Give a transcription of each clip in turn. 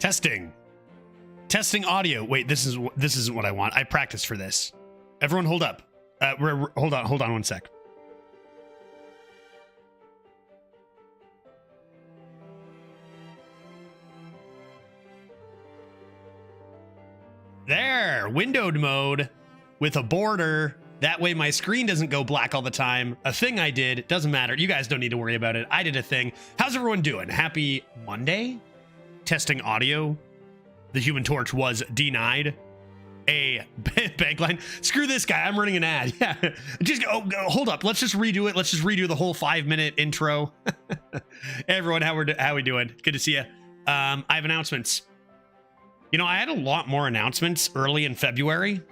Testing. Testing audio. Wait, this isn't what I want. I practiced for this. Everyone hold up. Hold on 1 sec. There, windowed mode with a border. That way my screen doesn't go black all the time. A thing I did, doesn't matter. You guys don't need to worry about it. I did a thing. How's everyone doing? Happy Monday? Testing audio. The Human Torch was denied. A bank line. Screw this guy. I'm running an ad. Yeah. Just hold up. Let's just redo it. Let's just redo the whole 5-minute intro. Hey everyone, how we doing? Good to see you. I have announcements. You know, I had a lot more announcements early in February.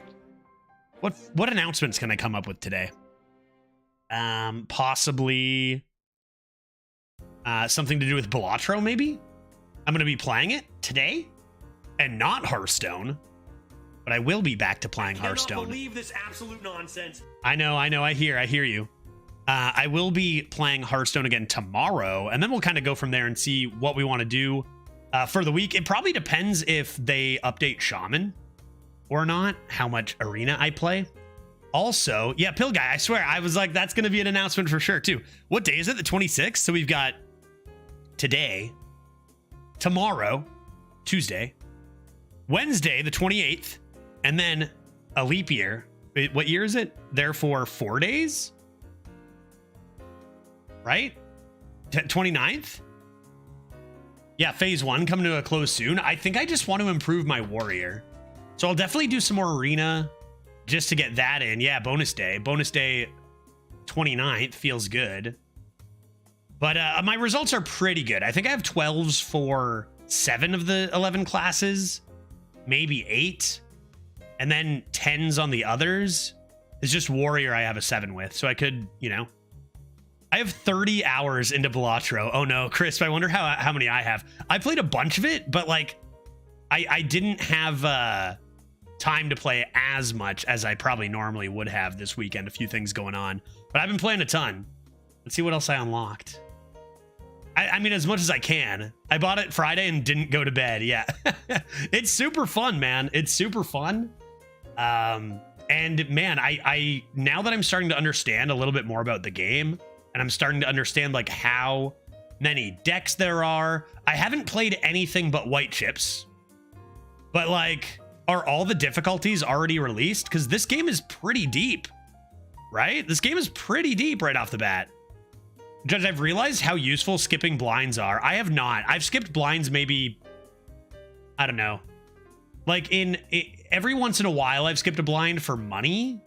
What announcements can I come up with today? Possibly something to do with Balatro, maybe? I'm going to be playing it today and not Hearthstone, but I will be back to playing Hearthstone. I cannot believe this absolute nonsense. I know. I hear you. I will be playing Hearthstone again tomorrow, and then we'll kind of go from there and see what we want to do for the week. It probably depends if they update Shaman or not, how much arena I play. Also, yeah, Pill Guy, I swear, I was like, that's going to be an announcement for sure, too. What day is it? The 26th? So we've got today, tomorrow, Tuesday, Wednesday, the 28th, and then a leap year. Wait, what year is it? Therefore, 4 days? Right? 29th? Yeah, phase 1 coming to a close soon. I think I just want to improve my warrior. So I'll definitely do some more arena just to get that in. Yeah, bonus day. Bonus day 29th feels good. But my results are pretty good. I think I have 12s for 7 of the 11 classes. Maybe 8. And then 10s on the others. It's just warrior I have a 7 with. So I could, you know. I have 30 hours into Balatro. Oh no, Crisp, I wonder how many I have. I played a bunch of it, but like I didn't have time to play as much as I probably normally would have this weekend. A few things going on, but I've been playing a ton. Let's see what else I unlocked. I mean, as much as I can. I bought it Friday and didn't go to bed. Yeah, it's super fun, man. It's super fun. And man, I now that I'm starting to understand a little bit more about the game, and I'm starting to understand like how many decks there are. I haven't played anything but white chips. But like, are all the difficulties already released? Because this game is pretty deep, right? This game is pretty deep right off the bat. Judge, I've realized how useful skipping blinds are. I have not. I've skipped blinds maybe, I don't know. Like every once in a while I've skipped a blind for money.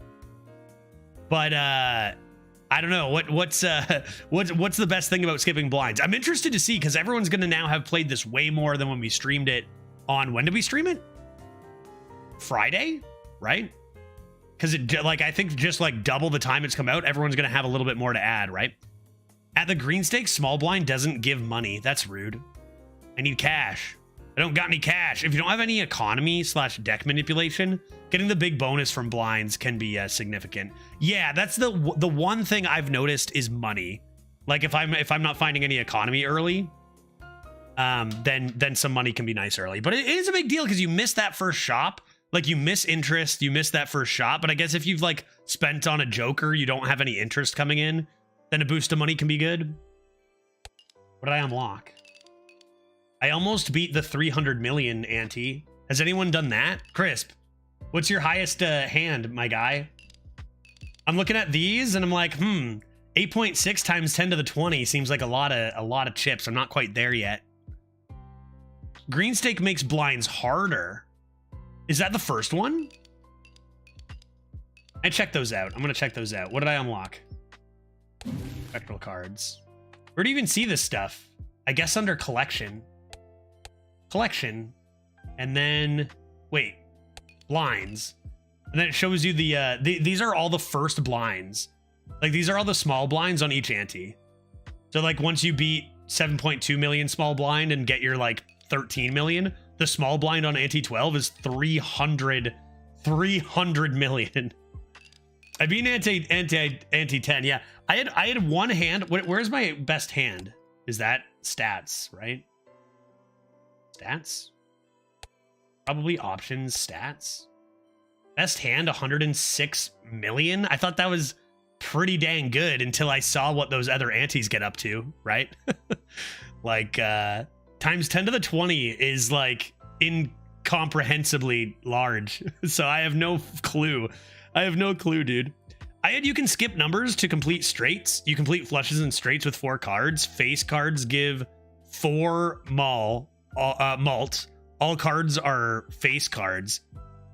But I don't know what's the best thing about skipping blinds. I'm interested to see because everyone's gonna now have played this way more than when we streamed it on, when did we stream it? Friday, right? Because it, like, I think just like double the time it's come out, everyone's gonna have a little bit more to add, right? At the green stake, small blind doesn't give money. That's rude. I need cash. I don't got any cash. If you don't have any economy / deck manipulation, getting the big bonus from blinds can be significant. Yeah, that's the one thing I've noticed is money. Like if I'm not finding any economy early, then some money can be nice early. But it is a big deal because you miss that first shop. Like you miss interest, you miss that first shop. But I guess if you've like spent on a joker, you don't have any interest coming in, then a boost of money can be good. What did I unlock? I almost beat the 300 million ante. Has anyone done that? Crisp, what's your highest hand, my guy? I'm looking at these and I'm like, 8.6 times 10 to the 20 seems like a lot of chips. I'm not quite there yet. Green stake makes blinds harder. Is that the first one? I checked those out. I'm gonna check those out. What did I unlock? Spectral cards. Where do you even see this stuff? I guess under collection. Collection. And then, wait, blinds. And then it shows you these are all the first blinds. Like these are all the small blinds on each ante. So like once you beat 7.2 million small blind and get your like 13 million, the small blind on ante 12 is 300 million. I beat ante 10. Yeah, I had one hand. Where's my best hand? Is that stats, right? Stats? Probably options, stats. Best hand, 106 million. I thought that was pretty dang good until I saw what those other antis get up to, right? Like, times 10 to the 20 is like incomprehensibly large. So I have no clue. I have no clue, dude. You can skip numbers to complete straights. You complete flushes and straights with 4 cards. Face cards give 4 malt. All cards are face cards.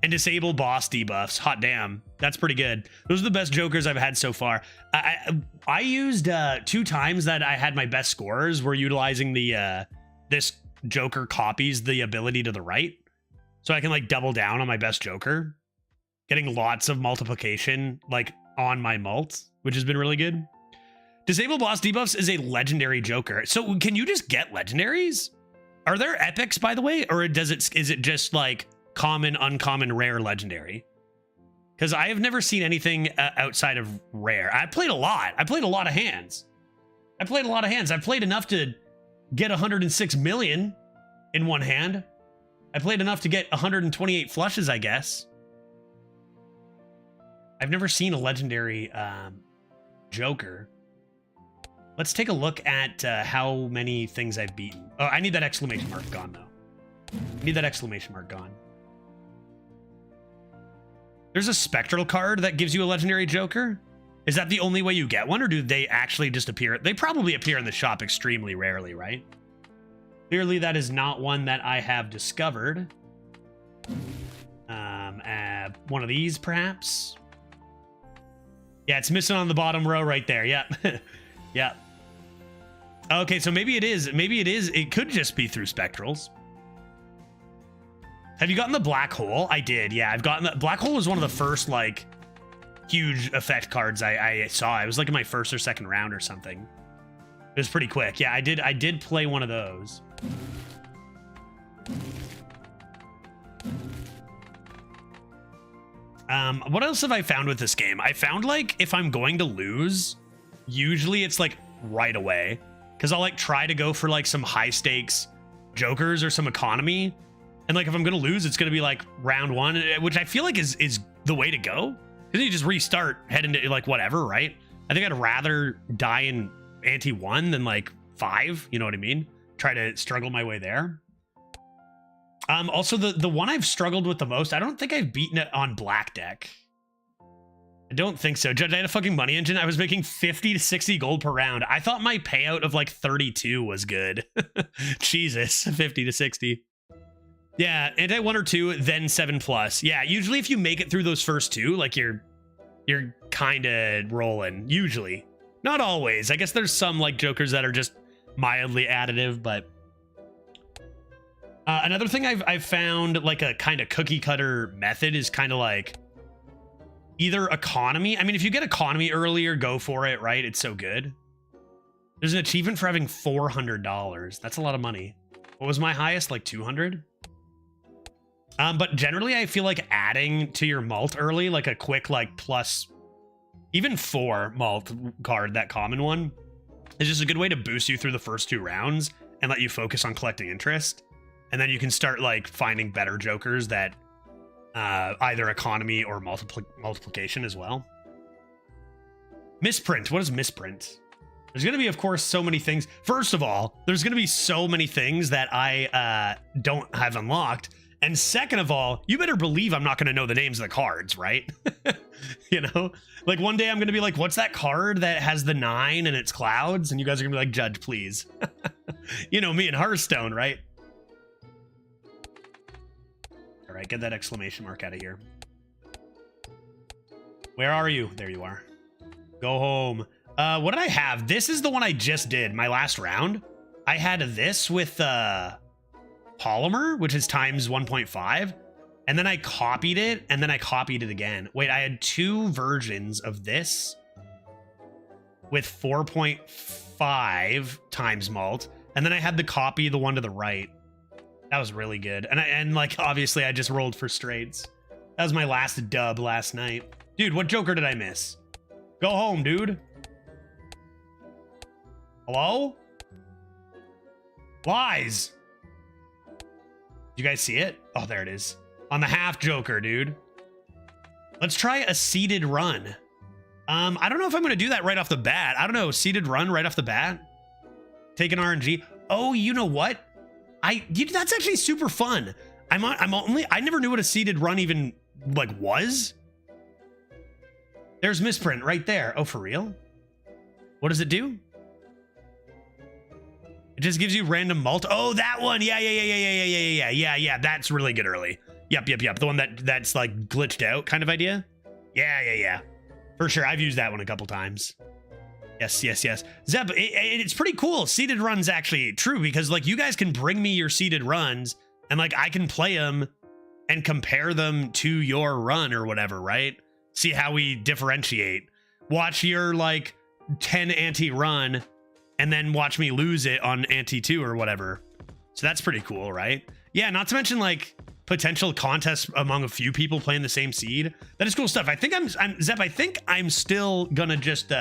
And disable boss debuffs. Hot damn. That's pretty good. Those are the best jokers I've had so far. I used 2 times that I had my best scores were utilizing the this joker copies the ability to the right. So I can like double down on my best joker. Getting lots of multiplication like on my mult, which has been really good. Disable boss debuffs is a legendary joker. So can you just get legendaries? Are there epics, by the way? Or is it just like common, uncommon, rare, legendary? Because I have never seen anything outside of rare. I played a lot. I played a lot of hands. I played enough to get 106 million in one hand. I played enough to get 128 flushes, I guess. I've never seen a legendary joker. Let's take a look at how many things I've beaten. Oh, I need that exclamation mark gone, though. I need that exclamation mark gone. There's a spectral card that gives you a legendary joker. Is that the only way you get one, or do they actually just appear? They probably appear in the shop extremely rarely, right? Clearly, that is not one that I have discovered. One of these, perhaps? Yeah, it's missing on the bottom row right there. Yep. Yep. Okay, so maybe it is. Maybe it is. It could just be through spectrals. Have you gotten the black hole? I did. Yeah, I've gotten the black hole was one of the first like huge effect cards I saw. It was like in my first or second round or something. It was pretty quick. Yeah, I did play one of those. What else have I found with this game? I found like if I'm going to lose, usually it's like right away, because I'll like try to go for like some high stakes jokers or some economy, and like if I'm gonna lose, it's gonna be like round 1, which I feel like is the way to go. Because you just restart, head into like whatever, right? I think I'd rather die in ante 1 than like 5. You know what I mean? Try to struggle my way there. Also, the one I've struggled with the most, I don't think I've beaten it on black deck. I don't think so. Judge, I had a fucking money engine. I was making 50 to 60 gold per round. I thought my payout of like 32 was good. Jesus, 50 to 60. Yeah, ante 1 or 2, then 7+. Yeah, usually if you make it through those first 2, like you're kind of rolling. Usually. Not always. I guess there's some like jokers that are just mildly additive, but... another thing I've found like a kind of cookie cutter method is kind of like either economy. I mean, if you get economy earlier, go for it, right? It's so good. There's an achievement for having $400. That's a lot of money. What was my highest? Like 200? But generally I feel like adding to your malt early, like a quick like plus even 4 malt card, that common one, is just a good way to boost you through the first 2 rounds and let you focus on collecting interest. And then you can start like finding better jokers that either economy or multiplication as well. Misprint. What is misprint? There's going to be, of course, so many things. First of all, there's going to be so many things that I don't have unlocked. And second of all, you better believe I'm not going to know the names of the cards, right? You know, like one day I'm going to be like, what's that card that has the 9 and it's clouds? And you guys are going to be like, Judge, please. You know me and Hearthstone, right? All right, get that exclamation mark out of here. Where are you? There you are. Go home. What did I have? This is the one I just did, my last round. I had this with polymer, which is times 1.5. And then I copied it, and then I copied it again. Wait, I had 2 versions of this with 4.5 times malt. And then I had the copy, the one to the right. That was really good. And like, obviously, I just rolled for straights. That was my last dub last night. Dude, what joker did I miss? Go home, dude. Hello? Lies. You guys see it? Oh, there it is. On the half joker, dude. Let's try a seeded run. I don't know if I'm going to do that right off the bat. I don't know. Seeded run right off the bat. Take an RNG. Oh, you know what? That's actually super fun. I never knew what a seeded run even like was. There's misprint right there. Oh, for real? What does it do? It just gives you random multi. Oh, that one. Yeah. That's really good early. Yep. The one that's like glitched out kind of idea. Yeah. For sure. I've used that one a couple times. Yes. Zeb, it's pretty cool. Seeded runs actually true because like you guys can bring me your seeded runs and like I can play them and compare them to your run or whatever, right? See how we differentiate. Watch your like 10 anti-run and then watch me lose it on anti-2 or whatever. So that's pretty cool, right? Yeah, not to mention like potential contests among a few people playing the same seed. That is cool stuff. I think Zep, I think I'm still gonna just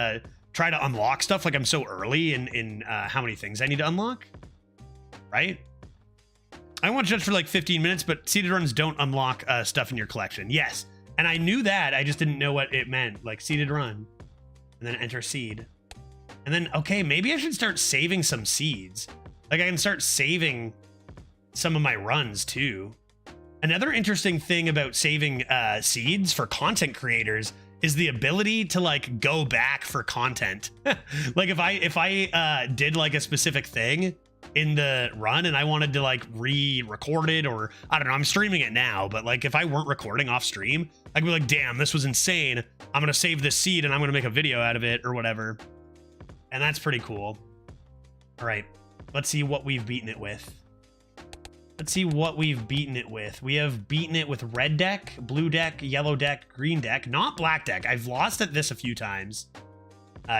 try to unlock stuff like I'm so early in how many things I need to unlock, right? I want to judge for like 15 minutes, but seeded runs don't unlock stuff in your collection. Yes, and I knew that. I just didn't know what it meant, like seeded run. And then enter seed. And then, okay, maybe I should start saving some seeds. Like I can start saving some of my runs too. Another interesting thing about saving seeds for content creators is the ability to like go back for content. Like if I did like a specific thing in the run and I wanted to like re-record it, or I don't know, I'm streaming it now, but like if I weren't recording off stream, I could be like, damn, this was insane. I'm gonna save this seed and I'm gonna make a video out of it or whatever. And that's pretty cool. All right, let's see what we've beaten it with. We have beaten it with red deck, blue deck, yellow deck, green deck, not black deck. I've lost at this a few times.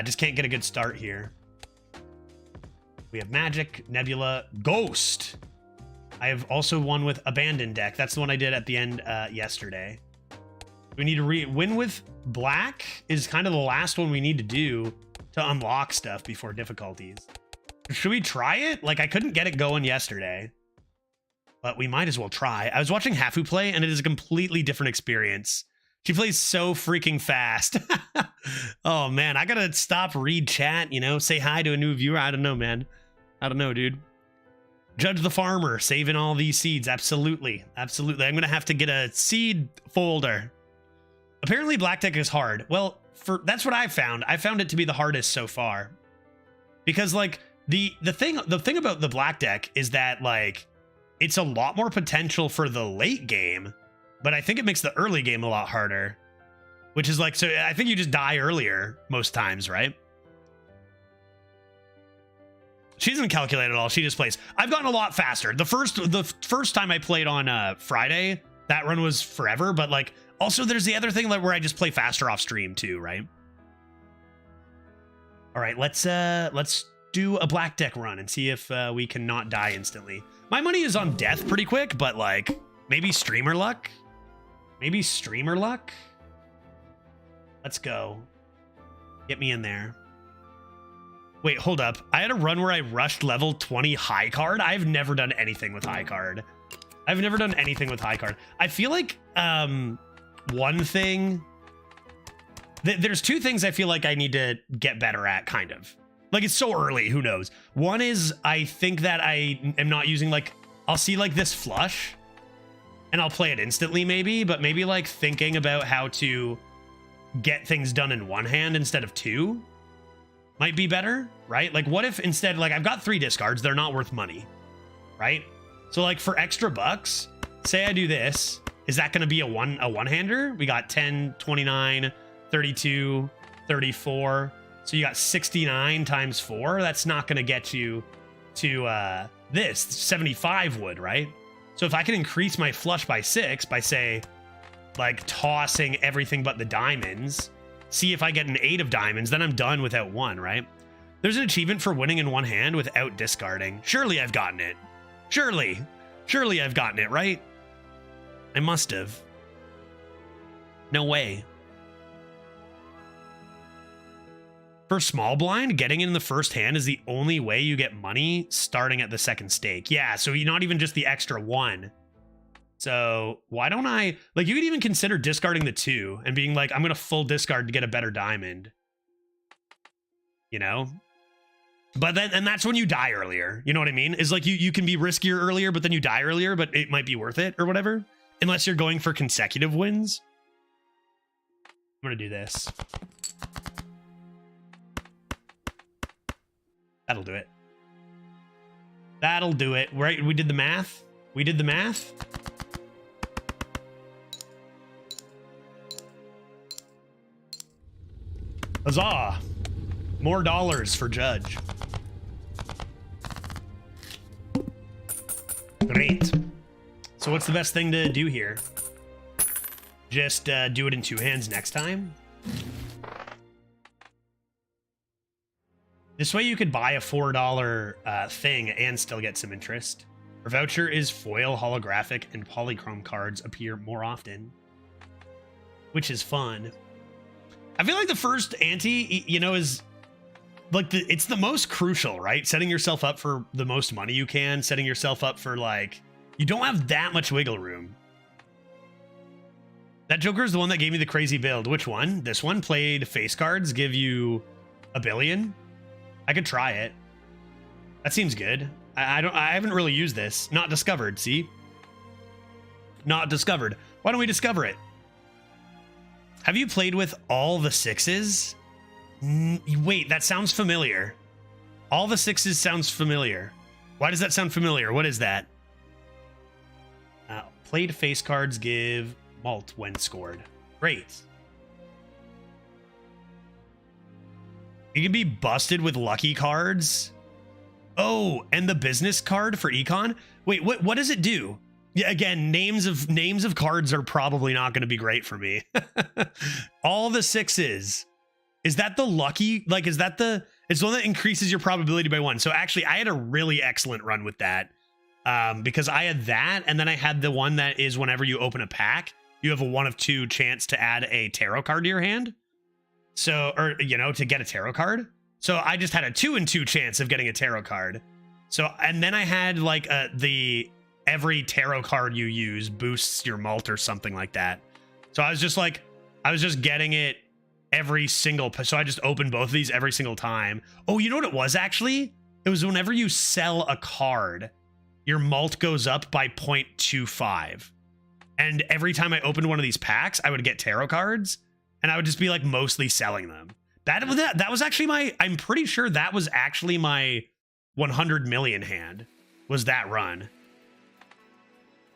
Just can't get a good start here. We have magic, nebula, ghost. I have also won with abandoned deck. That's the one I did at the end yesterday. We need to win with black is kind of the last one we need to do to unlock stuff before difficulties. Should we try it? Like I couldn't get it going yesterday, but we might as well try. I was watching Hafu play and it is a completely different experience. She plays so freaking fast. Oh man, I gotta stop, read chat, you know, say hi to a new viewer. I don't know, man. I don't know, dude. Judge the farmer, saving all these seeds. Absolutely. I'm gonna have to get a seed folder. Apparently black deck is hard. Well, that's what I found. I found it to be the hardest so far. Because like the thing about the black deck is that like it's a lot more potential for the late game, but I think it makes the early game a lot harder. Which is like, so I think you just die earlier most times, right? She doesn't calculate at all. She just plays. I've gotten a lot faster. The first time I played on Friday, that run was forever. But like, also there's the other thing like where I just play faster off stream too, right? All right, let's do a black deck run and see if we can not die instantly. My money is on death pretty quick, but like maybe streamer luck. Let's go. Get me in there. Wait, hold up. I had a run where I rushed level 20 high card. I've never done anything with high card. I feel like one thing... There's two things I feel like I need to get better at, kind of. Like, it's so early, who knows? One is, I think that I am not using, like... I'll see, like, this flush, and I'll play it instantly, maybe, but maybe, like, thinking about how to get things done in one hand instead of two might be better, right? Like, what if instead, like, I've got 3 discards, they're not worth money, right? So, like, for extra bucks, say I do this, is that going to be a one-hander? We got 10, 29, 32, 34. So you got 69 times 4. That's not going to get you to this. 75 would, right? So if I can increase my flush by 6 by, say, like tossing everything but the diamonds, see if I get an 8 of diamonds, then I'm done without 1, right? There's an achievement for winning in one hand without discarding. Surely I've gotten it. Surely I've gotten it, right? I must have. No way. For small blind, getting in the first hand is the only way you get money starting at the second stake. Yeah, so you're not even just the extra 1. So why don't I, like, you could even consider discarding the 2 and being like, I'm going to full discard to get a better diamond. You know? But then, and that's when you die earlier. You know what I mean? Is like you can be riskier earlier, but then you die earlier, but it might be worth it or whatever. Unless you're going for consecutive wins. I'm going to do this. That'll do it. That'll do it. Right? We did the math. We did the math. Huzzah. More dollars for Judge. Great. So what's the best thing to do here? Just do it in 2 hands next time? This way you could buy a $4 thing and still get some interest. Our voucher is foil, holographic, and polychrome cards appear more often, which is fun. I feel like the first ante, you know, is like it's the most crucial, right? Setting yourself up for the most money you can, setting yourself up for like, you don't have that much wiggle room. That Joker is the one that gave me the crazy build. Which one? This one played face cards, give you $1 billion. I could try it. That seems good. I haven't really used this. Not discovered, see? Not discovered. Why don't we discover it? Have you played with all the 6s? Wait, that sounds familiar. All the 6s sounds familiar. Why does that sound familiar? What is that? Played face cards give malt when scored. Great. You can be busted with lucky cards. Oh, and the business card for econ? Wait, what does it do? Yeah, again, names of cards are probably not going to be great for me. All the 6s. Is that the lucky? Like, is that the... It's the one that increases your probability by 1. So actually, I had a really excellent run with that. Because I had that, and then I had the one that is whenever you open a pack, you have a 1 of 2 chance to add a tarot card to your hand. So, or, you know, to get a tarot card. So I just had a 2 in 2 chance of getting a tarot card. So, and then I had like every tarot card you use boosts your malt or something like that. So I was just getting it every single, so I just opened both of these every single time. Oh, you know what it was actually? It was whenever you sell a card, your malt goes up by 0.25. And every time I opened one of these packs, I would get tarot cards, and I would just be like mostly selling them. That was actually I'm pretty sure that was actually my 100 million hand, was that run.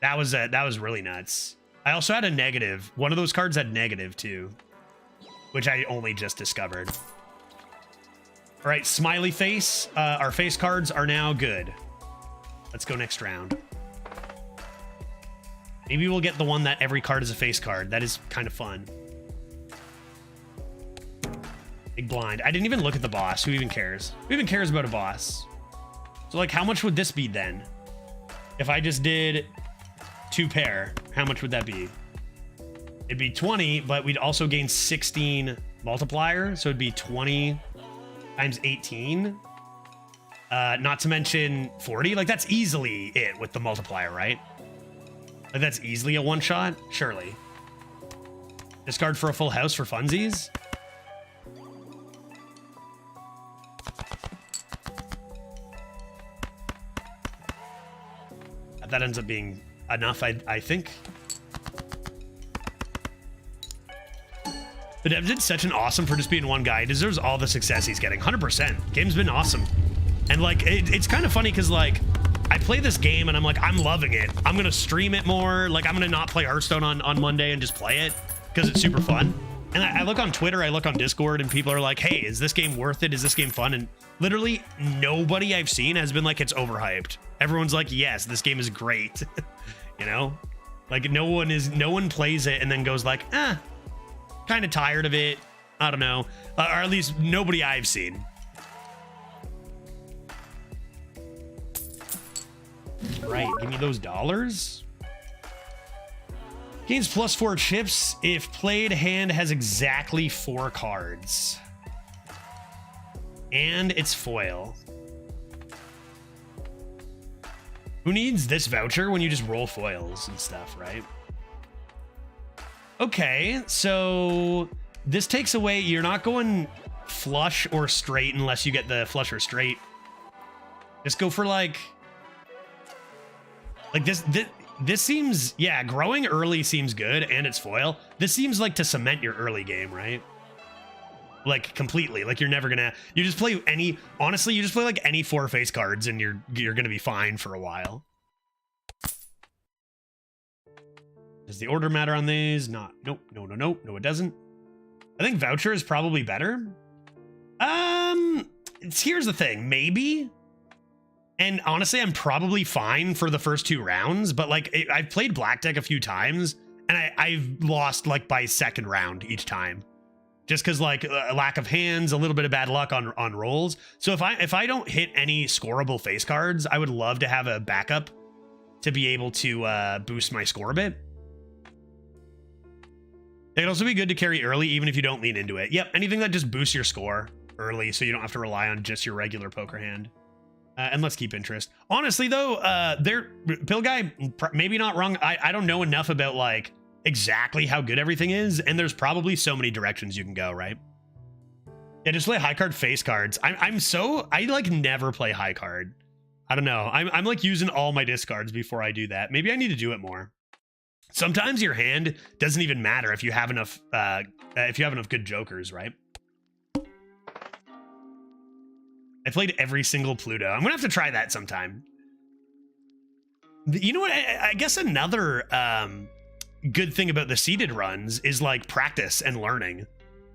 That was really nuts. I also had a negative. One of those cards had negative too, which I only just discovered. All right, smiley face. Our face cards are now good. Let's go next round. Maybe we'll get the one that every card is a face card. That is kind of fun. Big blind. I didn't even look at the boss. Who even cares? Who even cares about a boss? So like, how much would this be then? If I just did 2 pair, how much would that be? It'd be 20, but we'd also gain 16 multiplier. So it'd be 20 times 18. Not to mention 40. Like, that's easily it with the multiplier, right? Like, that's easily a one shot. Surely. Discard for a full house for funsies. That ends up being enough, I think. The dev did such an awesome for just being one guy. He deserves all the success he's getting. 100%. Game's been awesome. And like, it's kind of funny because like, I play this game and I'm like, I'm loving it. I'm going to stream it more. Like, I'm going to not play Hearthstone on Monday and just play it because it's super fun. And I look on Twitter, I look on Discord, and people are like, hey, is this game worth it? Is this game fun? And literally nobody I've seen has been like, it's overhyped. Everyone's like, yes, this game is great. You know, like no one plays it and then goes like, kind of tired of it. I don't know. Or at least nobody I've seen. Right, give me those dollars. Gains +4 chips if played hand has exactly 4 cards. And it's foil. Who needs this voucher when you just roll foils and stuff, right? Okay, so this takes away, you're not going flush or straight unless you get the flush or straight. Just go for like this seems, yeah, growing early seems good, and it's foil. This seems like to cement your early game, right? Like completely, like you're never gonna, you just play any, honestly, you just play like any 4 face cards and you're gonna be fine for a while. Does the order matter on these? Not, nope, no, it doesn't. I think voucher is probably better. Here's the thing, maybe. And honestly, I'm probably fine for the first 2 rounds, but like I've played black deck a few times and I've lost like by second round each time. Just because like a lack of hands, a little bit of bad luck on rolls. So if I don't hit any scoreable face cards, I would love to have a backup to be able to boost my score a bit. It could also be good to carry early, even if you don't lean into it. Yep, anything that just boosts your score early so you don't have to rely on just your regular poker hand. And let's keep interest. Honestly, though, Pill Guy, maybe not wrong. I don't know enough about like exactly how good everything is, and there's probably so many directions you can go, right? Yeah, just play high card face cards. I like never play high card. I don't know. I'm like using all my discards before I do that. Maybe I need to do it more. Sometimes your hand doesn't even matter if you have enough good jokers, right? I played every single Pluto. I'm gonna have to try that sometime. You know what? I guess another good thing about the seeded runs is like practice and learning.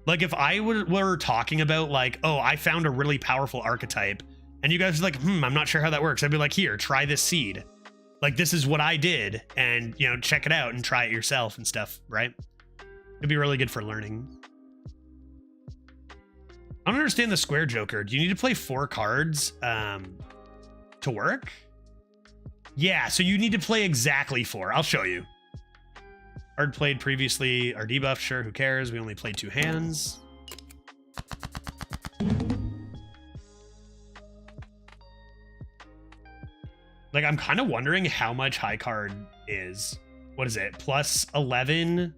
Like if I were talking about like, oh, I found a really powerful archetype, and you guys are like, I'm not sure how that works. I'd be like, here, try this seed. Like this is what I did, and you know, check it out and try it yourself and stuff, right? It'd be really good for learning. I don't understand the square joker. Do you need to play 4 cards to work? Yeah, so you need to play exactly 4. I'll show you. Card played previously, our debuff, sure, who cares? We only played 2 hands. Like, I'm kind of wondering how much high card is. What is it? Plus 11?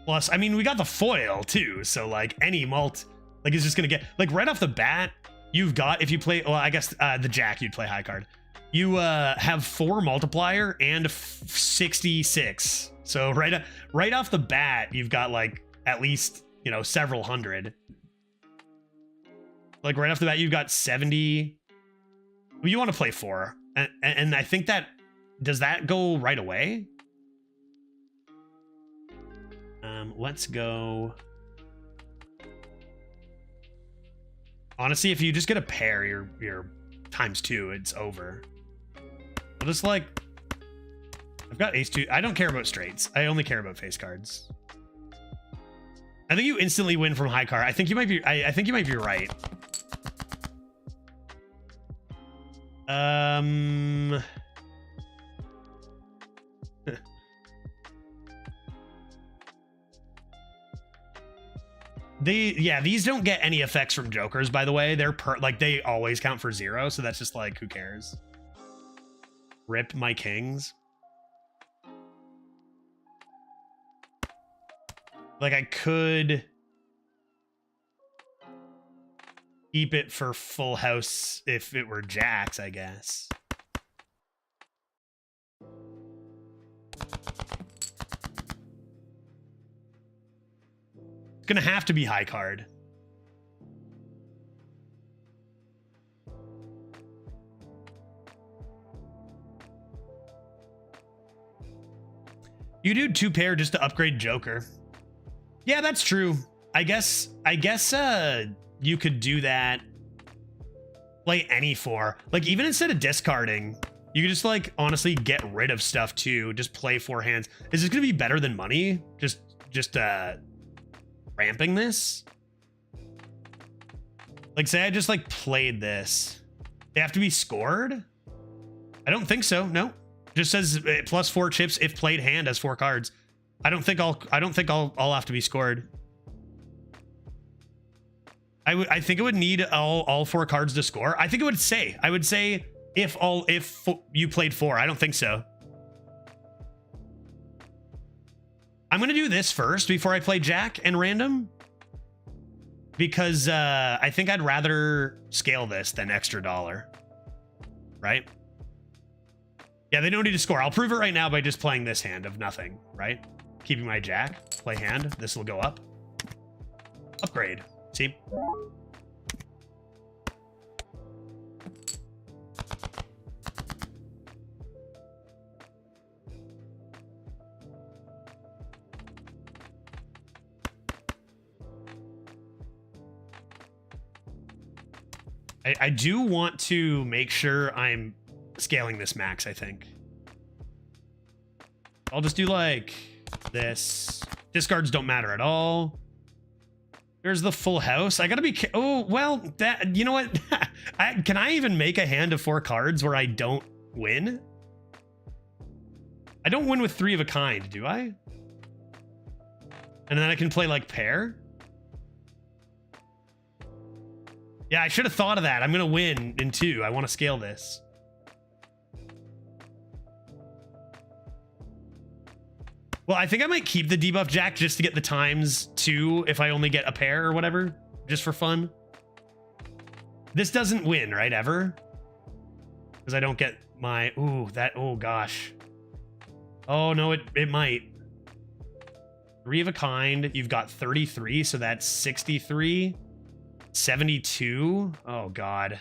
Plus, I mean, we got the foil too. So like any mult, like it's just going to get, like right off the bat, you've got, if you play, well, I guess the jack, you'd play high card. You have 4 multiplier and 66. So right off the bat, you've got like at least, you know, several hundred. Like right off the bat, you've got 70. Well, you want to play 4. And I think that, does that go right away? Let's go. Honestly, if you just get a pair, you're ×2, it's over. I'll just like, I've got ace 2. I don't care about straights. I only care about face cards. I think you instantly win from high card. I think you might be, I think you might be right. These don't get any effects from jokers, by the way. They're like they always count for 0, so that's just like, who cares? Rip my kings. Like I could keep it for full house if it were jacks, I guess. It's gonna have to be high card. You do 2 pair just to upgrade Joker. Yeah, that's true. I guess you could do that. Play any 4. Like even instead of discarding, you could just like honestly get rid of stuff too. Just play 4 hands. Is this gonna be better than money? Just ramping this? Like say I just like played this. They have to be scored? I don't think so. No. Just says plus 4 chips if played hand has 4 cards. I don't think I'll have to be scored. I think it would need all 4 cards to score. I think it would say, I would say If you played 4, I don't think so. I'm gonna do this first before I play Jack and random, because I think I'd rather scale this than extra dollar, right? Yeah, they don't need to score. I'll prove it right now by just playing this hand of nothing, right? Keeping my Jack, play hand. This will go up. Upgrade. See? I do want to make sure I'm scaling this max, I think. I'll just do like this. Discards don't matter at all. There's the full house. I gotta be... Oh, well, that... You know what? Can I even make a hand of 4 cards where I don't win? I don't win with 3 of a kind, do I? And then I can play like pair? Yeah, I should have thought of that. I'm gonna win in 2. I want to scale this. Well, I think I might keep the debuff Jack just to get the ×2 if I only get a pair or whatever, just for fun. This doesn't win, right, ever? Because I don't get my... Ooh, that... Oh, gosh. Oh, no, it might. 3 of a kind. You've got 33, so that's 63. 72. Oh, God.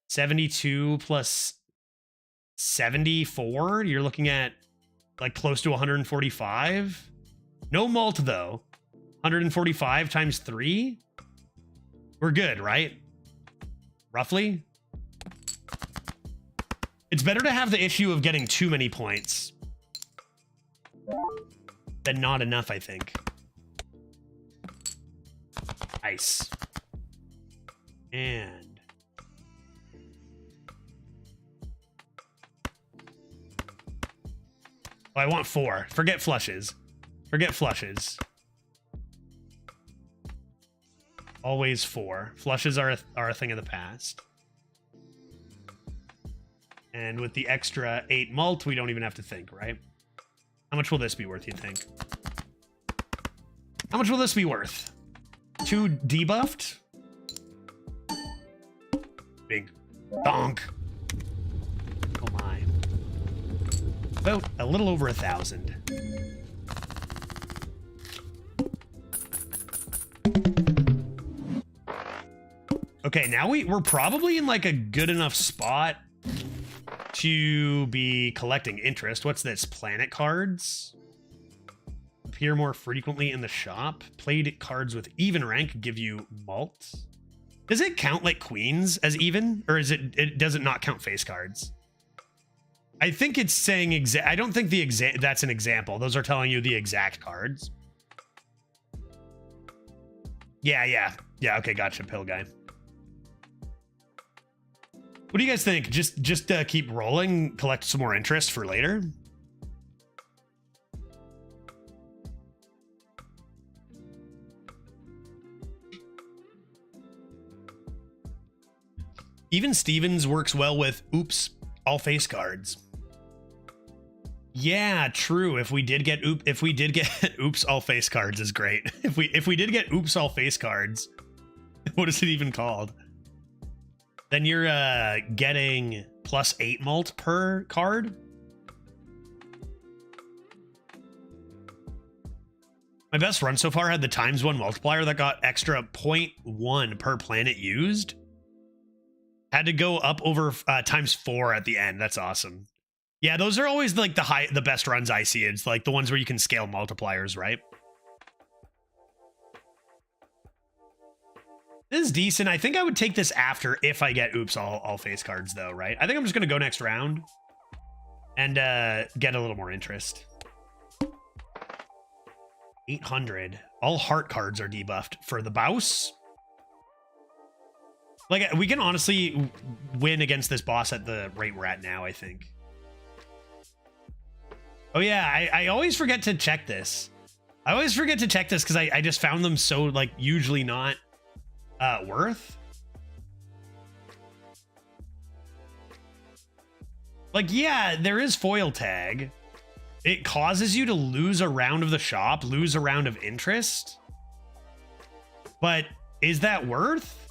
72 plus 74. You're looking at like close to 145. No malt, though. 145 times 3. We're good, right? Roughly. It's better to have the issue of getting too many points than not enough, I think. Nice. And oh, I want 4. Forget flushes. Forget flushes. Always 4. Flushes are a thing of the past. And with the extra 8 malt, we don't even have to think, right? How much will this be worth, you think? How much will this be worth? 2 debuffed? Big donk. Oh my. About a little over 1,000. Okay, now we're probably in like a good enough spot to be collecting interest. What's this? Planet cards? Appear more frequently in the shop. Played cards with even rank give you malt. Does it count like queens as even? Or is it does it not count face cards? I think it's saying I don't think that's an example. Those are telling you the exact cards. Yeah, okay, gotcha, pill guy. What do you guys think? Just keep rolling, collect some more interest for later? Even Stevens works well with oops, all face cards. Yeah, true. If we did get oops, all face cards is great. If we did get oops, all face cards, what is it even called? Then you're getting +8 malt per card. My best run so far had the ×1 multiplier that got extra 0.1 per planet used. Had to go up over ×4 at the end. That's awesome. Yeah, those are always like the best runs I see. It's like the ones where you can scale multipliers, right? This is decent. I think I would take this after if I get oops all face cards though, right? I think I'm just gonna go next round and get a little more interest. 800. All heart cards are debuffed for the Baus. Like, we can honestly win against this boss at the rate we're at now, I think. Oh yeah, I always forget to check this. I always forget to check this because I just found them so, like, usually not worth. Like, yeah, there is foil tag. It causes you to lose a round of the shop, lose a round of interest. But is that worth?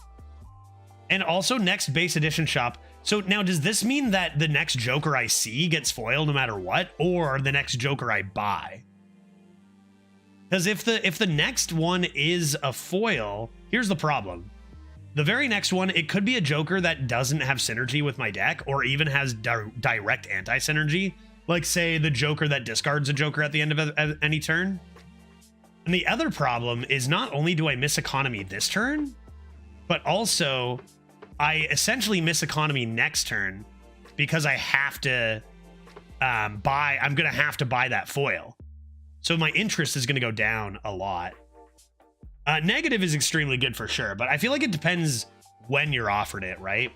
And also next base edition shop. So now does this mean that the next Joker I see gets foil no matter what, or the next Joker I buy? Because if the next one is a foil, here's the problem. The very next one, it could be a Joker that doesn't have synergy with my deck, or even has direct anti-synergy. Like, say, the Joker that discards a Joker at the end of any turn. And the other problem is not only do I miss economy this turn, but also I essentially miss economy next turn because I have to I'm going to have to buy that foil. So my interest is going to go down a lot. Negative is extremely good for sure, but I feel like it depends when you're offered it, right?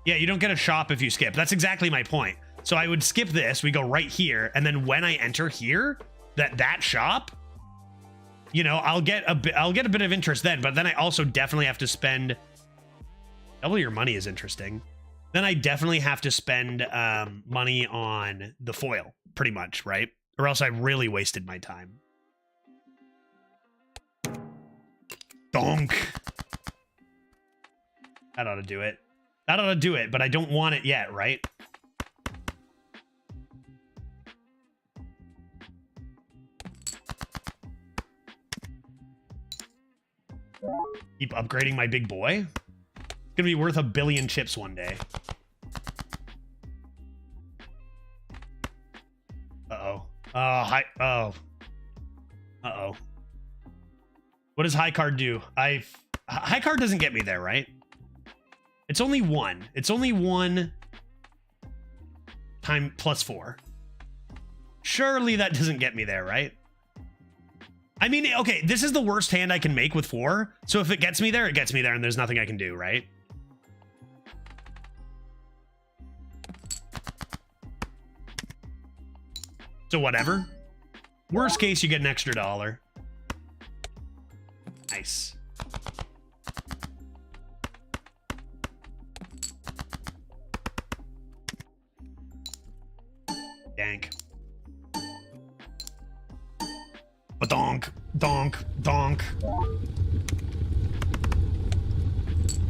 Yeah, you don't get a shop if you skip. That's exactly my point. So I would skip this, we go right here, and then when I enter here, that shop, you know, I'll get a bit of interest then, but then I also definitely have to spend double your money is interesting. Then I definitely have to spend money on the foil, pretty much, right? Or else I really wasted my time. Donk. That ought to do it. That ought to do it, but I don't want it yet, right? Keep upgrading my big boy. It's gonna be worth 1 billion chips one day. Uh-oh. Uh-oh. What does high card do? High card doesn't get me there, right? It's only 1. It's only 1 time +4. Surely that doesn't get me there, right? I mean, okay, this is the worst hand I can make with 4. So if it gets me there, it gets me there, and there's nothing I can do, right? So whatever. Worst case, you get an extra $1. Nice. Dank. Ba-donk, donk, donk.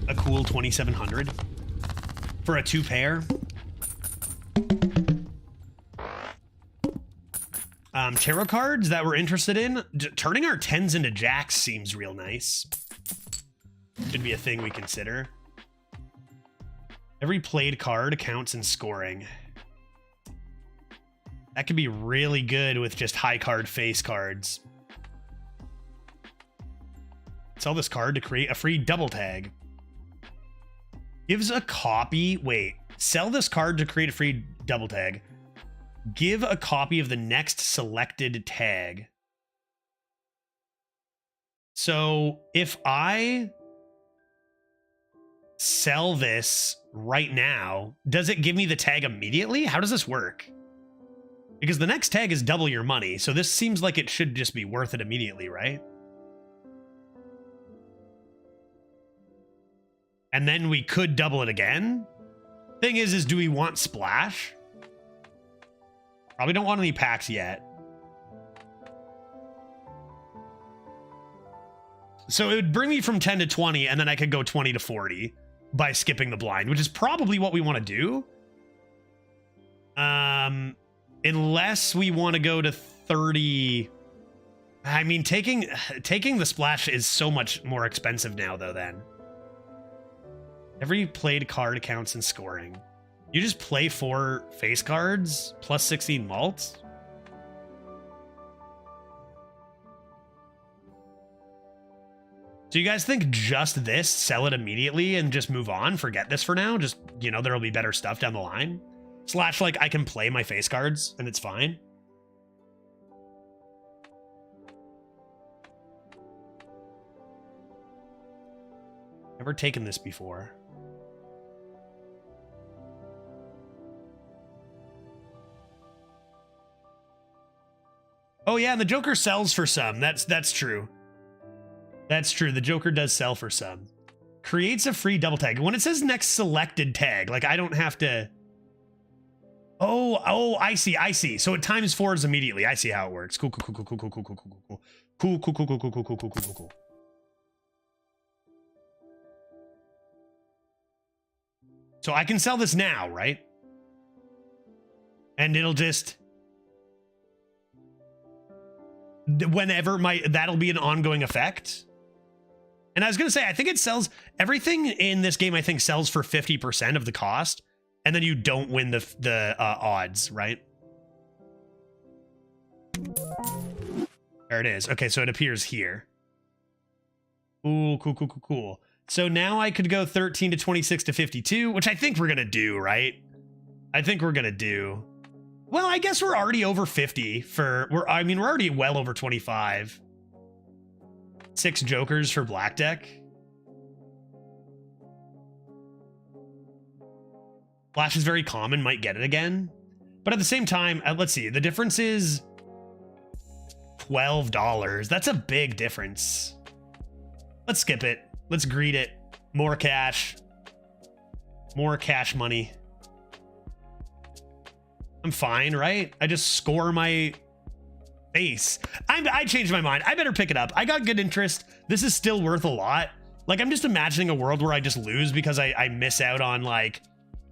A cool 2,700 for a 2-pair. Tarot cards that we're interested in. Turning our 10s into jacks seems real nice. Should be a thing we consider. Every played card counts in scoring. That could be really good with just high card face cards. Sell this card to create a free double tag. Gives a copy. Wait, sell this card to create a free double tag. Give a copy of the next selected tag. So if I sell this right now, does it give me the tag immediately? How does this work? Because the next tag is double your money, so this seems like it should just be worth it immediately, right? And then we could double it again. Thing is do we want splash? Probably don't want any packs yet. So it would bring me from 10 to 20, and then I could go 20 to 40 by skipping the blind, which is probably what we want to do. Unless we want to go to 30. I mean, taking the splash is so much more expensive now, though, then. Every played card counts in scoring. You just play 4 face cards plus 16 malts? Do you guys think just this, sell it immediately and just move on? Forget this for now? Just, you know, there'll be better stuff down the line? Slash, like, I can play my face cards and it's fine? Never taken this before. Oh yeah, and the Joker sells for some. That's true. That's true. The Joker does sell for some. Creates a free double tag. When it says next selected tag, like I don't have to. Oh, I see. So it times 4s immediately. I see how it works. Cool. So I can sell this now, right? And it'll just whenever that'll be an ongoing effect. And I was gonna say, I think it sells everything in this game. I think sells for 50% of the cost. And then you don't win the odds, right? There it is. Okay, so it appears here. Ooh, cool. So now I could go 13 to 26 to 52, which I think we're gonna do, right? I think we're gonna do. Well, I guess we're already over 50 we're already well over 25. 6 jokers for black deck. Flash is very common, might get it again. But at the same time, let's see, the difference is $12. That's a big difference. Let's skip it. Let's greet it. More cash. More cash money. I'm fine, right? I just score my face. I changed my mind. I better pick it up. I got good interest. This is still worth a lot. Like, I'm just imagining a world where I just lose because I miss out on, like,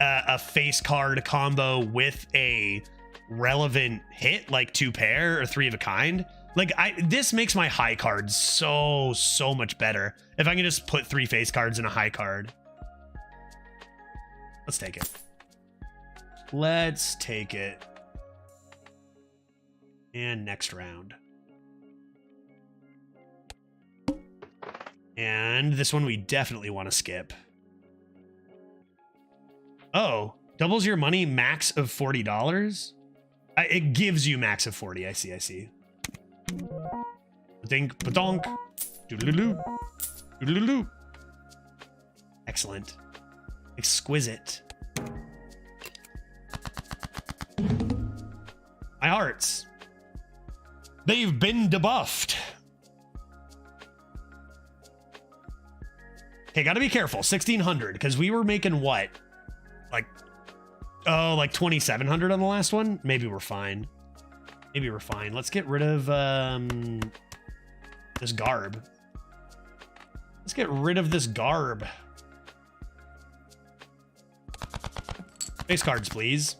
a face card combo with a relevant hit, like 2 pair or 3 of a kind. Like, this makes my high card so much better if I can just put 3 face cards in a high card. Let's take it. Let's take it. And next round. And this one we definitely want to skip. Oh, doubles your money, max of $40? It gives you max of 40. I see. Dink, badonk. Doodaloo. Doodaloo. Excellent. Exquisite. My hearts. They've been debuffed. Okay, gotta be careful. 1600, because we were making what? Like 2,700 on the last one? Maybe we're fine. Let's get rid of this garb. Let's get rid of this garb. Face cards, please.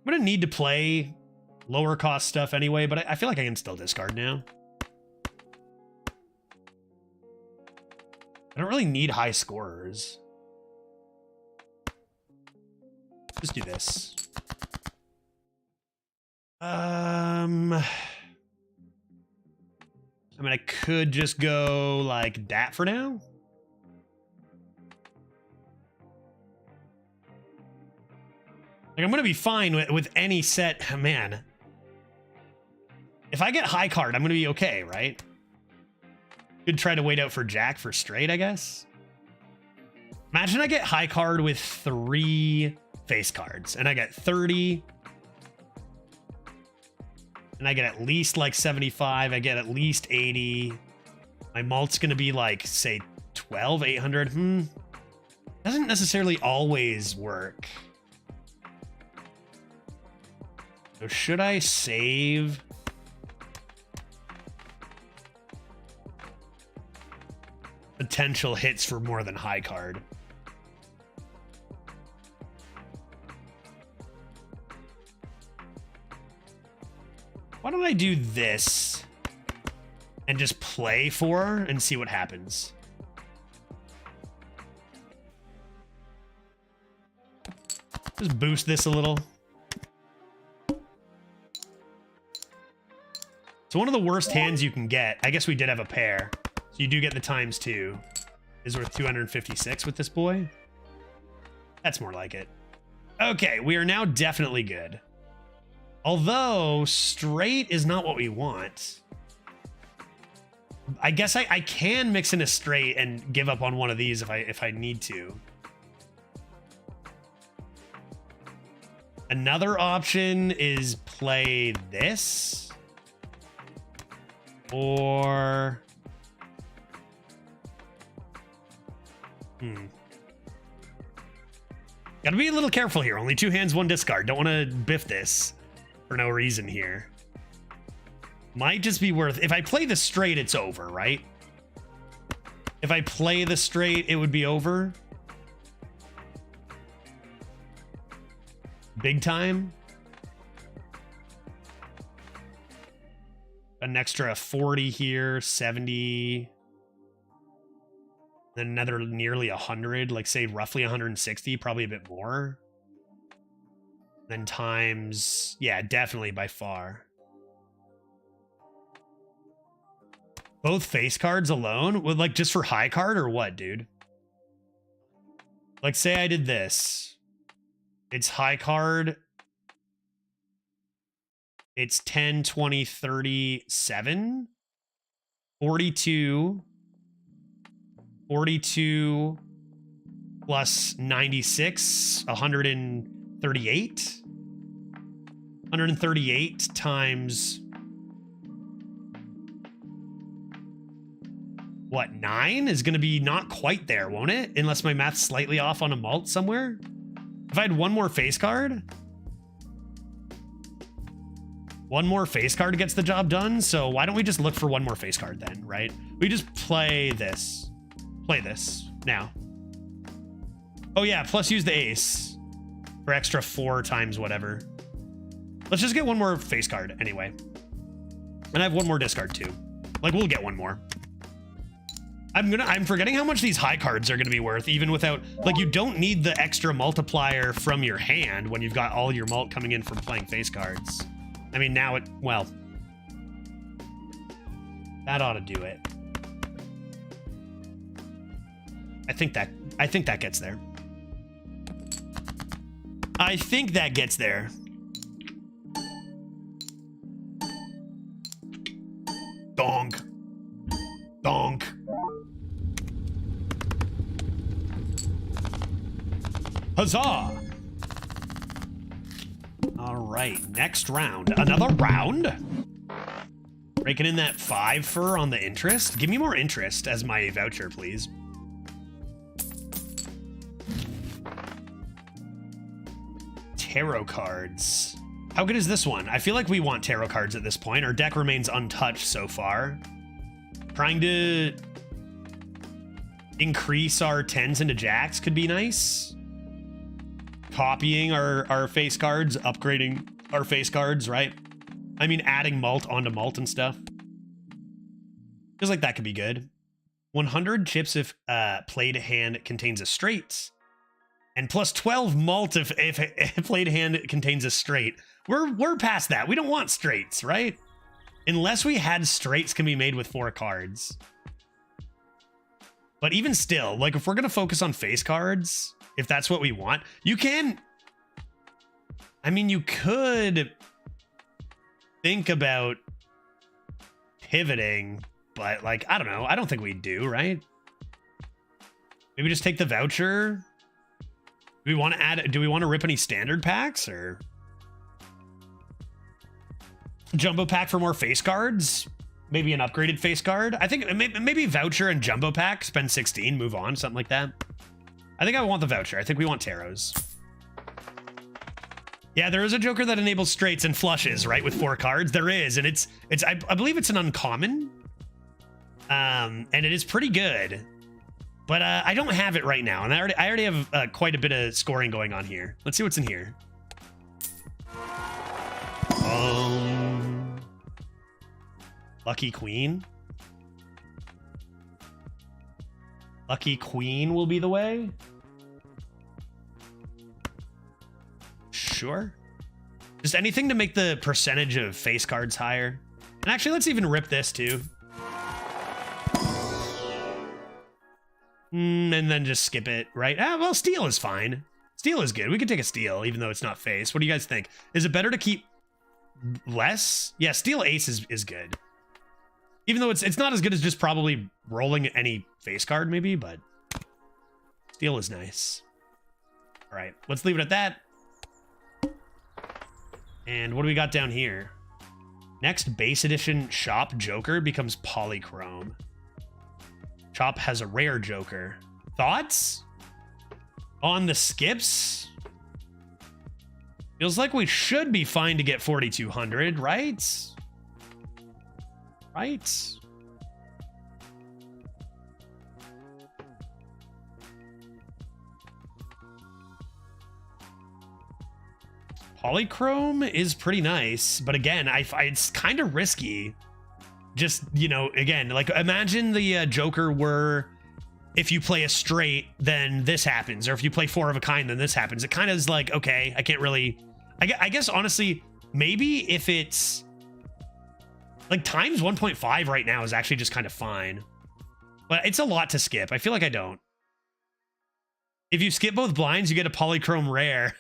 I'm gonna need to play lower cost stuff anyway, but I feel like I can still discard now. I don't really need high scorers. Just do this. I mean, I could just go like that for now. Like, I'm gonna be fine with any set. Man, if I get high card, I'm gonna be okay, right? Could try to wait out for Jack for straight, I guess. Imagine I get high card with 3 face cards, and I get 30, and I get at least like 75. I get at least 80. My mult's gonna be like, say, 800. Doesn't necessarily always work. So should I save? Potential hits for more than high card. Why don't I do this and just play 4 and see what happens? Just boost this a little. So one of the worst hands you can get, I guess we did have a pair. So you do get the ×2. Is worth 256 with this boy. That's more like it. Okay, we are now definitely good. Although straight is not what we want. I guess I can mix in a straight and give up on one of these if I need to. Another option is play this. Or... Gotta be a little careful here. Only 2 hands, 1 discard. Don't want to biff this for no reason here. Might just be worth... If I play the straight, it's over, right? If I play the straight, it would be over. Big time. An extra 40 here, 70. Then another nearly 100, like say roughly 160, probably a bit more. Then times, yeah, definitely by far. Both face cards alone? Well, like just for high card or what, dude? Like say I did this. It's high card. It's 10, 20, 30, 7. 42. 42 plus 96, 138. 138 times... What, 9 is going to be not quite there, won't it? Unless my math's slightly off on a mult somewhere. If I had one more face card, one more face card gets the job done. So why don't we just look for one more face card then, right? We just play this. Play this now. Oh yeah, plus use the ace for extra 4 times whatever. Let's just get one more face card anyway. And I have one more discard too. Like we'll get one more. I'm forgetting how much these high cards are gonna be worth, even without, like, you don't need the extra multiplier from your hand when you've got all your mult coming in from playing face cards. I mean, now it, well, that ought to do it. I think that gets there. I think that gets there. Donk. Donk. Huzzah! All right, next round. Another round. Raking in that 5 fur on the interest. Give me more interest as my voucher, please. Tarot cards. How good is this one? I feel like we want tarot cards at this point. Our deck remains untouched so far. Trying to increase our 10s into jacks could be nice. Copying our face cards, upgrading our face cards, right? I mean, adding mult onto mult and stuff. Feels like that could be good. 100 chips if played hand contains a straight. And plus 12 mult if played hand contains a straight. We're past that. We don't want straights, right? Unless we had straights can be made with 4 cards. But even still, like if we're going to focus on face cards, if that's what we want, you can... I mean, you could think about pivoting, but like, I don't know. I don't think we do, right? Maybe just take the voucher. Do we want to add, do we want to rip any standard packs or jumbo pack for more face cards? Maybe an upgraded face card. I think maybe voucher and jumbo pack, spend 16, move on, something like that. I think I want the voucher. I think we want tarots. Yeah, there is a joker that enables straights and flushes, right, with 4 cards. There is, and it's I believe it's an uncommon. And it is pretty good. But I don't have it right now, and I already have quite a bit of scoring going on here. Let's see what's in here. Lucky Queen. Lucky Queen will be the way. Sure. Just anything to make the percentage of face cards higher. And actually, let's even rip this too. And then just skip it, right? Ah, well, steal is fine. Steal is good. We could take a steal, even though it's not face. What do you guys think? Is it better to keep less? Yeah, steal ace is good. Even though it's not as good as just probably rolling any face card, maybe, but steal is nice. All right, let's leave it at that. And what do we got down here? Next base edition shop Joker becomes polychrome. Shop has a rare Joker. Thoughts? On the skips? Feels like we should be fine to get 4,200, right? Right? Polychrome is pretty nice, but again, it's kind of risky. Just, you know, again, like imagine the Joker were, if you play a straight, then this happens, or if you play four of a kind, then this happens. It kind of is like, okay, I can't really, I guess honestly, maybe if it's like times 1.5 right now is actually just kind of fine, but it's a lot to skip. I feel like I don't. If you skip both blinds, you get a polychrome rare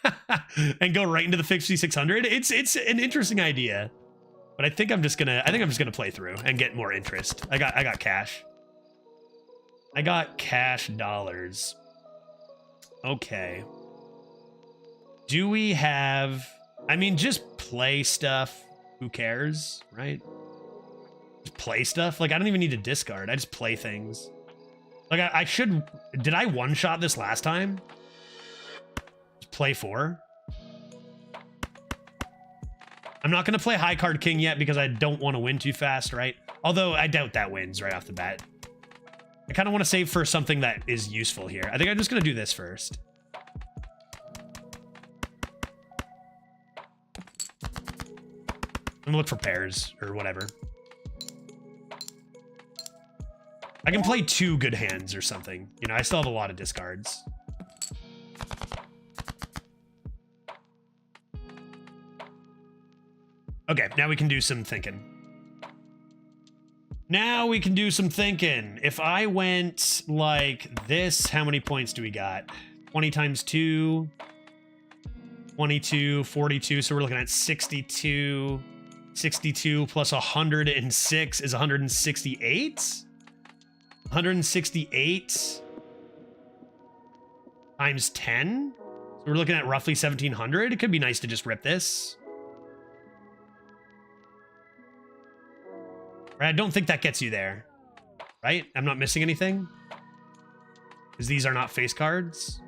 and go right into the 5,600. It's an interesting idea, but I think I'm just gonna play through and get more interest. I got cash. I got cash dollars. Okay. Do we have? I mean, just play stuff. Who cares, right? Just play stuff. Like I don't even need to discard. I just play things. Like I should, did I one-shot this last time? Just play 4. I'm not going to play High Card King yet because I don't want to win too fast, right? Although I doubt that wins right off the bat. I kind of want to save for something that is useful here. I think I'm just going to do this first. I'm going to look for pairs or whatever. I can play 2 good hands or something. You know, I still have a lot of discards. Okay, now we can do some thinking. Now we can do some thinking. If I went like this, how many points do we got? 20 times 2, 22, 42. So we're looking at 62. 62 plus 106 is 168. 168 times 10. So we're looking at roughly 1,700. It could be nice to just rip this. Right, I don't think that gets you there. Right? I'm not missing anything. Because these are not face cards.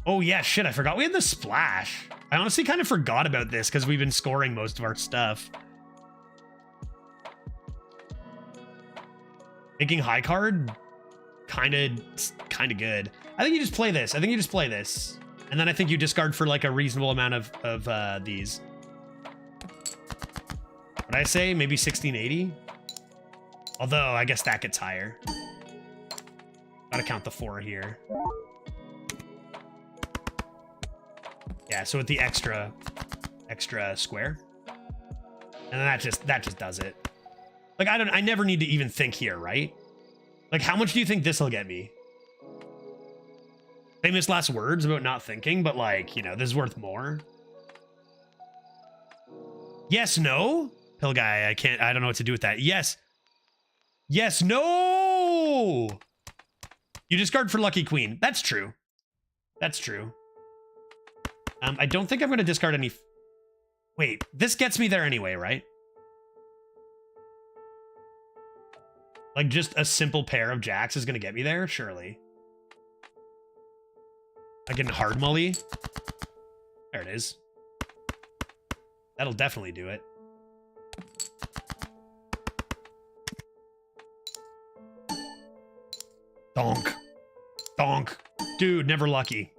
Oh yeah, shit, I forgot we had the splash. I honestly kind of forgot about this because we've been scoring most of our stuff. Making high card, kind of good. I think you just play this. And then I think you discard for like a reasonable amount of these. Would I say maybe 1680? Although I guess that gets higher. Gotta count the 4 here. Yeah, so with the extra square. And then that just does it. Like, I never need to even think here, right? Like, how much do you think this will get me? Famous last words about not thinking, but like, you know, this is worth more. Yes, no? Pill guy, I don't know what to do with that. Yes. Yes, no! You discard for Lucky Queen. That's true. That's true. I don't think I'm going to discard any... Wait, this gets me there anyway, right? Like, just a simple pair of jacks is going to get me there? Surely. I can hard mully. There it is. That'll definitely do it. Donk. Donk. Dude, never lucky.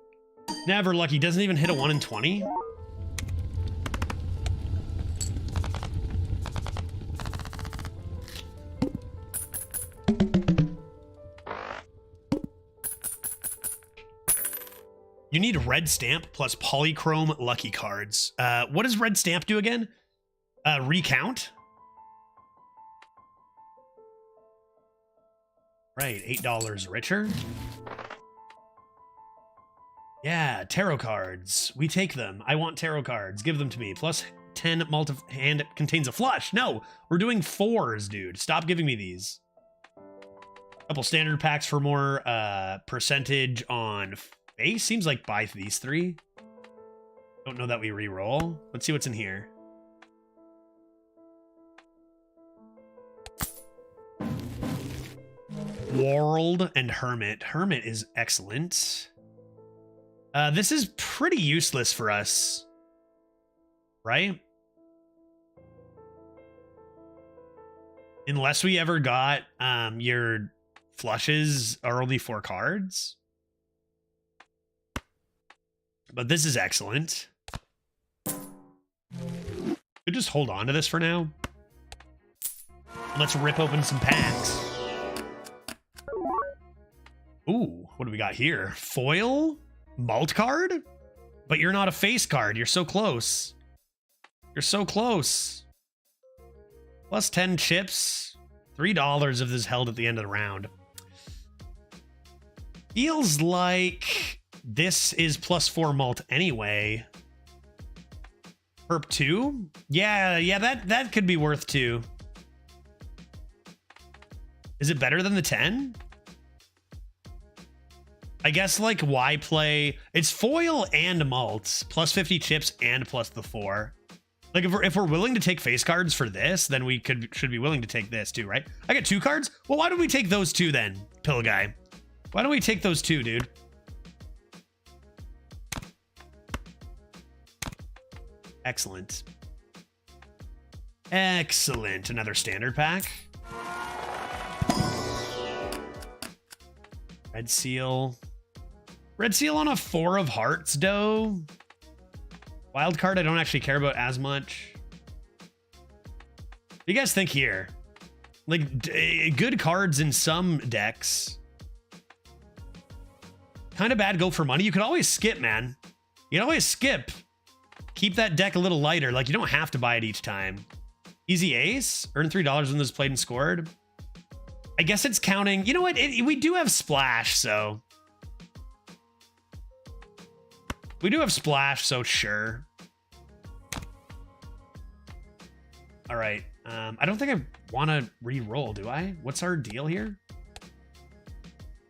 Never lucky. Doesn't even hit a 1 in 20? You need red stamp plus polychrome lucky cards. What does red stamp do again? Recount? Right, $8 richer. Yeah, tarot cards. We take them. I want tarot cards. Give them to me. Plus 10 multi-hand contains a flush. No, we're doing 4s, dude. Stop giving me these. Couple standard packs for more percentage on face. Seems like buy these 3. Don't know that we re-roll. Let's see what's in here. World and Hermit. Hermit is excellent. This is pretty useless for us, right? Unless we ever got your flushes are only 4 cards. But this is excellent. We'll just hold on to this for now. Let's rip open some packs. Ooh, what do we got here? Foil? Malt card? But you're not a face card. You're so close. You're so close. Plus 10 chips. $3 if this is held at the end of the round. Feels like this is plus 4 malt anyway. Herp 2? Yeah, that could be worth 2. Is it better than the 10? I guess, like, why play? It's foil and malt, plus 50 chips and plus the 4. Like, if we're willing to take face cards for this, then we should be willing to take this too, right? I got 2 cards? Well, why don't we take those 2 then, pill guy? Why don't we take those 2, dude? Excellent. Excellent. Another standard pack. Red seal. Red seal on a 4 of hearts, though. Wild card I don't actually care about as much. What do you guys think here? Like, good cards in some decks. Kind of bad go for money. You could always skip, man. You can always skip. Keep that deck a little lighter. Like, you don't have to buy it each time. Easy ace. Earn $3 when this is played and scored. I guess it's counting. You know what? We do have splash, so. We do have splash, so sure. All right. I don't think I want to re-roll, do I? What's our deal here?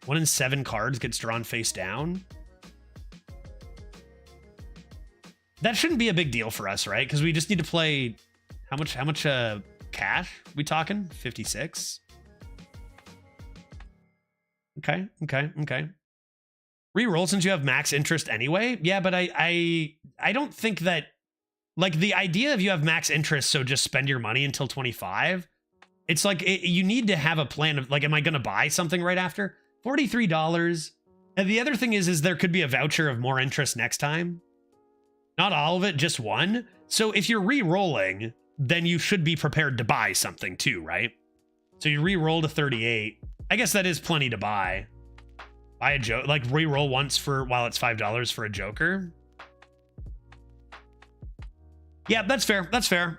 1 in 7 cards gets drawn face down. That shouldn't be a big deal for us, right? Because we just need to play. How much cash we talking? 56. Okay. Reroll since you have max interest anyway. Yeah, but I don't think that, like, the idea of you have max interest, so just spend your money until 25. It's like you need to have a plan of, like, am I going to buy something right after? $43. And the other thing is there could be a voucher of more interest next time. Not all of it, just one. So if you're re-rolling, then you should be prepared to buy something too, right? So you re-roll to 38. I guess that is plenty to buy. Buy a joke, like re-roll once while it's $5 for a joker. Yeah, that's fair. That's fair.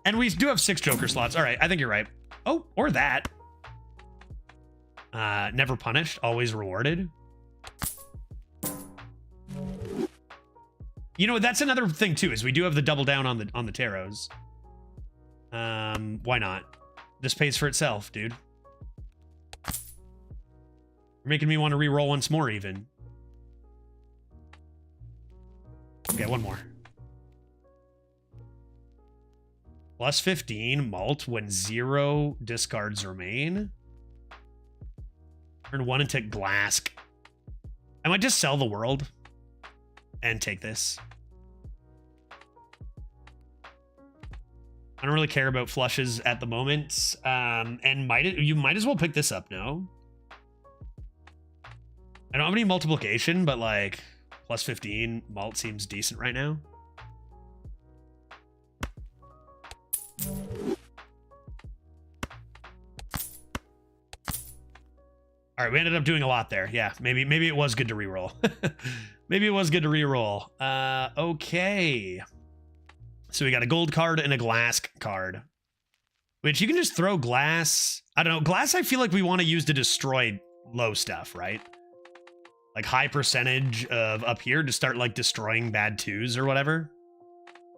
And we do have 6 joker slots. All right, I think you're right. Oh, or that. Never punished, always rewarded. You know, that's another thing too, is we do have the double down on the tarots. Why not? This pays for itself, dude. You're making me want to re-roll once more, even. Okay, one more. Plus 15 malt when 0 discards remain. Turn 1 and take glass. I might just sell the world and take this. I don't really care about flushes at the moment. And you might as well pick this up, no? I don't have any multiplication, but like plus 15 malt seems decent right now. All right, we ended up doing a lot there. Yeah, maybe it was good to reroll. Maybe it was good to reroll. Okay. So we got a gold card and a glass card, which you can just throw glass. I don't know. Glass I feel like we want to use to destroy low stuff, right? Like high percentage of up here to start like destroying bad 2s or whatever.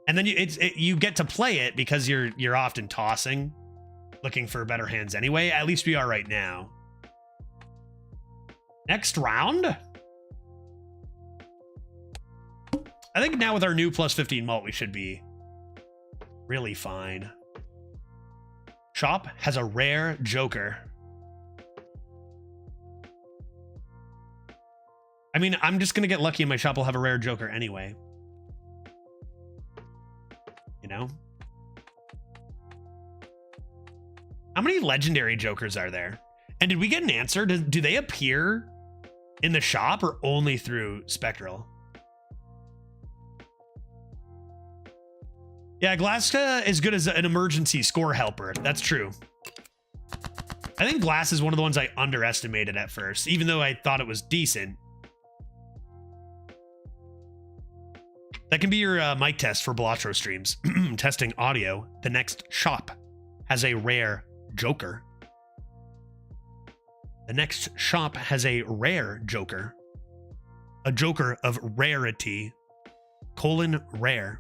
And then you get to play it because you're often tossing, looking for better hands anyway. At least we are right now. Next round. I think now with our new plus 15 malt, we should be really fine. Shop has a rare joker. I mean, I'm just going to get lucky and my shop will have a rare Joker anyway. You know? How many legendary Jokers are there? And did we get an answer? Do they appear in the shop or only through Spectral? Yeah, Glass is good as an emergency score helper. That's true. I think Glass is one of the ones I underestimated at first, even though I thought it was decent. That can be your mic test for Balatro streams. Testing audio. The next shop has a rare Joker. The next shop has a rare Joker. A Joker of rarity. Rare.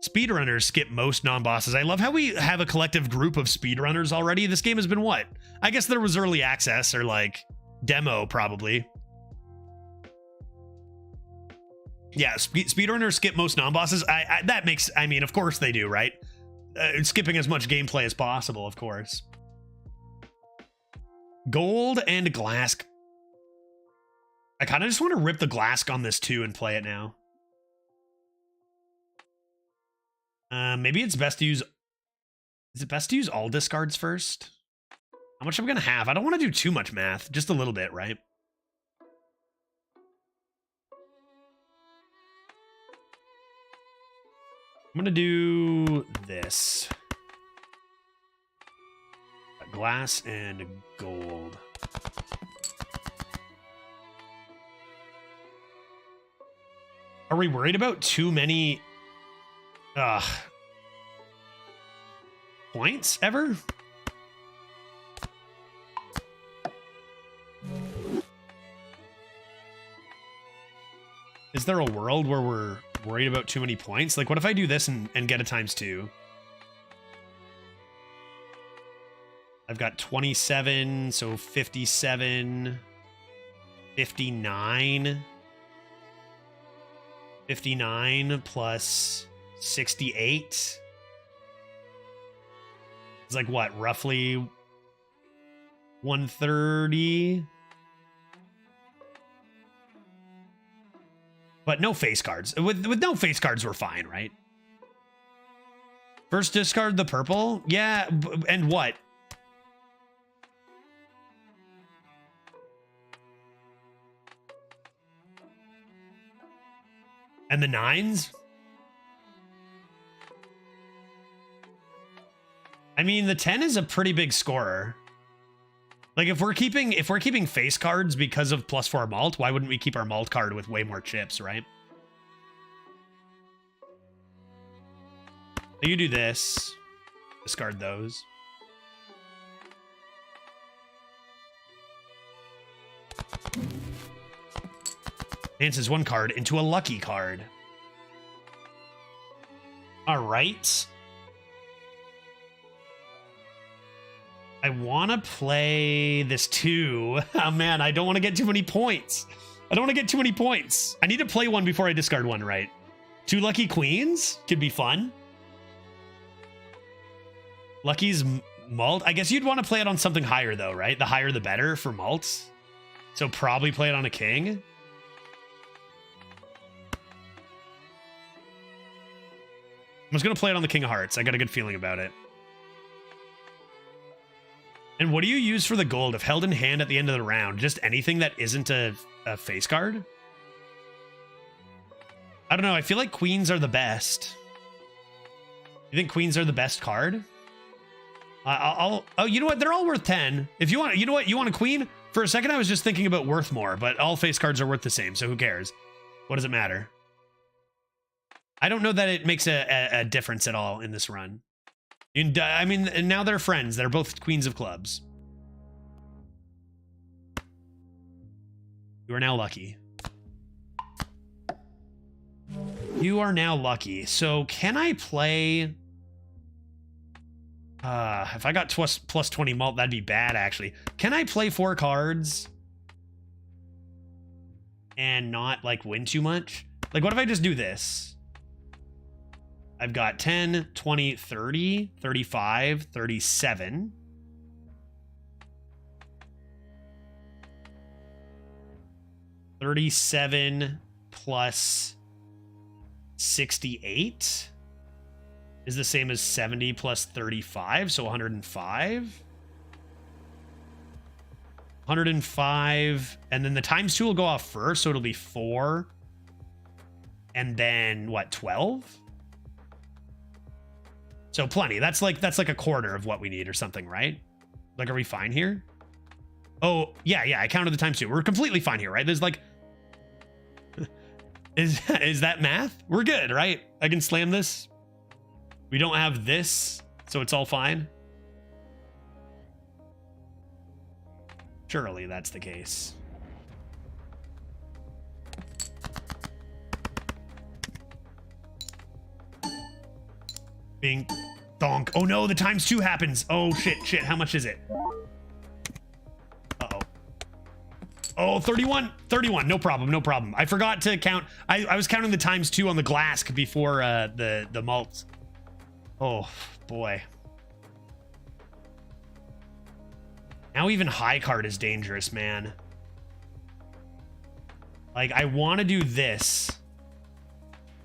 Speedrunners skip most non-bosses. I love how we have a collective group of speedrunners already. This game has been what? I guess there was early access or like demo probably. Yeah, speedrunners skip most non-bosses. That makes, I mean, of course they do, right? Skipping as much gameplay as possible, of course. Gold and Glass. I kind of just want to rip the Glass on this too and play it now. Maybe it's best to use... Is it best to use all discards first? How much am I going to have? I don't want to do too much math. Just a little bit, right? I'm going to do this. Glass and gold. Are we worried about too many points ever? Is there a world where we're worried about too many points? Like, what if I do this and get a ×2? I've got 27, so 57, 59. 59 plus 68. It's like what, roughly 130? But no face cards. With no face cards, we're fine, right? First discard the purple? Yeah, and what? And the 9s? I mean, the 10 is a pretty big scorer. Like if we're keeping face cards because of +4 malt, why wouldn't we keep our malt card with way more chips, right? You do this. Discard those. Enhances one card into a lucky card. All right. I want to play this too. Oh man, I don't want to get too many points. I don't want to get too many points. I need to play one before I discard one, right? 2 lucky queens could be fun. Lucky's malt. I guess you'd want to play it on something higher though, right? The higher the better for malts. So probably play it on a king. I'm just going to play it on the King of Hearts. I got a good feeling about it. And what do you use for the gold if held in hand at the end of the round? Just anything that isn't a face card? I don't know. I feel like queens are the best. You think queens are the best card? Oh, you know what? They're all worth 10. If you want, you know what? You want a queen? For a second, I was just thinking about worth more, but all face cards are worth the same. So who cares? What does it matter? I don't know that it makes a difference at all in this run. I mean, now they're friends. They're both queens of clubs. You are now lucky. You are now lucky. So can I play... if I got plus 20 malt, that'd be bad, actually. Can I play 4 cards and not, like, win too much? Like, what if I just do this? I've got 10, 20, 30, 35, 37. 37 plus 68 is the same as 70 plus 35, so 105. 105, and then the times 2 will go off first, so it'll be 4. And then what, 12? So plenty. That's like a quarter of what we need or something, right? Like, are we fine here? Oh, yeah, I counted the times 2. We're completely fine here, right? There's like is that math? We're good, right? I can slam this. We don't have this, so it's all fine. Surely that's the case. Bing, donk. Oh no, the times 2 happens. Oh shit. How much is it? Uh-oh. Oh, 31. No problem. I forgot to count. I was counting the times 2 on the glass before the malts. Oh boy. Now even high card is dangerous, man. Like, I want to do this.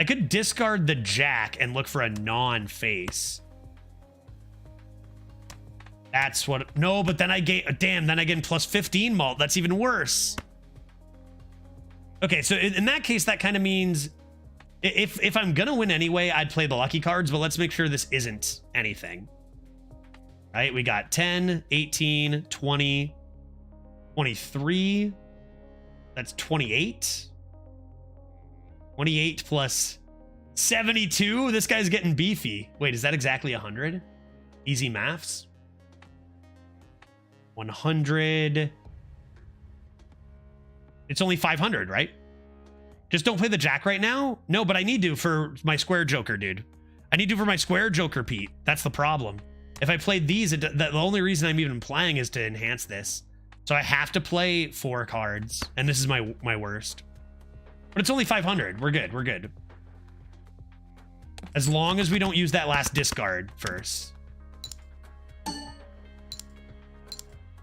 I could discard the jack and look for a non-face. That's what... No, but then I get... Damn, then I get plus 15 malt. That's even worse. Okay, so in that case, that kind of means... If I'm going to win anyway, I'd play the lucky cards, but let's make sure this isn't anything. Right, we got 10, 18, 20, 23. That's 28. 28 plus 72. This guy's getting beefy. Wait, is that exactly 100? Easy maths. 100. It's only 500, right? Just don't play the jack right now? No, but I need to for my square joker, dude. I need to for my square joker, Pete. That's the problem. If I played these, the only reason I'm even playing is to enhance this. So I have to play 4 cards, and this is my worst. But it's only 500. We're good. As long as we don't use that last discard first.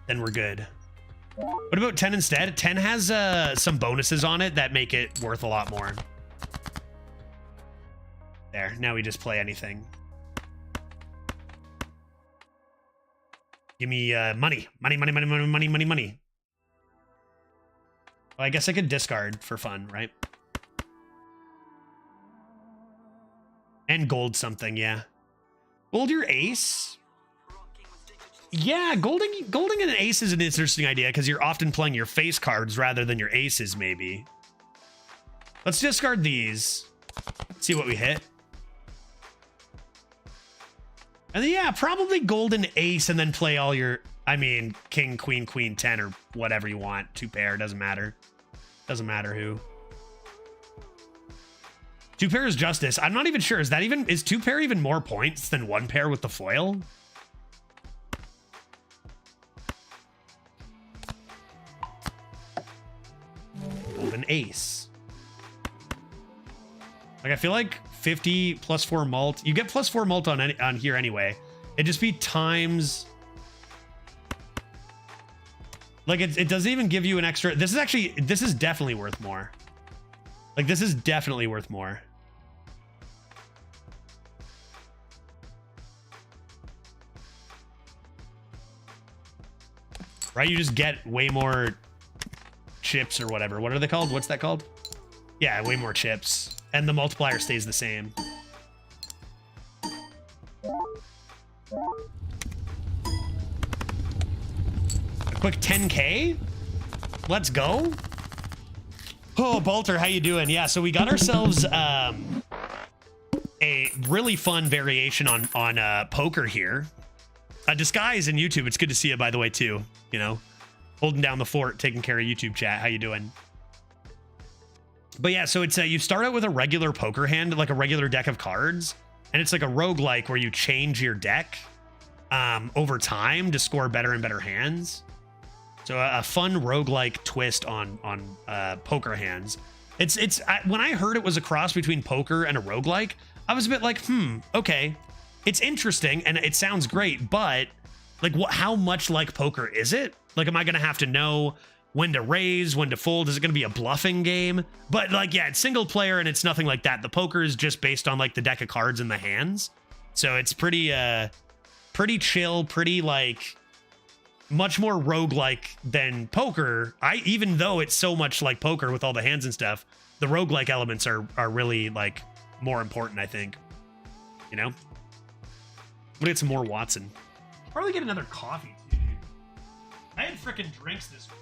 Then we're good. What about 10 instead? 10 has some bonuses on it that make it worth a lot more. There, now we just play anything. Give me money. Money. Well, I guess I could discard for fun, right? And gold something, yeah. Gold your ace? Yeah, golding an ace is an interesting idea because you're often playing your face cards rather than your aces, maybe. Let's discard these. See what we hit. And then, yeah, probably golden ace and then play all your, I mean, king, queen, 10 or whatever you want. 2 pair, doesn't matter. Doesn't matter who. 2 pair is justice. I'm not even sure. Is 2 pair even more points than 1 pair with the foil? Golden ace. Like, I feel like 50 plus 4 malt. You get plus 4 malt on here anyway. It'd just be times. Like, it doesn't even give you an extra. This is definitely worth more. Like, this is definitely worth more. Right? You just get way more chips or whatever. What are they called? What's that called? Yeah, way more chips. And the multiplier stays the same. A quick 10K? Let's go. Oh, Balter, how you doing? Yeah, so we got ourselves a really fun variation on poker here. Disguise in YouTube. It's good to see you, by the way, too. You know, holding down the fort, taking care of YouTube chat. How you doing? But yeah, so it's you start out with a regular poker hand, like a regular deck of cards, and it's like a roguelike where you change your deck over time to score better and better hands. So a fun roguelike twist on poker hands. When I heard it was a cross between poker and a roguelike, I was a bit like, okay, it's interesting and it sounds great, but like, how much like poker is it? Like, am I gonna have to know when to raise, when to fold. Is it going to be a bluffing game? But like, yeah, it's single player and it's nothing like that. The poker is just based on like the deck of cards in the hands. So it's pretty chill, pretty like much more roguelike than poker. Even though it's so much like poker with all the hands and stuff, the roguelike elements are really like more important, I think. You know? We'll get some more Watson. Probably get another coffee too, dude. I had frickin' drinks this week.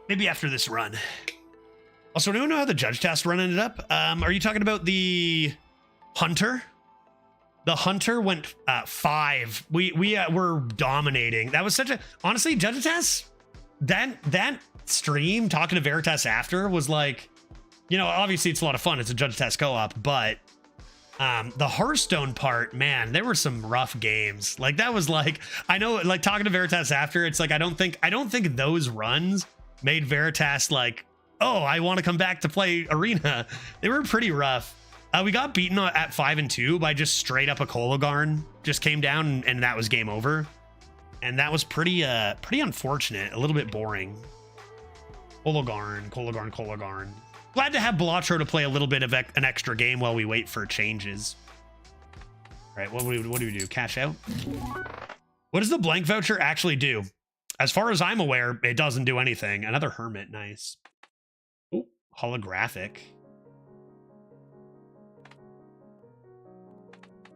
Maybe after this run. Also, do you know how the judge test run ended up? Are you talking about the Hunter? The Hunter went 5. We were dominating. That was such a, honestly, judge test. That stream talking to Veritas after was like, you know, obviously it's a lot of fun. It's a judge test co-op, but the Hearthstone part, man, there were some rough games. Like that was like, I know, like talking to Veritas after, it's like I don't think those runs made Veritas like, oh, I want to come back to play Arena. They were pretty rough. We got beaten at 5-2 by just straight up a Kologarn. Just came down and that was game over. And that was pretty unfortunate. A little bit boring. Kologarn. Glad to have Balatro to play a little bit of an extra game while we wait for changes. All right, what do we do? Cash out? What does the blank voucher actually do? As far as I'm aware, it doesn't do anything. Another Hermit, nice. Oh, holographic.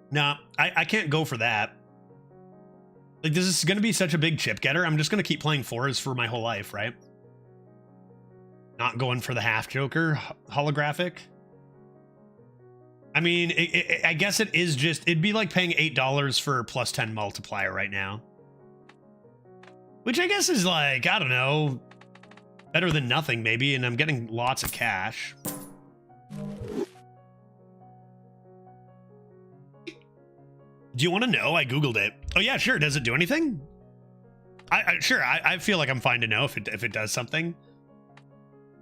Nah, I can't go for that. Like, this is going to be such a big chip getter. I'm just going to keep playing 4s for my whole life, right? Not going for the half Joker holographic. I mean, I guess it is just, it'd be like paying $8 for plus 10 multiplier right now. Which I guess is like, I don't know, better than nothing maybe, and I'm getting lots of cash. Do you want to know? I Googled it. Oh yeah, sure. Does it do anything? Sure. I feel like I'm fine to know if it does something.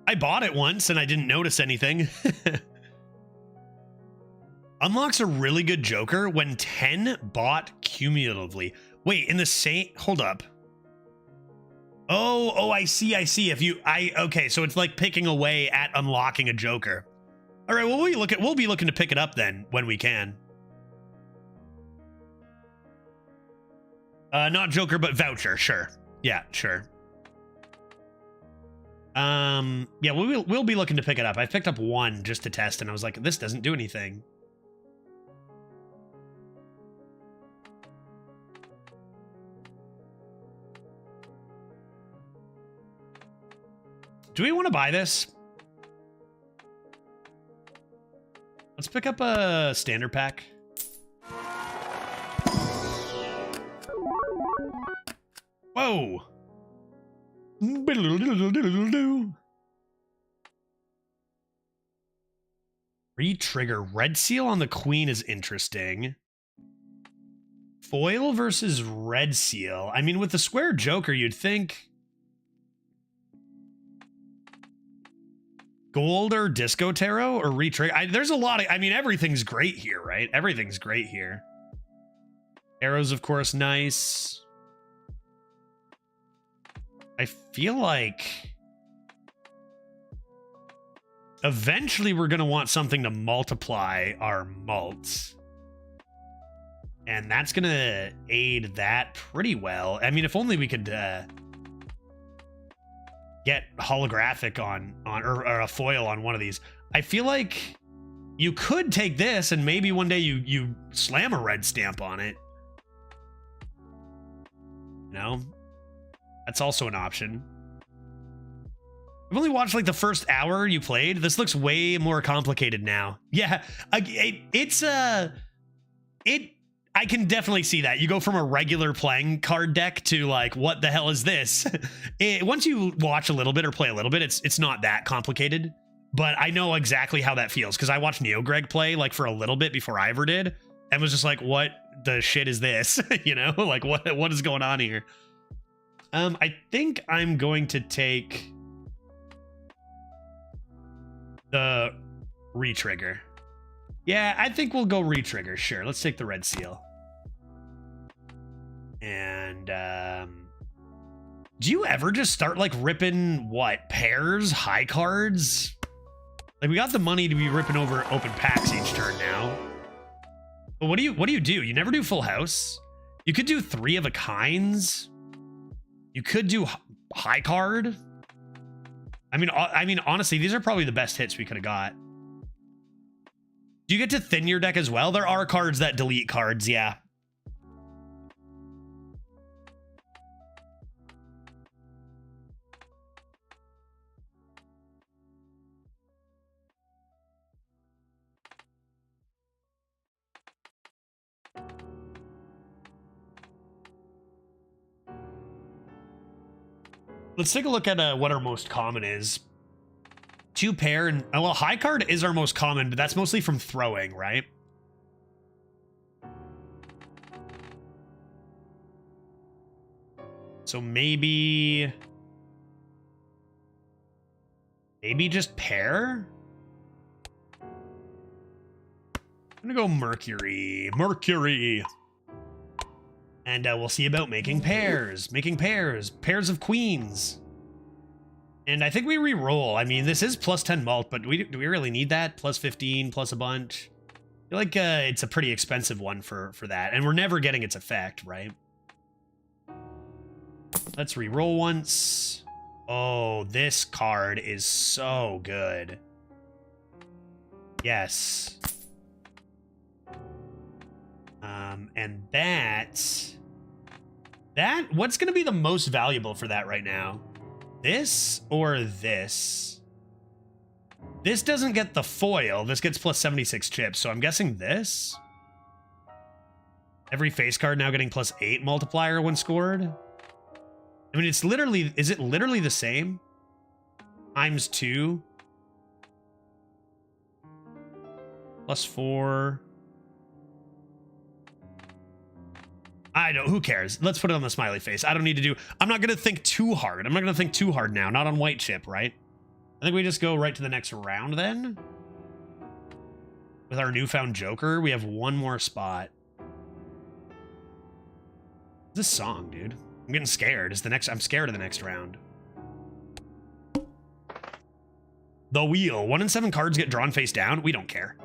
I bought it once and I didn't notice anything. Unlocks a really good Joker when 10 bought cumulatively. Wait, in the same, hold up. Oh, I see. Okay, so it's like picking away at unlocking a Joker. All right, well, we'll be looking to pick it up then when we can. Not Joker, but voucher, sure. Yeah, sure. Yeah, we'll be looking to pick it up. I picked up one just to test, and I was like, this doesn't do anything. Do we want to buy this? Let's pick up a standard pack. Whoa. Re-trigger. Red seal on the queen is interesting. Foil versus red seal. I mean, with the square Joker, you'd think gold or disco tarot or re-trigger. There's a lot of, I mean, everything's great here, right? Everything's great here. Arrows, of course, nice. I feel like eventually we're going to want something to multiply our mults. And that's going to aid that pretty well. I mean, if only we could get holographic on or a foil on one of these. I feel like you could take this and maybe one day you slam a red stamp on it. No? That's also an option. I've only watched like the first hour you played. This looks way more complicated now. Yeah, I can definitely see that. You go from a regular playing card deck to like, what the hell is this? Once you watch a little bit or play a little bit, it's not that complicated. But I know exactly how that feels because I watched Neo Greg play like for a little bit before I ever did. and was just like, what the shit is this? You know, like what is going on here? I think I'm going to take the retrigger. Yeah, I think we'll go retrigger. Sure, let's take the red seal. And do you ever just start like ripping what, pairs, high cards? Like, we got the money to be ripping over open packs each turn now. But what do you do? You never do full house. You could do 3 of a kinds. You could do high card. I mean, honestly, these are probably the best hits we could have got. Do you get to thin your deck as well? There are cards that delete cards, yeah. Let's take a look at what our most common is. 2 pair and well, high card is our most common, but that's mostly from throwing, right? So maybe just pair. I'm gonna go Mercury. And we'll see about making pairs. Pairs of queens. And I think we re-roll. I mean, this is plus 10 malt, but do we really need that? Plus 15, plus a bunch. I feel like it's a pretty expensive one for that. And we're never getting its effect, right? Let's re-roll once. Oh, this card is so good. Yes. And what's going to be the most valuable for that right now? This or this? This doesn't get the foil. This gets plus 76 chips. So I'm guessing this. Every face card now getting plus 8 multiplier when scored. I mean, is it literally the same? Times 2. Plus 4. Who cares? Let's put it on the smiley face. I don't need to do, I'm not going to think too hard. I'm not going to think too hard now. Not on white chip, right? I think we just go right to the next round then. With our newfound Joker, we have one more spot. This song, dude. I'm getting scared. I'm scared of the next round. The wheel. 1 in 7 cards get drawn face down. We don't care.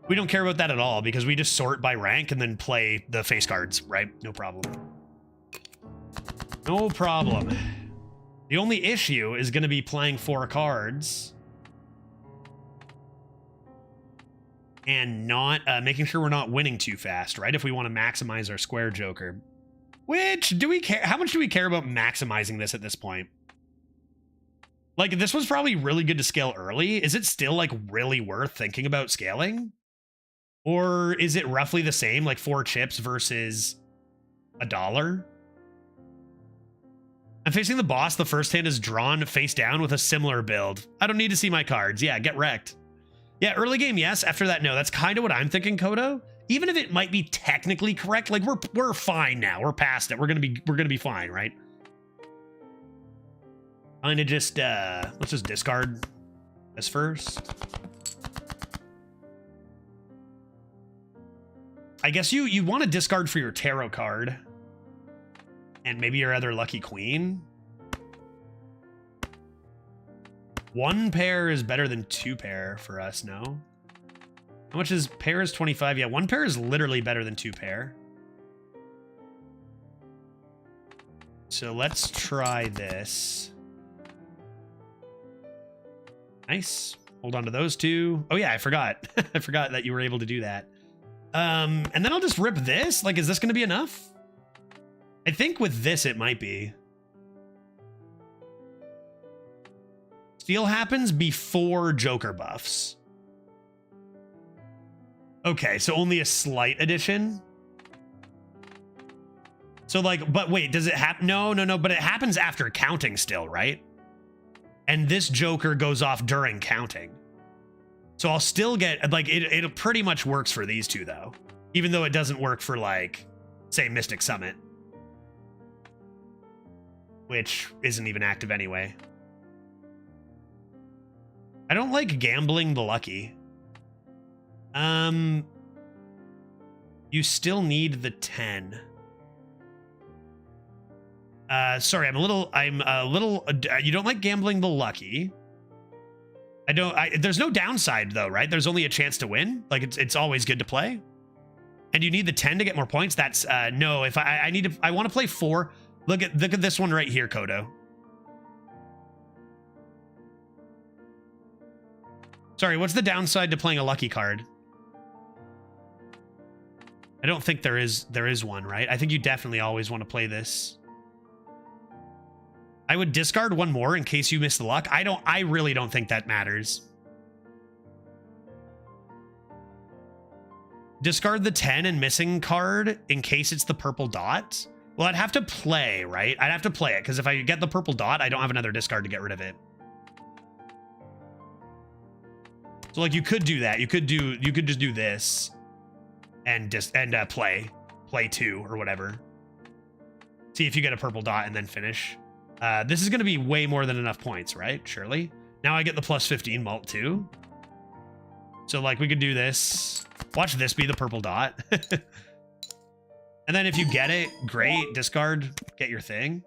We don't care about that at all because we just sort by rank and then play the face cards, right? No problem. No problem. The only issue is going to be playing 4 cards and not making sure we're not winning too fast, right? If we want to maximize our square Joker. Which, do we care? How much do we care about maximizing this at this point? Like, this was probably really good to scale early. Is it still, like, really worth thinking about scaling? Or is it roughly the same, like 4 chips versus $1? I'm facing the boss. The first hand is drawn face down with a similar build. I don't need to see my cards. Yeah, get wrecked. Yeah, early game, yes. After that, no. That's kind of what I'm thinking, Kodo. Even if it might be technically correct, like we're fine now. We're past it. We're gonna be fine, right? I'm gonna just let's just discard this first. I guess you want to discard for your tarot card. And maybe your other lucky queen. 1 pair is better than 2 pair for us, no? How much is pair is 25? Yeah, 1 pair is literally better than 2 pair. So let's try this. Nice. Hold on to those 2. Oh yeah, I forgot. I forgot that you were able to do that. And then I'll just rip this. Like, is this going to be enough? I think with this, it might be. Steal happens before Joker buffs. Okay, so only a slight addition. So like, but wait, does it happen? No, but it happens after counting still, right? And this Joker goes off during counting. So I'll still get, like, it pretty much works for these 2 though. Even though it doesn't work for, like, say, Mystic Summit. Which isn't even active anyway. I don't like gambling the lucky. You still need the 10. Sorry, I'm a little, you don't like gambling the lucky. There's no downside though, right? There's only a chance to win. Like it's always good to play. And you need the 10 to get more points. That's, no, if I want to play 4. Look at this one right here, Kodo. Sorry, what's the downside to playing a lucky card? I don't think there is one, right? I think you definitely always want to play this. I would discard one more in case you miss the luck. I really don't think that matters. Discard the 10 and missing card in case it's the purple dot. Well, I'd have to play, right? I'd have to play it because if I get the purple dot, I don't have another discard to get rid of it. So like you could do that. You could just do this and play 2 or whatever. See if you get a purple dot and then finish. This is going to be way more than enough points, right? Surely. Now I get the plus 15 mult too. So like we could do this. Watch this be the purple dot. And then if you get it, great. Discard, get your thing.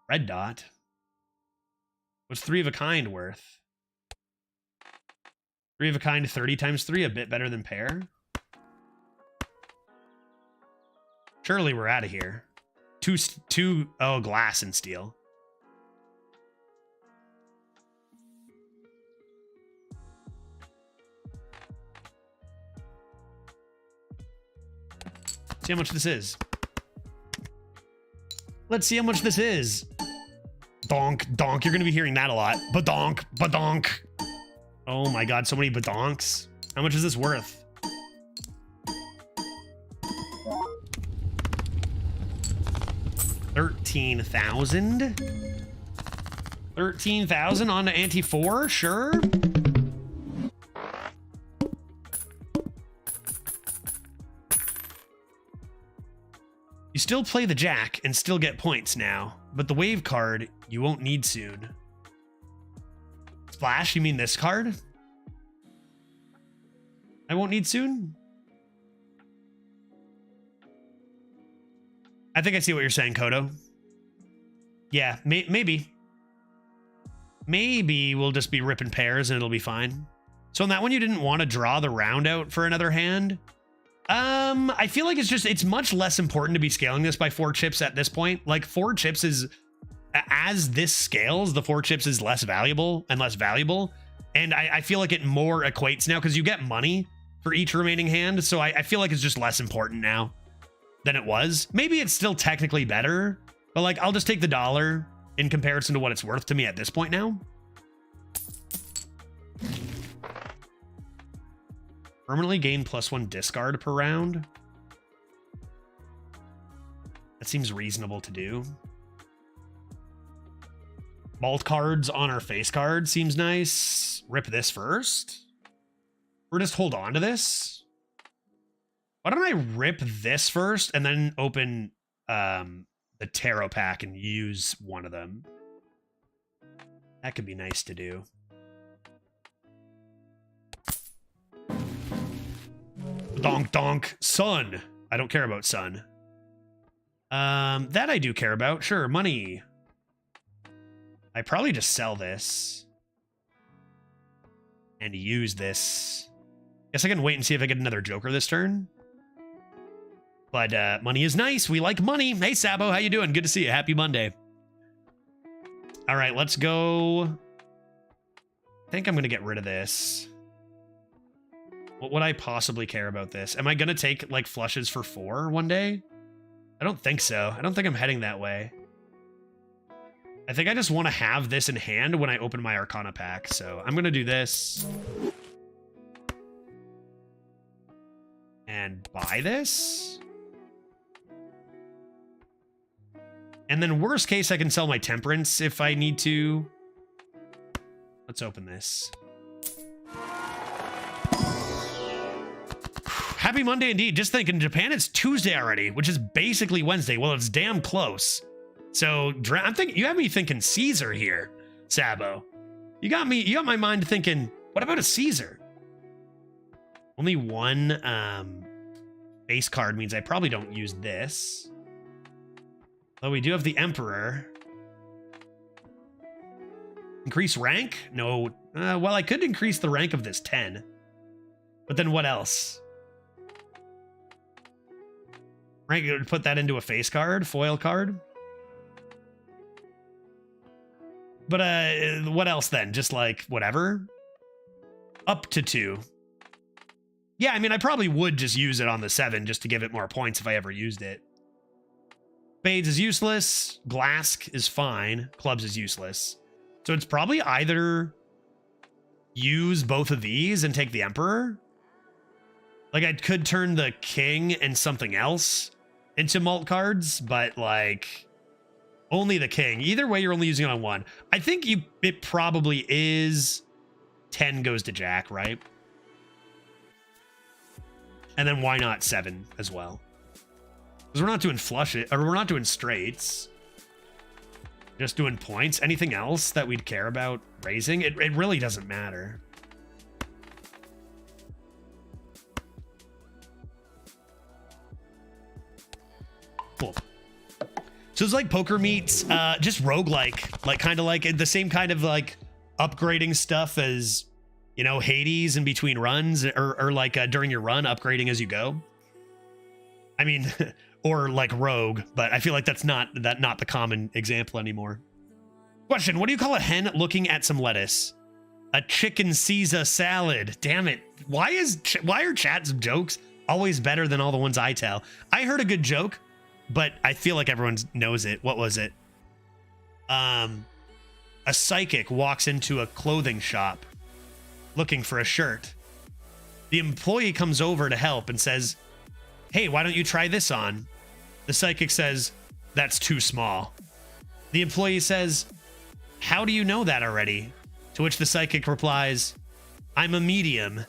Red dot. What's 3 of a kind worth? 3 of a kind, 30 times 3, a bit better than pair. Surely we're out of here. Oh, glass and steel. See how much this is. Let's see how much this is. Donk, donk. You're going to be hearing that a lot. Badonk, badonk. Oh my god, so many badonks. How much is this worth? $13,000? 13,000 on to ante 4? Sure. You still play the jack and still get points now, but the wave card you won't need soon. Splash, you mean this card? I won't need soon? I think I see what you're saying, Kodo. Yeah, maybe. Maybe we'll just be ripping pairs and it'll be fine. So on that one, you didn't want to draw the round out for another hand? I feel like it's much less important to be scaling this by 4 chips at this point. Like 4 chips is, as this scales, the 4 chips is less valuable and less valuable. And I feel like it more equates now because you get money for each remaining hand. So I feel like it's just less important now than it was. Maybe it's still technically better, but like I'll just take the $1 in comparison to what it's worth to me at this point now. Permanently gain +1 discard per round. That seems reasonable to do. Vault cards on our face card seems nice. Rip this first. Or just hold on to this. Why don't I rip this first and then open the tarot pack and use one of them? That could be nice to do. Donk donk. Sun. I don't care about sun. That I do care about. Sure, money. I probably just sell this and use this. Guess I can wait and see if I get another Joker this turn. But money is nice. We like money. Hey, Sabo, how you doing? Good to see you. Happy Monday. All right, let's go. I think I'm going to get rid of this. What would I possibly care about this? Am I going to take, like, flushes for 4 one day? I don't think so. I don't think I'm heading that way. I think I just want to have this in hand when I open my Arcana pack. So I'm going to do this. And buy this. And then worst case, I can sell my Temperance if I need to. Let's open this. Happy Monday indeed. Just think, in Japan it's Tuesday already, which is basically Wednesday. Well, it's damn close. So I'm thinking, you have me thinking Caesar here, Sabo. You got my mind thinking, what about a Caesar? Only one base card means I probably don't use this. Though we do have the Emperor. Increase rank? No. Well, I could increase the rank of this 10. But then what else? Rank, put that into a face card, foil card. But what else then? Just like whatever? Up to 2. Yeah, I mean, I probably would just use it on the 7 just to give it more points if I ever used it. Spades is useless. Glask is fine. Clubs is useless. So it's probably either use both of these and take the Emperor. Like, I could turn the King and something else into mult cards, but like only the King. Either way, you're only using it on 1. I think it probably is 10 goes to Jack, right? And then why not 7 as well? Because we're not doing flush it, or we're not doing straights. Just doing points. Anything else that we'd care about raising? It really doesn't matter. Cool. So it's like poker meets just roguelike, like kind of like the same kind of like upgrading stuff as, you know, Hades in between runs, or like during your run, upgrading as you go. I mean, or like Rogue, but I feel like that's not the common example anymore. Question: what do you call a hen looking at some lettuce? A chicken Caesar salad. Damn it! Why are chat's jokes always better than all the ones I tell? I heard a good joke, but I feel like everyone knows it. What was it? A psychic walks into a clothing shop looking for a shirt. The employee comes over to help and says, "Hey, why don't you try this on?" The psychic says, "That's too small." The employee says, "How do you know that already?" To which the psychic replies, "I'm a medium."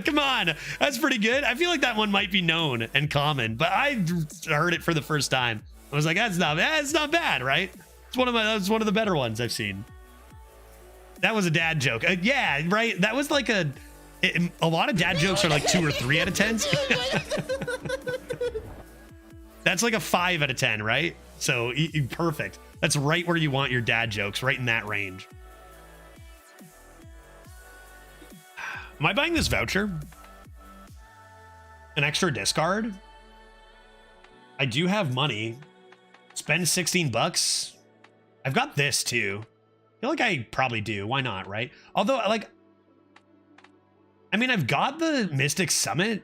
Come on, that's pretty good. I feel like that one might be known and common, but I heard it for the first time. I was like, that's not bad, right? That's one of the better ones I've seen. That was a dad joke. Yeah, right. That was like a lot of dad jokes are like 2 or 3 out of 10. That's like a 5 out of 10, right? So perfect. That's right where you want your dad jokes, right in that range. Am I buying this voucher? An extra discard? I do have money. Spend 16 bucks. I've got this too. I feel like I probably do. Why not, right? Although, like, I mean, I've got the Mystic Summit,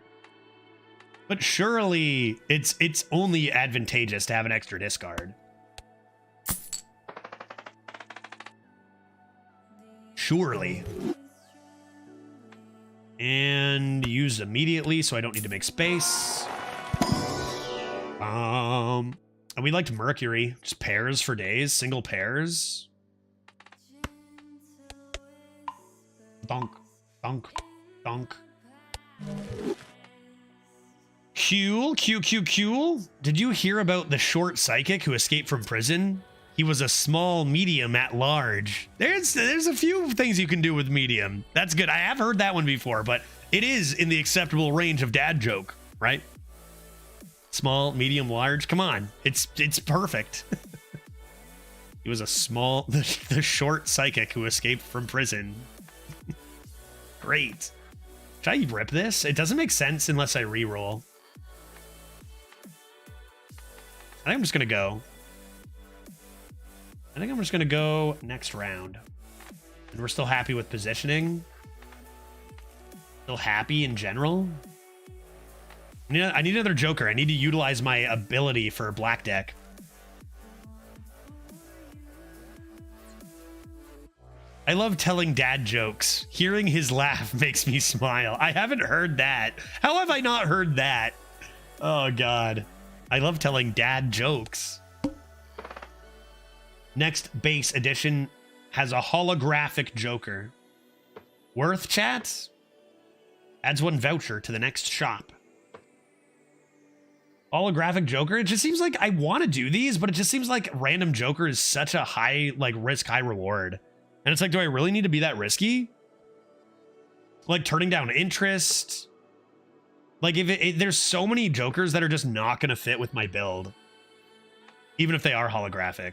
but surely it's only advantageous to have an extra discard. Surely. And use immediately, so I don't need to make space. And we liked Mercury. Just pairs for days, single pairs. Donk, donk, donk. Cool. Did you hear about the short psychic who escaped from prison? He was a small medium at large. There's a few things you can do with medium. That's good. I have heard that one before, but it is in the acceptable range of dad joke, right? Small, medium, large. Come on. It's perfect. He was a small, the short psychic who escaped from prison. Great. Should I rip this? It doesn't make sense unless I re-roll. I think I'm just going to go. I think I'm just going to go next round. And we're still happy with positioning. Still happy in general. I need another joker. I need to utilize my ability for black deck. I love telling dad jokes. Hearing his laugh makes me smile. I haven't heard that. How have I not heard that? Oh, God. I love telling dad jokes. Next base edition has a holographic Joker. Worth, chat? Adds 1 voucher to the next shop. Holographic Joker. It just seems like I want to do these, but it just seems like random Joker is such a high, like, risk, high reward. And it's like, do I really need to be that risky? Like, turning down interest. Like, if there's so many Jokers that are just not going to fit with my build. Even if they are holographic.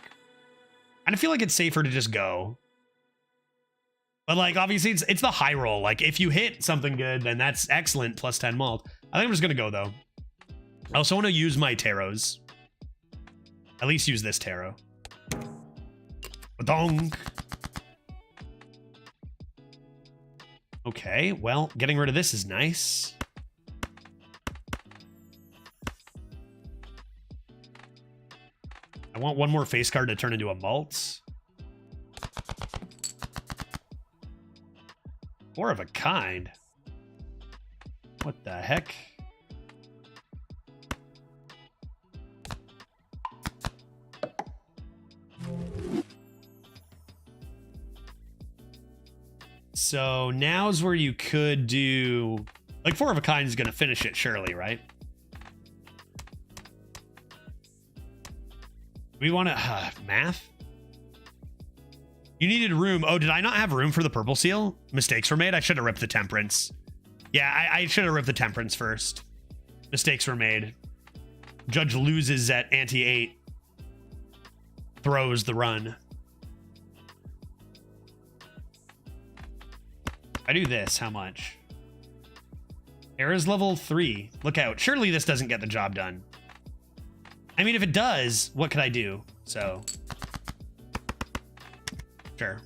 And I feel like it's safer to just go. But, like, obviously, it's the high roll. Like, if you hit something good, then that's excellent, plus 10 malt. I think I'm just going to go, though. I also want to use my tarots. At least use this tarot. Badonk. Okay, well, getting rid of this is nice. I want 1 more face card to turn into a malt. 4 of a kind. What the heck? So now's where you could do, like, 4 of a kind is going to finish it, surely, right? We want to, math? You needed room. Oh, did I not have room for the purple seal? Mistakes were made. I should have ripped the temperance. Yeah, I should have ripped the temperance first. Mistakes were made. Judge loses at ante-8. Throws the run. I do this, how much? Era's level 3. Look out. Surely this doesn't get the job done. I mean, if it does, what could I do? So. Sure.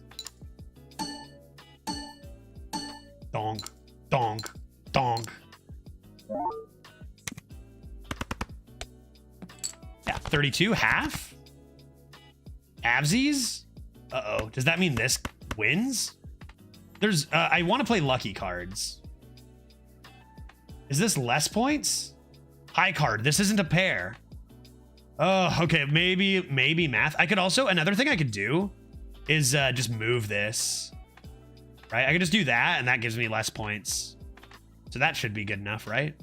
Donk. Donk. Donk. Yeah, 32. Half? Absies? Uh-oh. Does that mean this wins? There's, I want to play lucky cards. Is this less points? High card. This isn't a pair. Oh, okay. Maybe math. I could also, another thing I could do is just move this. Right? I could just do that, and that gives me less points. So that should be good enough, right?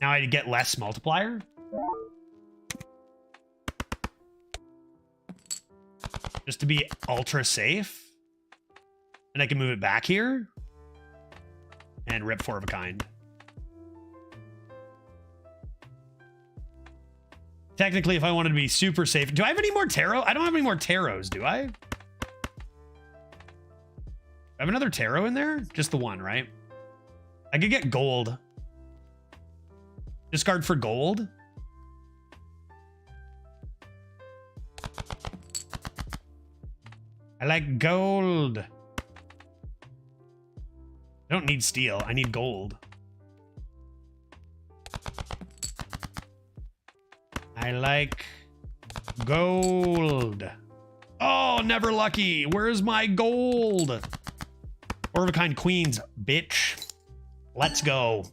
Now I get less multiplier. Just to be ultra safe. And I can move it back here. And rip 4 of a kind. Technically, if I wanted to be super safe. Do I have any more tarot? I don't have any more tarots, do I? I have another tarot in there? Just the one, right? I could get gold. Discard for gold. I like gold. I don't need steel. I need gold. I like gold. Oh, never lucky. Where's my gold? 4 of a kind queens, bitch. Let's go.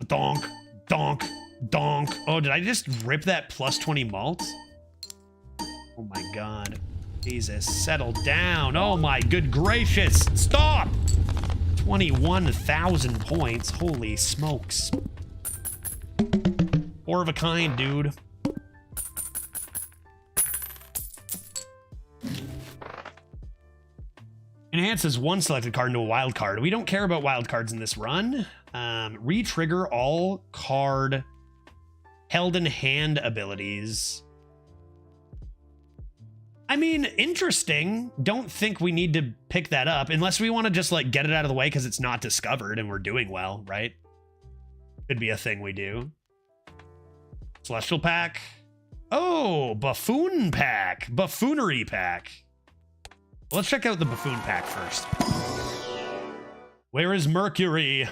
Donk, donk, donk. Oh, did I just rip that plus 20 malt? Oh my god. Jesus, settle down. Oh my good gracious. Stop! 21,000 points. Holy smokes. 4 of a kind, dude. Enhances 1 selected card into a wild card. We don't care about wild cards in this run. Re-trigger all card held in hand abilities. I mean, interesting. Don't think we need to pick that up unless we want to just like get it out of the way because it's not discovered and we're doing well, right? Could be a thing we do. Celestial pack. Oh, buffoon pack. Buffoonery pack. Let's check out the buffoon pack first. Where is Mercury?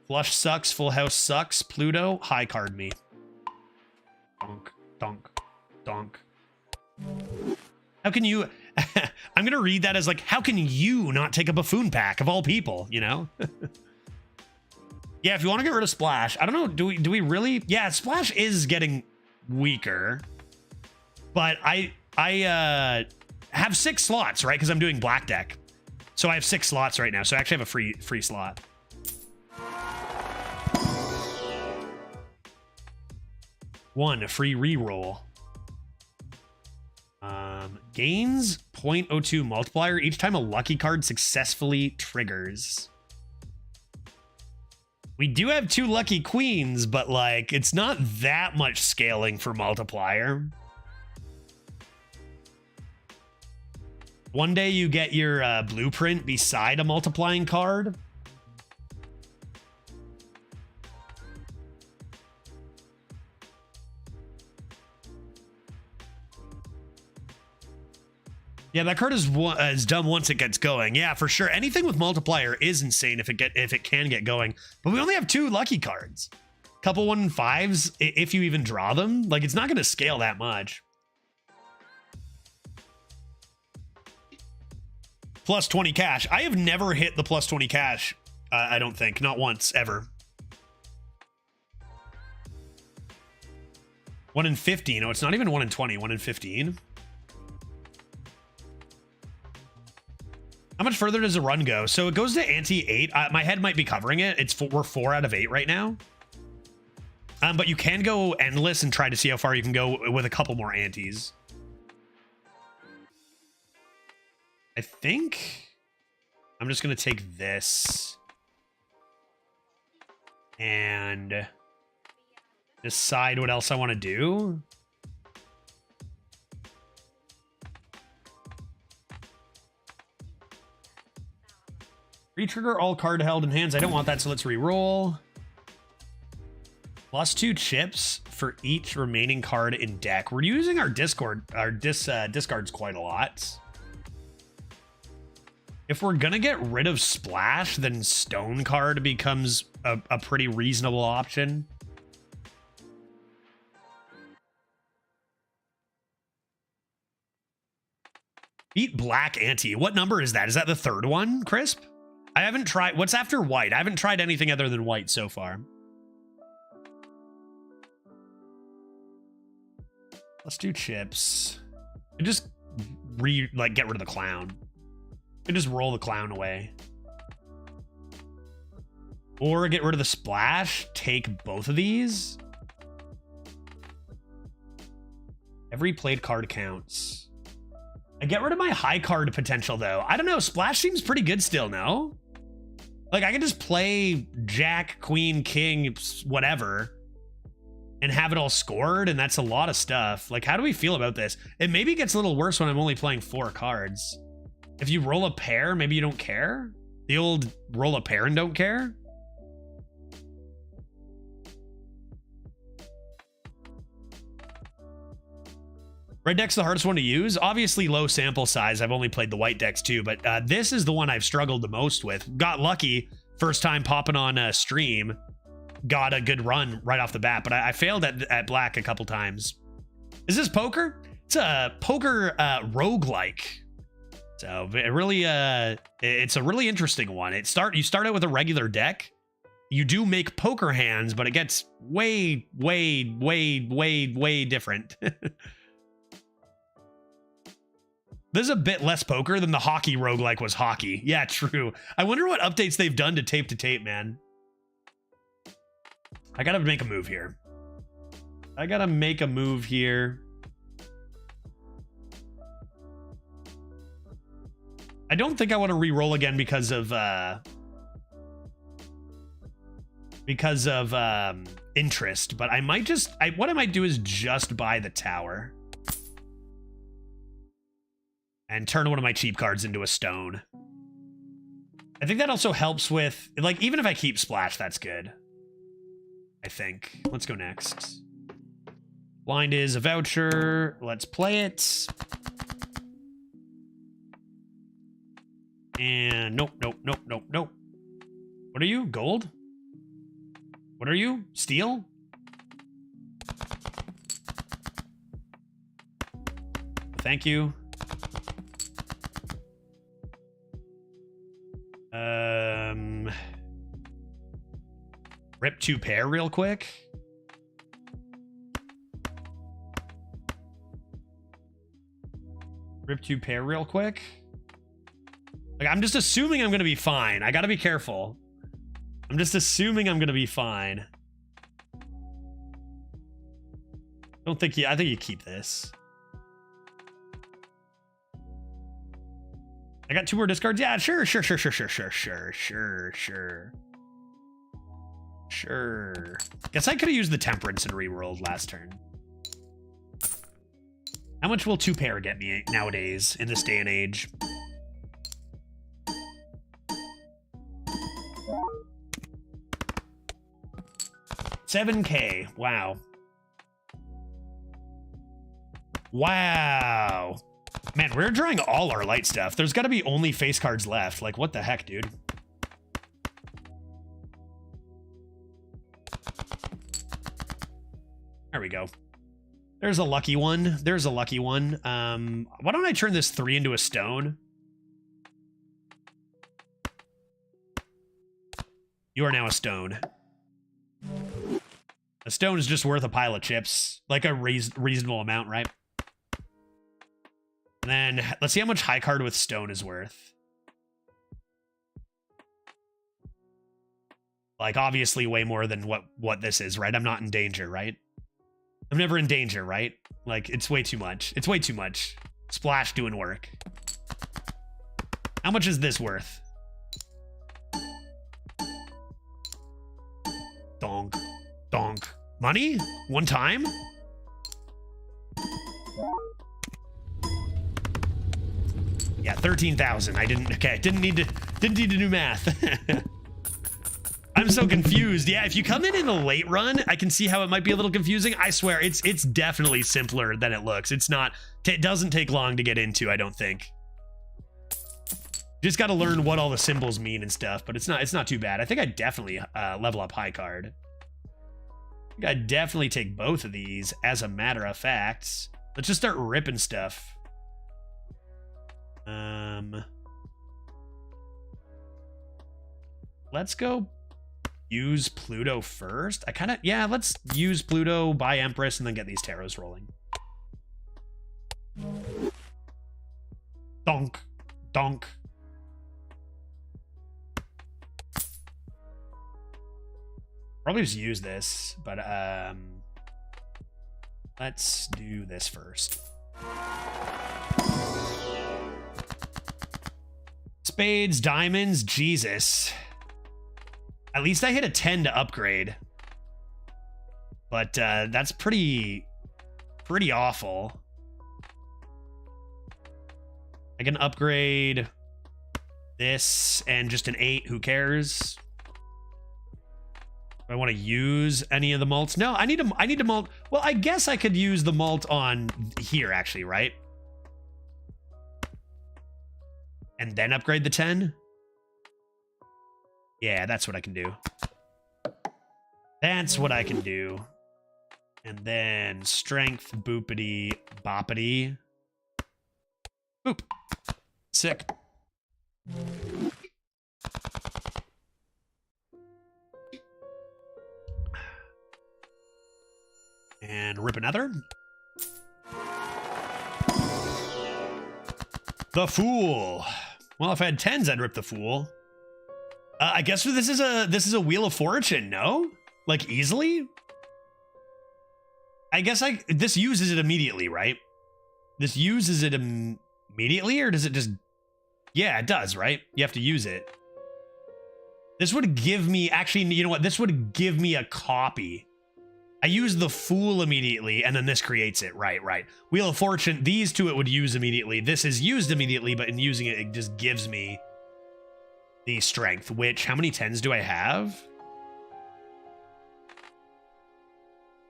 Flush sucks, full house sucks. Pluto, high card me. Donk, donk, donk. How can you... I'm going to read that as like, how can you not take a buffoon pack of all people, you know? Yeah, if you want to get rid of Splash, I don't know. Do we really? Yeah, Splash is getting weaker, but I have 6 slots, right? Because I'm doing black deck, so I have 6 slots right now. So I actually have a free slot. A free reroll. Gains 0.02 multiplier each time a lucky card successfully triggers. We do have 2 lucky queens, but like it's not that much scaling for multiplier. One day you get your blueprint beside a multiplying card. Yeah, that card is dumb once it gets going. Yeah, for sure. Anything with multiplier is insane if it can get going. But we only have 2 lucky cards. Couple 1 and 5s if you even draw them. Like it's not going to scale that much. Plus 20 cash. I have never hit the plus 20 cash. I don't think. Not once, ever. 1 in 15. No, it's not even 1 in 20. 1 in 15. How much further does the run go? So it goes to ante 8. My head might be covering it. We're 4 out of 8 right now. But you can go endless and try to see how far you can go with a couple more antes. I think I'm just going to take this and decide what else I want to do. Re-trigger all card held in hands. I don't want that, so let's re-roll. Plus 2 chips for each remaining card in deck. We're using our discards quite a lot. If we're gonna get rid of Splash, then Stone card becomes a pretty reasonable option. Beat Black Ante. What number is that? Is that the 3rd one, Crisp? I haven't tried. What's after white? I haven't tried anything other than white so far. Let's do chips. And just get rid of the clown. And just roll the clown away. Or get rid of the Splash. Take both of these. Every played card counts. I get rid of my high card potential, though. I don't know. Splash seems pretty good still, no? Like, I can just play Jack, Queen, King, whatever, and have it all scored, and that's a lot of stuff. Like, how do we feel about this? It maybe gets a little worse when I'm only playing 4 cards. If you roll a pair, maybe you don't care? The old roll a pair and don't care? Red deck's the hardest one to use. Obviously, low sample size. I've only played the white decks too, but this is the one I've struggled the most with. Got lucky first time popping on a stream. Got a good run right off the bat, but I failed at black a couple times. Is this poker? It's a poker roguelike. So it really, it's a really interesting one. You start out with a regular deck. You do make poker hands, but it gets way, way, way, way, way different. This is a bit less poker than the hockey roguelike was hockey. Yeah, true. I wonder what updates they've done to tape, man. I gotta make a move here. I don't think I want to re-roll again because of interest, but I might just what I might do is just buy the tower and turn one of my cheap cards into a stone. I think that also helps with, like, even if I keep Splash, that's good. I think. Let's go next. Blind is a voucher. Let's play it. And nope. What are you? Gold? What are you? Steel? Thank you. Rip 2 pair real quick. Rip 2 pair real quick. Like, I'm just assuming I'm going to be fine. I got to be careful. I'm just assuming I'm going to be fine. I think you keep this. I got 2 more discards. Yeah, sure. Guess I could have used the Temperance and rerolled last turn. How much will 2 pair get me nowadays in this day and age? $7K. Wow. Wow. Man, we're drawing all our light stuff. There's got to be only face cards left. Like, what the heck, dude? There we go. There's a lucky one. There's a lucky one. Why don't I turn this 3 into a stone? You are now a stone. A stone is just worth a pile of chips. Like a reasonable amount, right? And then let's see how much high card with stone is worth. Like, obviously way more than what this is, right? I'm not in danger, right? I'm never in danger, right? Like, it's way too much. It's way too much. Splash doing work. How much is this worth? Donk. Donk. Money? One time? Yeah, 13,000. I didn't. Okay, didn't need to do math. I'm so confused. Yeah, if you come in the late run, I can see how it might be a little confusing. I swear, it's definitely simpler than it looks. It's not. It doesn't take long to get into, I don't think. Just got to learn what all the symbols mean and stuff, but it's not too bad. I think I definitely level up high card. I think I definitely take both of these, as a matter of fact. Let's just start ripping stuff. Let's go use Pluto first. Yeah, let's use Pluto, buy Empress, and then get these tarots rolling. Donk. Donk. Probably just use this, but let's do this first. Spades, diamonds, Jesus. At least I hit a 10 to upgrade. But that's pretty awful. I can upgrade this and just an 8, who cares? Do I want to use any of the malts? No, I need to malt. Well, I guess I could use the malt on here, actually, right? And then upgrade the 10? Yeah, that's what I can do. That's what I can do. And then strength, boopity, boppity. Boop. Sick. And rip another. The Fool. Well, if I had 10s, I'd rip the Fool. I guess this is a Wheel of Fortune, no? Like, easily? I guess this uses it immediately, right? This uses it immediately, or does it just... Yeah, it does, right? You have to use it. This would give me... Actually, you know what? This would give me a copy. I use the Fool immediately, and then this creates it. Right, right. Wheel of Fortune, these two it would use immediately. This is used immediately, but in using it, it just gives me the strength, which... How many 10s do I have?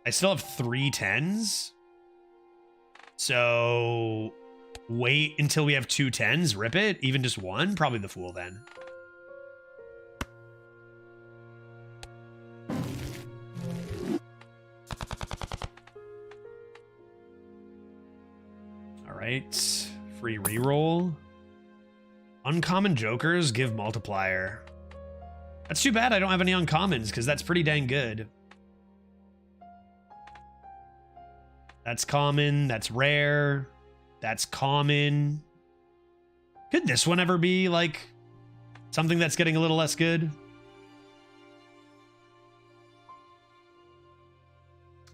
I still have 3 10s. So... Wait until we have 2 10s, rip it? Even just one? Probably the Fool, then. Alright. Free reroll. Uncommon jokers give multiplier. That's too bad I don't have any uncommons, because that's pretty dang good. That's common. That's rare. That's common. Could this one ever be, like, something that's getting a little less good?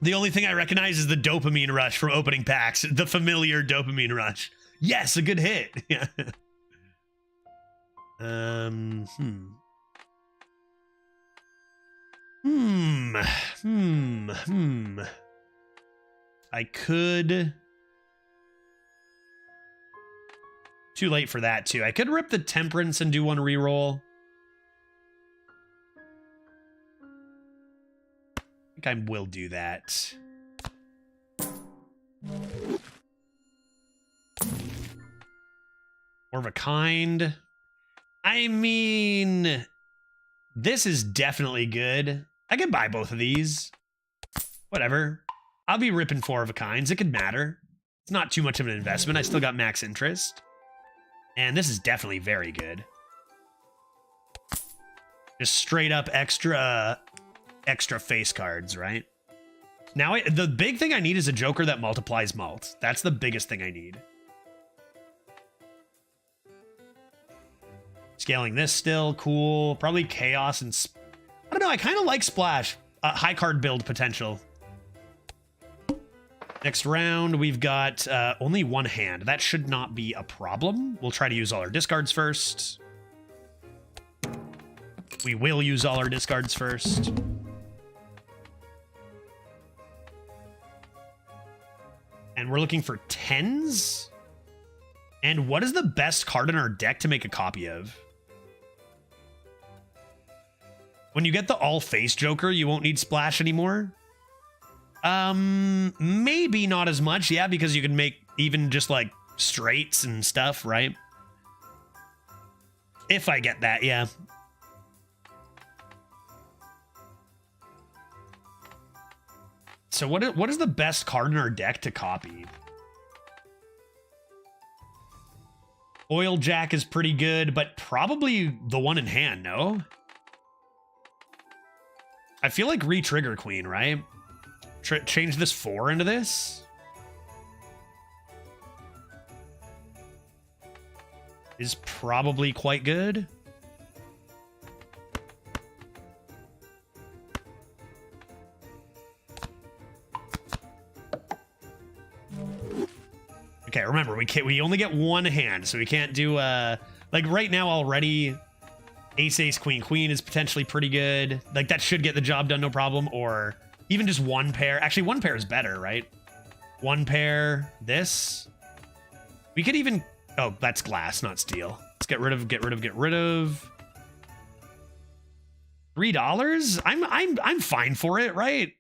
The only thing I recognize is the dopamine rush from opening packs. The familiar dopamine rush. Yes, a good hit. Yeah. I could... Too late for that, too. I could rip the Temperance and do one reroll. I think I will do that. More of a kind. I mean, this is definitely good. I could buy both of these. Whatever. I'll be ripping 4 of a kinds. It could matter. It's not too much of an investment. I still got max interest. And this is definitely very good. Just straight up extra face cards, right? Now, the big thing I need is a Joker that multiplies malt. That's the biggest thing I need. Scaling this still, cool. Probably Chaos and... I don't know, I kind of like Splash. High card build potential. Next round, we've got only one hand. That should not be a problem. We'll try to use all our discards first. We will use all our discards first. And we're looking for 10s. And what is the best card in our deck to make a copy of? When you get the all-face Joker, you won't need Splash anymore. Maybe not as much, yeah, because you can make even just like straights and stuff, right? If I get that, yeah. So what is the best card in our deck to copy? Oil Jack is pretty good, but probably the one in hand, no? I feel like re-trigger Queen, right? Change this 4 into this? Is probably quite good. Okay, remember, we only get one hand, so we can't do like right now already Ace Ace Queen Queen is potentially pretty good. Like that should get the job done no problem, or even just one pair. Actually, one pair is better, right? One pair, this. We could even... Oh, that's glass, not steel. Let's get rid of. $3? I'm fine for it, right?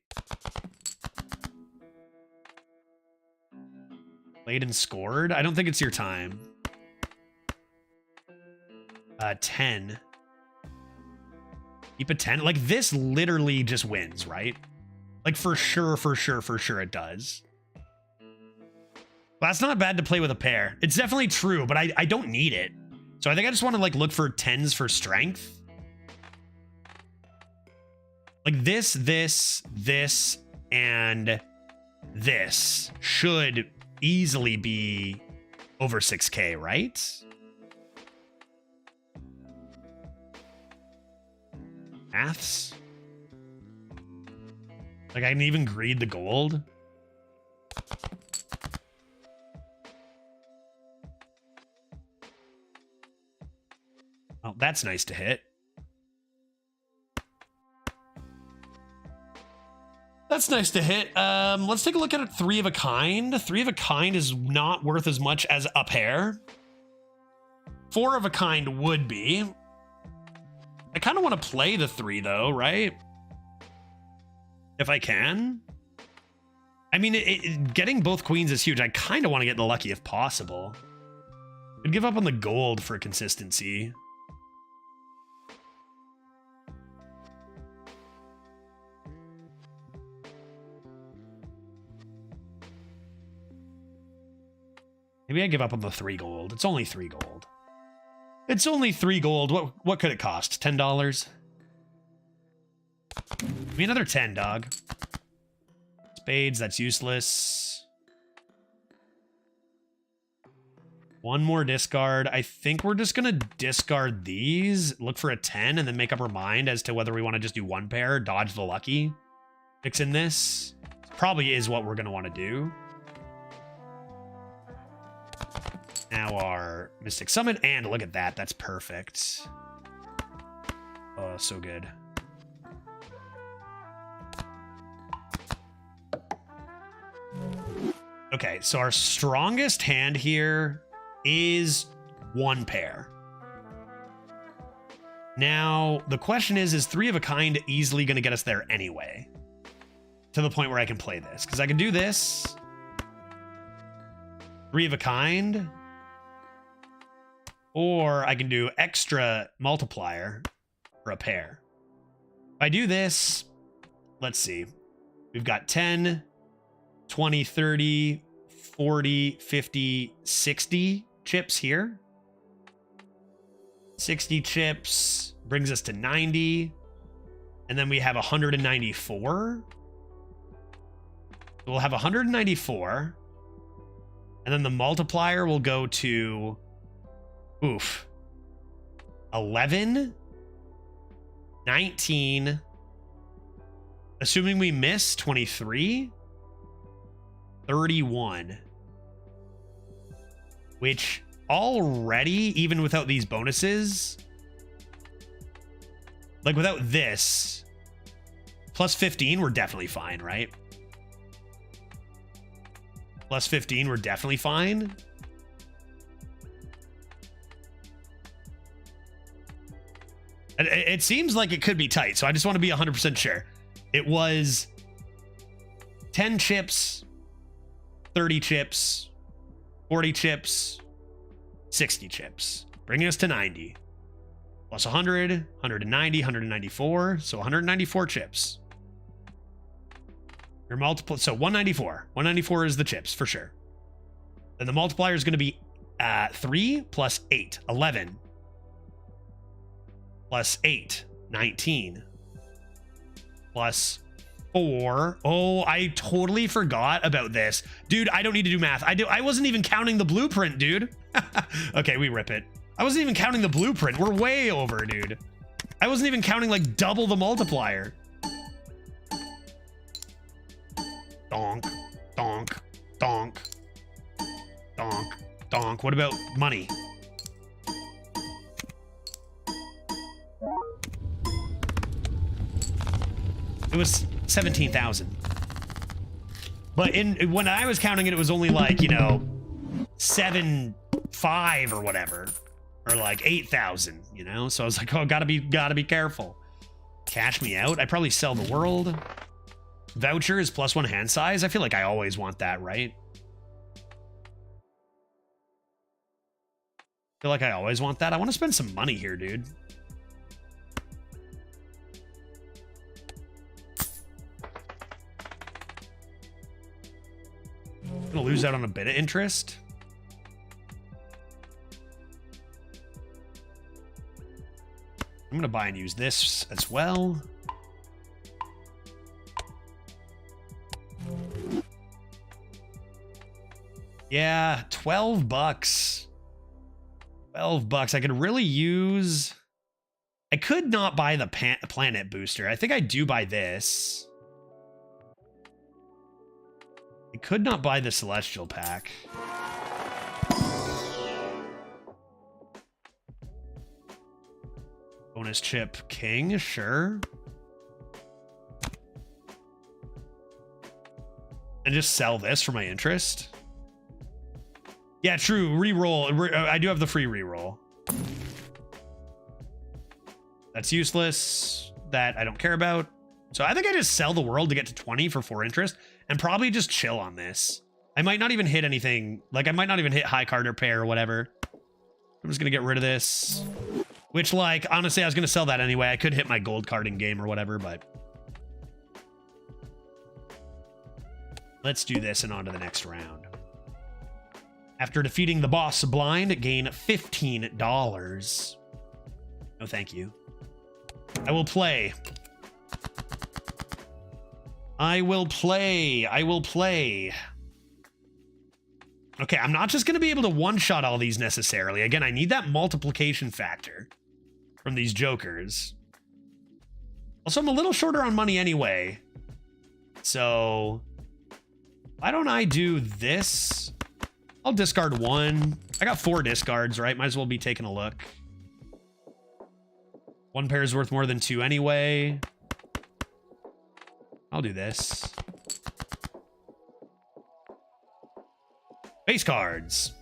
Played and scored? I don't think it's your time. 10. Keep a 10. Like, this literally just wins, right? Like, for sure it does. Well, that's not bad to play with a pair. It's definitely true, but I don't need it. So I think I just want to, like, look for 10s for strength. Like, this, and this should easily be over 6K, right? Maths? Like, I can even greed the gold. Oh, that's nice to hit. That's nice to hit. Let's take a look at it. 3 of a kind. 3 of a kind is not worth as much as a pair. 4 of a kind would be. I kind of want to play the 3 though, right? If I can. I mean, getting both queens is huge. I kind of want to get the lucky if possible. I'd give up on the gold for consistency. Maybe I give up on the 3 gold. It's only 3 gold. It's only 3 gold. What could it cost? $10? Give me another 10, dog. Spades, that's useless. One more discard. I think we're just going to discard these, look for a 10, and then make up our mind as to whether we want to just do one pair, dodge the lucky. Fix in this. Probably is what we're going to want to do. Now our Mystic Summon, and look at that. That's perfect. Oh, so good. Okay, so our strongest hand here is one pair. Now, the question is three of a kind easily going to get us there anyway? To the point where I can play this. Because I can do this. Three of a kind. Or I can do extra multiplier for a pair. If I do this, let's see. We've got 10, 20, 30, 40, 50, 60 chips here. 60 chips brings us to 90. And then we have 194. We'll have 194. And then the multiplier will go to... Oof. 11, 19, assuming we miss 23, 31, which already, even without these bonuses, like without this, plus 15, we're definitely fine, right? Plus 15, we're definitely fine. It seems like it could be tight, so I just want to be 100% sure. It was 10 chips, 30 chips, 40 chips, 60 chips, bringing us to 90. Plus 100, 190, 194, so 194 chips. Your multiple, so 194. 194 is the chips, for sure. Then the multiplier is going to be 3 plus 8, 11. Plus 8, 19. Plus 4. Oh, I totally forgot about this. Dude, I don't need to do math. I wasn't even counting the blueprint, dude. Okay, we rip it. I wasn't even counting the blueprint. We're way over, dude. I wasn't even counting like double the multiplier. Donk, donk, donk, donk, donk. What about money? It was 17,000. But when I was counting it, it was only like, you know, 7,500 or whatever, or like 8,000, you know? So I was like, oh, gotta be careful. Cash me out. I'd probably sell the world. Voucher is +1 hand size. I feel like I always want that, right? I feel like I always want that. I want to spend some money here, dude. I'm gonna lose out on a bit of interest. I'm gonna buy and use this as well. Yeah, 12 bucks. 12 bucks. I could really use... I could not buy the planet booster. I think I do buy this. I could not buy the celestial pack. Bonus chip king, sure. And just sell this for my interest. Yeah, true. Reroll. I do have the free reroll. That's useless. That I don't care about. So I think I just sell the world to get to 20 for 4 interest and probably just chill on this. I might not even hit anything. Like, I might not even hit high card or pair or whatever. I'm just going to get rid of this. Which, like, honestly, I was going to sell that anyway. I could hit my gold card in game or whatever, but... let's do this and on to the next round. After defeating the boss blind, gain $15. No, thank you. I will play I will play. I will play. Okay, I'm not just going to be able to one-shot all these necessarily. Again, I need that multiplication factor from these jokers. Also, I'm a little shorter on money anyway. So, why don't I do this? I'll discard one. I got 4 discards, right? Might as well be taking a look. 1 pair is worth more than 2 anyway. I'll do this. Base cards.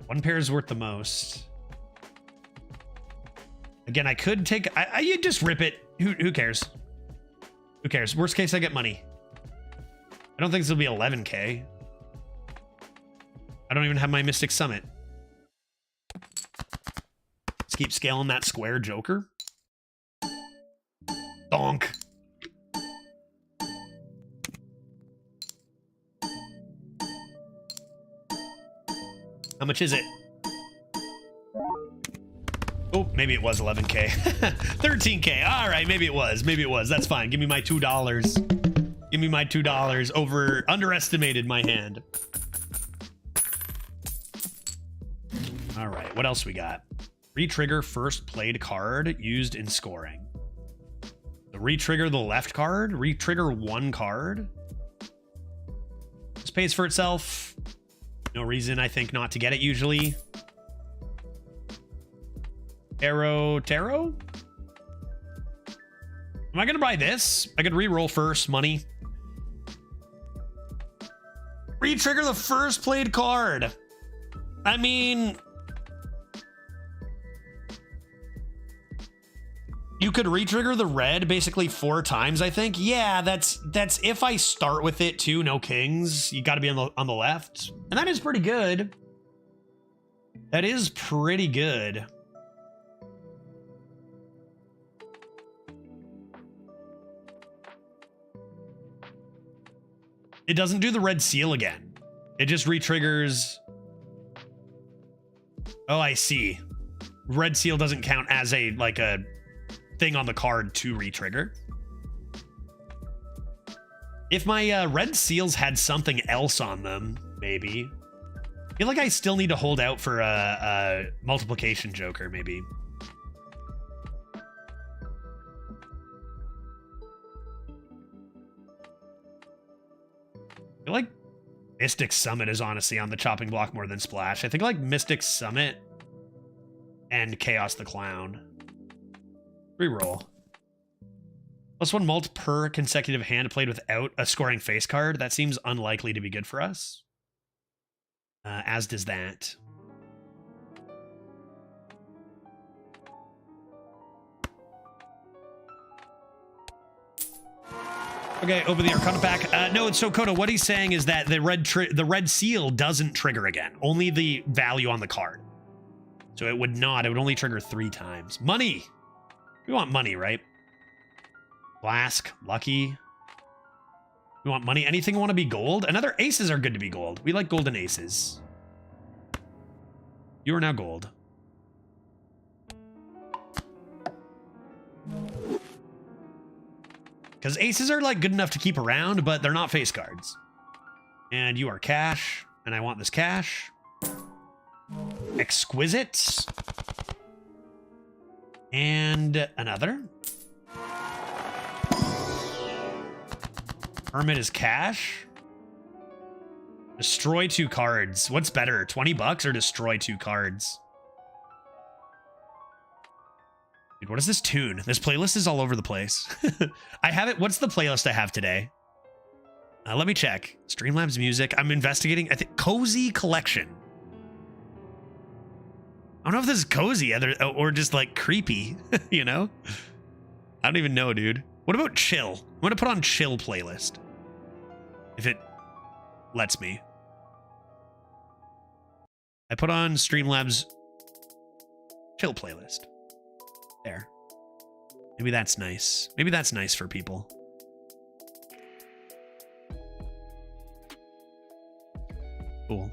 One pair is worth the most. Again, I could take... you just rip it. Who cares? Who cares? Worst case, I get money. I don't think this will be 11K. I don't even have my Mystic Summit. Let's keep scaling that square joker. Donk. How much is it? Oh, maybe it was 11K. 13K. All right, maybe it was. Maybe it was. That's fine. Give me my $2. Give me my $2. Underestimated my hand. All right, what else we got? Retrigger first played card used in scoring. So retrigger the left card. Retrigger 1 card. This pays for itself. No reason, I think, not to get it usually. Tarot? Am I going to buy this? I could re-roll first, money. Retrigger the first played card. I mean... You could retrigger the red basically 4 times, I think. Yeah, that's if I start with it too. No kings. You got to be on the left, and that is pretty good. That is pretty good. It doesn't do the red seal again. It just retriggers. Oh, I see. Red seal doesn't count as a thing on the card to retrigger. If my red seals had something else on them, maybe. I feel like I still need to hold out for a multiplication joker, maybe. I feel like Mystic Summit is honestly on the chopping block more than Splash. I think like Mystic Summit and Chaos the Clown. Reroll. +1 mult per consecutive hand played without a scoring face card. That seems unlikely to be good for us. As does that. Okay, open the Arcana pack. No, so Kodo, what he's saying is that the red seal doesn't trigger again. Only the value on the card. So it would only trigger 3 times. Money! We want money, right? Flask, lucky. We want money. Anything want to be gold? Another aces are good to be gold. We like golden aces. You are now gold. Because aces are like good enough to keep around, but they're not face cards. And you are cash, and I want this cash. Exquisite. And another. Hermit is cash. Destroy 2 cards. What's better, 20 bucks or destroy 2 cards? Dude, what is this tune? This playlist is all over the place. I have it. What's the playlist I have today? Let me check. Streamlabs music. I'm investigating. I think Cozy Collection. I don't know if this is cozy or just like creepy, you know? I don't even know, dude. What about chill? I'm going to put on chill playlist. If it lets me. I put on Streamlabs chill playlist. There. Maybe that's nice. Maybe that's nice for people. Cool.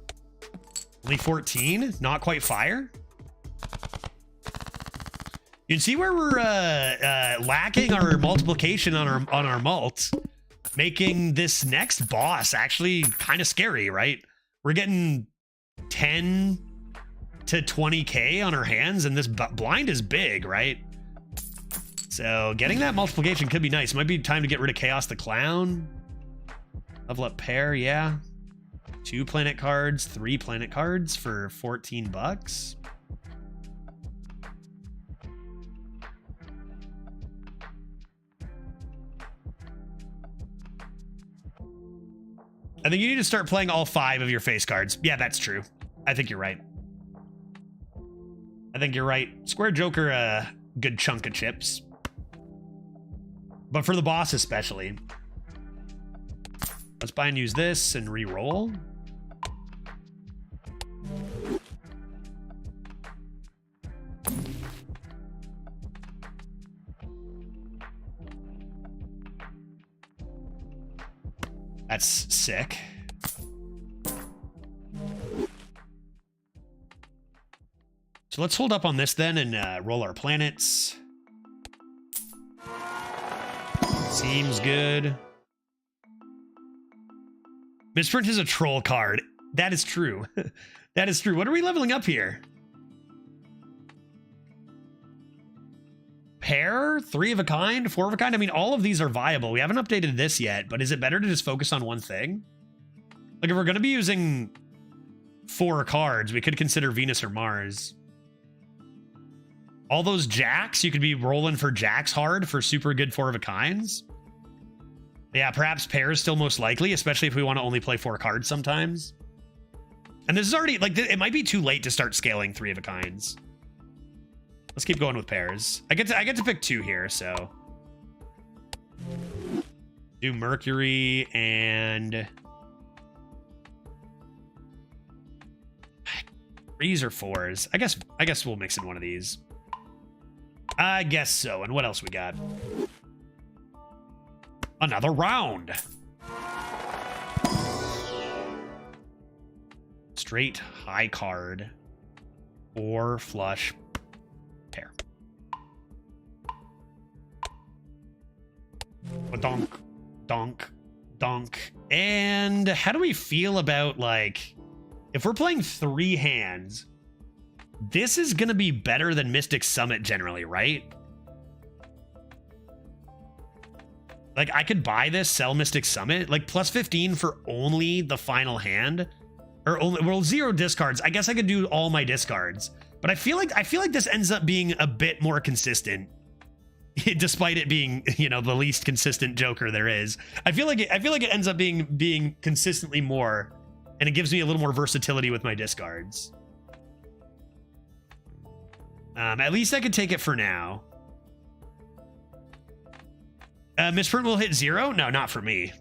Only 14, not quite fire. You can see where we're lacking our multiplication on our mult, making this next boss actually kind of scary, right? We're getting 10 to 20k on our hands, and this blind is big, right? So getting that multiplication could be nice. Might be time to get rid of Chaos the Clown. Level up pair, yeah. 2 planet cards, 3 planet cards for 14 bucks. I think you need to start playing all 5 of your face cards. Yeah, that's true. I think you're right. I think you're right. Square Joker, a good chunk of chips. But for the boss especially. Let's buy and use this and re-roll. That's sick. So let's hold up on this then and roll our planets. Seems good. Misprint is a troll card. That is true. That is true. What are we leveling up here? Pair, 3 of a kind, 4 of a kind. I mean, all of these are viable. We haven't updated this yet, but is it better to just focus on one thing? Like, if we're going to be using 4 cards, we could consider Venus or Mars. All those jacks, you could be rolling for jacks hard for super good 4 of a kinds. Yeah, perhaps pair is still most likely, especially if we want to only play 4 cards sometimes. And this is already, like, it might be too late to start scaling 3 of a kinds. Let's keep going with pairs. I get to pick 2 here, so do Mercury and 3s or 4s. I guess we'll mix in one of these. I guess so. And what else we got? Another round. Straight high card or flush pair. Donk, donk, donk. And how do we feel about, like, if we're playing 3 hands, this is going to be better than Mystic Summit generally, right? Like, I could buy this, sell Mystic Summit, like plus 15 for only the final hand, or only, well, 0 discards. I guess I could do all my discards, but I feel like this ends up being a bit more consistent, despite it being, you know, the least consistent Joker there is. I feel like it ends up being consistently more, and it gives me a little more versatility with my discards. At least I could take it for now. Misprint will hit 0? No, not for me.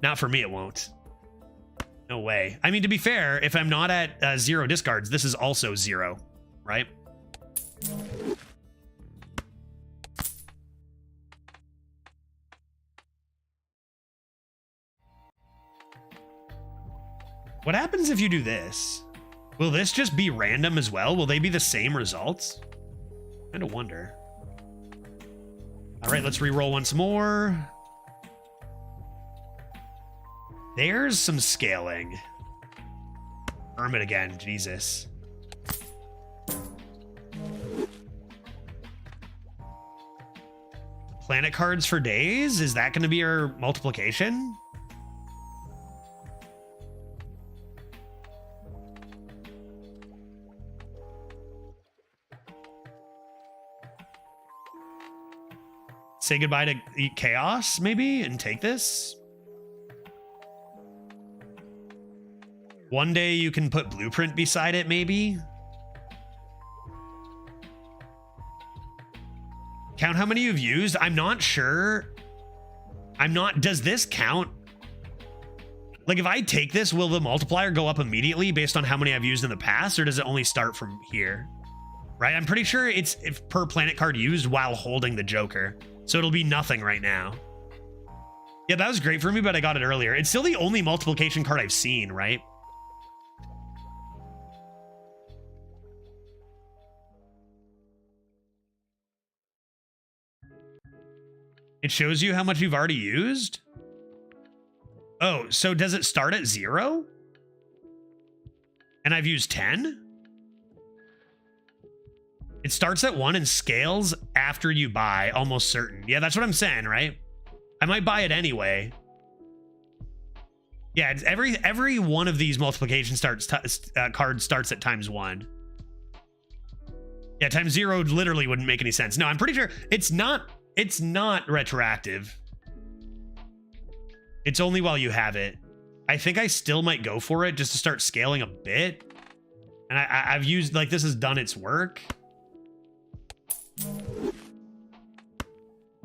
Not for me, it won't. No way. I mean, to be fair, if I'm not at 0 discards, this is also 0, right? What happens if you do this? Will this just be random as well? Will they be the same results? Kind of wonder. All right, let's re-roll once more. There's some scaling. Hermit again, Jesus. Planet cards for days? Is that going to be our multiplication? Say goodbye to chaos, maybe, and take this. One day you can put blueprint beside it, maybe. Count how many you've used. I'm not sure. Does this count? Like, if I take this, will the multiplier go up immediately based on how many I've used in the past, or does it only start from here? Right? I'm pretty sure it's if per planet card used while holding the Joker. So it'll be nothing right now. Yeah, that was great for me, but I got it earlier. It's still the only multiplication card I've seen, right? It shows you how much you've already used? Oh, so does it start at 0? And I've used 10? It starts at 1 and scales after you buy, almost certain. Yeah, that's what I'm saying, right? I might buy it anyway. Yeah, it's every one of these multiplication cards starts at ×1. Yeah, ×0 literally wouldn't make any sense. No, I'm pretty sure it's not retroactive. It's only while you have it. I think I still might go for it just to start scaling a bit. And I've used, like, this has done its work.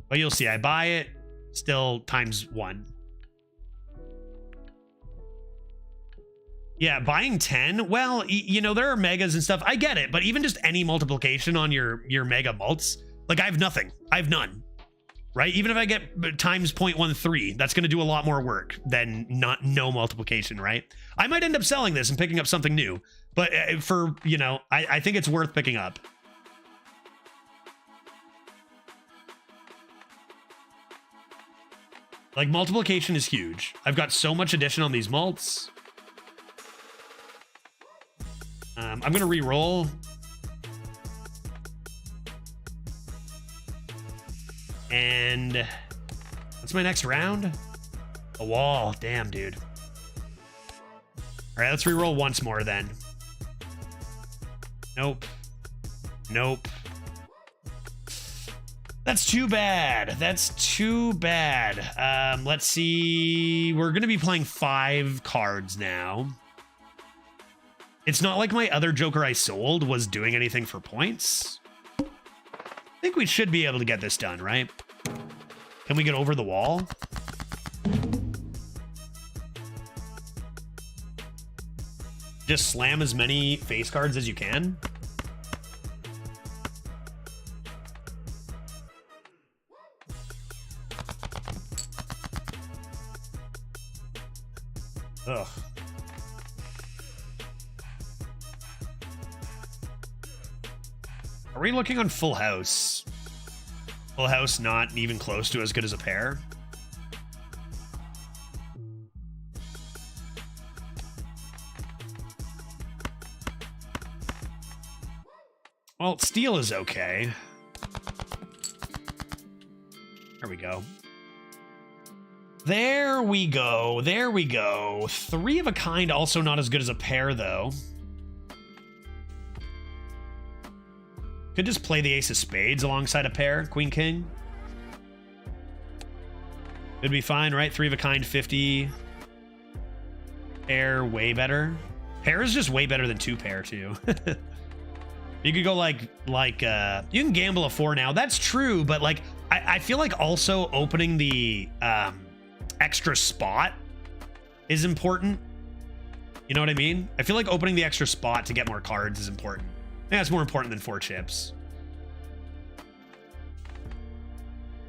But you'll see, I buy it, still ×1. Yeah, buying 10, well, you know, there are megas and stuff. I get it, but even just any multiplication on your mega mults, like, I have nothing. I have none, right? Even if I get ×0.13, that's going to do a lot more work than no multiplication, right? I might end up selling this and picking up something new, but for, you know, I think it's worth picking up. Like, multiplication is huge. I've got so much addition on these mults. I'm going to re-roll. And what's my next round? A wall. Damn, dude. All right, let's re-roll once more then. Nope. Nope. That's too bad. That's too bad. Let's see. We're going to be playing 5 cards now. It's not like my other Joker I sold was doing anything for points. I think we should be able to get this done, right? Can we get over the wall? Just slam as many face cards as you can. Ugh. Are we looking on Full House? Full House not even close to as good as a pair. Well, steel is okay. There we go. There we go. There we go. 3 of a kind, also not as good as a pair, though. Could just play the Ace of Spades alongside a pair, Queen King. Could be fine, right? 3 of a kind, 50. Pair, way better. Pair is just way better than 2 pair, too. You could go like you can gamble a 4 now. That's true, but like I feel like also opening the extra spot is important. You know what I mean? I feel like opening the extra spot to get more cards is important. I think that's more important than 4 chips.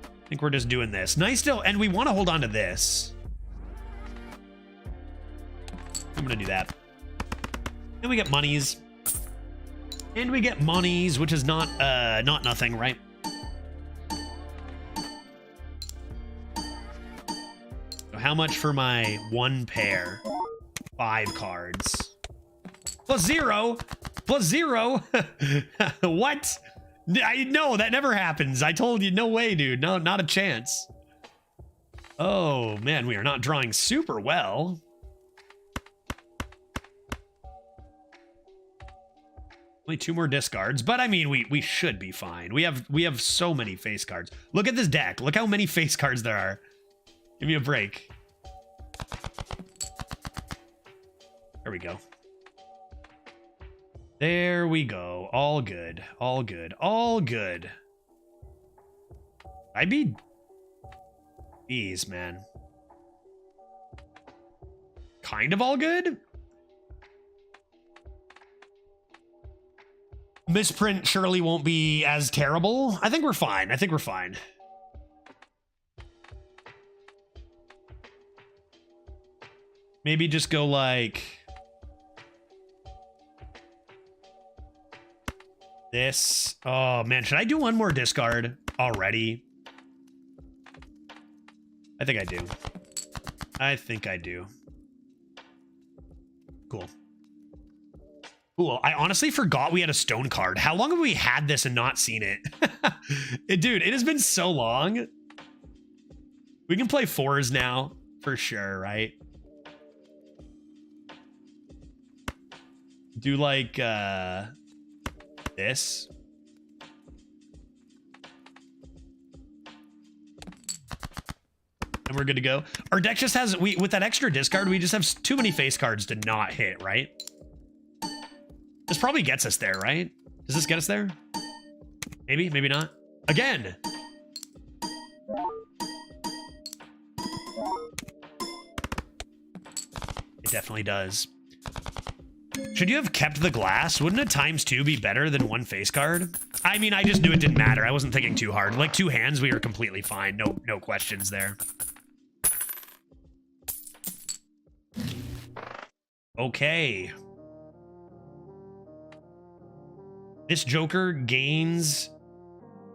I think we're just doing this. Nice still, and we want to hold on to this. I'm gonna do that. And we get monies. And we get monies, which is not nothing, right? So how much for my 1 pair? 5 cards. Plus 0. Plus 0. What? No, that never happens. I told you, no way, dude. No, not a chance. Oh, man, we are not drawing super well. Only 2 more discards, but I mean, we should be fine. We have so many face cards. Look at this deck. Look how many face cards there are. Give me a break. There we go. There we go. All good. All good. All good. I'd be... Jeez, man. Kind of all good? Misprint surely won't be as terrible. I think we're fine. I think we're fine. Maybe just go like... this. Oh, man. Should I do 1 more discard already? I think I do. I think I do. Cool. Cool. I honestly forgot we had a stone card. How long have we had this and not seen it? Dude, it has been so long. We can play 4s now, for sure, right? Do like this. And we're good to go. Our deck just has, with that extra discard, we just have too many face cards to not hit, right? This probably gets us there, right? Does this get us there? Maybe, maybe not. Again! It definitely does. Should you have kept the glass? Wouldn't a ×2 be better than 1 face card? I mean, I just knew it didn't matter. I wasn't thinking too hard. Like 2 hands, we were completely fine. No questions there. Okay. This Joker gains...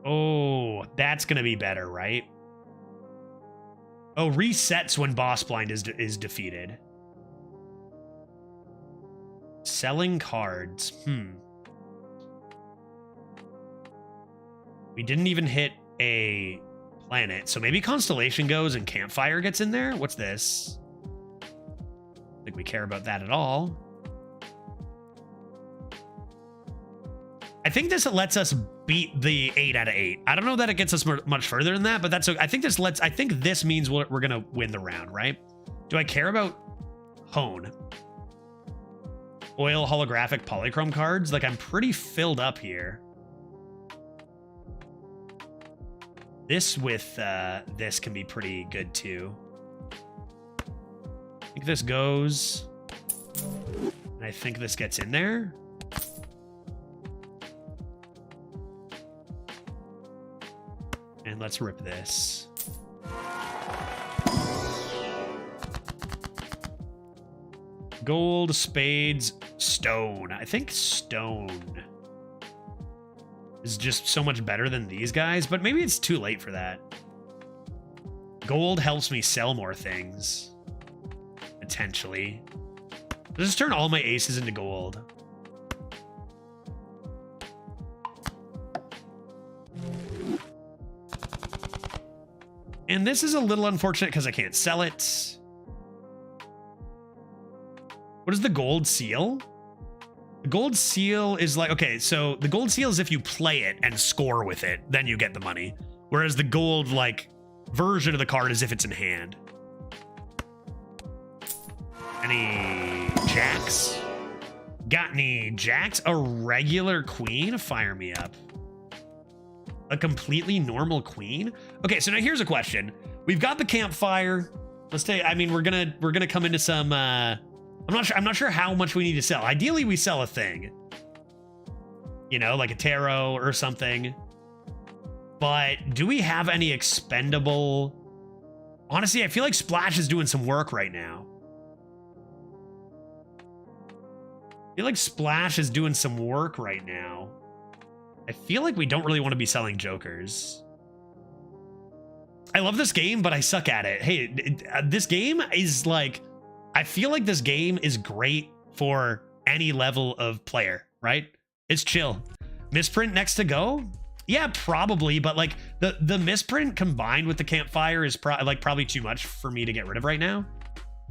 Oh, that's gonna be better, right? Oh, resets when Boss Blind is defeated. Selling cards. We didn't even hit a planet, so maybe Constellation goes and Campfire gets in there? What's this? I don't think we care about that at all. I think this lets us beat the 8 out of 8. I don't know that it gets us much further than that, but that's okay. I think this means we're gonna win the round, right? Do I care about Hone? Oil holographic polychrome cards? Like, I'm pretty filled up here. This with this can be pretty good too. I think this goes. And I think this gets in there. And let's rip this. Gold, spades, stone. I think stone is just so much better than these guys, but maybe it's too late for that. Gold helps me sell more things, potentially. Let's just turn all my aces into gold. And this is a little unfortunate because I can't sell it. What is the gold seal? The gold seal is like, okay, so the gold seal is if you play it and score with it, then you get the money. Whereas the gold, like, version of the card is if it's in hand. Any jacks? Got any jacks? A regular queen? Fire me up. A completely normal queen? Okay, so now here's a question. We've got the campfire. Let's say, I mean, we're gonna come into some I'm not sure how much we need to sell. Ideally, we sell a thing. You know, like a tarot or something. But do we have any expendable? Honestly, I feel like Splash is doing some work right now. I feel like Splash is doing some work right now. I feel like we don't really want to be selling jokers. I love this game, but I suck at it. Hey, this game is like, I feel like this game is great for any level of player, right? It's chill. Misprint next to go? Yeah, probably, but like the misprint combined with the campfire is probably too much for me to get rid of right now.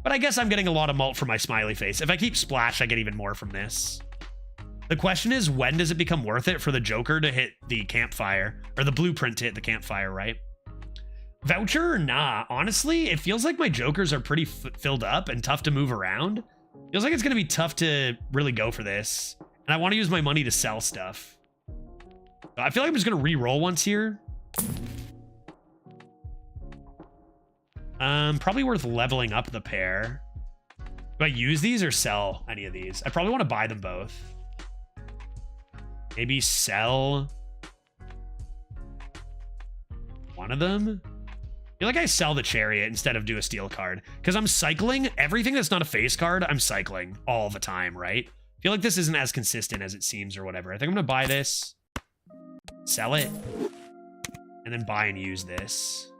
But I guess I'm getting a lot of malt from my smiley face. If I keep Splash, I get even more from this. The question is, when does it become worth it for the Joker to hit the campfire, or the blueprint to hit the campfire, right? Voucher or nah? Honestly, it feels like my Jokers are pretty filled up and tough to move around. Feels like it's going to be tough to really go for this. And I want to use my money to sell stuff. I feel like I'm just going to re-roll once here. Probably worth leveling up the pair. Do I use these or sell any of these? I probably want to buy them both. Maybe sell one of them. I feel like I sell the Chariot instead of do a steel card because I'm cycling everything that's not a face card. I'm cycling all the time, right? I feel like this isn't as consistent as it seems or whatever. I think I'm gonna buy this, sell it, and then buy and use this.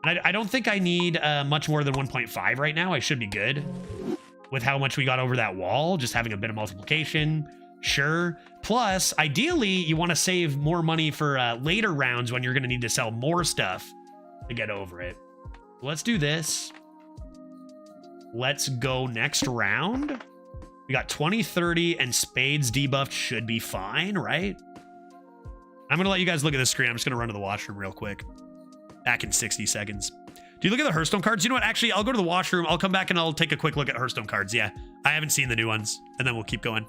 I don't think I need much more than 1.5 right now. I should be good with how much we got over that wall. Just having a bit of multiplication. Sure. Plus, ideally, you want to save more money for later rounds when you're going to need to sell more stuff to get over it. Let's do this. Let's go next round. We got 20, 30, and spades debuffed should be fine, right? I'm going to let you guys look at the screen. I'm just going to run to the washroom real quick. Back in 60 seconds. Do you look at the Hearthstone cards? You know what? Actually, I'll go to the washroom. I'll come back and I'll take a quick look at Hearthstone cards. Yeah, I haven't seen the new ones. And then we'll keep going.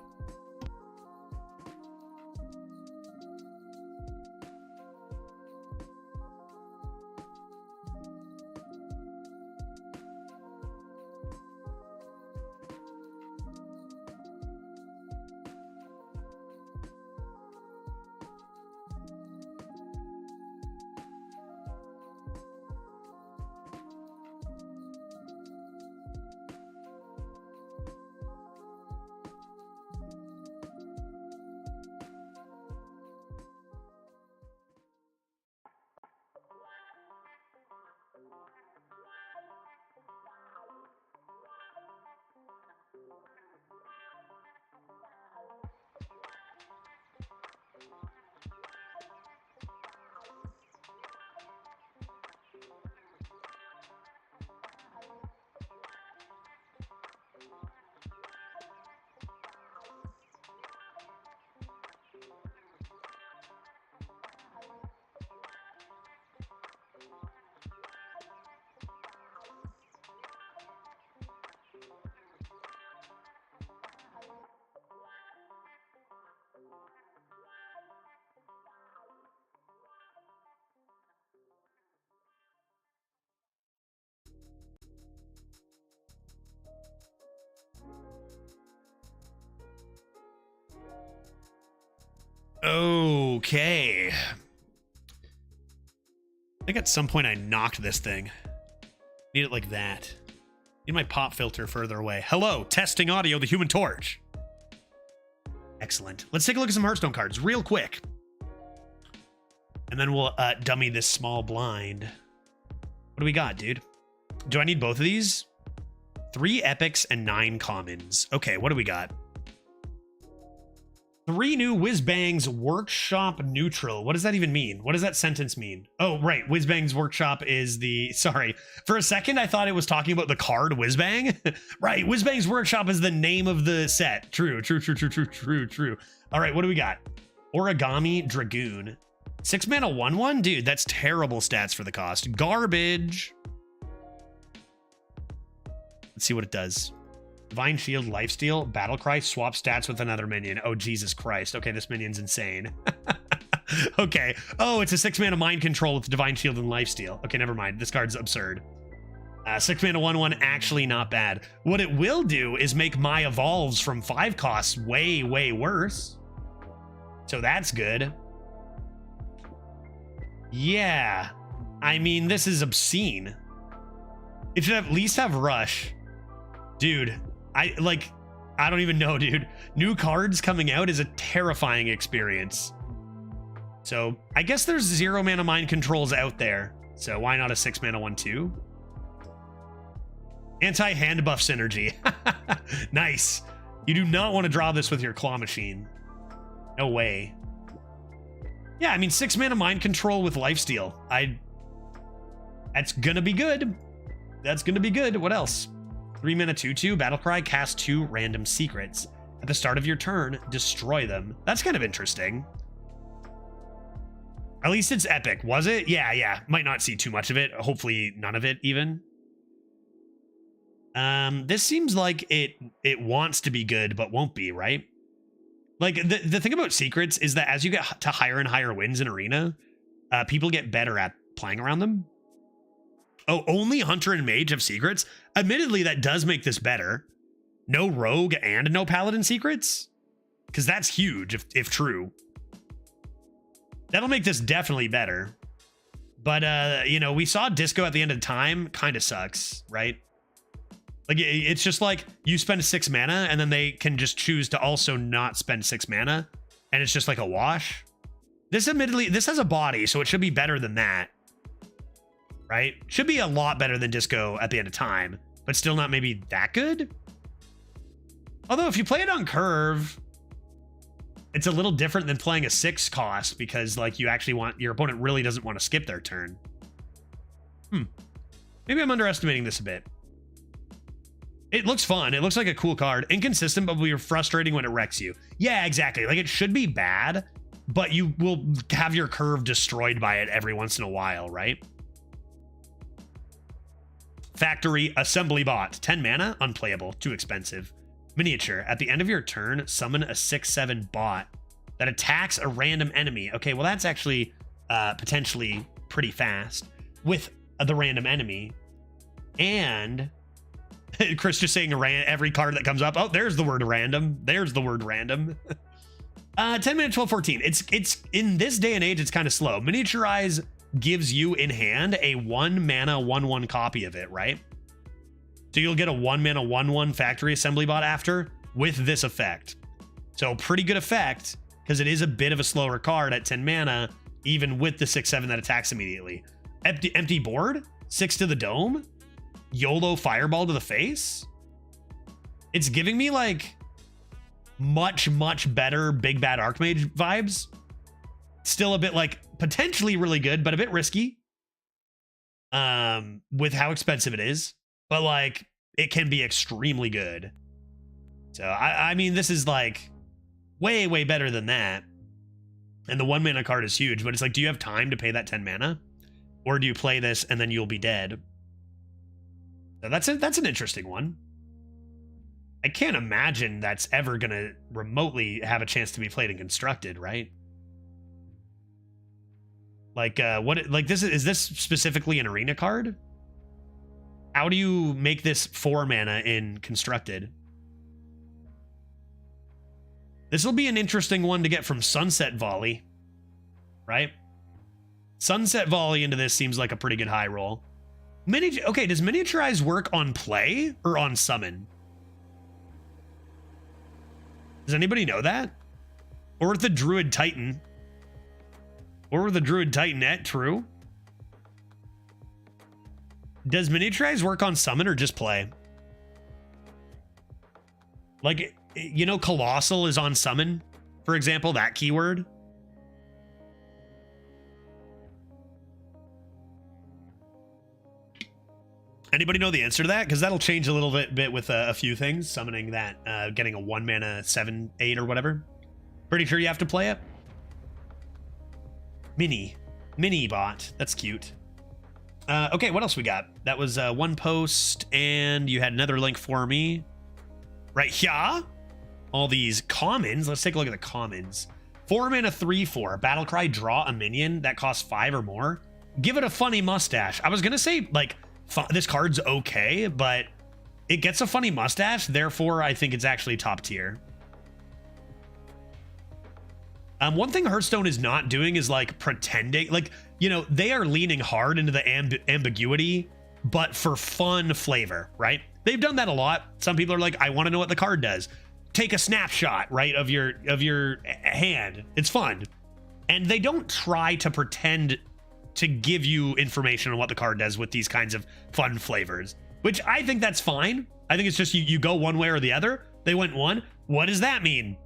Okay. I think at some point I knocked this thing. Need it like that. Need my pop filter further away. Hello, testing audio, the Human Torch. Excellent. Let's take a look at some Hearthstone cards real quick. And then we'll dummy this small blind. What do we got, dude? Do I need both of these? 3 epics and 9 commons. Okay, what do we got? 3 new Whizbang's Workshop Neutral. What does that even mean? What does that sentence mean? Oh, right. Whizbang's Workshop is the... Sorry. For a second, I thought it was talking about the card Whizbang. Right. Whizbang's Workshop is the name of the set. True. All right. What do we got? Origami Dragoon. 6 mana 1/1? Dude, that's terrible stats for the cost. Garbage. Let's see what it does. Divine Shield, Lifesteal, Battlecry, swap stats with another minion. Oh, Jesus Christ. Okay, this minion's insane. Okay. Oh, it's a 6 mana Mind Control with Divine Shield and Lifesteal. Okay, never mind. This card's absurd. 6 mana 1/1, actually not bad. What it will do is make my Evolves from 5 costs way, way worse. So that's good. Yeah. I mean, this is obscene. It should at least have Rush. Dude. I don't even know, dude. New cards coming out is a terrifying experience. So I guess there's 0 mana Mind Controls out there. So why not a 6 mana 1/2? Anti-hand buff synergy. Nice. You do not want to draw this with your claw machine. No way. Yeah, I mean 6 mana Mind Control with Lifesteal. That's gonna be good. That's gonna be good. What else? 3 mana 2/2, Battlecry, cast 2 random secrets. At the start of your turn, destroy them. That's kind of interesting. At least it's epic, was it? Yeah. Might not see too much of it. Hopefully none of it even. This seems like it wants to be good, but won't be, right? Like, the thing about secrets is that as you get to higher and higher wins in Arena, people get better at playing around them. Oh, only Hunter and Mage have secrets? Admittedly, that does make this better. No Rogue and no Paladin secrets? Because that's huge, if true. That'll make this definitely better. But, you know, we saw Disco at the end of time. Kind of sucks, right? Like, it's just like, you spend 6 mana, and then they can just choose to also not spend 6 mana. And it's just like a wash. This, admittedly, this has a body, so it should be better than that. right? Should be a lot better than Disco at the end of time, but still not maybe that good. Although if you play it on curve, it's a little different than playing a 6 cost because like you actually want, your opponent really doesn't want to skip their turn. Maybe I'm underestimating this a bit. It looks fun. It looks like a cool card. Inconsistent, but will be frustrating when it wrecks you. Yeah, exactly. Like it should be bad, but you will have your curve destroyed by it every once in a while, right? Factory Assembly Bot. 10 mana, unplayable, too expensive. Miniature. At the end of your turn, summon a 6/7 bot that attacks a random enemy. Okay, well that's actually potentially pretty fast with the random enemy. And Chris just saying every card that comes up. Oh, there's the word random. There's the word random. 10 minutes, 12, 14. It's in this day and age, it's kind of slow. Miniaturize gives you in hand a 1 mana 1/1 copy of it, right? So you'll get a 1 mana 1/1 factory assembly bot after with this effect. So pretty good effect because it is a bit of a slower card at 10 mana, even with the 6/7 that attacks immediately. Empty board, 6 to the dome, YOLO fireball to the face. It's giving me like much better big bad archmage vibes. Still a bit like potentially really good, but a bit risky with how expensive it is, but like it can be extremely good. So I mean this is like way better than that, and the 1 mana card is huge, but it's like, do you have time to pay that 10 mana, or do you play this and then you'll be dead? So that's an interesting one. I can't imagine that's ever gonna remotely have a chance to be played and constructed, right? Like what, like this is this specifically an arena card? How do you make this 4 mana in constructed? This will be an interesting one to get from Sunset Volley, right? Sunset Volley into this seems like a pretty good high roll. Okay, does Miniaturize work on play or on summon? Does anybody know that? Or with the Druid Titan? Or with the Druid Titanette, true? Does Miniaturize work on summon or just play? Like, you know, Colossal is on summon, for example, that keyword. Anybody know the answer to that? Because that'll change a little bit with a few things. Summoning that, getting a 1 mana 7/8 or whatever. Pretty sure you have to play it. Mini bot. That's cute. Okay, what else we got? That was one post, and you had another link for me. Right here. All these commons. Let's take a look at the commons. 4 mana 3/4. Battlecry, draw a minion that costs 5 or more. Give it a funny mustache. I was gonna say, like, this card's okay, but it gets a funny mustache, therefore I think it's actually top tier. One thing Hearthstone is not doing is like pretending, like, you know, they are leaning hard into the ambiguity, but for fun flavor, right? They've done that a lot. Some people are like, I want to know what the card does. Take a snapshot, right, of your hand. It's fun. And they don't try to pretend to give you information on what the card does with these kinds of fun flavors, which I think that's fine. I think it's just you go one way or the other. They went one. What does that mean?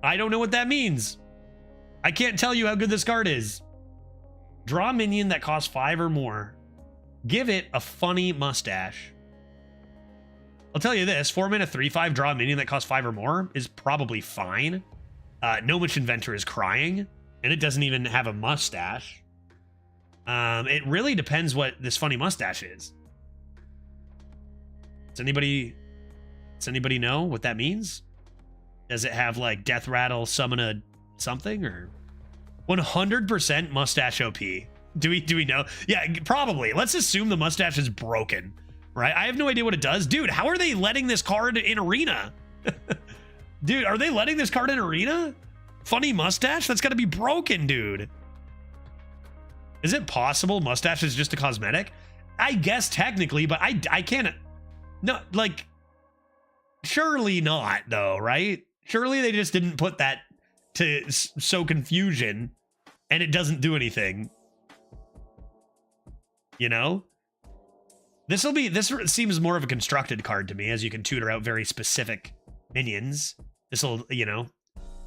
I don't know what that means. I can't tell you how good this card is. Draw a minion that costs 5 or more. Give it a funny mustache. I'll tell you this, 4 mana 3/5, draw a minion that costs 5 or more is probably fine. Gnomish Inventor is crying, and it doesn't even have a mustache. It really depends what this funny mustache is. Does anybody know what that means? Does it have like death rattle, summon a something, or 100% mustache OP? Do we know? Yeah, probably. Let's assume the mustache is broken, right? I have no idea what it does. Dude, how are they letting this card in arena? Dude, are they letting this card in arena? Funny mustache? That's gotta be broken, dude. Is it possible mustache is just a cosmetic? I guess technically, but I can't. No, like, surely not, though, right? Surely they just didn't put that to sow confusion, and it doesn't do anything. you know? This seems more of a constructed card to me, as you can tutor out very specific minions. This will, you know,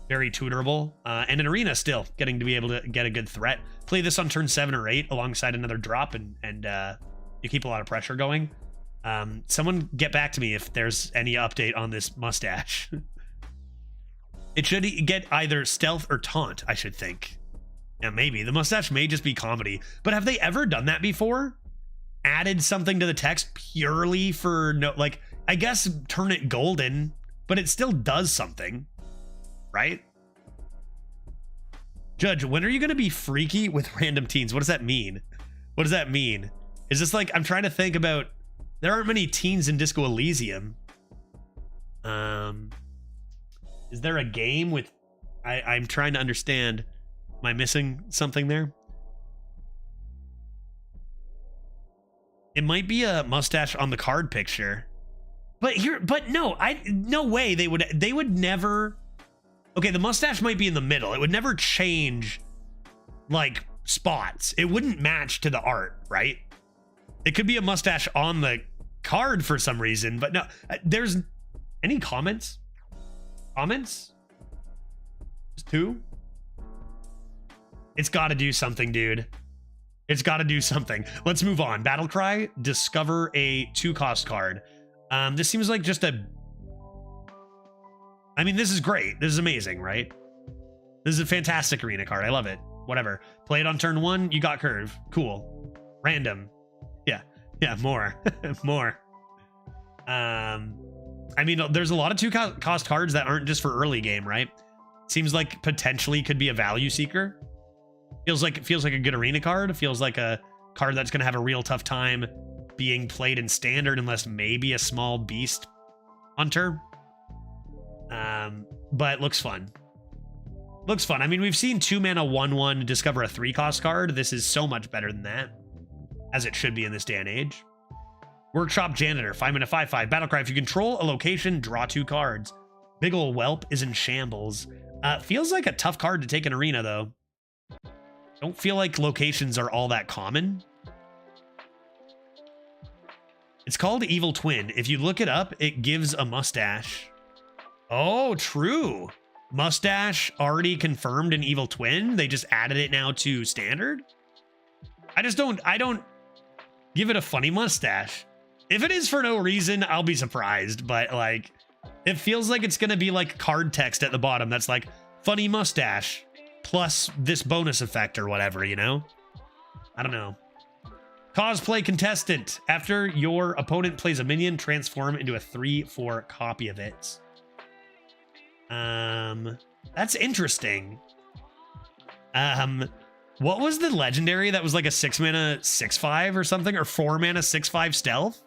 very tutorable. And an arena still, getting to be able to get a good threat. Play this on turn 7 or 8 alongside another drop, and you keep a lot of pressure going. Someone get back to me if there's any update on this mustache. It should get either stealth or taunt, I should think. Yeah, maybe. The mustache may just be comedy. But have they ever done that before? Added something to the text purely for no, like, I guess turn it golden, but it still does something, right? Judge, when are you going to be freaky with random teens? What does that mean? What does that mean? Is this like, I'm trying to think about, there aren't many teens in Disco Elysium. Is there a game with, I'm trying to understand. Am I missing something there? It might be a mustache on the card picture. But no, no way they would never. Okay, the mustache might be in the middle. It would never change like spots. It wouldn't match to the art, right? It could be a mustache on the card for some reason, but no. There's any comments? Comments? Just 2? It's got to do something, dude. It's got to do something. Let's move on. Battlecry, discover a 2-cost card. This seems like just a... I mean, this is great. This is amazing, right? This is a fantastic arena card. I love it. Whatever. Play it on turn 1. You got curve. Cool. Random. Yeah. Yeah, more. More. I mean, there's a lot of 2-cost cards that aren't just for early game, right? Seems like potentially could be a value seeker. Feels like a good arena card. It feels like a card that's going to have a real tough time being played in standard unless maybe a small beast hunter. But looks fun. Looks fun. I mean, we've seen 2-mana 1/1 discover a 3-cost card. This is so much better than that, as it should be in this day and age. Workshop Janitor, 5-mana 5/5. Battlecry, if you control a location, draw 2 cards. Big ol' whelp is in shambles. Feels like a tough card to take in arena, though. Don't feel like locations are all that common. It's called Evil Twin. If you look it up, it gives a mustache. Oh, true. Mustache already confirmed in Evil Twin. They just added it now to standard. I don't give it a funny mustache. If it is for no reason, I'll be surprised. But like, it feels like it's going to be like card text at the bottom. That's like funny mustache plus this bonus effect or whatever, you know? I don't know. Cosplay contestant. After your opponent plays a minion, transform into a 3/4 copy of it. That's interesting. What was the legendary that was like a 6-mana 6/5 or something, or 4-mana 6/5 stealth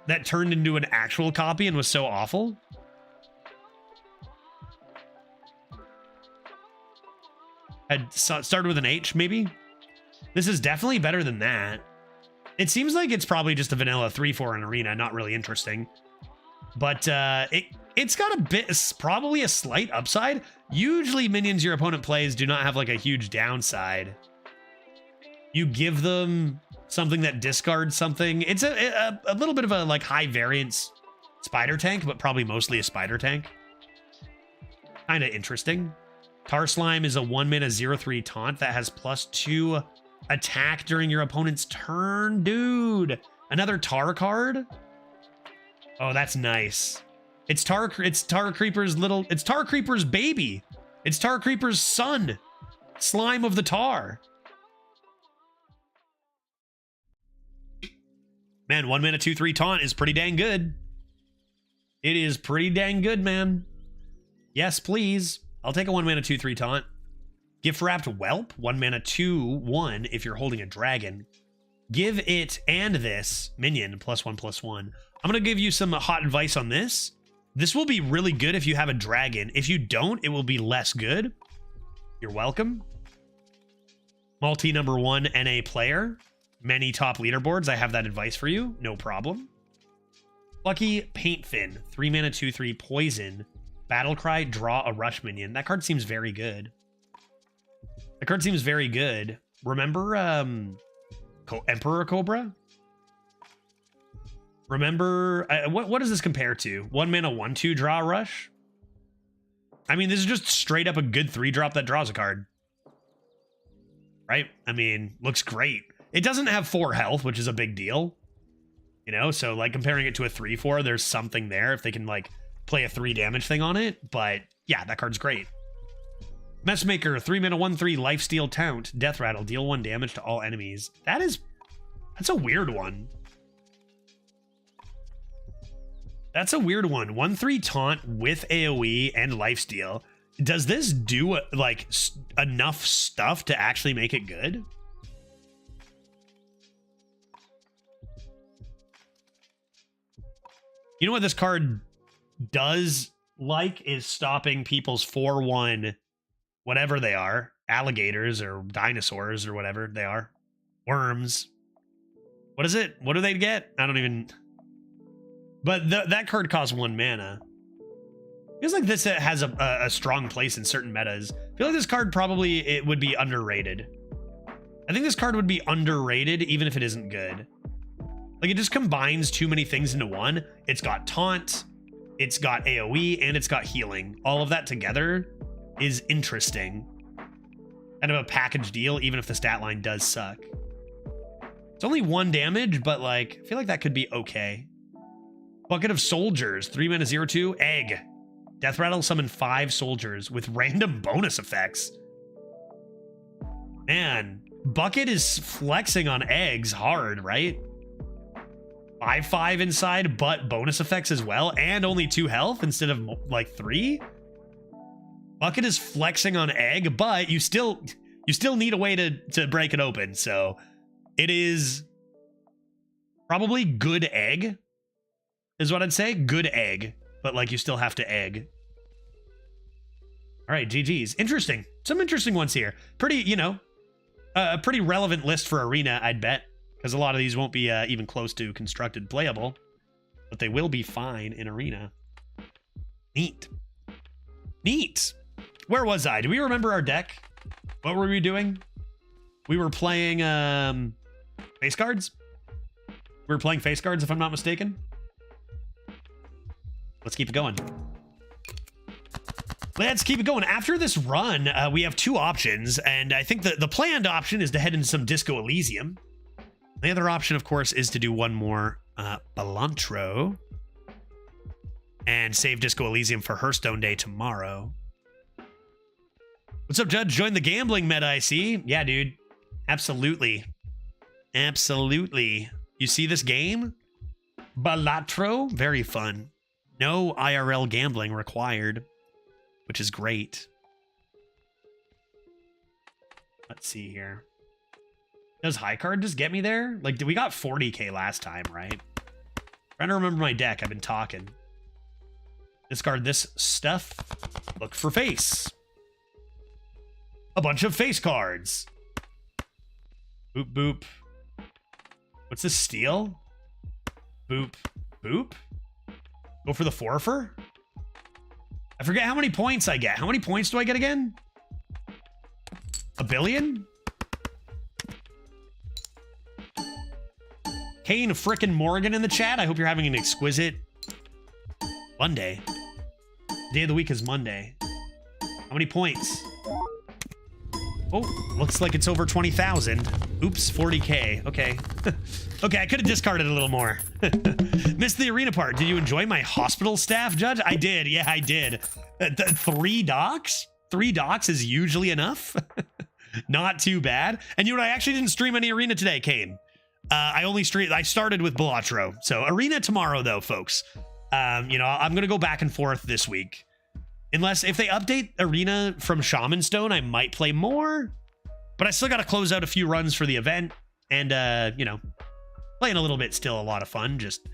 that turned into an actual copy and was so awful? Had started with an H, maybe? This is definitely better than that. It seems like it's probably just a vanilla 3/4 in arena, not really interesting. But it's got a bit, probably a slight upside. Usually minions your opponent plays do not have like a huge downside. You give them something that discards something. It's a little bit of a like high variance spider tank, but probably mostly a spider tank. Kind of interesting. Tar Slime is a 1-mana 0/3 taunt that has +2 attack during your opponent's turn. Dude, another tar card? Oh, that's nice. It's Tar Creeper's baby. It's Tar Creeper's son. Slime of the Tar. Man, 1-mana 2/3 taunt is pretty dang good. It is pretty dang good, man. Yes, please. I'll take a 1-mana 2/3 taunt. Gift Wrapped Whelp, 1-mana 2/1 if you're holding a dragon. Give it and this minion +1/+1. I'm going to give you some hot advice on this. This will be really good if you have a dragon. If you don't, it will be less good. You're welcome. Multi #1 NA player. Many top leaderboards. I have that advice for you. No problem. Lucky Paintfin, 3-mana 2/3 poison. Battlecry, draw a rush minion. That card seems very good. The card seems very good. Remember Emperor Cobra. Remember, what does this compare to? 1 mana, 1/2 draw rush. I mean, this is just straight up a good 3-drop that draws a card. Right? I mean, looks great. It doesn't have 4 health, which is a big deal. You know, so like comparing it to a 3/4, there's something there if they can like play a 3 damage thing on it. But yeah, that card's great. Messmaker, 3 mana, 1/3, lifesteal taunt, death rattle, deal 1 damage to all enemies. That's a weird one. That's a weird one. 1/3 taunt with AoE and lifesteal. Does this do like enough stuff to actually make it good? You know what this card does like is stopping people's 4/1 whatever they are, alligators or dinosaurs or whatever they are, worms. What is it? What do they get? I don't even. But that card costs 1 mana. Feels like this has a strong place in certain metas. I feel like this card probably it would be underrated. I think this card would be underrated even if it isn't good. Like it just combines too many things into one. It's got taunt, it's got AoE, and it's got healing. All of that together is interesting. Kind of a package deal, even if the stat line does suck. It's only 1 damage, but like I feel like that could be okay. Bucket of Soldiers, 3 mana, 0/2, egg. Death Rattle, summon 5 soldiers with random bonus effects. Man, Bucket is flexing on eggs hard, right? 5/5 inside, but bonus effects as well, and only 2 health instead of like 3. Bucket is flexing on egg, but you still need a way to break it open. So it is probably good egg, is what I'd say. Good egg, but like you still have to egg. All right, GG's. Interesting. Some interesting ones here. Pretty, you know, a pretty relevant list for Arena, I'd bet. Because a lot of these won't be even close to constructed playable. But they will be fine in Arena. Neat. Neat. Where was I? Do we remember our deck? What were we doing? We were playing face cards? We were playing face cards, if I'm not mistaken. Let's keep it going. Let's keep it going. After this run, we have 2 options. And I think the planned option is to head into some Disco Elysium. The other option, of course, is to do one more Balatro and save Disco Elysium for Hearthstone Day tomorrow. What's up, Judge? Join the gambling meta, I see. Yeah, dude. Absolutely. Absolutely. You see this game? Balatro? Very fun. No IRL gambling required, which is great. Let's see here. Does high card just get me there? Like, we got 40k last time, right? Trying to remember my deck. I've been talking. Discard this stuff. Look for face. A bunch of face cards. Boop, boop. What's this? Steal? Boop, boop. Go for the forfer? I forget how many points I get. How many points do I get again? A billion? Kane frickin' Morgan in the chat. I hope you're having an exquisite Monday. Day of the week is Monday. How many points? Oh, looks like it's over 20,000. Oops, 40k. Okay. Okay, I could have discarded a little more. Missed the arena part. Did you enjoy my hospital staff, Judge? I did. Yeah, I did. 3 docs? 3 docs is usually enough. Not too bad. And you know what? I actually didn't stream any arena today, Kane. I started with Balatro. So arena tomorrow though, folks. You know, I'm going to go back and forth this week. Unless if they update arena from Shaman Stone, I might play more, but I still got to close out a few runs for the event. And, you know, playing a little bit, still a lot of fun. Just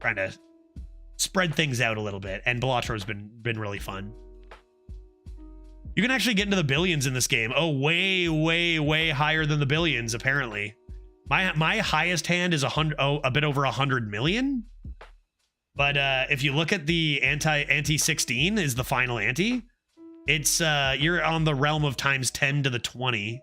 trying to spread things out a little bit. And Balatro's been really fun. You can actually get into the billions in this game. Oh, way, way, way higher than the billions, apparently. My highest hand is a bit over 100 million. But if you look at the ante 16 is the final ante, it's you're on the realm of times 10 to the 20,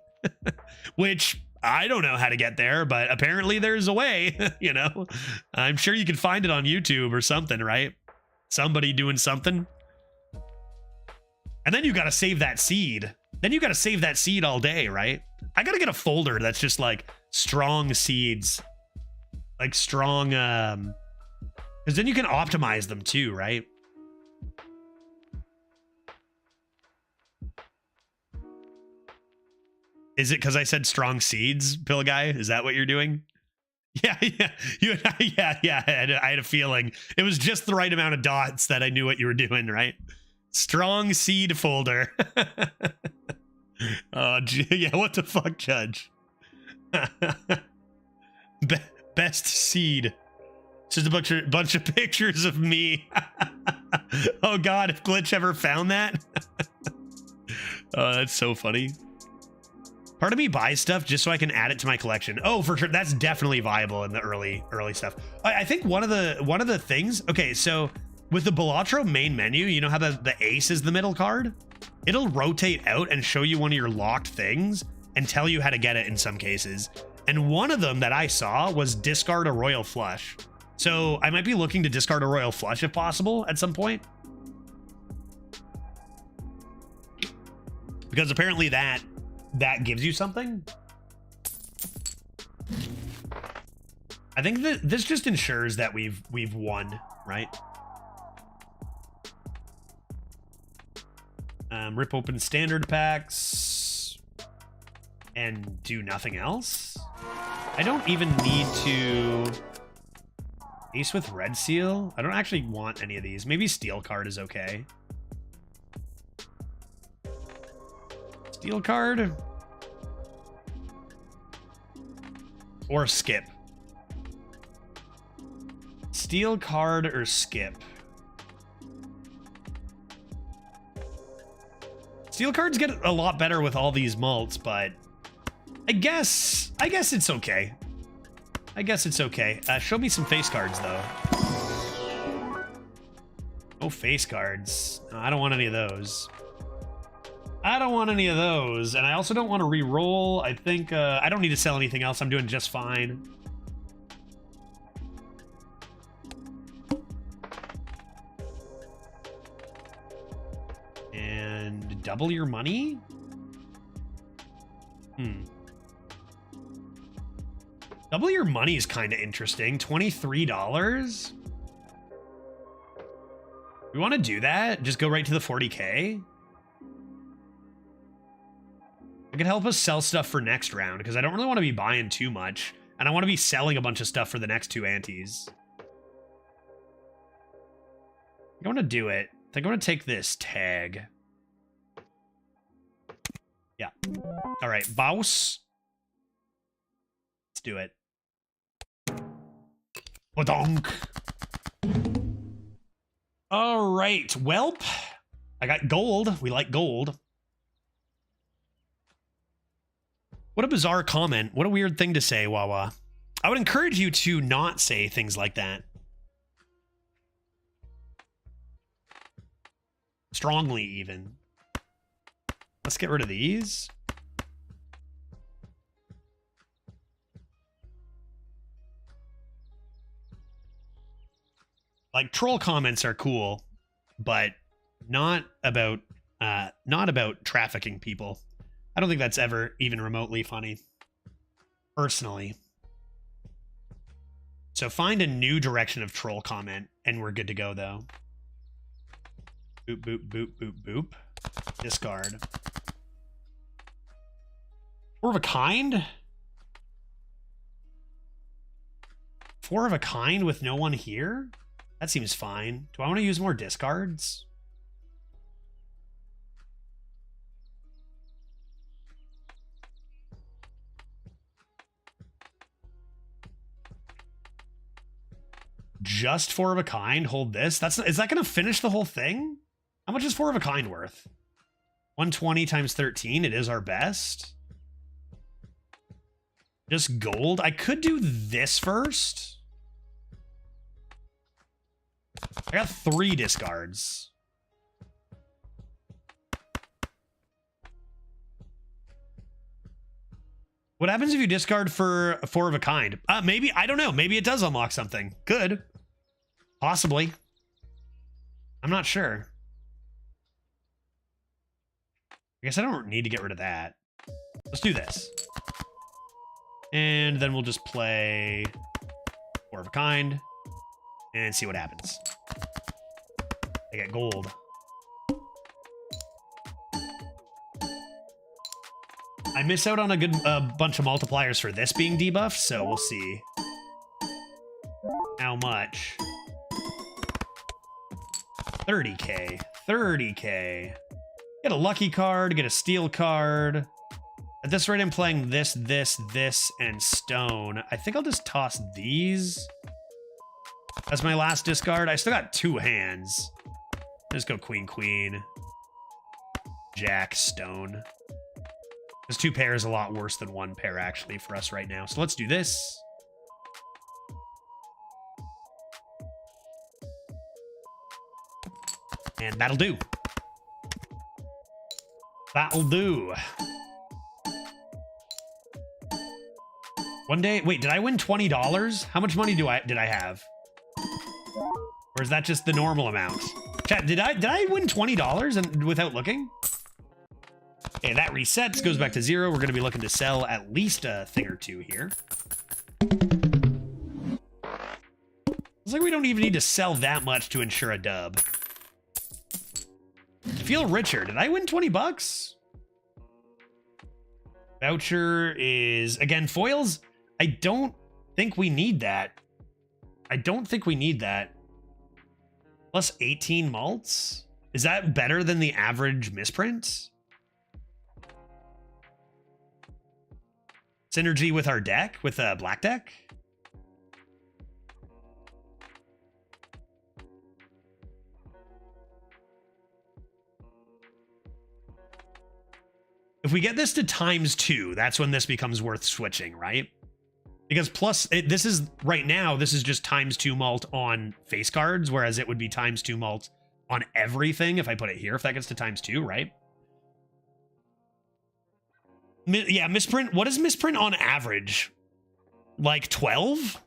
which I don't know how to get there, but apparently there's a way, you know? I'm sure you can find it on YouTube or something, right? Somebody doing something. And then you got to save that seed. Then you got to save that seed all day, right? I got to get a folder that's just like strong seeds. Like strong, because then you can optimize them too, right? Is it because I said strong seeds, Pill Guy? Is that what you're doing? Yeah, yeah, yeah. I had a feeling it was just the right amount of dots that I knew what you were doing, right? Strong seed folder. Oh, yeah. What the fuck, Judge? Best seed. It's just a bunch of pictures of me. Oh God, if Glitch ever found that. Oh, that's so funny. Part of me buys stuff just so I can add it to my collection. Oh, for sure. That's definitely viable in the early stuff. I think one of the things. Okay, so with the Balatro main menu, you know how the ace is the middle card? It'll rotate out and show you one of your locked things and tell you how to get it in some cases. And one of them that I saw was discard a royal flush. So I might be looking to discard a royal flush if possible at some point. Because apparently that gives you something. I think that this just ensures that we've won, right? Rip open standard packs and do nothing else. I don't even need to ace with red seal. I don't actually want any of these. Maybe steel card is okay. Steel card or skip. Steel card or skip. Steel cards get a lot better with all these mults, but I guess it's okay. I guess it's okay. Show me some face cards though. Oh, face cards. No, I don't want any of those. I don't want any of those, and I also don't want to re-roll. I think I don't need to sell anything else. I'm doing just fine. And double your money? Double your money is kind of interesting. $23? We want to do that? Just go right to the 40K? It could help us sell stuff for next round, because I don't really want to be buying too much, and I want to be selling a bunch of stuff for the next two antes. I want to do it. I think I'm going to take this tag. Yeah. All right, Baus. Let's do it. Badonk. All right, welp. I got gold. We like gold. What a bizarre comment. What a weird thing to say, Wawa. I would encourage you to not say things like that. Strongly, even. Let's get rid of these. Like, troll comments are cool, but not about trafficking people. I don't think that's ever even remotely funny, personally. So find a new direction of troll comment, and we're good to go, though. Boop, boop, boop, boop, boop. Discard. Four of a kind? Four of a kind with no one here? That seems fine. Do I want to use more discards? Just four of a kind? Hold this? Is that going to finish the whole thing? How much is four of a kind worth? 120 times 13. It is our best. Just gold. I could do this first. I got 3 discards. What happens if you discard for 4 of a kind? Maybe, I don't know. Maybe it does unlock something. Could. Possibly. I'm not sure. I guess I don't need to get rid of that. Let's do this. And then we'll just play 4 of a kind and see what happens. I get gold. I miss out on a good bunch of multipliers for this being debuffed, so we'll see how much. 30k, 30k. Get a lucky card, get a steel card. At this rate, I'm playing this, and stone. I think I'll just toss these as my last discard. I still got 2 hands. Just go queen, queen, jack, stone. Because 2 pair is a lot worse than 1 pair, actually, for us right now. So let's do this. And that'll do. That'll do. One day, wait, did I win $20? How much money did I have? Or is that just the normal amount? Chat, did I win $20 and without looking? Okay, that resets, goes back to 0. We're going to be looking to sell at least a thing or 2 here. Looks like we don't even need to sell that much to ensure a dub. Feel richer. Did I win 20 bucks? Voucher is, again, foils. I don't think we need that. I don't think we need that. Plus 18 malts? Is that better than the average misprint? Synergy with our deck, with a black deck? If we get this to ×2, that's when this becomes worth switching, right? Because plus, this is, right now, this is just ×2 malt on face cards, whereas it would be ×2 malt on everything if I put it here, if that gets to ×2, right? Yeah, misprint. What is misprint on average? Like 12?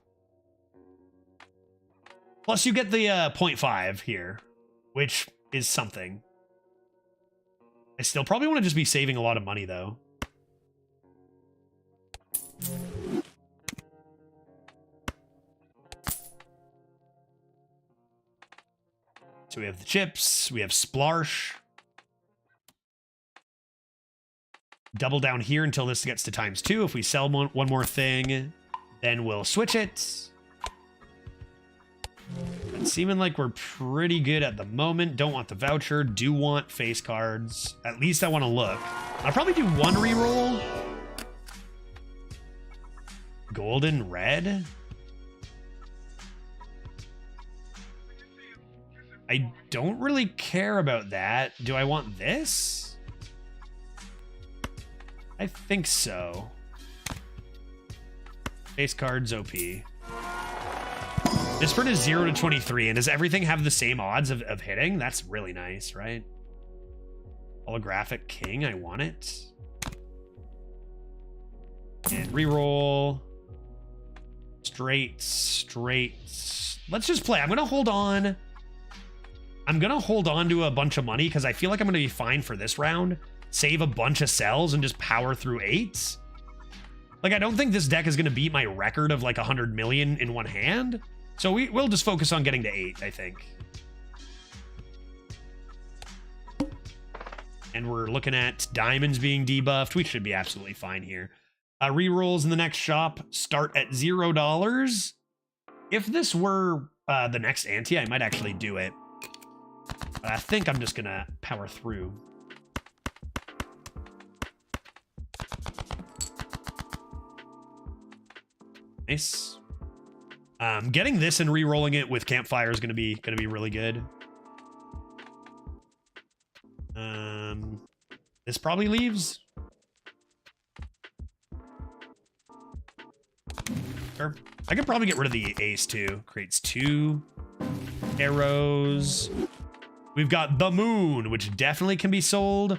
Plus you get the 0.5 here, which is something. I still probably want to just be saving a lot of money, though. So we have the chips, we have Splarsh. Double down here until this gets to ×2. If we sell one more thing, then we'll switch it. It's seeming like we're pretty good at the moment. Don't want the voucher. Do want face cards. At least I want to look. I'll probably do 1 reroll. Golden red. I don't really care about that. Do I want this? I think so. Face cards OP. This print is 0 to 23, and does everything have the same odds of hitting? That's really nice, right? Holographic king, I want it. And reroll. Straight. Let's just play. I'm gonna hold on. I'm gonna hold on to a bunch of money because I feel like I'm gonna be fine for this round. Save a bunch of cells and just power through 8s. Like, I don't think this deck is gonna beat my record of like 100 million in one hand. So we'll just focus on getting to 8, I think. And we're looking at diamonds being debuffed. We should be absolutely fine here. Rerolls in the next shop start at $0. If this were the next ante, I might actually do it. But I think I'm just gonna power through. Nice. Getting this and re-rolling it with campfire is gonna be really good. This probably leaves. Sure. I could probably get rid of the ace too. Creates 2 arrows. We've got the moon, which definitely can be sold.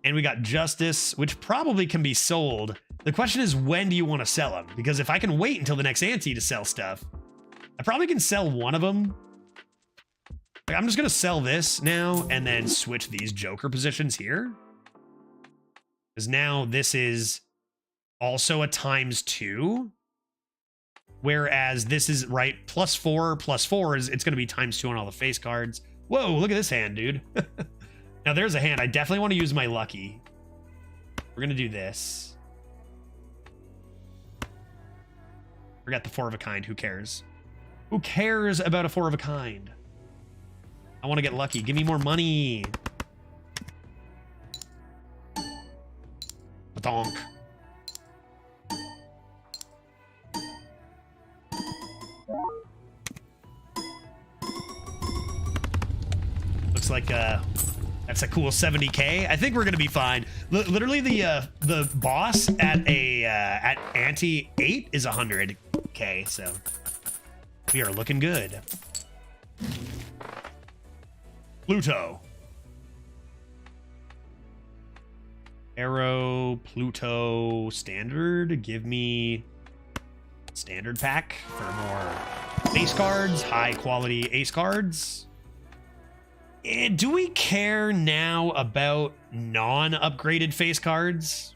And we got justice, which probably can be sold. The question is, when do you want to sell them? Because if I can wait until the next ante to sell stuff, I probably can sell one of them. Like, I'm just going to sell this now and then switch these Joker positions here. Because now this is also a +2. Whereas this is, right, +4 is, it's going to be ×2 on all the face cards. Whoa, look at this hand, dude. Now there's a hand. I definitely want to use my lucky. We're going to do this. Forgot the 4 of a kind. Who cares? Who cares about a 4 of a kind? I want to get lucky. Give me more money. Donk. Looks like that's a cool 70K. I think we're gonna be fine. Literally, the boss at ante 8 is 100K, so we are looking good. Pluto. Arrow, Pluto, standard. Give me standard pack for more ace cards, high quality ace cards. And do we care now about non-upgraded face cards?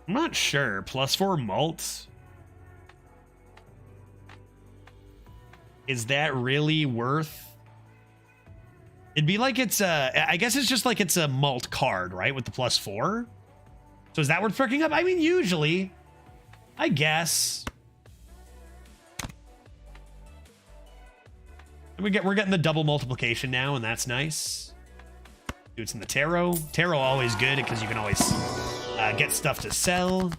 I'm not sure. +4 mult. Is that really worth? It'd be like it's I guess it's just like it's a mult card, right? With the +4. So is that worth picking up? I mean, usually, I guess. We're getting the double multiplication now, and that's nice. Dude, it's in the tarot. Tarot always good because you can always get stuff to sell.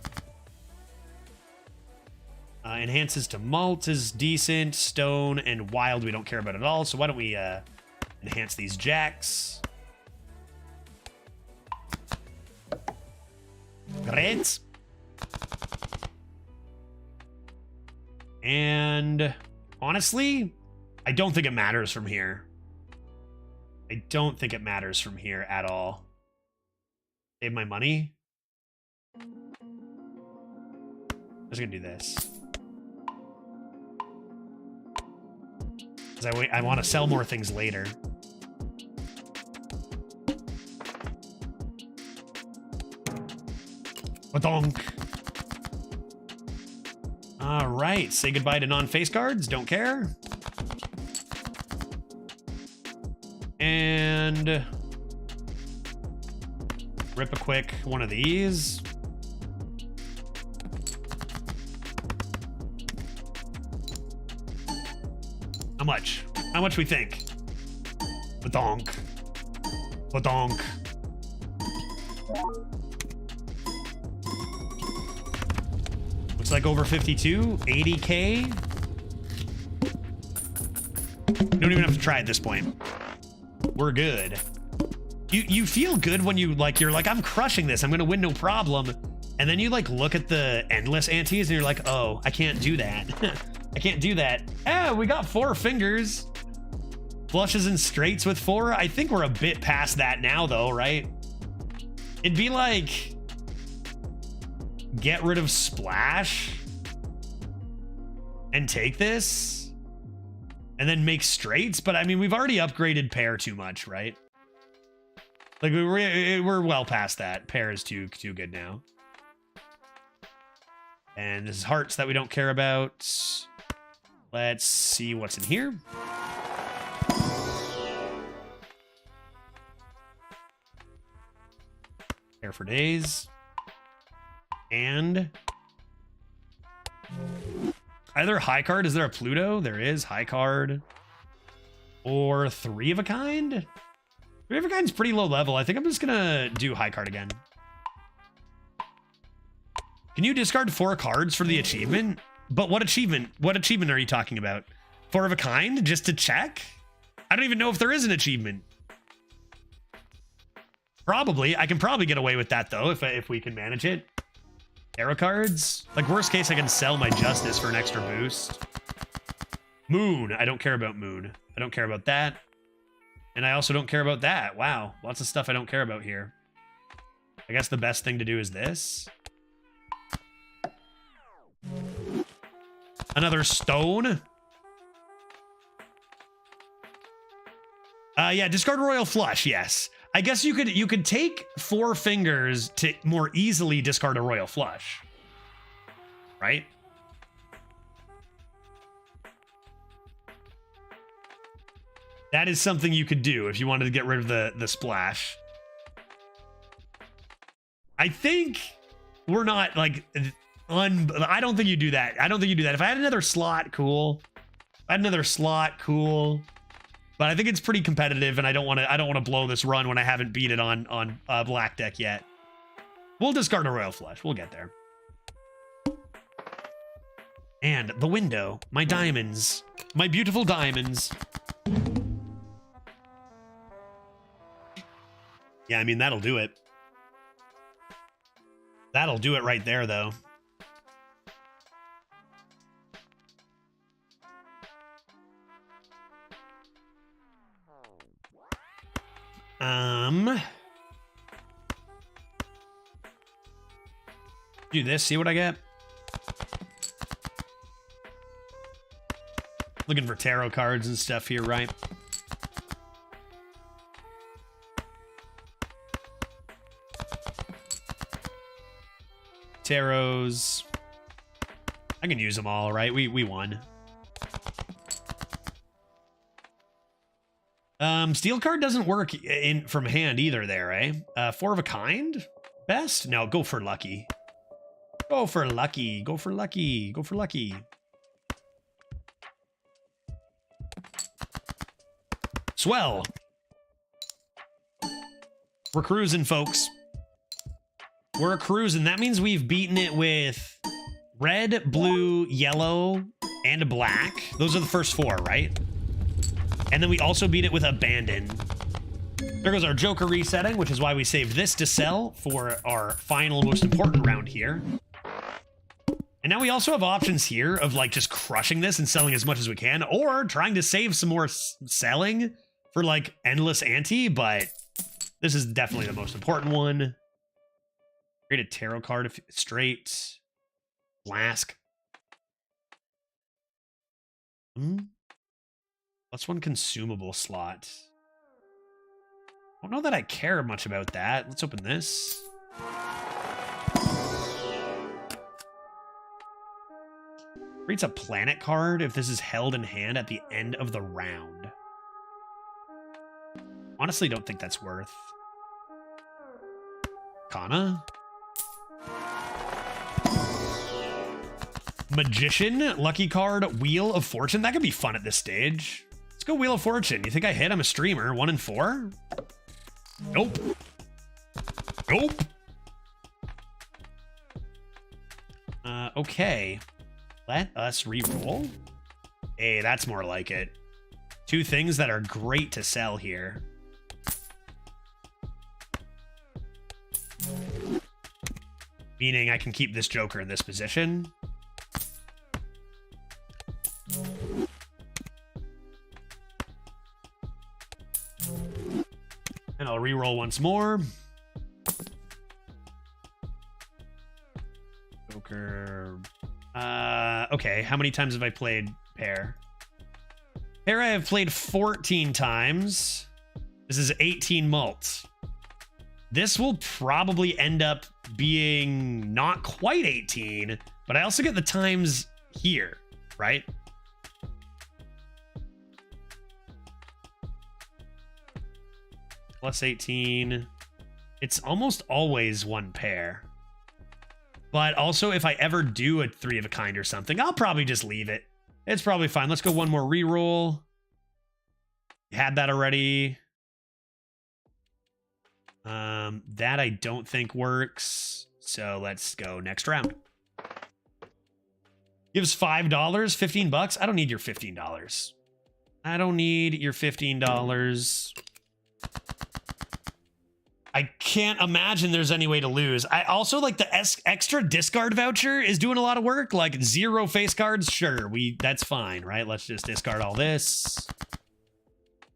Enhances to malt is decent. Stone and wild we don't care about at all. So why don't we enhance these jacks? Great. And honestly, I don't think it matters from here. I don't think it matters from here at all. Save my money. I'm just gonna do this. Because I want to sell more things later. Badonk. All right, say goodbye to non-face cards. Don't care. And rip a quick one of these. How much? How much we think? Badonk. Badonk. Looks like over 52, 80K. Don't even have to try at this point. We're good. You feel good when you're like, I'm crushing this. I'm gonna win no problem. And then you like look at the endless antes and you're like, oh, I can't do that. I can't do that. Ah, we got 4 fingers. Flushes and straights with 4. I think we're a bit past that now though, right? It'd be like, get rid of splash and take this and then make straights. But I mean, we've already upgraded pair too much, right? Like we're well past that. Pair is too good now. And this is hearts that we don't care about. Let's see what's in here. Pair for days. And either high card. Is there a Pluto? There is high card. Or 3 of a kind? 3 of a kind's pretty low level. I think I'm just gonna do high card again. Can you discard 4 cards for the achievement? But what achievement? What achievement are you talking about? 4 of a kind? Just to check? I don't even know if there is an achievement. Probably. I can probably get away with that though if we can manage it. Arrow cards? Like worst case I can sell my justice for an extra boost. Moon. I don't care about moon. I don't care about that. And I also don't care about that. Wow, lots of stuff I don't care about here. I guess the best thing to do is this. Another stone. Yeah, discard Royal Flush, yes. I guess you could take 4 fingers to more easily discard a Royal Flush. Right? That is something you could do if you wanted to get rid of the splash. I think we're not like I don't think you do that. I don't think you do that. If I had another slot, cool. If I had another slot, cool. But I think it's pretty competitive, and I don't want to blow this run when I haven't beat it on black deck yet. We'll discard a Royal Flush. We'll get there. And the window, my diamonds, my beautiful diamonds. Yeah, I mean, that'll do it. That'll do it right there, though. Do this, see what I get? Looking for tarot cards and stuff here, right? Tarots. I can use them all, right? We won. Steel card doesn't work from hand either there, eh? 4 of a kind? Best? No, go for lucky. Go for lucky. Go for lucky. Go for lucky. Swell. We're cruising, folks. We're cruising. That means we've beaten it with red, blue, yellow, and black. Those are the first 4, right? And then we also beat it with abandon. There goes our Joker resetting, which is why we saved this to sell for our final most important round here. And now we also have options here of like just crushing this and selling as much as we can, or trying to save some more selling for like endless ante, but this is definitely the most important one. Create a tarot card if straight. Flask. +1 consumable slot. I don't know that I care much about that. Let's open this. Creates a planet card if this is held in hand at the end of the round. Honestly, don't think that's worth. Kana? Magician, lucky card, Wheel of Fortune. That could be fun at this stage. Let's go Wheel of Fortune. You think I hit? I'm a streamer. 1 and 4? Nope. Nope. Okay. Let us re-roll. Hey, that's more like it. 2 things that are great to sell here. Meaning I can keep this Joker in this position. And I'll re-roll once more. Joker. Okay, how many times have I played Pair? Pair I have played 14 times. This is 18 mults. This will probably end up being not quite 18, but I also get the times here, right? Plus 18. It's almost always 1 pair. But also, if I ever do a 3 of a kind or something, I'll probably just leave it. It's probably fine. Let's go 1 more reroll. Had that already. That I don't think works. So let's go next round. Gives $5, 15 bucks. I don't need your $15. I don't need your $15. I can't imagine there's any way to lose. I also like the extra discard voucher is doing a lot of work. Like 0 face cards. Sure, that's fine, right? Let's just discard all this.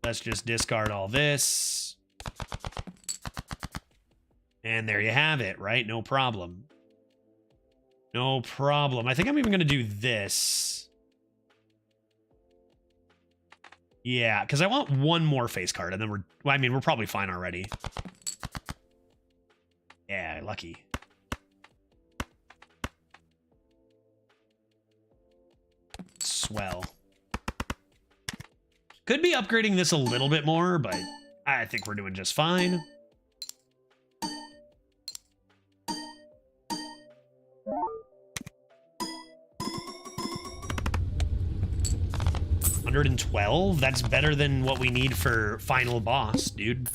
Let's just discard all this. And there you have it, right? No problem. No problem. I think I'm even going to do this. Yeah, because I want one more face card, and then we're probably fine already. Yeah, lucky. Swell. Could be upgrading this a little bit more, but I think we're doing just fine. $112? That's better than what we need for final boss, dude.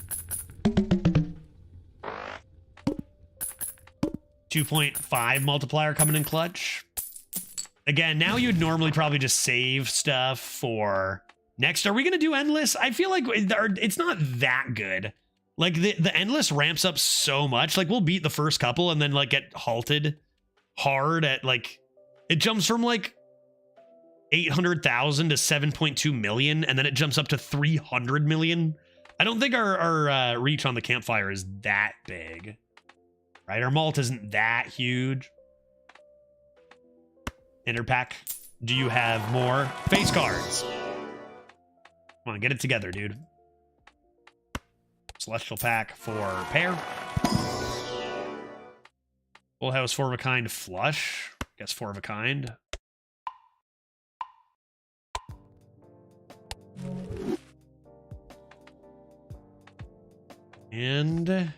2.5 multiplier coming in clutch. Again, now you'd normally probably just save stuff for next. Are we going to do endless? I feel like it's not that good. Like the endless ramps up so much. Like we'll beat the first couple and then like get halted hard at like, it jumps from like 800,000 to 7.2 million, and then it jumps up to 300 million. I don't think our reach on the campfire is that big, right? Our malt isn't that huge. Enter pack. Do you have more face cards? Come on, get it together, dude. Celestial pack for pair. Full house 4 of a kind flush. Guess 4 of a kind. And I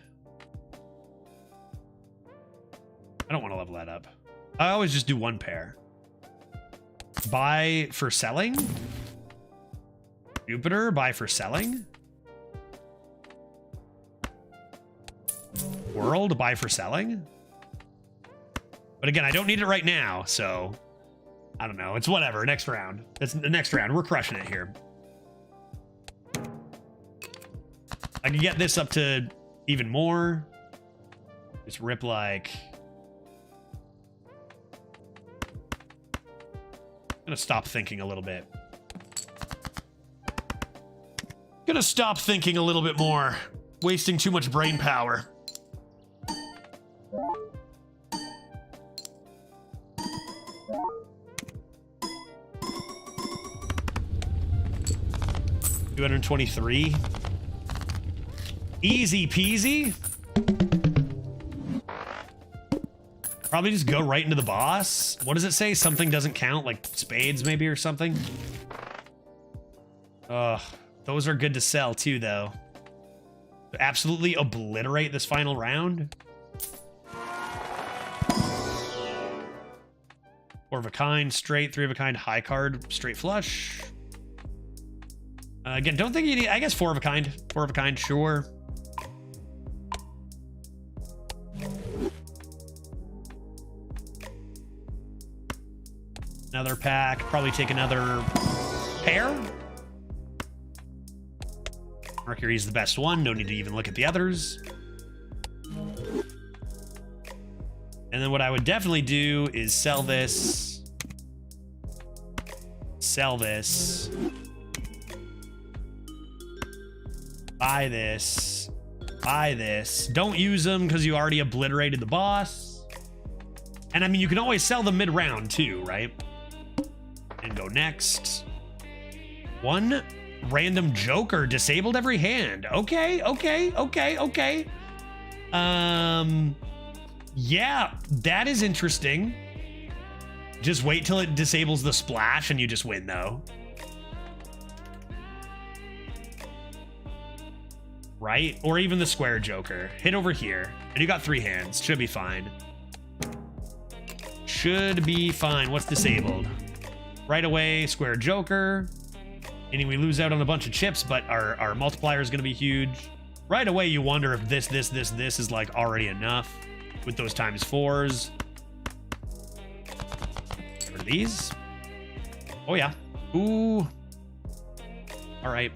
don't want to level that up. I always just do one pair. Buy for selling. Jupiter, buy for selling. World, buy for selling. But again, I don't need it right now, so I don't know. It's whatever. Next round. It's the next round. We're crushing it here. I can get this up to even more. Just rip like... I'm gonna stop thinking a little bit. Gonna stop thinking a little bit more. Wasting too much brain power. $223. Easy peasy. Probably just go right into the boss. What does it say? Something doesn't count, like spades maybe or something. Ugh, those are good to sell too, though. Absolutely obliterate this final round. 4 of a kind, straight. 3 of a kind, high card, straight flush. Again, don't think you need, I guess 4 of a kind. 4 of a kind, sure. Another pack, probably take another pair. Mercury's the best one, no need to even look at the others. And then what I would definitely do is sell this. Sell this. Buy this. Buy this. Don't use them because you already obliterated the boss. And I mean, you can always sell them mid-round too, right? And go next. 1 random joker disabled every hand. Okay. Yeah, that is interesting. Just wait till it disables the splash and you just win though. Right? Or even the square joker. Hit over here. And you got 3 hands. Should be fine. Should be fine. What's disabled? Right away, square joker. And we lose out on a bunch of chips, but our multiplier is going to be huge. Right away, you wonder if this is like already enough with those times 4s. Get rid of these. Oh, yeah. Ooh. All right.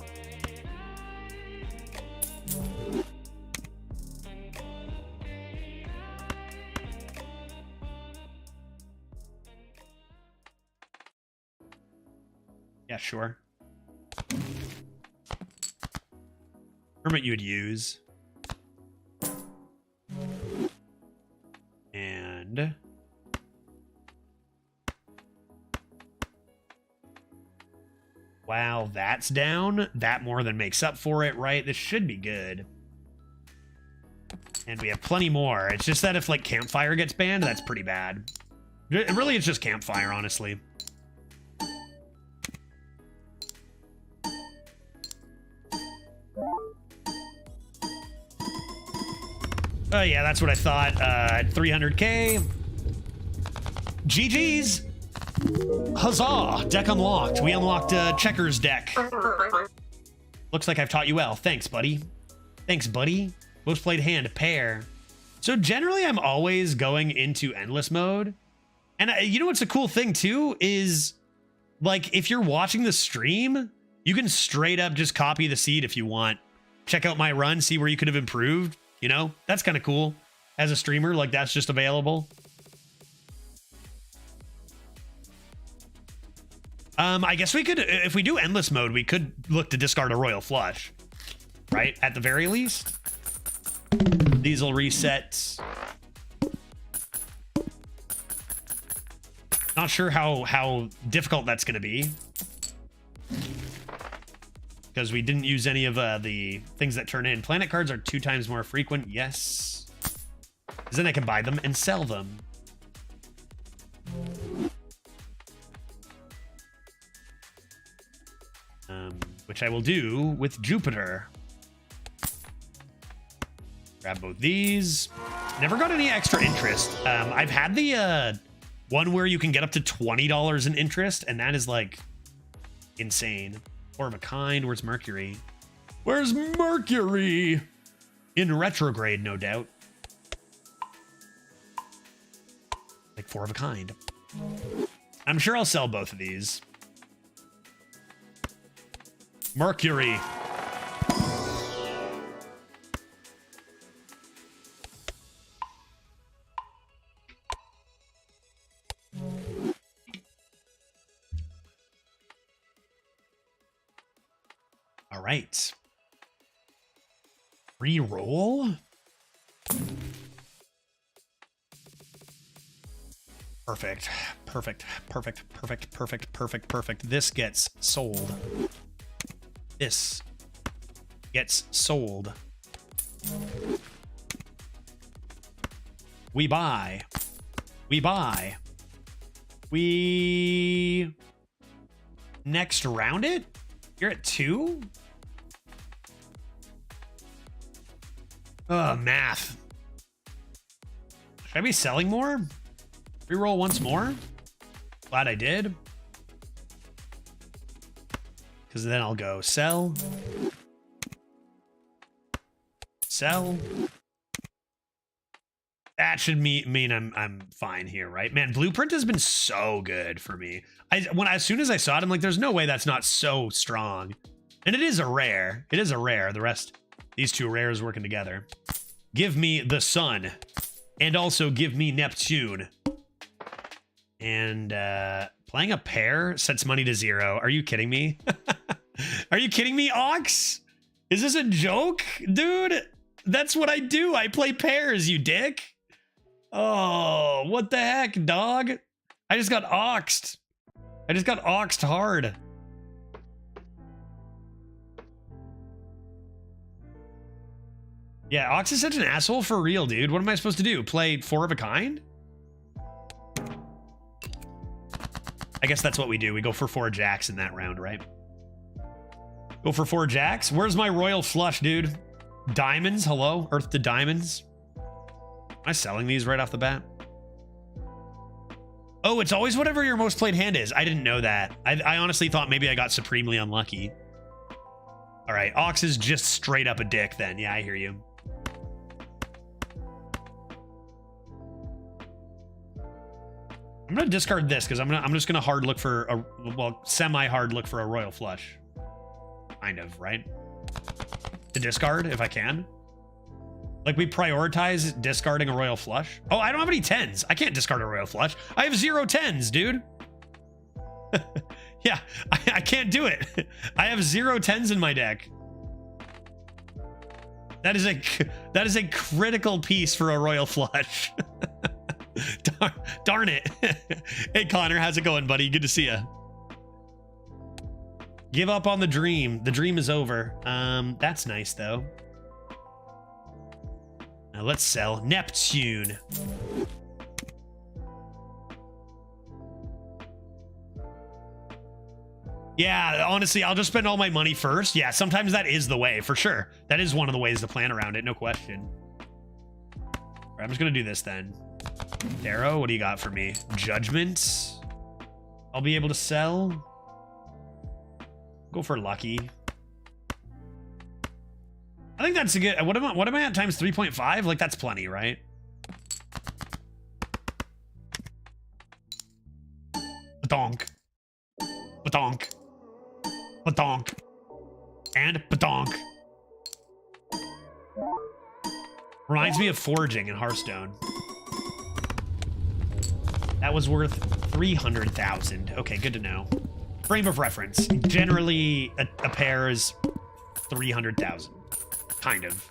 Yeah, sure. tournament you would use. And wow, that's down. That more than makes up for it, right? This should be good. And we have plenty more. It's just that if like Campfire gets banned, that's pretty bad. Really, it's just Campfire, honestly. Oh yeah, that's what I thought. 300k. GG's. Huzzah! Deck unlocked. We unlocked a checkers deck. Looks like I've taught you well. Thanks, buddy. Thanks, buddy. Most played hand, pair. So generally, I'm always going into endless mode. And you know what's a cool thing too is, like, if you're watching the stream, you can straight up just copy the seed if you want. Check out my run, see where you could have improved. You know, that's kind of cool. As a streamer, like, that's just available. I guess we could, if we do endless mode, we could look to discard a royal flush, right? At the very least. These will reset. Not sure how difficult that's going to be. Because we didn't use any of the things that turn in. Planet cards are 2 times more frequent. Yes. Because then I can buy them and sell them. Which I will do with Jupiter. Grab both these. Never got any extra interest. I've had the one where you can get up to $20 in interest, and that is like insane. 4 of a kind. Where's Mercury? Where's Mercury? In retrograde, no doubt. Like 4 of a kind. I'm sure I'll sell both of these. Mercury. All right. Re-roll. Perfect. Perfect. Perfect. Perfect. Perfect. Perfect. Perfect. This gets sold. This gets sold. We buy. We buy. We next round it? You're at 2? Math. Should I be selling more? Reroll once more? Glad I did. Because then I'll go sell. Sell. That should mean I'm fine here, right? Man, Blueprint has been so good for me. As soon as I saw it, I'm like, there's no way that's not so strong. And it is a rare. It is a rare. The rest, these 2 rares working together. Give me the sun. And also give me Neptune. And playing a pair sets money to 0. Are you kidding me? Are you kidding me, Ox? Is this a joke? Dude, that's what I do. I play pairs, you dick. Oh, what the heck, dog? I just got oxed. I just got oxed hard. Yeah, Ox is such an asshole for real, dude. What am I supposed to do? Play 4 of a kind? I guess that's what we do. We go for 4 jacks in that round, right? Go for 4 jacks. Where's my royal flush, dude? Diamonds, hello? Earth to diamonds. Am I selling these right off the bat? Oh, it's always whatever your most played hand is. I didn't know that. I honestly thought maybe I got supremely unlucky. All right, Ox is just straight up a dick then. Yeah, I hear you. I'm gonna discard this because I'm just gonna hard look for a, well, semi-hard look for a royal flush. Kind of, right? To discard if I can. Like, we prioritize discarding a royal flush. Oh, I don't have any 10s. I can't discard a royal flush. I have 0 10s, dude. Yeah, I can't do it. I have 0 10s in my deck. That is a critical piece for a royal flush. Darn it. Hey Connor, how's it going, buddy? Good to see you. Give up on the dream. The dream is over. That's nice though. Now let's sell Neptune. Yeah, honestly, I'll just spend all my money first. Yeah, sometimes that is the way, for sure. That is one of the ways to plan around it, no question. All right, I'm just gonna do this then. Darrow, what do you got for me? Judgment. I'll be able to sell. Go for Lucky. I think that's a good. What am I at times 3.5? Like that's plenty, right? Badonk. Badonk. Badonk. And badonk. Reminds me of foraging in Hearthstone. That was worth 300,000. Okay, good to know. Frame of reference. Generally, a pair is 300,000. Kind of.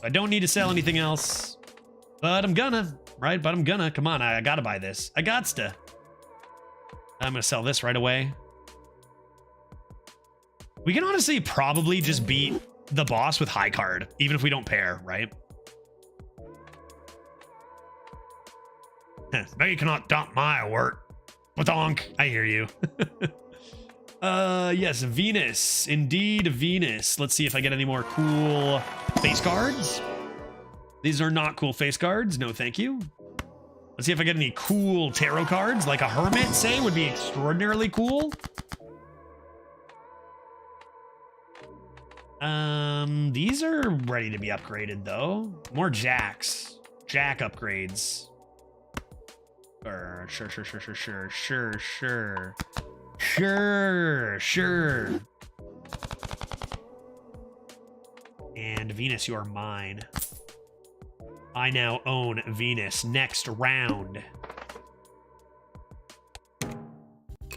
I don't need to sell anything else. But I'm gonna, right? But I'm gonna. Come on, I gotta buy this. I gotsta. I'm gonna sell this right away. We can honestly probably just beat the boss with high card, even if we don't pair, right? Now you cannot dump my work. Badonk. I hear you. Yes, Venus. Indeed, Venus. Let's see if I get any more cool face cards. These are not cool face cards. No, thank you. Let's see if I get any cool tarot cards, like a hermit, say, would be extraordinarily cool. These are ready to be upgraded, though. More jacks. Jack upgrades. Sure. And Venus, you are mine. I now own Venus. Next round.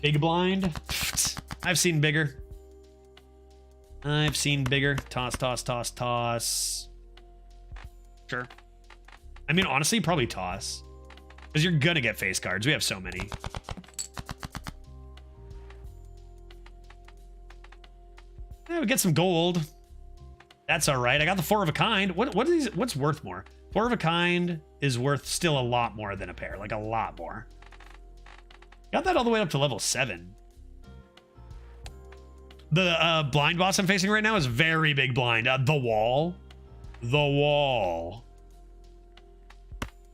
Big blind. I've seen bigger. I've seen bigger. Toss, toss, toss, toss. Sure. I mean, honestly, probably toss. Because you're gonna get face cards. We have so many. Yeah, we get some gold. That's all right. I got the 4 of a kind. What are these? What's worth more? 4 of a kind is worth still a lot more than a pair. Like a lot more. Got that all the way up to level 7. The blind boss I'm facing right now is very big blind. The wall. The wall.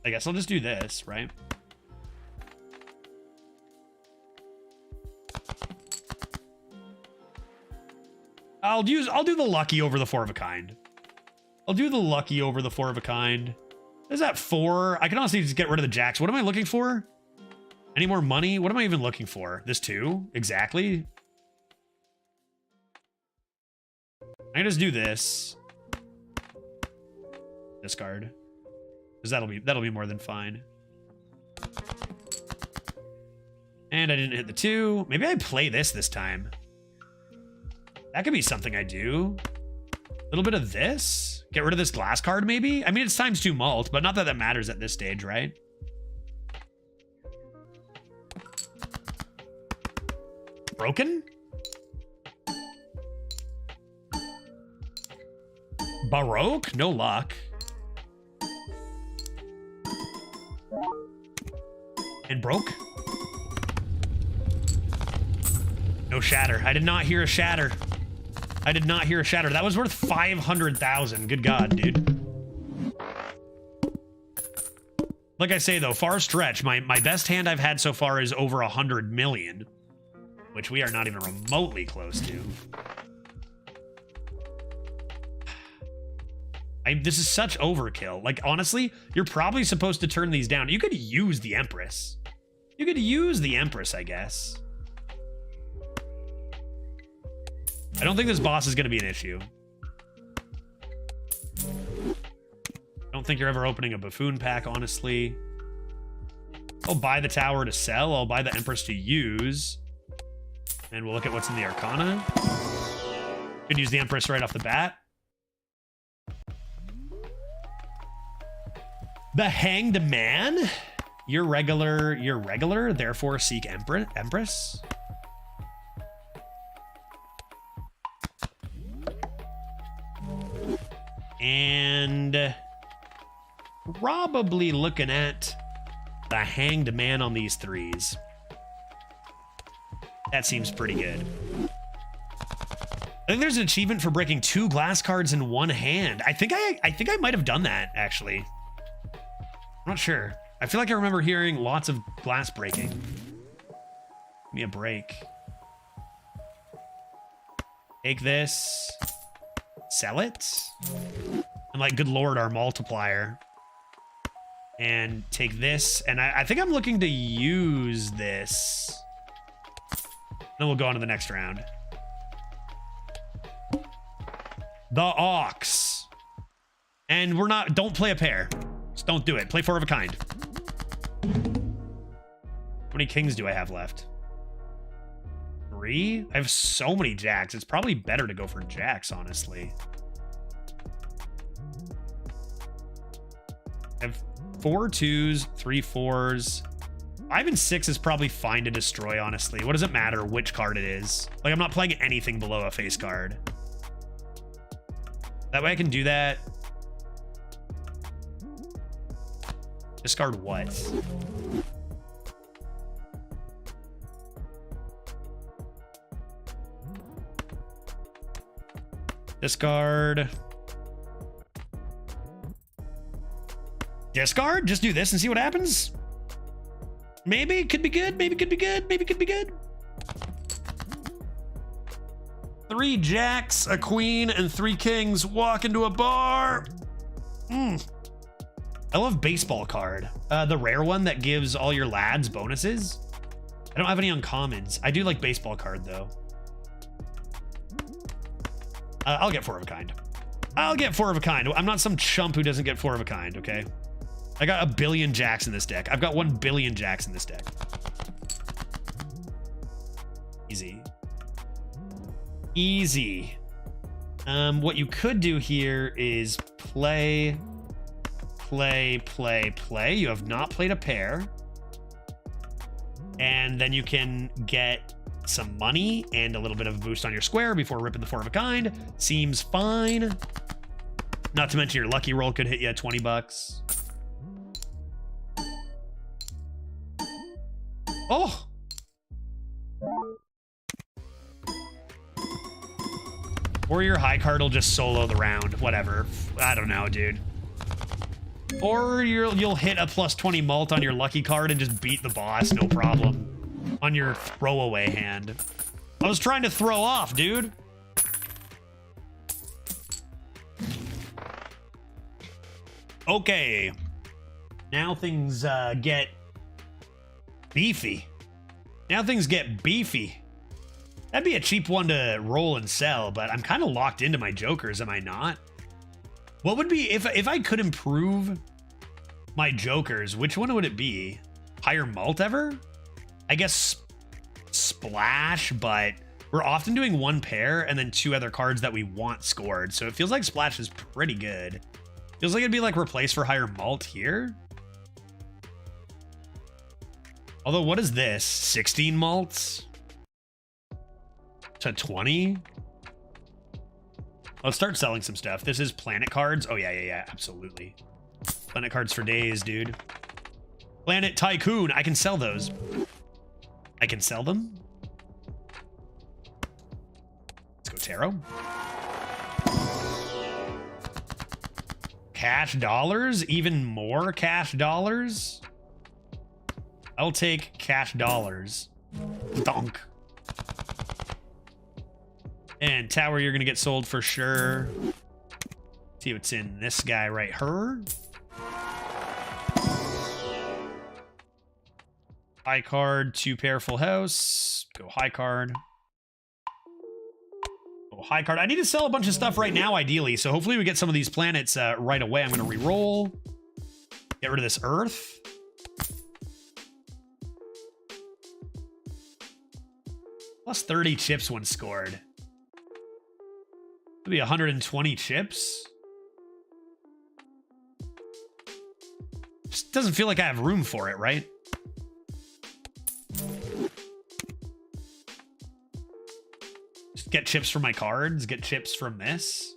I guess I'll just do this, right? I'll do the lucky over the 4 of a kind. I'll do the lucky over the 4 of a kind. Is that 4? I can honestly just get rid of the jacks. What am I looking for? Any more money? What am I even looking for? This 2? Exactly. I can just do this. Discard. Because that'll be more than fine. And I didn't hit the 2. Maybe I play this time. That could be something I do. A little bit of this. Get rid of this glass card, maybe? I mean, it's ×2 mult, but not that that matters at this stage, right? Broken? Baroque? No luck. And broke? No shatter. I did not hear a shatter. I did not hear a shatter. That was worth 500,000. Good God, dude. Like I say, though, far stretch. My best hand I've had so far is over 100 million, which we are not even remotely close to. This is such overkill. Like, honestly, you're probably supposed to turn these down. You could use the Empress. You could use the Empress, I guess. I don't think this boss is going to be an issue. I don't think you're ever opening a Buffoon pack, honestly. I'll buy the tower to sell. I'll buy the Empress to use. And we'll look at what's in the Arcana. Could use the Empress right off the bat. The Hanged Man. You're regular, therefore seek Empress. And probably looking at the Hanged Man on these threes. That seems pretty good. I think there's an achievement for breaking 2 glass cards in one hand. I think I might have done that, actually. I'm not sure. I feel like I remember hearing lots of glass breaking. Give me a break. Take this. Sell it. And like, good lord, our multiplier. And take this. And I think I'm looking to use this. Then we'll go on to the next round. The Ox. And don't play a pair. Just don't do it. Play 4 of a kind. How many kings do I have left? 3? I have so many jacks. It's probably better to go for jacks, honestly. I have 4 2s, 3 4s. 5 and 6 is probably fine to destroy, honestly. What does it matter which card it is? Like, I'm not playing anything below a face card. That way I can do that. Discard what? Discard. Discard? Just do this and see what happens? Maybe it could be good. Maybe it could be good. Maybe it could be good. 3 jacks, a queen, and 3 kings walk into a bar. I love baseball card. The rare one that gives all your lads bonuses. I don't have any uncommons. I do like baseball card, though. I'll get 4 of a kind. I'll get 4 of a kind. I'm not some chump who doesn't get 4 of a kind, okay? I got 1 billion jacks in this deck. I've got 1 billion jacks in this deck. Easy. Easy. What you could do here is play. You have not played a pair. And then you can get some money and a little bit of a boost on your square before ripping the 4 of a kind. Seems fine. Not to mention your lucky roll could hit you at 20 bucks. Oh! Or your high card will just solo the round. Whatever. I don't know, dude. Or you'll hit a plus 20 mult on your lucky card and just beat the boss, no problem. On your throwaway hand. I was trying to throw off, dude. Okay. Now things get beefy. Now things get beefy. That'd be a cheap one to roll and sell, but I'm kind of locked into my jokers, am I not? What would be, if I could improve my jokers, which one would it be? Higher mult ever? I guess Splash, but we're often doing 1 pair and then 2 other cards that we want scored. So it feels like Splash is pretty good. Feels like it'd be like replaced for higher mult here. Although, what is this? 16 malts to 20? Let's start selling some stuff. This is planet cards. Oh, yeah, absolutely. Planet cards for days, dude. Planet Tycoon. I can sell those. I can sell them. Let's go tarot. Cash dollars? Even more cash dollars? I'll take cash dollars. Donk. And tower, you're gonna get sold for sure. See what's in this guy right here. High card, 2 pair full house. Go high card. Go high card. I need to sell a bunch of stuff right now, ideally. So hopefully we get some of these planets right away. I'm gonna re-roll. Get rid of this earth. Plus 30 chips when scored. It'll be 120 chips. just doesn't feel like I have room for it, right? Just get chips from my cards, get chips from this.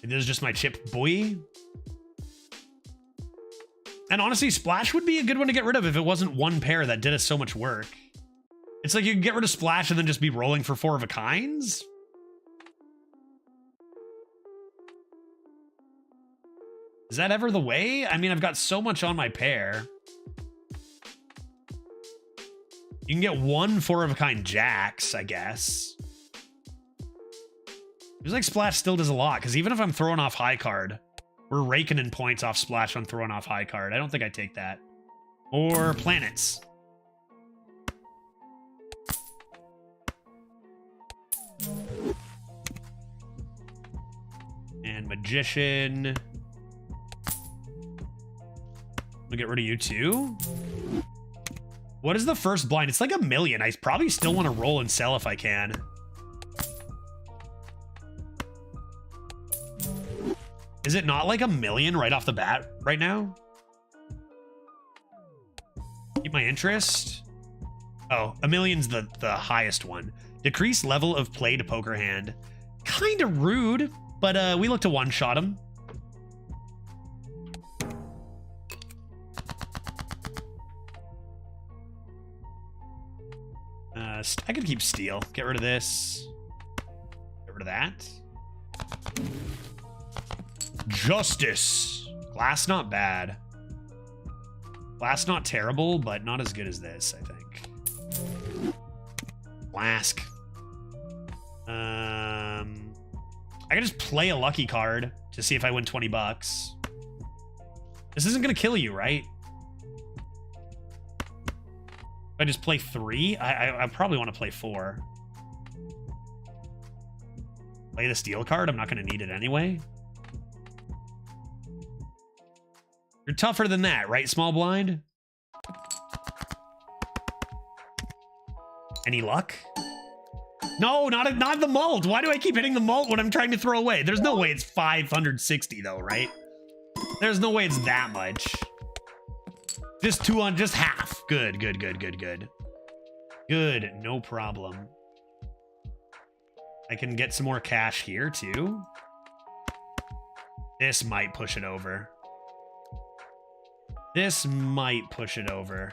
And this is just my chip boy. And honestly, Splash would be a good one to get rid of if it wasn't one pair that did us so much work. It's like you can get rid of Splash and then just be rolling for 4 of a kinds. Is that ever the way? I mean, I've got so much on my pair. You can get 1 4 of a kind jacks, I guess. Feels like Splash still does a lot, because even if I'm throwing off high card, we're raking in points off Splash on throwing off high card. I don't think I take that. Or planets. And Magician. We'll get rid of you too. What is the first blind? It's like 1 million. I probably still want to roll and sell if I can. Is it not like 1 million right off the bat right now? Keep my interest. Oh, 1 million's the highest one. Decrease level of play to poker hand. Kind of rude, but we look to one-shot him. I could keep steel. Get rid of this. Get rid of that. Justice. Glass not bad. Glass not terrible, but not as good as this, I think. Flask. I can just play a lucky card to see if I win 20 bucks. This isn't gonna kill you, right? If I just play 3, I probably want to play 4. Play the steel card. I'm not going to need it anyway. You're tougher than that, right, small blind? Any luck? No, not the mult. Why do I keep hitting the mult when I'm trying to throw away? There's no way it's 560 though, right? There's no way it's that much. Just 2 on, just half. Good, good, good, good, good. Good, no problem. I can get some more cash here too. This might push it over. This might push it over.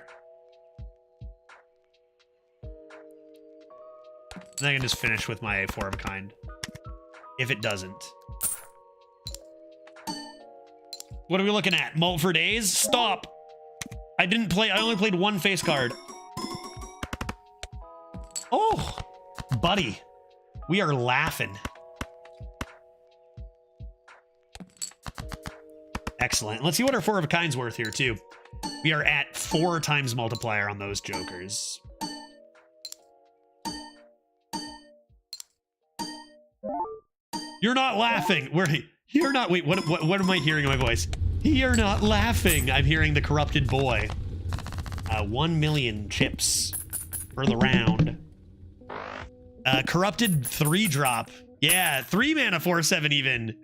Then I can just finish with my 4 of a kind. If it doesn't. What are we looking at? Mult for days? Stop! I only played 1 face card. Oh! Buddy. We are laughing. Excellent. Let's see what our 4 of a kind's worth here, too. We are at 4 times multiplier on those jokers. You're not laughing. You're not. Wait, what am I hearing in my voice? You're not laughing. I'm hearing the corrupted boy. 1 million chips for the round. Corrupted 3-drop. Yeah, 3 mana 4/7 even.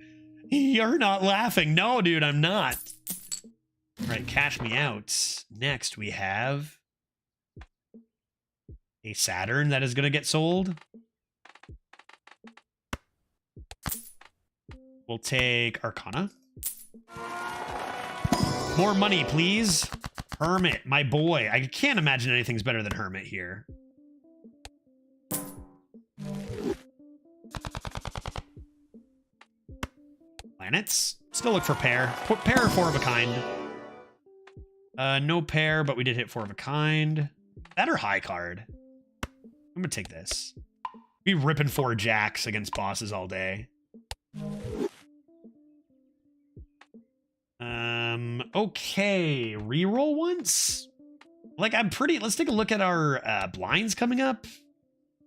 You're not laughing. No, dude, I'm not. All right, cash me out. Next, we have a Saturn that is going to get sold. We'll take Arcana. More money, please. Hermit, my boy. I can't imagine anything's better than Hermit here. Planets. Still look for pair. Pair or 4 of a kind. No pair, but we did hit 4 of a kind. That or high card. I'm gonna take this. Be ripping 4 jacks against bosses all day. Okay. Reroll once? Like, let's take a look at our blinds coming up.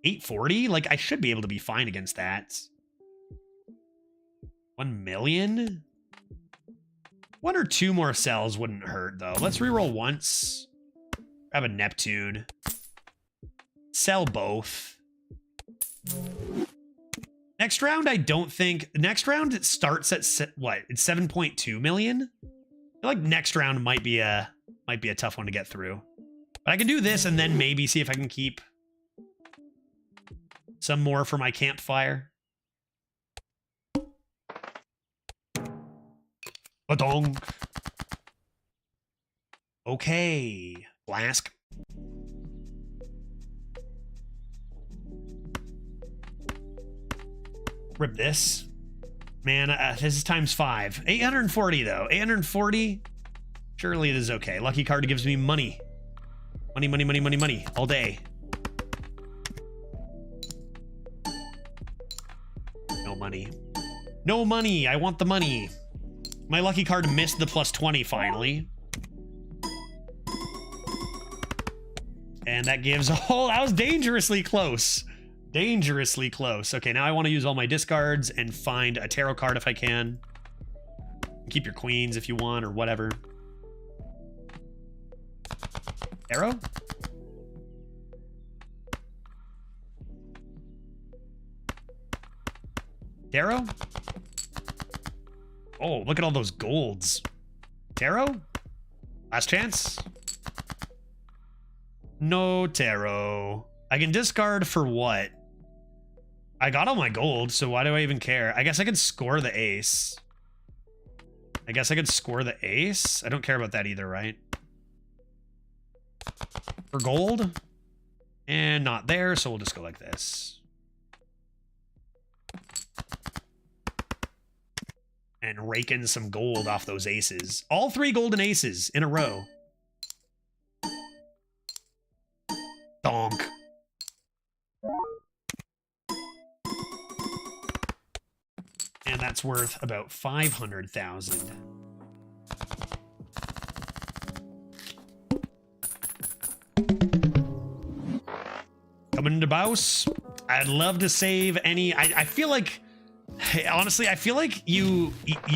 840? Like, I should be able to be fine against that. 1 million? 1 or 2 more cells wouldn't hurt, though. Let's reroll once. Grab a Neptune. Sell both. Next round, I don't think... Next round, it starts at, what? It's 7.2 million? feel like next round might be a tough one to get through. But I can do this and then maybe see if I can keep some more for my campfire. Badong. Okay. Flask. Rip this. Man, this is times 5. 840 though. 840. Surely this is okay. Lucky card gives me money. Money, money, money, money, money. All day. No money. No money. I want the money. My lucky card missed the plus 20 finally. And that gives, oh, that was dangerously close. Dangerously close. Okay, now I want to use all my discards and find a tarot card if I can. Keep your queens if you want or whatever. Tarot? Tarot? Oh, look at all those golds. Tarot? Last chance? No tarot. I can discard for what? I got all my gold, so why do I even care? I guess I could score the ace. I guess I could score the ace. I don't care about that either, right? For gold? And not there, so we'll just go like this. And rake in some gold off those aces. All 3 golden aces in a row. Donk. And that's worth about 500,000. Coming into Baus. I'd love to save any. I feel like, honestly, I feel like you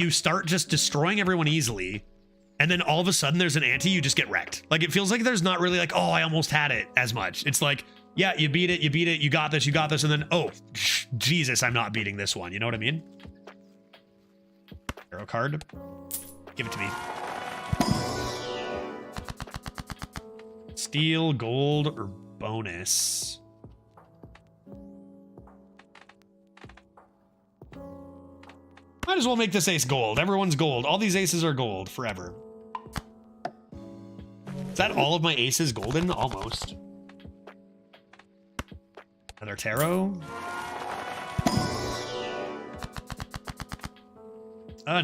start just destroying everyone easily, and then all of a sudden there's an ante, you just get wrecked. Like, it feels like there's not really like, oh, I almost had it as much. It's like, yeah, you beat it, you got this, and then, oh, Jesus, I'm not beating this one. You know what I mean? Arrow card. Give it to me. Steel, gold, or bonus. Might as well make this ace gold. Everyone's gold. All these aces are gold forever. Is that all of my aces golden? Almost. Another tarot.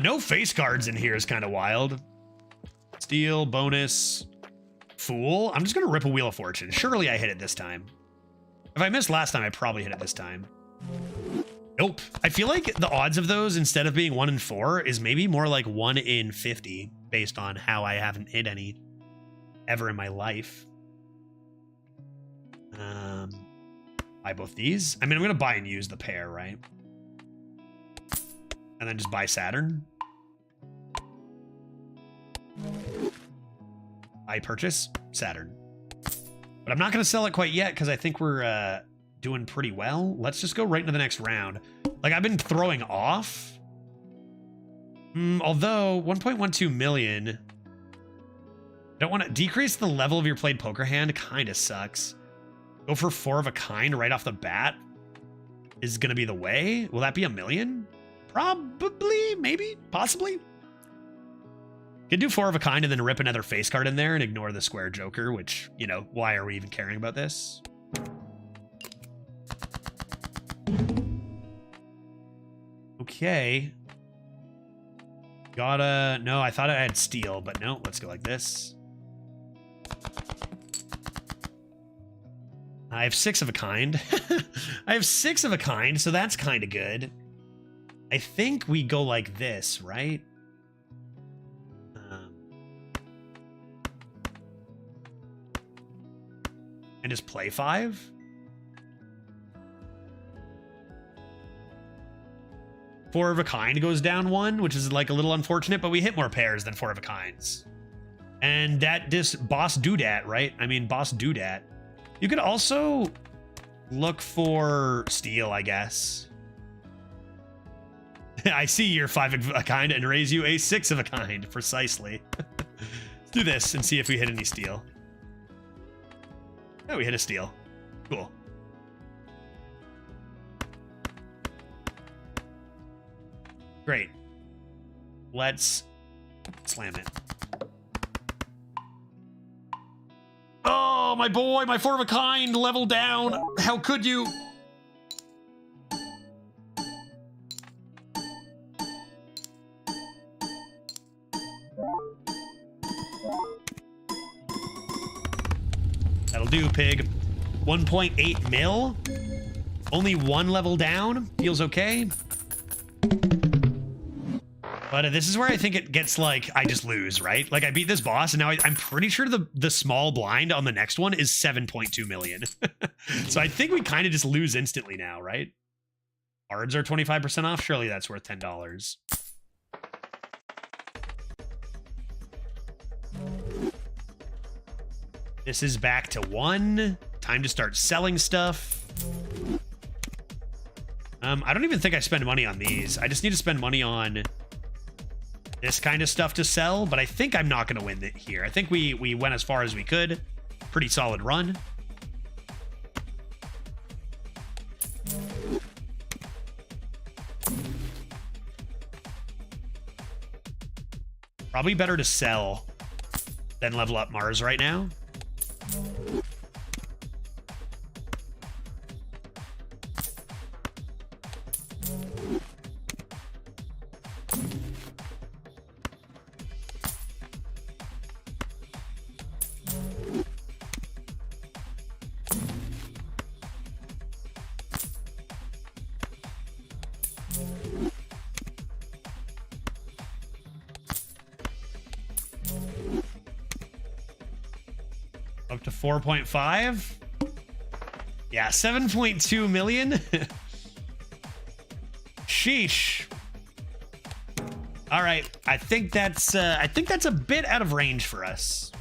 No face cards in here is kind of wild. Steel, bonus, fool. I'm just going to rip a Wheel of Fortune. Surely I hit it this time. If I missed last time, I probably hit it this time. Nope. I feel like the odds of those, instead of being 1 in 4, is maybe more like 1 in 50, based on how I haven't hit any ever in my life. Buy both these. I mean, I'm going to buy and use the pair, right? And then just buy Saturn. I purchase Saturn. But I'm not going to sell it quite yet because I think we're doing pretty well. Let's just go right into the next round. Like, I've been throwing off. Although 1.12 million. I don't want to decrease the level of your played poker hand. Kind of sucks. Go for 4 of a kind right off the bat is going to be the way. Will that be $1 million? Probably, maybe, possibly. Could do 4 of a kind and then rip another face card in there and ignore the square joker, which, you know, why are we even caring about this? Okay. Gotta, no, I thought I had steel, but no, let's go like this. I have 6 of a kind. I have 6 of a kind, so that's kind of good. I think we go like this, right? And just play 5? Four of a kind goes down 1, which is like a little unfortunate, but we hit more pairs than 4 of a kinds. And that boss do dat, right? I mean, boss do dat. You could also look for steel, I guess. I see your 5 of a kind and raise you a 6 of a kind, precisely. do this and see if we hit any steel. Oh, we hit a steel. Cool. Great. Let's slam it. Oh, my boy, my four of a kind, level down. How could you? That'll do, pig. 1.8 mil. Only one level down. Feels okay. But this is where I think it gets like, I just lose, right? Like I beat this boss and now I'm pretty sure the small blind on the next one is 7.2 million. So I think we kind of just lose instantly now, right? Cards are 25% off. Surely that's worth $10. This is back to 1. Time to start selling stuff. I don't even think I spend money on these. I just need to spend money on this kind of stuff to sell, but I think I'm not going to win it here. I think we went as far as we could. Pretty solid run. Probably better to sell than level up Mars right now. Up to 4.5. Yeah, 7.2 million. Sheesh. All right, I think that's a bit out of range for us.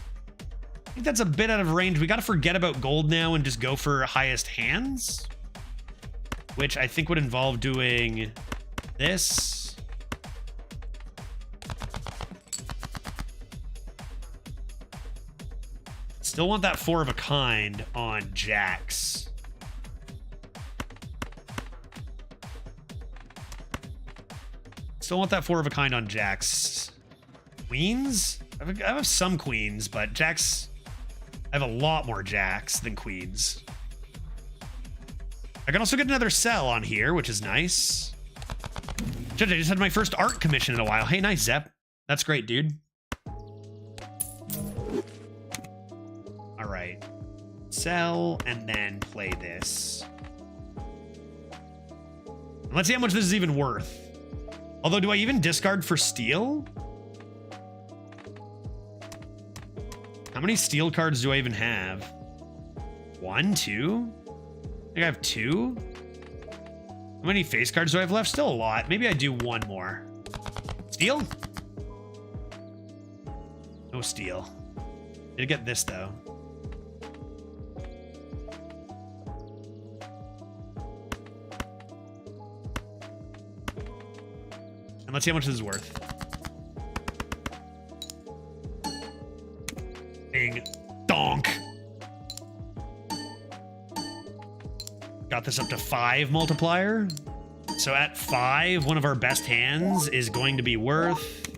I think that's a bit out of range. We got to forget about gold now and just go for highest hands, which I think would involve doing this. Still want that four of a kind on jacks. Still want that four of a kind on jacks. Queens? I have some queens, but jacks... I have a lot more jacks than queens. I can also get another sell on here, which is nice. Judge, I just had my first art commission in a while. Hey, nice, Zep. That's great, dude. All right. Sell and then play this. Let's see how much this is even worth. Although, do I even discard for steel? How many steel cards do I even have? 1, 2? I think I have 2. How many face cards do I have left? Still a lot. Maybe I do one more. Steel? No steel. Did get this though. And let's see how much this is worth. Ding donk. Got this up to 5 multiplier. So at 5, one of our best hands is going to be worth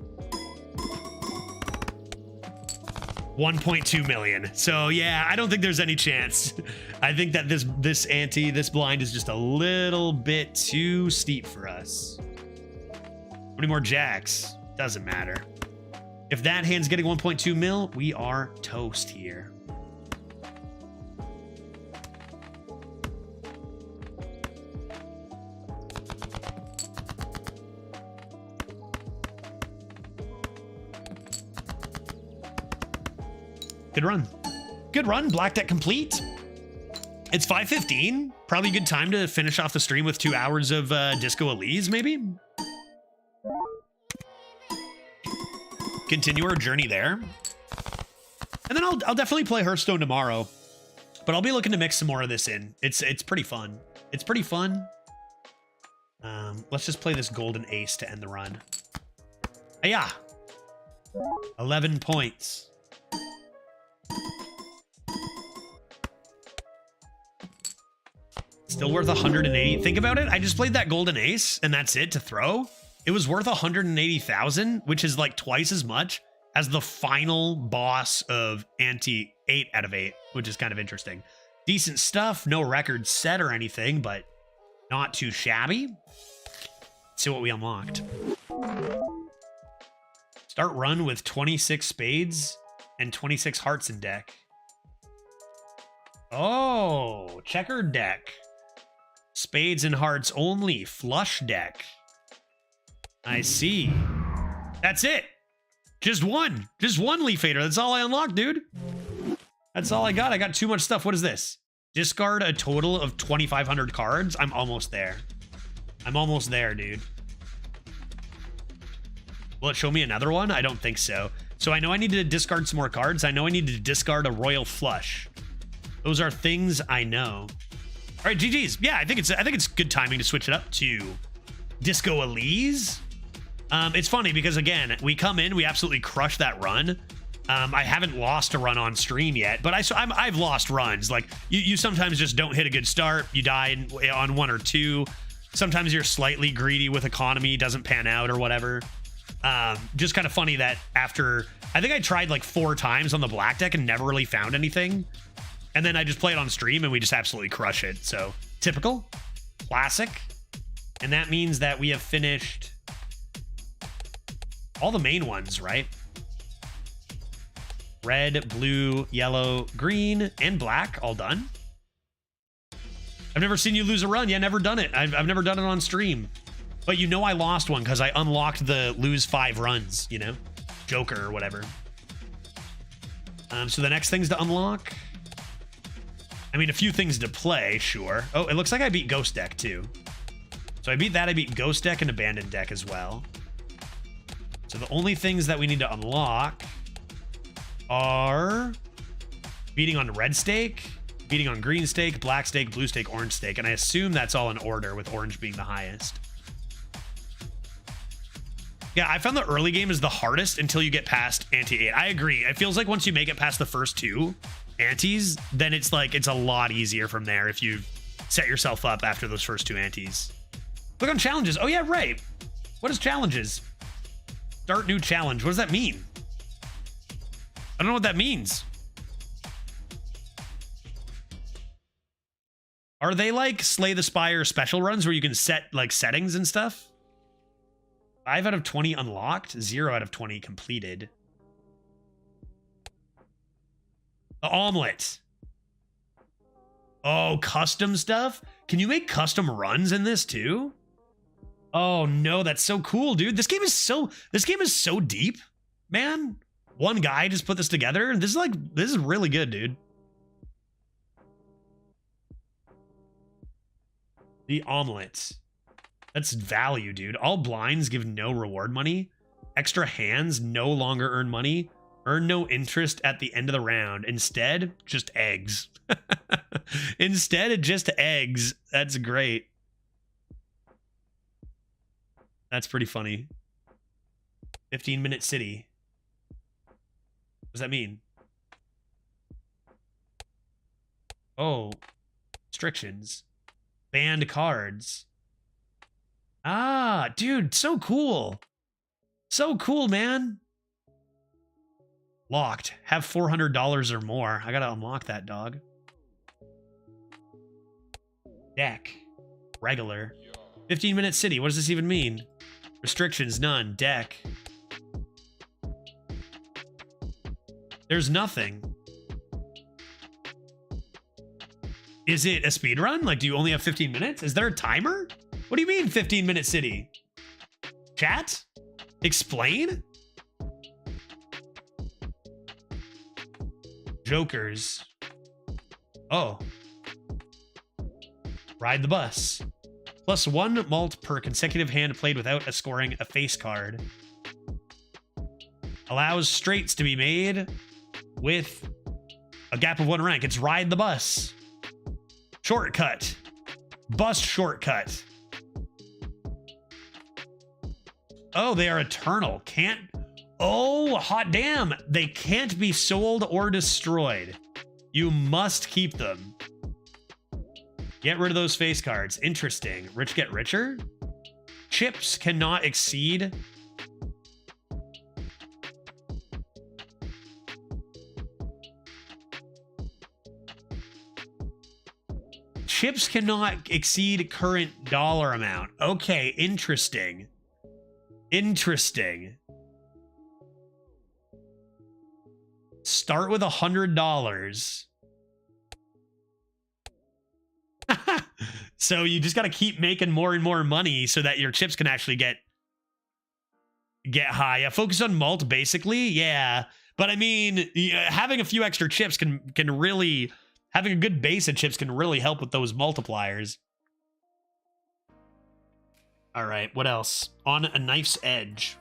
1.2 million. So yeah, I don't think there's any chance. I think that this blind is just a little bit too steep for us. How many more jacks? Doesn't matter. If that hand's getting 1.2 mil, we are toast here. Good run. Good run. Black deck complete. It's 5:15. Probably a good time to finish off the stream with 2 hours of Disco Elysium, maybe. Continue our journey there. And then I'll definitely play Hearthstone tomorrow. But I'll be looking to mix some more of this in. It's pretty fun. It's pretty fun. Let's just play this golden ace to end the run. Yeah. 11 points. Still worth 180. Think about it. I just played that golden ace and that's it to throw. It was worth 180,000, which is like twice as much as the final boss of Ante 8 out of 8, which is kind of interesting. Decent stuff. No record set or anything, but not too shabby. Let's see what we unlocked. Start run with 26 spades and 26 hearts in deck. Oh, checkered deck. Spades and hearts only. Flush deck. I see. That's it. Just one. Just one Leaf Fader. That's all I unlocked, dude. That's all I got. I got too much stuff. What is this? Discard a total of 2,500 cards. I'm almost there. I'm almost there, dude. Will it show me another one? I don't think so. So I know I need to discard some more cards. I know I need to discard a Royal Flush. Those are things I know. All right, GG's. Yeah, I think it's good timing to switch it up to Disco Elysium. It's funny because again, we come in, we absolutely crush that run. I haven't lost a run on stream yet, but I've lost runs. Like you sometimes just don't hit a good start. You die on one or two. Sometimes you're slightly greedy with economy, doesn't pan out or whatever. Just kind of funny that after, I think I tried like 4 times on the black deck and never really found anything. And then I just play it on stream and we just absolutely crush it. So typical, classic. And that means that we have finished all the main ones, right? Red, blue, yellow, green, and black, all done. I've never seen you lose a run. Yeah, never done it. I've never done it on stream. But you know I lost one because I unlocked the lose 5 runs, you know? Joker or whatever. So the next things to unlock. I mean, a few things to play, sure. Oh, it looks like I beat Ghost Deck too. So I beat that. I beat Ghost Deck and Abandoned Deck as well. So the only things that we need to unlock are beating on red stake, beating on green stake, black stake, blue stake, orange stake. And I assume that's all in order with orange being the highest. Yeah, I found the early game is the hardest until you get past Ante 8. I agree. It feels like once you make it past the first 2 antes, then it's like it's a lot easier from there if you set yourself up after those first 2 antes. Click on challenges. Oh yeah, right. What is challenges? Start new challenge. What does that mean? I don't know what that means. Are they like Slay the Spire special runs where you can set like settings and stuff? 5 out of 20 unlocked, 0 out of 20 completed. The omelet. Oh, custom stuff? Can you make custom runs in this too? Oh no, that's so cool, dude. This game is so deep, man. One guy just put this together. This is really good, dude. The omelet. That's value, dude. All blinds give no reward money. Extra hands no longer earn money. Earn no interest at the end of the round. Instead, just eggs. Instead, just eggs. That's great. That's pretty funny. 15-minute city. What does that mean? Oh. Restrictions. Banned cards. Ah, dude, so cool. So cool, man. Locked. Have $400 or more. I gotta unlock that, dog. Deck. Regular. 15-minute city. What does this even mean? Restrictions, none. Deck. There's nothing. Is it a speed run? Like, do you only have 15 minutes? Is there a timer? What do you mean 15-minute city? Chat? Explain? Jokers. Oh. Ride the bus. +1 malt per consecutive hand played without scoring a face card. Allows straights to be made with a gap of 1 rank. It's ride the bus. Shortcut. Bus shortcut. Oh, they are eternal. Can't. Oh, hot damn. They can't be sold or destroyed. You must keep them. Get rid of those face cards. Interesting. Rich get richer? Chips cannot exceed. Chips cannot exceed current dollar amount. Okay, interesting. Interesting. Start with $100. So you just got to keep making more and more money so that your chips can actually get high. Yeah, focus on malt basically. Yeah. But I mean, having a few extra chips can really, having a good base of chips can really help with those multipliers. All right, what else? On a Knife's Edge.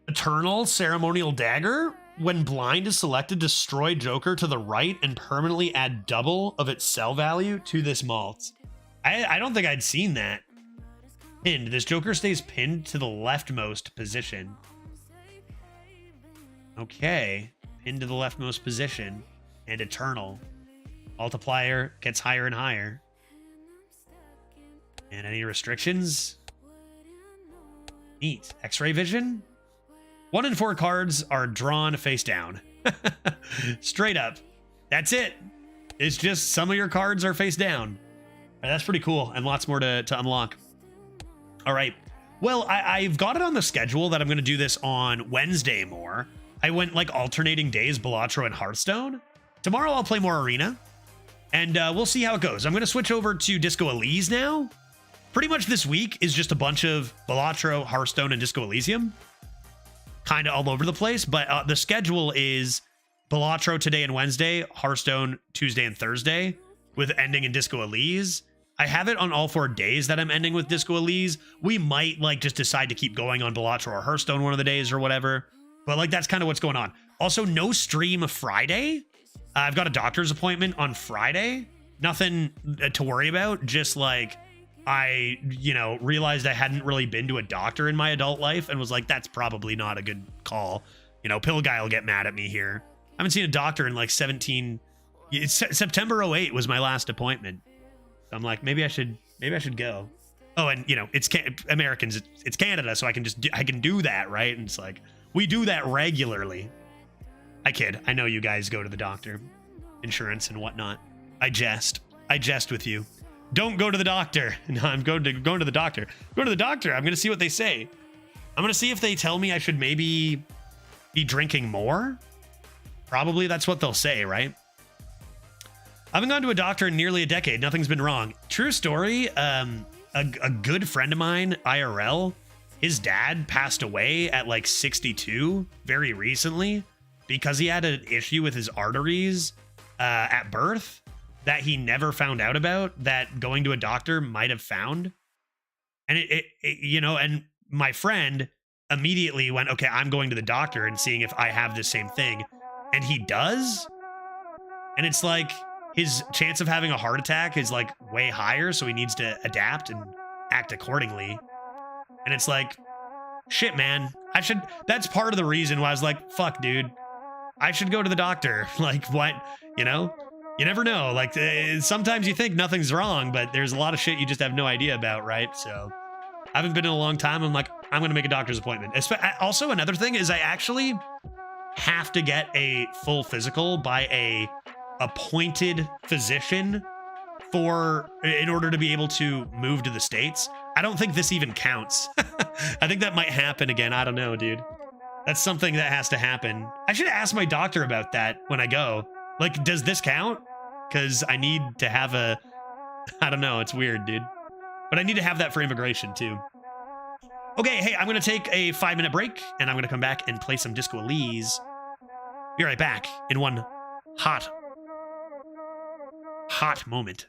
Eternal Ceremonial Dagger. When blind is selected, destroy Joker to the right and permanently add double of its sell value to this malt. I don't think I'd seen that. Pinned. This Joker stays pinned to the leftmost position. Okay. Pinned to the leftmost position. And Eternal. Multiplier gets higher and higher. And any restrictions? Neat. X-ray vision? 1 in 4 cards are drawn face down. Straight up. That's it. It's just some of your cards are face down. That's pretty cool, and lots more to unlock. All right. Well, I've got it on the schedule that I'm going to do this on Wednesday more. I went like alternating days, Balatro and Hearthstone. Tomorrow I'll play more Arena, and we'll see how it goes. I'm going to switch over to Disco Elysium now. Pretty much this week is just a bunch of Balatro, Hearthstone, and Disco Elysium. Kind of all over the place, but the schedule is Balatro today and Wednesday, Hearthstone Tuesday and Thursday, with ending in Disco Elysium. I have it on all 4 days that I'm ending with Disco Elysium. We might like just decide to keep going on Balatro or Hearthstone one of the days or whatever, but like that's kind of what's going on. Also, no stream Friday. I've got a doctor's appointment on Friday. Nothing to worry about. Just like I, realized I hadn't really been to a doctor in my adult life and was like, that's probably not a good call. Pill guy will get mad at me here. I haven't seen a doctor in like September 08 was my last appointment. So I'm like, maybe I should go. Oh, and it's Americans, it's Canada, so I can do that, right? And it's like, we do that regularly. I kid. I know you guys go to the doctor, insurance and whatnot. I jest with you. Don't go to the doctor. No, I'm going to the doctor. Go to the doctor. I'm going to see what they say. I'm going to see if they tell me I should maybe be drinking more. Probably that's what they'll say, right? I haven't gone to a doctor in nearly a decade. Nothing's been wrong. True story. A good friend of mine, IRL, his dad passed away at like 62 very recently because he had an issue with his arteries at birth that he never found out about, that going to a doctor might have found. And and my friend immediately went, okay, I'm going to the doctor and seeing if I have the same thing. And he does. And it's like his chance of having a heart attack is like way higher. So he needs to adapt and act accordingly. And it's like, shit, man, that's part of the reason why I was like, fuck, dude, I should go to the doctor. Like, what, you never know. Like, sometimes you think nothing's wrong, but there's a lot of shit you just have no idea about, right? So I haven't been in a long time. I'm like, I'm going to make a doctor's appointment. Also, another thing is I actually have to get a full physical by a appointed physician in order to be able to move to the States. I don't think this even counts. I think that might happen again. I don't know, dude. That's something that has to happen. I should ask my doctor about that when I go. Like, does this count? Because I need to have I don't know. It's weird, dude. But I need to have that for immigration, too. Okay, hey, I'm going to take a 5-minute break, and I'm going to come back and play some Disco Elysium. Be right back in one hot moment.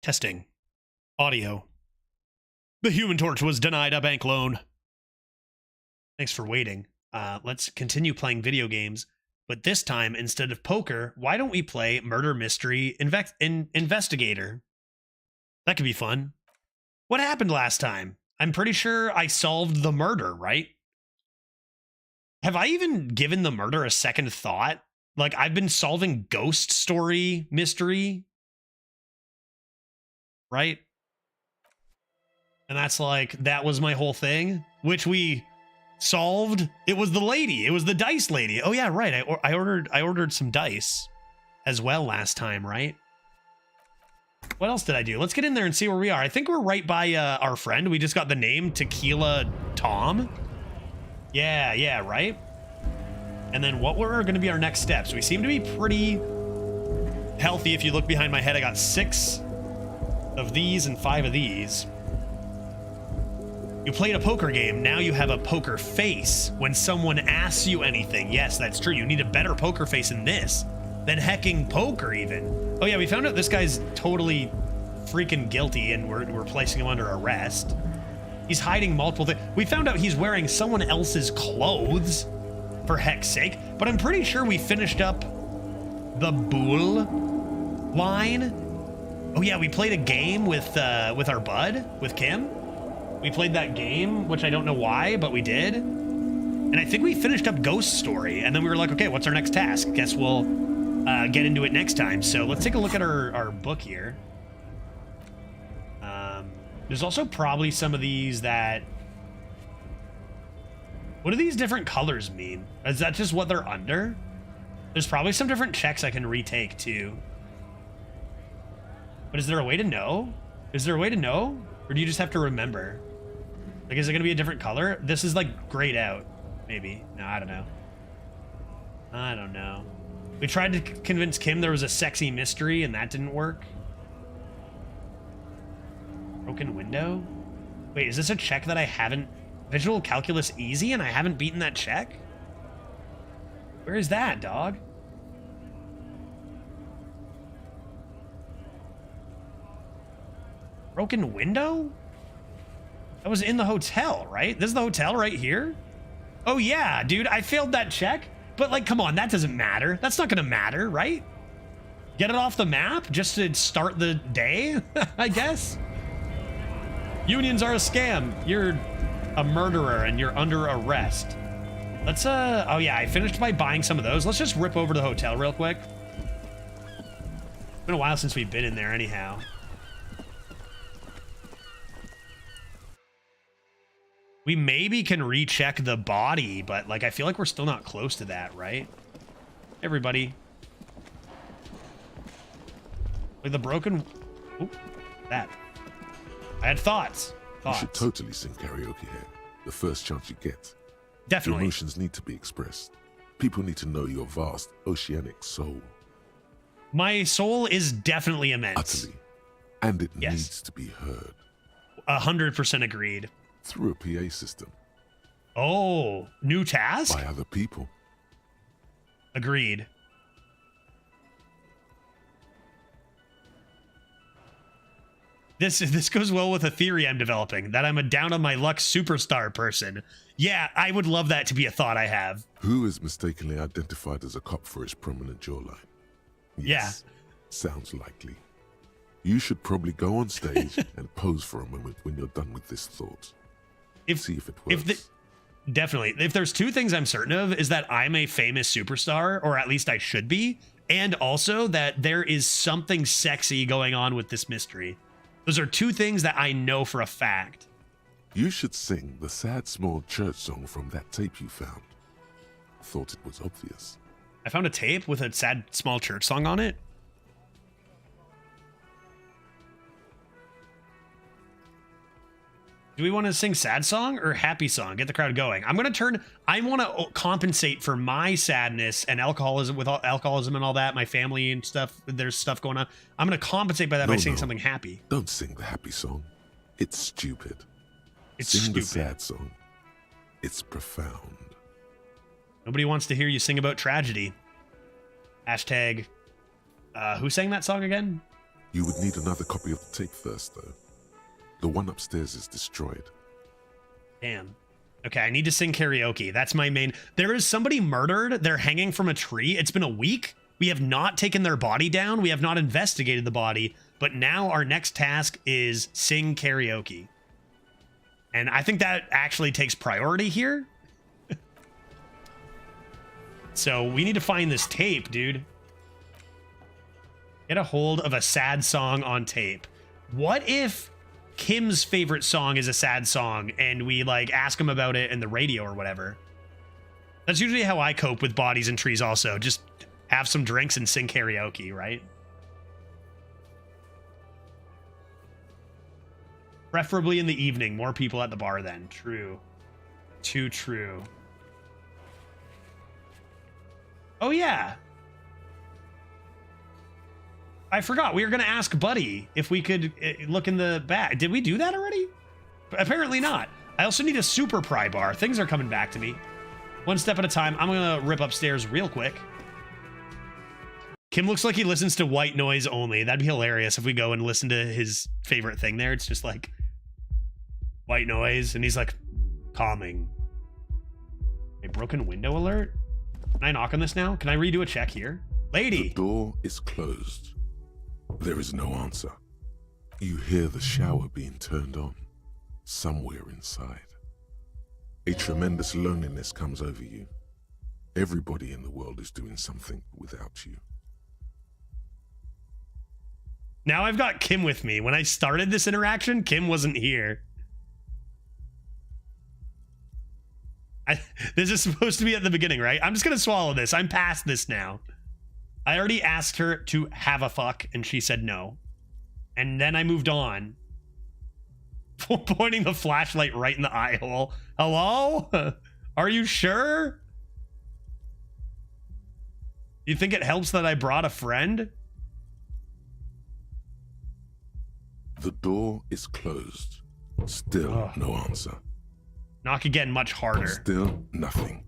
Testing. Audio. The Human Torch was denied a bank loan. Thanks for waiting. Let's continue playing video games. But this time, instead of poker, why don't we play Murder Mystery Investigator? That could be fun. What happened last time? I'm pretty sure I solved the murder, right? Have I even given the murder a second thought? Like, I've been solving ghost story mystery, right? And that's like, that was my whole thing, which we solved. It was the lady. It was the dice lady. Oh yeah, right. I ordered some dice as well last time, right? What else did I do? Let's get in there and see where we are. I think we're right by our friend. We just got the name Tequila Tom. Yeah, right? And then what were going to be our next steps? We seem to be pretty healthy. If you look behind my head, I got 6 of these and 5 of these. You played a poker game. Now you have a poker face when someone asks you anything. Yes, that's true. You need a better poker face in this than hecking poker even. Oh yeah, we found out this guy's totally freaking guilty and we're placing him under arrest. He's hiding multiple things. We found out he's wearing someone else's clothes, for heck's sake. But I'm pretty sure we finished up the Boule line. Oh yeah, we played a game with our bud, with Kim. We played that game, which I don't know why, but we did. And I think we finished up Ghost Story. And then we were like, okay, what's our next task? Guess we'll get into it next time. So let's take a look at our book here. There's also probably some of these that... What do these different colors mean? Is that just what they're under? There's probably some different checks I can retake too. But is there a way to know? Is there a way to know? Or do you just have to remember? Like, is it going to be a different color? This is like grayed out, maybe. No, I don't know. I don't know. We tried to convince Kim there was a sexy mystery and that didn't work. Broken window? Wait, is this a check that I haven't... Visual calculus easy and I haven't beaten that check? Where is that, dog? Broken window? That was in the hotel, right? This is the hotel right here? Oh yeah, dude, I failed that check. But like, come on, that doesn't matter. That's not gonna matter, right? Get it off the map just to start the day, I guess? Unions are a scam. You're a murderer and you're under arrest. Let's, oh yeah, I finished by buying some of those. Let's just rip over to the hotel real quick. It's been a while since we've been in there anyhow. We maybe can recheck the body, but like, I feel like we're still not close to that, right? Everybody. Like the broken, oop, that. I had thoughts. You should totally sing karaoke here. The first chance you get. Definitely. Your emotions need to be expressed. People need to know your vast, oceanic soul. My soul is definitely immense. Utterly. And it needs to be heard. 100% agreed. Through a PA system. Oh, new task? By other people. Agreed. This goes well with a theory I'm developing, that I'm a down on my luck superstar person. Yeah, I would love that to be a thought I have. Who is mistakenly identified as a cop for his prominent jawline? Yes, yeah. Sounds likely. You should probably go on stage and pose for a moment when you're done with this thought. See if it works. Definitely. If there's 2 things I'm certain of, is that I'm a famous superstar, or at least I should be, and also that there is something sexy going on with this mystery. Those are 2 things that I know for a fact. You should sing the sad small church song from that tape you found. Thought it was obvious. I found a tape with a sad small church song on it. Do we want to sing sad song or happy song? Get the crowd going. I want to compensate for my sadness and alcoholism, with alcoholism and all that, my family and stuff. There's stuff going on. I'm going to compensate by that by singing something happy. Don't sing the happy song. It's stupid. Sing the sad song. It's profound. Nobody wants to hear you sing about tragedy. Hashtag, who sang that song again? You would need another copy of the tape first, though. The one upstairs is destroyed. Damn. Okay, I need to sing karaoke. That's my main... There is somebody murdered. They're hanging from a tree. It's been a week. We have not taken their body down. We have not investigated the body. But now our next task is sing karaoke. And I think that actually takes priority here. So we need to find this tape, dude. Get a hold of a sad song on tape. What if Kim's favorite song is a sad song and we like ask him about it in the radio or whatever? That's usually how I cope with bodies and trees also. Just have some drinks and sing karaoke, right? Preferably in the evening. More people at the bar then. True. Too true. Oh, yeah. I forgot. We were going to ask Buddy if we could look in the bag. Did we do that already? Apparently not. I also need a super pry bar. Things are coming back to me. One step at a time. I'm going to rip upstairs real quick. Kim looks like he listens to white noise only. That'd be hilarious if we go and listen to his favorite thing there. It's just like white noise. And he's like, calming. A broken window alert? Can I knock on this now? Can I redo a check here? Lady! The door is closed. There is no answer. You hear the shower being turned on, somewhere inside. A tremendous loneliness comes over you. Everybody in the world is doing something without you. Now I've got Kim with me. When I started this interaction, Kim wasn't here. This is supposed to be at the beginning, right? I'm just going to swallow this. I'm past this now. I already asked her to have a fuck, and she said no. And then I moved on. Pointing the flashlight right in the eye hole. Hello? Are you sure? You think it helps that I brought a friend? The door is closed. Still no answer. Knock again much harder. Still nothing.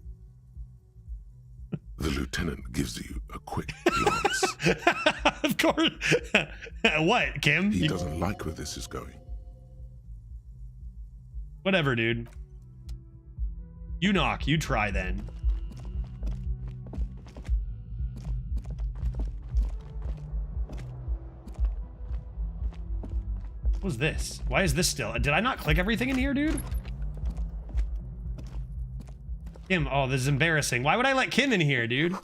The lieutenant gives you a quick glance. Of course. What, Kim? He doesn't like where this is going. Whatever, dude. You knock. You try then. What was this? Why is this still? Did I not click everything in here, dude? Kim, oh, this is embarrassing. Why would I let Kim in here, dude?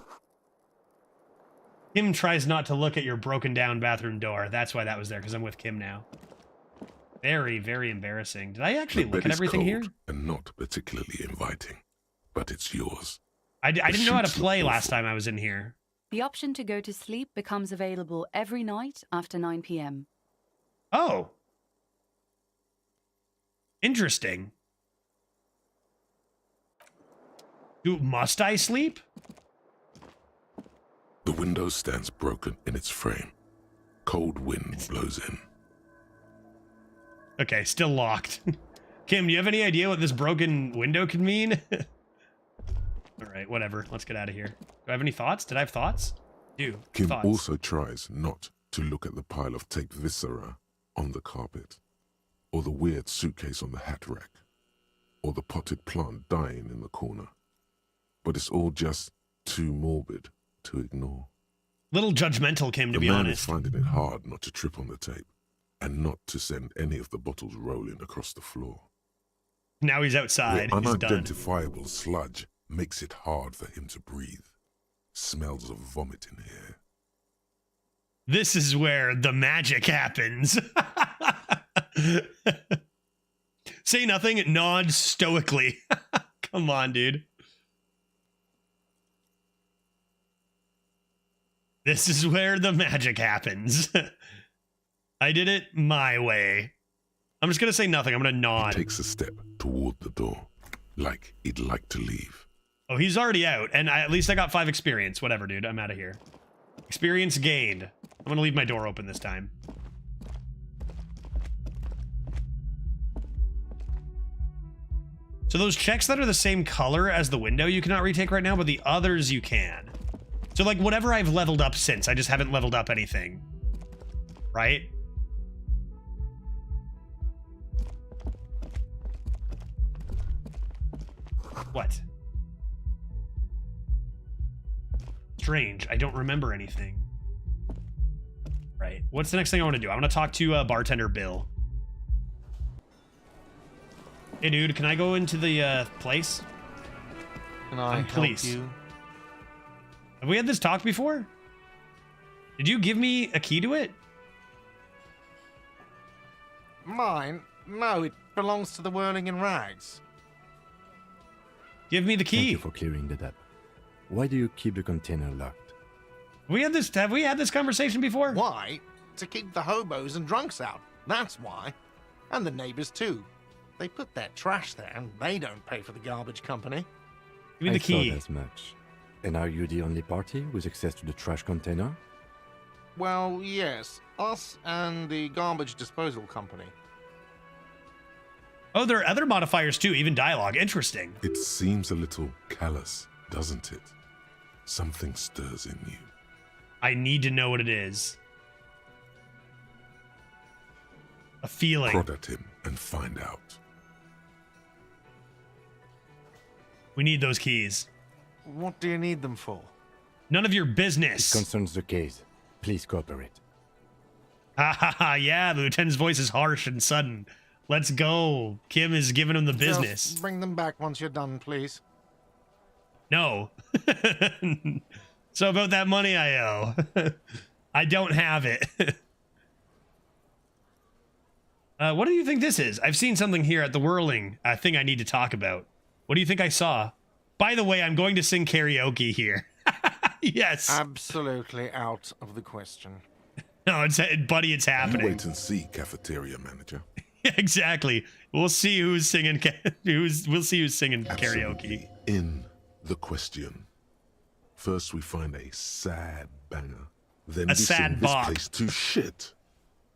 Kim tries not to look at your broken down bathroom door. That's why that was there, because I'm with Kim now. Very, very embarrassing. Did I actually look at everything here? And not particularly inviting, but it's yours. I didn't know how to play last time I was in here. The option to go to sleep becomes available every night after 9 p.m. Oh. Interesting. Must I sleep? The window stands broken in its frame. Cold wind blows in. Okay, still locked. Kim, do you have any idea what this broken window could mean? All right, whatever. Let's get out of here. Do I have any thoughts? Did I have thoughts? Kim thoughts. also tries not to look at the pile of taped viscera on the carpet, or the weird suitcase on the hat rack, or the potted plant dying in the corner. But it's all just too morbid to ignore. Little judgmental, Kim, to be honest. The man is finding it hard not to trip on the tape, and not to send any of the bottles rolling across the floor. Now he's outside. The He's done. unidentifiable sludge makes it hard for him to breathe. Smells of vomit in here. This is where the magic happens. Say nothing, nod stoically. Come on, dude. This is where the magic happens. I did it my way. I'm just going to say nothing. I'm going to nod. He takes a step toward the door, like he'd like to leave. Oh, he's already out. And at least I got 5 experience. Whatever, dude. I'm out of here. Experience gained. I'm going to leave my door open this time. So those checks that are the same color as the window you cannot retake right now, but the others you can. So like whatever I've leveled up since, I just haven't leveled up anything. right? What? Strange. I don't remember anything. Right. What's the next thing I want to do? I want to talk to bartender Bill. Hey, dude, can I go into the place? Can I Please. help you? Have we had this talk before? Did you give me a key to it? Mine? No, it belongs to the Whirling in Rags. Give me the Thank key. you for clearing that up. Why do you keep the container locked? Have we had this conversation before? Why? To keep the hobos and drunks out. That's why. And the neighbors too. They put their trash there and they don't pay for the garbage company. Give me the key. I thought as much. And are you the only party with access to the trash container? Well, yes. Us and the garbage disposal company. Oh, there are other modifiers too, even dialogue. Interesting. It seems a little callous, doesn't it? Something stirs in you. I need to know what it is. A feeling. Prod at him and find out. We need those keys. What do you need them for? None of your It business. concerns the case. Please cooperate. Ha ha ha, yeah, the lieutenant's voice is harsh and sudden. Let's go. Kim is giving him the business. Just bring them back once you're done, please. No. So about that money I owe. I don't have it. What do you think this is? I've seen something here at the Whirling, a thing I need to talk about. What do you think I saw? By the way, I'm going to sing karaoke here. Yes. Absolutely out of the question. No, buddy, it's You happening. wait and see, cafeteria manager. Exactly. We'll see who's singing. We'll see who's singing karaoke. Absolutely. In the question. First, we find a sad banger. Then A we sad sing this bop. place to shit.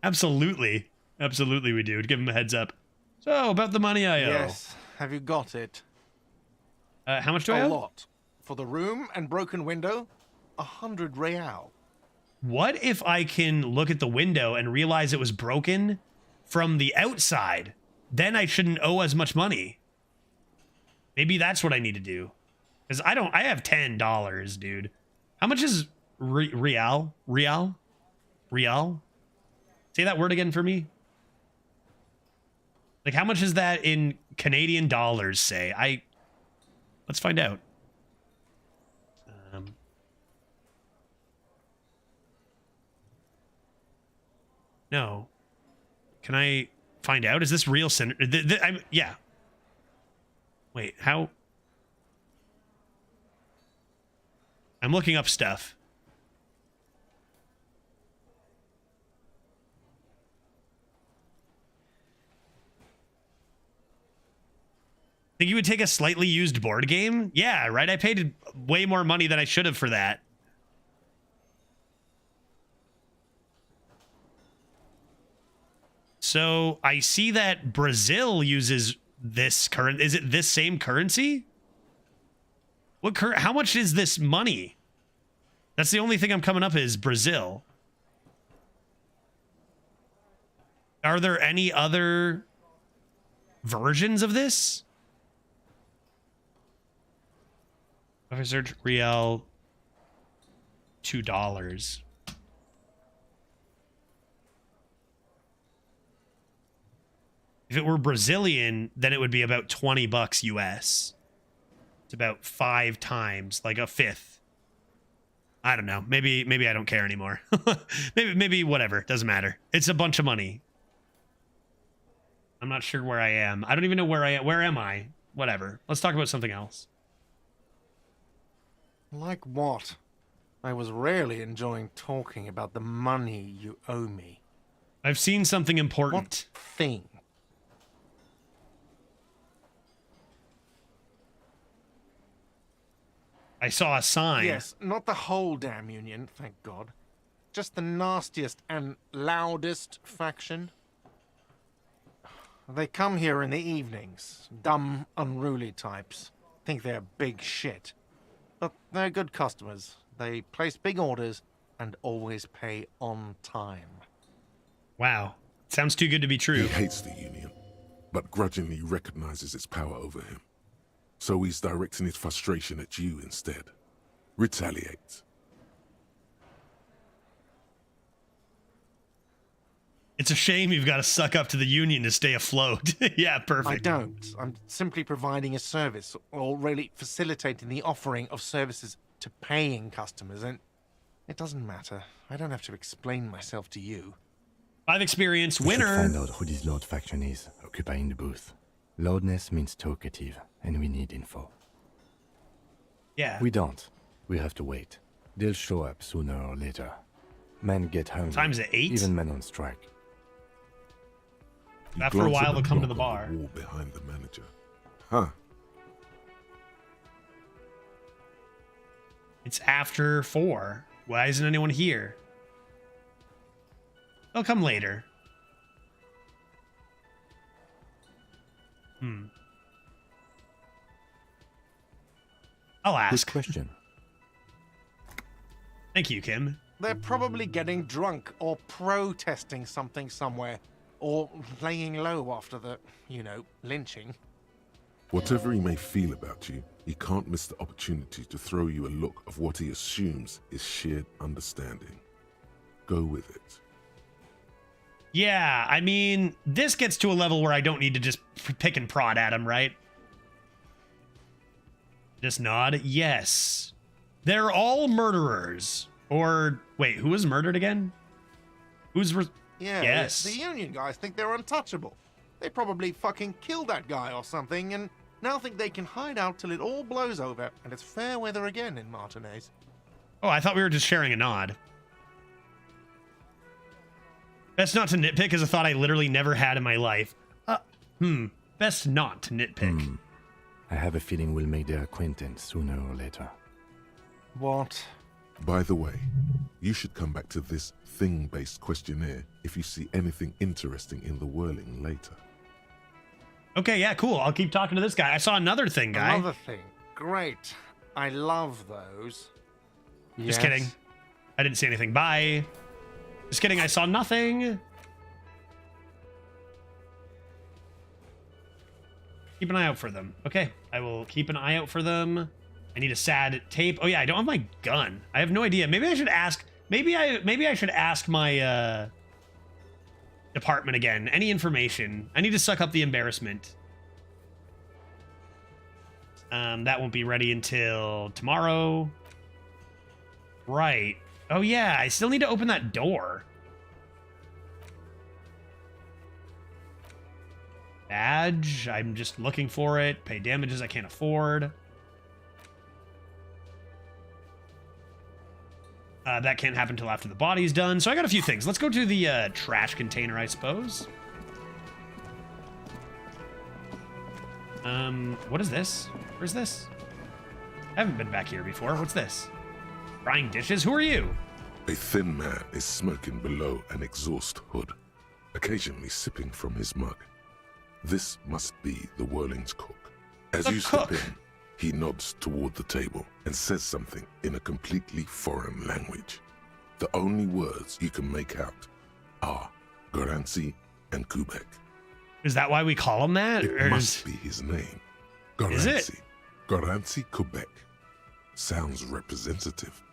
Absolutely. Absolutely, we do. Give him a heads up. So about the money I owe. Yes. Have you got it? How much do I A owe? lot. For the room and broken window, 100 real. What if I can look at the window and realize it was broken from the outside? Then I shouldn't owe as much money. Maybe that's what I need to do. Because I have $10, dude. How much is real? Real? Real? Say that word again for me. Like, how much is that in Canadian dollars, say? Let's find out. No. Can I find out? Is this real yeah. Wait, how? I'm looking up stuff. Think you would take a slightly used board game? Yeah, right? I paid way more money than I should have for that. So I see that Brazil uses this current. Is it this same currency? How much is this money? That's the only thing I'm coming up is Brazil. Are there any other versions of this? If I search real, $2. If it were Brazilian, then it would be about $20 US. It's about 5 times, like a fifth. I don't know. Maybe I don't care anymore. maybe whatever. Doesn't matter. It's a bunch of money. I'm not sure where I am. I don't even know where I am. Where am I? Whatever. Let's talk about something else. Like what? I was really enjoying talking about the money you owe me. I've seen something important. What thing? I saw a sign. Yes, not the whole damn union, thank God. Just the nastiest and loudest faction. They come here in the evenings. Dumb, unruly types. Think they're big shit. But they're good customers. They place big orders and always pay on time. Wow. Sounds too good to be true. He hates the Union, but grudgingly recognizes its power over him. So he's directing his frustration at you instead. Retaliate. It's a shame you've got to suck up to the Union to stay afloat. Yeah, perfect. I don't. I'm simply providing a service, or really facilitating the offering of services to paying customers, and it doesn't matter. I don't have to explain myself to you. I've experienced We should winner. find out who this Lord faction is, occupying the booth. Loudness means talkative, and we need info. Yeah. We don't. We have to wait. They'll show up sooner or later. Men get hungry. Time's at 8? Even men on strike. You After a glance while, at they'll come to the block on bar. wall behind the manager. Huh. It's after 4. Why isn't anyone here? They'll come later. I'll Good ask. question. Thank you, Kim. They're probably getting drunk or protesting something somewhere, or laying low after the, lynching. Whatever he may feel about you, he can't miss the opportunity to throw you a look of what he assumes is shared understanding. Go with it. Yeah, I mean, this gets to a level where I don't need to just pick and prod at him, right? Just nod. Yes. They're all murderers. Or, wait, who was murdered again? Yeah, Yes. the Union guys think they're untouchable. They probably fucking killed that guy or something, and now think they can hide out till it all blows over, and it's fair weather again in Martinez. Oh, I thought we were just sharing a nod. Best not to nitpick is a thought I literally never had in my life. Best not to nitpick. I have a feeling we'll make their acquaintance sooner or later. What? By the way, you should come back to this thing-based questionnaire if you see anything interesting in the whirling later. Okay, yeah, cool. I'll keep talking to this guy. I saw another thing, guy. Another thing. Great. I love those. Just kidding. I didn't see anything. Bye. Just kidding. I saw nothing. Keep an eye out for them. Okay, I will keep an eye out for them. I need a sad tape. Oh yeah, I don't have my gun. I have no idea. Maybe I should ask. Maybe I should ask my department again. Any information? I need to suck up the embarrassment. That won't be ready until tomorrow. Right. Oh yeah, I still need to open that door. Badge. I'm just looking for it. Pay damages I can't afford. That can't happen until after the body's done. So I got a few things. Let's go to the trash container, I suppose. What is this? Where's this? I haven't been back here before. What's this? Frying dishes? Who are you? A thin man is smoking below an exhaust hood, occasionally sipping from his mug. This must be the Whirling's cook. As The you cook. step in, he nods toward the table and says something in a completely foreign language. The only words you can make out are Garancy and Kubek. Is that why we call him that? It Or must be his name. Is it? Garancy. Garancy Kubek. Sounds representative.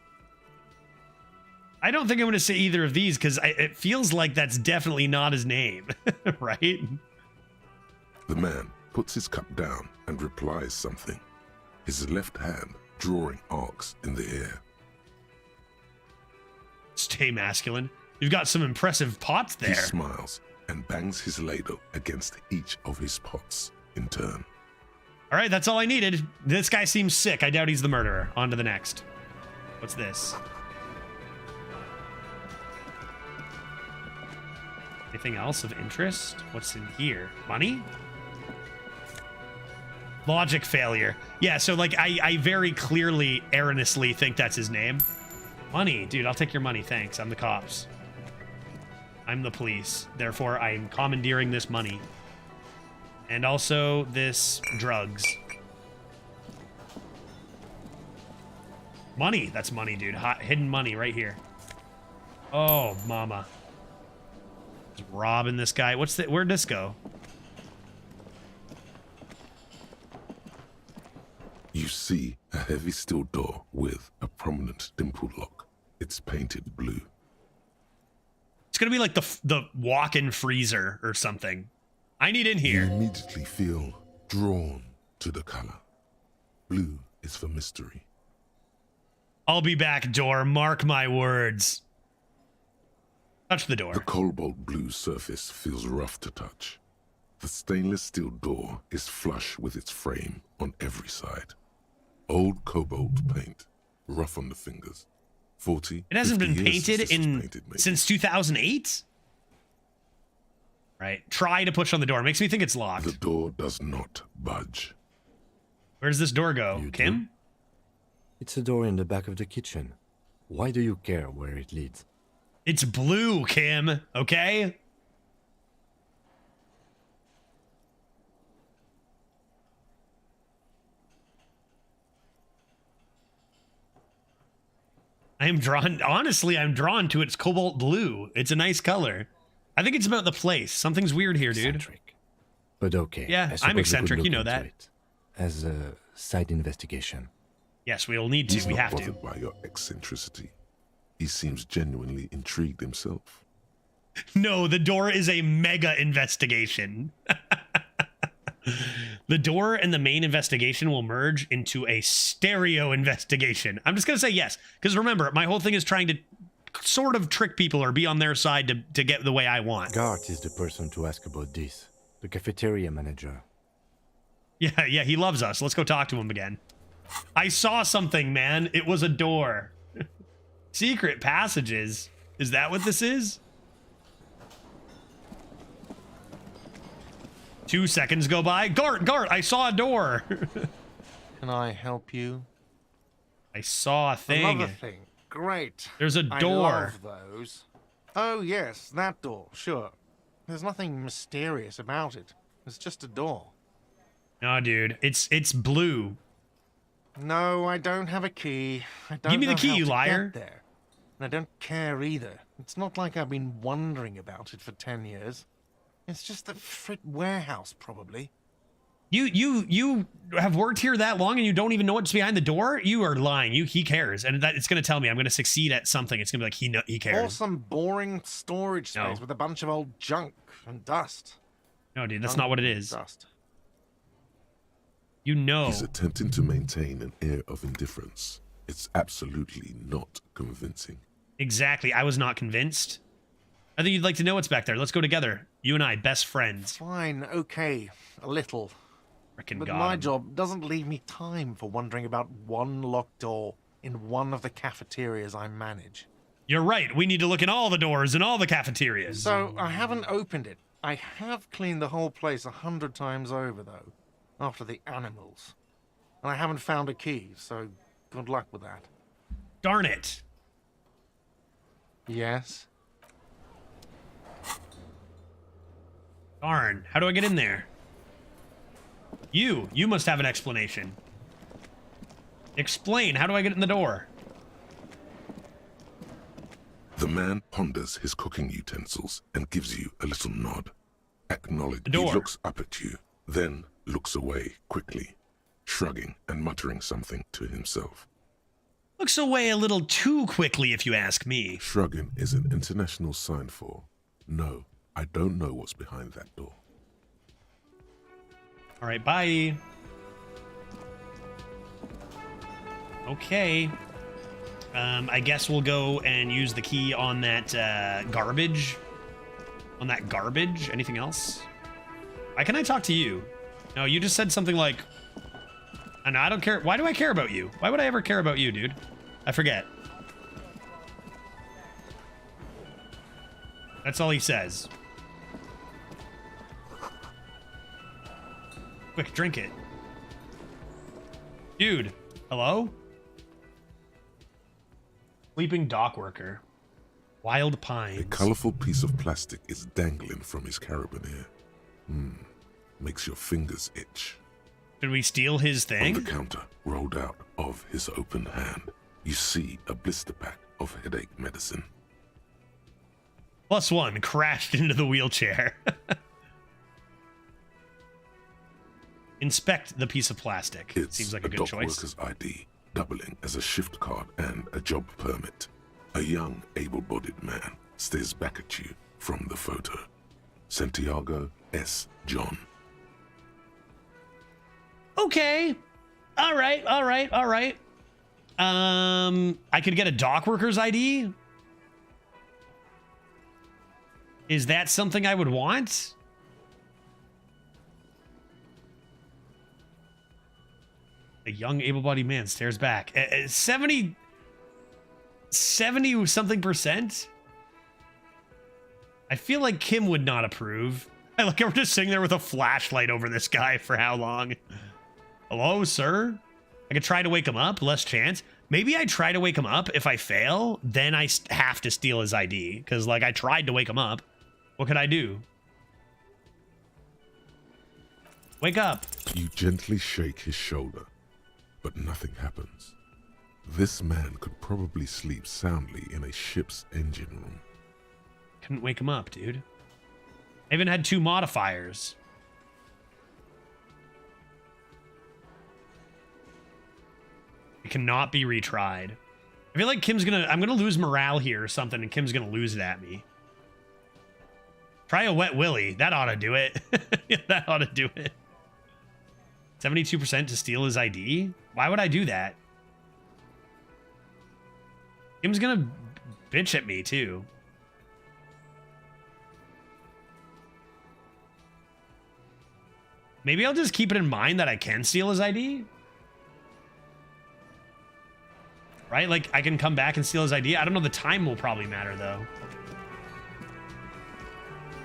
I don't think I'm going to say either of these because it feels like that's definitely not his name, right? The man puts his cup down and replies something, his left hand drawing arcs in the air. Stay masculine. You've got some impressive pots He there. smiles and bangs his ladle against each of his pots in turn. All right, that's all I needed. This guy seems sick. I doubt he's the murderer. On to the next. What's this? Anything else of interest? What's in here? Money? Logic failure. Yeah, so like I very clearly, erroneously think that's his name. Money. Dude, I'll take your money. Thanks. I'm the cops. I'm the police. Therefore, I'm commandeering this money. And also this drugs. Money. That's money, dude. Hidden money right here. Oh, mama. Just robbing this guy. Where'd this go? You see a heavy steel door with a prominent dimple lock. It's painted blue. It's gonna be like the walk-in freezer or something. I need in You here. immediately feel drawn to the color. Blue is for mystery. I'll be back, door. Mark my words. Touch the The door. cobalt blue surface feels rough to touch. The stainless steel door is flush with its frame on every side. Old cobalt paint, rough on the fingers. 40. It hasn't 50 been years painted since this was painted, maybe. since 2008. Right. Try to push on the door. Makes me think it's locked. The door does not budge. Where does this door go, You Kim? It's a door in the back of the kitchen. Why do you care where it leads? It's blue, Kim. Okay. Honestly, I'm drawn to its cobalt blue. It's a nice color. I think it's about the place. Something's weird here, dude. Eccentric. But okay. Yeah, I suppose I'm we could eccentric, you look know into that. it as a side investigation. Yes, we'll need to. He's We not have to. bothered by your eccentricity. He seems genuinely intrigued himself. No, the door is a mega investigation. The door and the main investigation will merge into a stereo investigation. I'm just going to say yes. Because remember, my whole thing is trying to sort of trick people or be on their side to get the way I want. Gart is the person to ask about this. The cafeteria manager. Yeah, he loves us. Let's go talk to him again. I saw something, man. It was a door. Secret passages. Is that what this is? 2 seconds go by. Gart, I saw a door. Can I help you? I saw a thing. Another thing. Great. There's a I door. love those. Oh, yes, that door. Sure. There's nothing mysterious about it. It's just a door. No, dude. It's blue. No, I don't have a key. I don't Give me the know key, how you to liar. get there. And I don't care either. It's not like I've been wondering about it for 10 years. It's just the frit warehouse, probably. You have worked here that long and you don't even know what's behind the door? You are lying. He cares. And it's going to tell me I'm going to succeed at something. It's going to be like he Or cares. some boring storage space No. with a bunch of old junk and dust. No, dude, that's Junk not what it and is. Dust. You know. He's attempting to maintain an air of indifference. It's absolutely not convincing. Exactly. I was not convinced. I think you'd like to know what's back there. Let's go together. You and I, best friends. Fine, okay, a little. Frickin' But got my him. job doesn't leave me time for wondering about one locked door in one of the cafeterias I manage. You're right. We need to look in all the doors in all the cafeterias. So I haven't opened it. I have cleaned the whole place 100 times over, though, after the animals. And I haven't found a key, so good luck with that. Darn it. Yes? Darn. How do I get in there? You must have an explanation. Explain. How do I get in the door? The man ponders his cooking utensils and gives you a little nod. Acknowledge. The He door. looks up at you, then looks away quickly, shrugging and muttering something to himself. Looks away a little too quickly, if you ask me. Shrugging is an international sign for, no, I don't know what's behind that door. All right, bye. Okay. I guess we'll go and use the key on that garbage. On that garbage. Anything else? Why can I talk to you? No, you just said something like, and I don't care. Why do I care about you? Why would I ever care about you, dude? I forget. That's all he says. Quick, drink it. Dude, hello? Sleeping dock worker. Wild A pines. colorful piece of plastic is dangling from his carabiner. Makes your fingers itch. Should we steal his On thing? the counter, rolled out of his open hand, you see a blister pack of headache medicine. +1 crashed into the wheelchair. Inspect the piece of plastic. It's Seems like a good dock choice. worker's ID, doubling as a shift card and a job permit. A young, able-bodied man stares back at you from the photo. Santiago S. John. Okay. All right. I could get a dock worker's ID. Is that something I would want? A young able-bodied man stares back. 70 something percent? I feel like Kim would not approve. I like we're just sitting there with a flashlight over this guy for how long? Hello, sir? I could try to wake him up, less chance. Maybe I try to wake him up. If I fail, then I have to steal his ID. Because, like, I tried to wake him up. What could I do? Wake up. You gently shake his shoulder, but nothing happens. This man could probably sleep soundly in a ship's engine room. Couldn't wake him up, dude. I even had 2 modifiers. It cannot be retried. I feel like I'm gonna lose morale here or something, and Kim's gonna lose it at me. Try a wet willy. That ought to do it. Yeah, that ought to do it. 72% to steal his ID? Why would I do that? Kim's gonna bitch at me too. Maybe I'll just keep it in mind that I can steal his ID. Right? Like, I can come back and steal his ID. I don't know. The time will probably matter, though.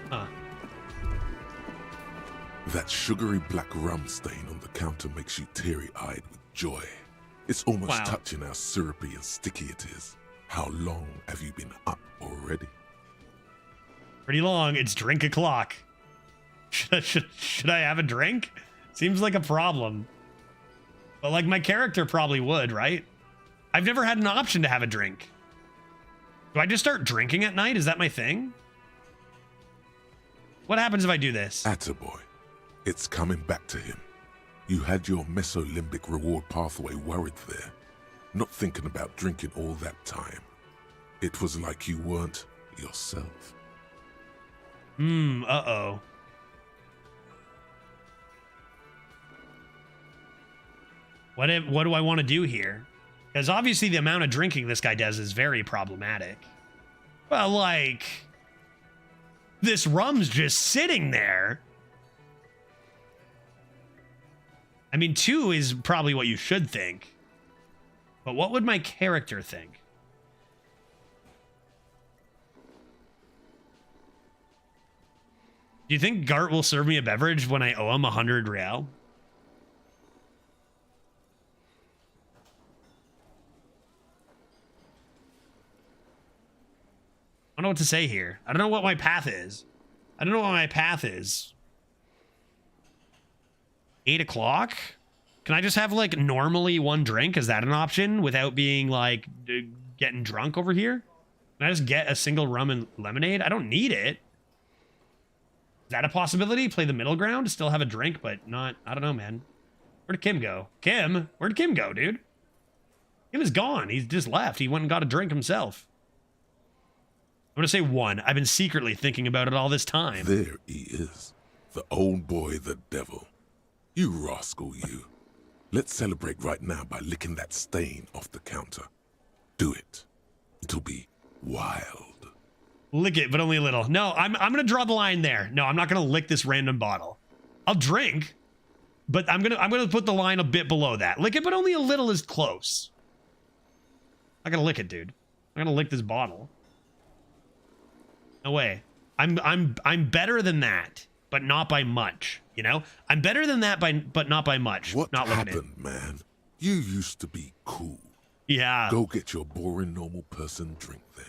Huh. That sugary black rum stain on the counter makes you teary-eyed with joy. It's almost touching how syrupy and sticky it is. How long have you been up already? Pretty long. It's drink o'clock. Should I have a drink? Seems like a problem. But, like, my character probably would, right? I've never had an option to have a drink. Do I just start drinking at night? Is that my thing? What happens if I do this? Attaboy. It's coming back to him. You had your mesolimbic reward pathway worried there, not thinking about drinking all that time. It was like you weren't yourself. Uh-oh. What do I want to do here? Because obviously the amount of drinking this guy does is very problematic. Well, like, this rum's just sitting there. I mean, 2 is probably what you should think. But what would my character think? Do you think Gart will serve me a beverage when I owe him 100 real? I don't know what to say here. I don't know what my path is. 8 o'clock? Can I just have, like, normally 1 drink? Is that an option without being, like, getting drunk over here? Can I just get a single rum and lemonade? I don't need it. Is that a possibility? Play the middle ground? Still have a drink, but not... I don't know, man. Where'd Kim go? Kim? Where'd Kim go, dude? Kim is gone. He's just left. He went and got a drink himself. I'm going to say 1. I've been secretly thinking about it all this time. There he is. The old boy, the devil. You rascal, you. Let's celebrate right now by licking that stain off the counter. Do it. It'll be wild. Lick it, but only a little. No, I'm going to draw the line there. No, I'm not going to lick this random bottle. I'll drink, but I'm going to put the line a bit below that. Lick it, but only a little is close. I'm going to lick it, dude. I'm going to lick this bottle. No way. I'm better than that, but not by much, you know? I'm better than that but not by much. What not happened, man? You used to be cool. Yeah. Go get your boring normal person drink then.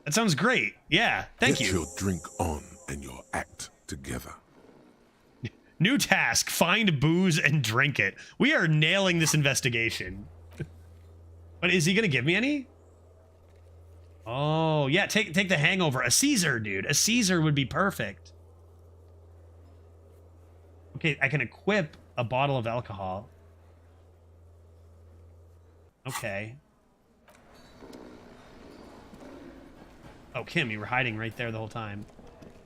That sounds great. Yeah, thank you. Get your drink on and your act together. New task, find booze and drink it. We are nailing this investigation. But is he going to give me any? Oh, yeah, take the hangover. A Caesar, dude. A Caesar would be perfect. Okay, I can equip a bottle of alcohol. Okay. Oh, Kim, you were hiding right there the whole time.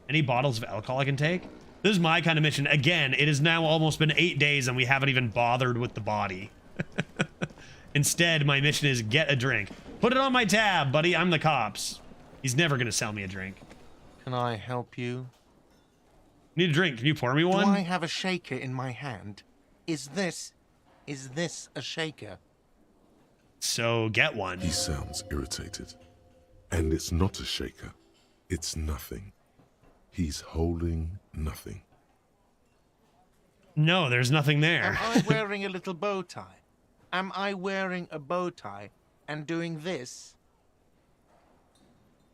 Any bottles of alcohol I can take? This is my kind of mission. Again, it has now almost been 8 days and we haven't even bothered with the body. Instead, my mission is get a drink. Put it on my tab, buddy. I'm the cops. He's never going to sell me a drink. Can I help you? Need a drink. Can you pour me one? Do I have a shaker in my hand? Is this a shaker? So get one. He sounds irritated. And it's not a shaker. It's nothing. He's holding nothing. No, there's nothing there. Am I wearing a little bow tie? Am I wearing a bow tie and doing this?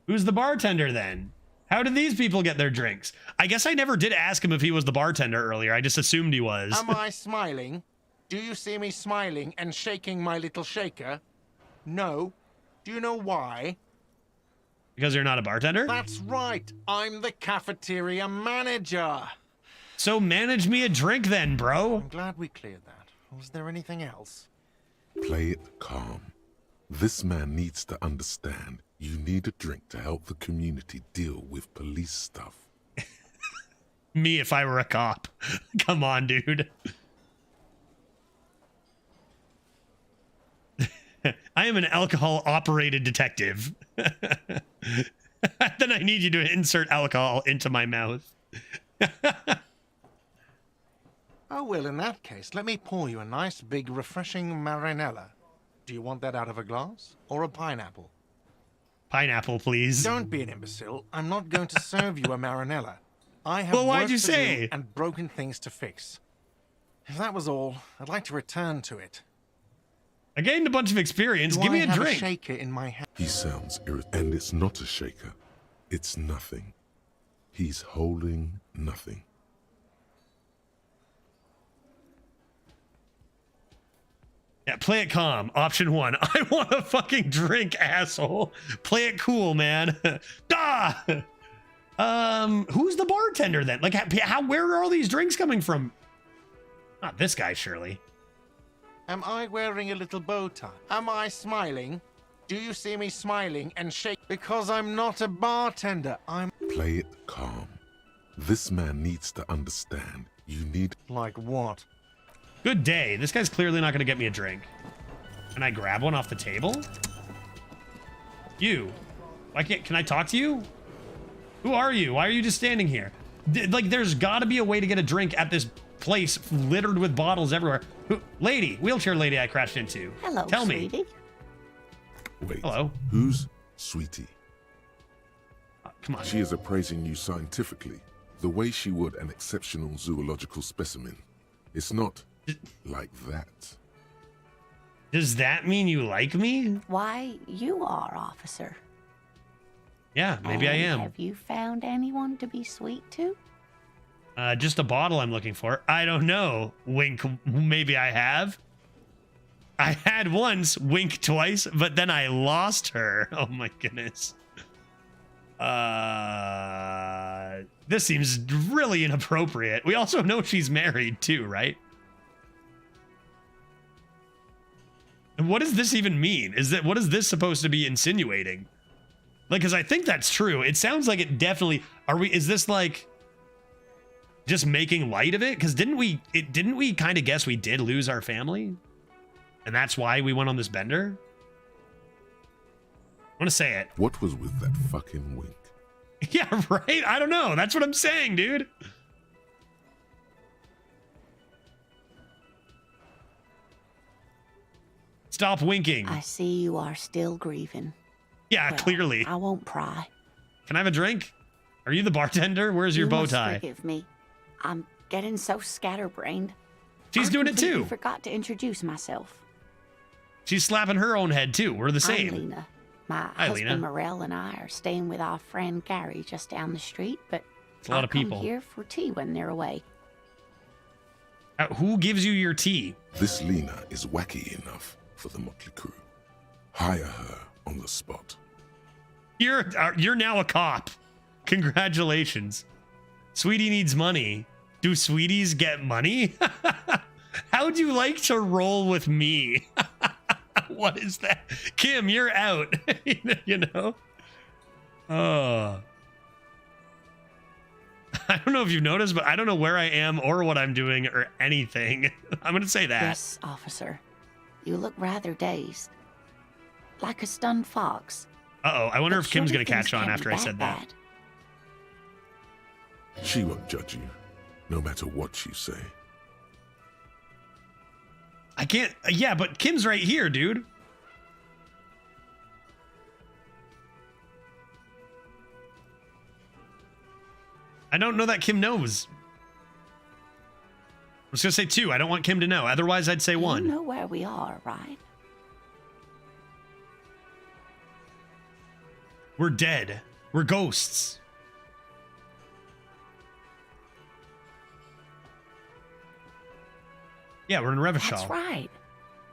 Who's the bartender then? How did these people get their drinks? I guess I never did ask him if he was the bartender earlier. I just assumed he was. Am I smiling? Do you see me smiling and shaking my little shaker? No. Do you know why? Because you're not a bartender? That's right. I'm the cafeteria manager. So manage me a drink then, bro. I'm glad we cleared that. Was there anything else? Play it calm. This man needs to understand you need a drink to help the community deal with police stuff. Me if I were a cop. Come on, dude. I am an alcohol-operated detective. Then I need you to insert alcohol into my mouth. Oh, well, in that case, let me pour you a nice, big, refreshing marinella. Do you want that out of a glass or a pineapple? Pineapple, please. Don't be an imbecile. I'm not going to serve you a marinella. I have Well, why'd work you to say? do and broken things to fix. If that was all, I'd like to return to it. I gained a bunch of experience. Do Give I me a have drink. a shaker in my hand? He sounds irritated. And it's not a shaker. It's nothing. He's holding nothing. Yeah, play it calm. Option 1. I want a fucking drink, asshole. Play it cool, man. Ah! Who's the bartender then? Like, where are all these drinks coming from? Not this guy, surely. Am I wearing a little bow tie? Am I smiling? Do you see me smiling and shake? Because I'm not a bartender. I'm... Play it calm. This man needs to understand you need... Like what? Good day. This guy's clearly not going to get me a drink. Can I grab one off the table? You. Why can't... Can I talk to you? Who are you? Why are you just standing here? Like, there's got to be a way to get a drink at this place littered with bottles everywhere. Lady, wheelchair lady I crashed into. Hello, Tell sweetie. me. Wait. Hello. Who's Sweetie? Come on. She is appraising you scientifically, the way she would an exceptional zoological specimen. It's not like that. Does that mean you like me? Why, you are, officer. Yeah, maybe I am. Have you found anyone to be sweet to? Just a bottle I'm looking for. I don't know. Wink, maybe I have. I had once, wink twice, but then I lost her. Oh my goodness. This seems really inappropriate. We also know she's married too, right? And what does this even mean? What is this supposed to be insinuating? Like, because I think that's true. It sounds like it definitely... Is this like... just making light of it? Because didn't we kind of guess we did lose our family? And that's why we went on this bender? I want to say it. What was with that fucking wink? Yeah, right? I don't know. That's what I'm saying, dude. Stop winking. I see you are still grieving. Yeah, Well, clearly. I won't pry. Can I have a drink? Are you the bartender? Where's your You bow must tie? Forgive me. I'm getting so scatterbrained. She's I doing it completely too. Forgot to introduce myself. She's slapping her own head too. We're the I'm same. Lena. My Hi, husband Lena. Morel and I are staying with our friend Gary just down the street, but It's a lot I of come people. here for tea when they're away. Who gives you your tea? This Lena is wacky enough for the motley crew. Hire her on the spot. You're now a cop. Congratulations. Sweetie needs money. Do sweeties get money? How'd you like to roll with me? What is that? Kim, you're out. You know? Oh. I don't know if you've noticed, but I don't know where I am or what I'm doing or anything. I'm going to say that. Yes, officer. You look rather dazed. Like a stunned fox. Uh-oh. I wonder But if Kim's surely going to catch things on can't after be I said that. bad. She won't judge you, no matter what you say. I can't. Yeah, but Kim's right here, dude. I don't know that Kim knows. I was going to say 2. I don't want Kim to know. Otherwise, I'd say 1. You know where we are, right? We're dead. We're ghosts. Yeah, we're in Revachol. That's right.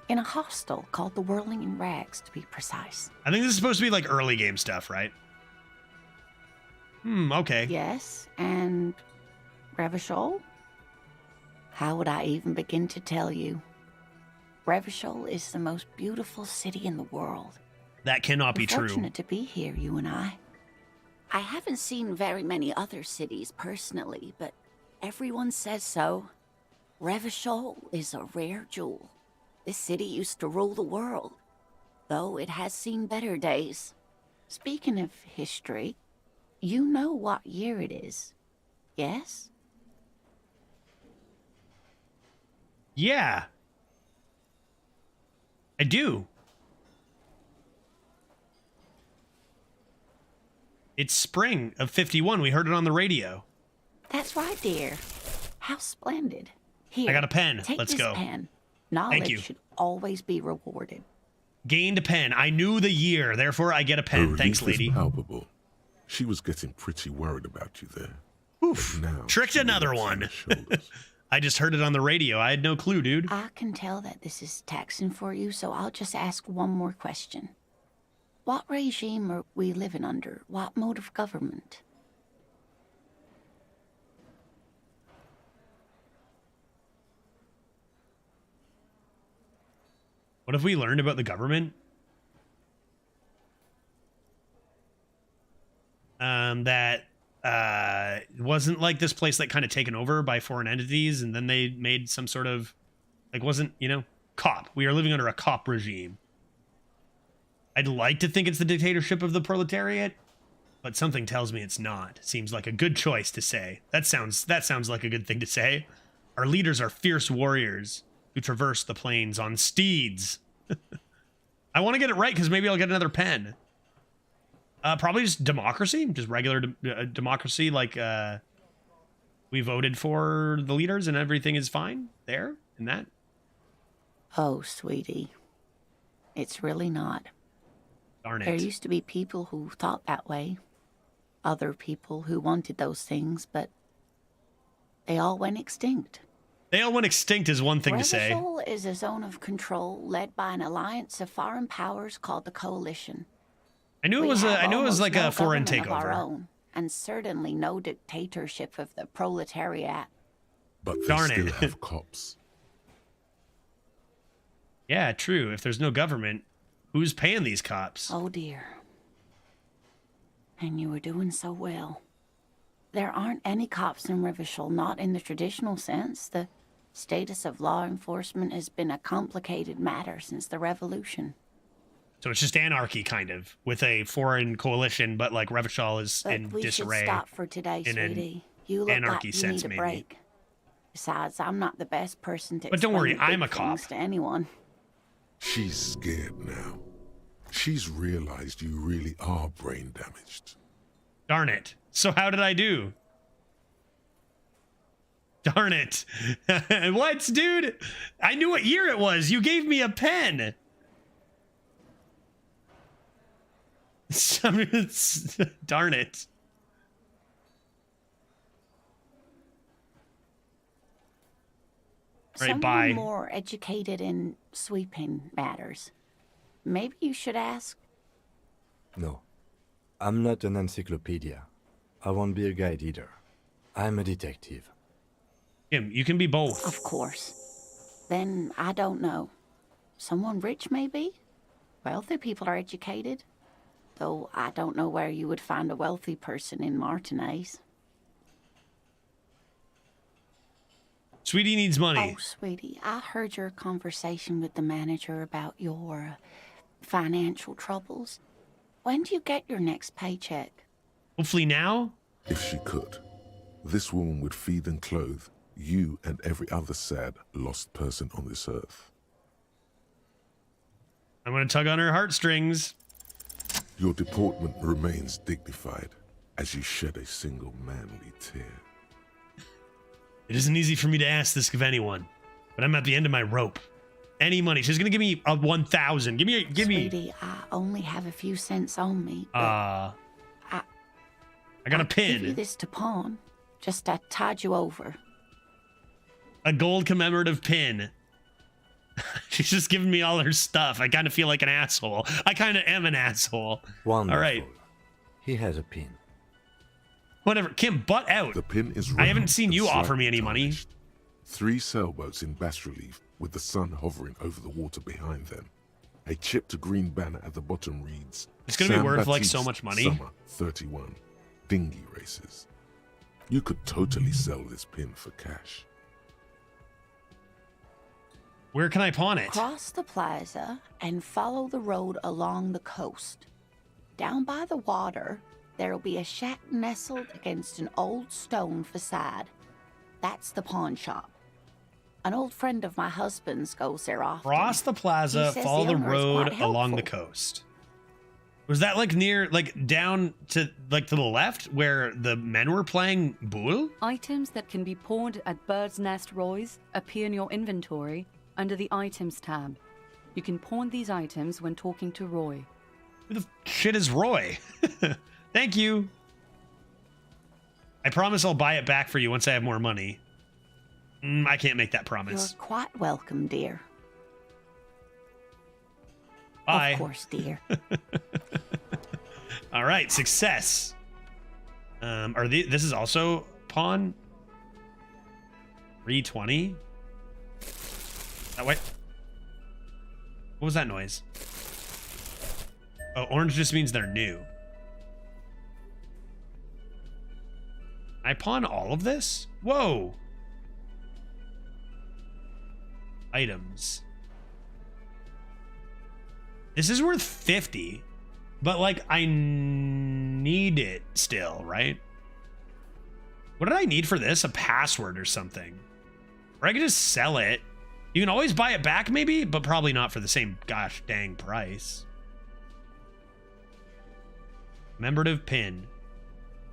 In a hostel called the Whirling in Rags, to be precise. I think this is supposed to be like early game stuff, right? Okay. Yes, and Revachol? How would I even begin to tell you? Revachol is the most beautiful city in the world. That cannot be We're true. fortunate to be here, you and I. I haven't seen very many other cities personally, but everyone says so. Revachol is a rare jewel. This city used to rule the world, though it has seen better days. Speaking of history, you know what year it is, yes? Yeah. I do. It's spring of 51. We heard it on the radio. That's right, dear. How splendid. Here, I got a pen. Take Let's this go. pen. Knowledge you. should always be rewarded. Gained a pen. I knew the year, therefore I get a Her pen. relief Thanks, is lady. palpable. She was getting pretty worried about you there. Oof. But now Tricked she another looks on one. your shoulders. I just heard it on the radio. I had no clue, dude. I can tell that this is taxing for you, so I'll just ask one more question. What regime are we living under? What mode of government? What have we learned about the government? That it wasn't like this place like kind of taken over by foreign entities, and then they made some sort of like wasn't, you know, cop. We are living under a cop regime. I'd like to think it's the dictatorship of the proletariat, but something tells me it's not. Seems like a good choice to say. That sounds like a good thing to say. Our leaders are fierce warriors who traverse the plains on steeds. I want to get it right because maybe I'll get another pen. Probably just democracy, just regular democracy. Like we voted for the leaders and everything is fine there in that. Oh, sweetie. It's really not. Darn There it. used to be people who thought that way. Other people who wanted those things, but they all went extinct. They all went extinct is one thing to say. Revachol is a zone of control led by an alliance of foreign powers called the Coalition. I knew it We was have almost like almost a no foreign government of our takeover. own, and certainly no dictatorship of the proletariat. But they Darn still it. have cops. Yeah, true. If there's no government, who's paying these cops? Oh dear. And you were doing so well. There aren't any cops in Revachol, not in the traditional sense. The status of law enforcement has been a complicated matter since the revolution. So it's just anarchy, kind of, with a foreign coalition, but like Revachol is But in we disarray. should stop for today, in an sweetie. You look anarchy like you sense, need a maybe. break. Besides, I'm not the best person to But don't explain worry, I'm big a cop. things to anyone. She's scared now. She's realized you really are brain damaged. Darn it. So how did I do? Darn it. What, dude? I knew what year it was. You gave me a pen. Darn it. Right, Someone bye. more educated in sweeping matters. Maybe you should ask. No. I'm not an encyclopedia. I won't be a guide either. I'm a detective. Kim, you can be both. Of course. Then I don't know. Someone rich, maybe? Wealthy people are educated. Though I don't know where you would find a wealthy person in Martinez. Sweetie needs money. Oh, sweetie, I heard your conversation with the manager about your financial troubles. When do you get your next paycheck? Hopefully now. If she could, this woman would feed and clothe you and every other sad, lost person on this earth. I'm going to tug on her heartstrings. Your deportment remains dignified as you shed a single manly tear. It isn't easy for me to ask this of anyone, but I'm at the end of my rope. Any money. She's going to give me a 1,000. Give me. Sweetie, I only have a few cents on me. I got a Give you pin. this to pawn. Just I tied you over. A gold commemorative pin. She's just giving me all her stuff. I kind of feel like an asshole. I kind of am an asshole. Wonderful. All right. He has a pin. Whatever. Kim, butt out. The pin is I haven't round seen and you offer slightly me any money. tarnished. 3 sailboats in bas relief with the sun hovering over the water behind them. A chipped green banner at the bottom reads, It's going to be San worth like so Baptiste, much money. Summer 31. Dinghy races. You could totally sell this pin for cash. Where can I pawn it? Cross the plaza and follow the road along the coast. Down by the water, there'll be a shack nestled against an old stone facade. That's the pawn shop. An old friend of my husband's goes there often. Cross the plaza, He says follow the the owner is road quite along the helpful. coast. Was that like near, like down to like to the left where the men were playing Boule? Items that can be pawned at Bird's Nest Roy's appear in your inventory under the Items tab. You can pawn these items when talking to Roy. Who the shit is Roy? Thank you. I promise I'll buy it back for you once I have more money. I can't make that You're promise. quite welcome, dear. Bye. Of course, dear. All right, success. This is also pawn. 320. That way. What was that noise? Oh, orange just means they're new. I pawn all of this? Whoa. Items. This is worth 50, but like I need it still, right? What did I need for this? A password or something. Or I could just sell it. You can always buy it back maybe, but probably not for the same gosh dang price. Commemorative pin.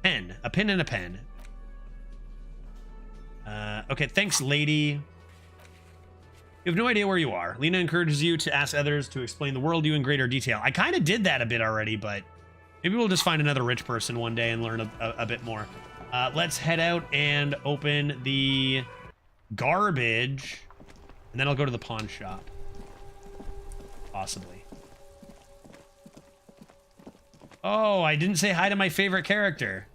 Pen. A pin and a pen. Okay, thanks, lady. You have no idea where you are. Lena encourages you to ask others to explain the world to you in greater detail. I kind of did that a bit already, but maybe we'll just find another rich person one day and learn a bit more. Let's head out and open the garbage, and then I'll go to the pawn shop. Possibly. Oh, I didn't say hi to my favorite character.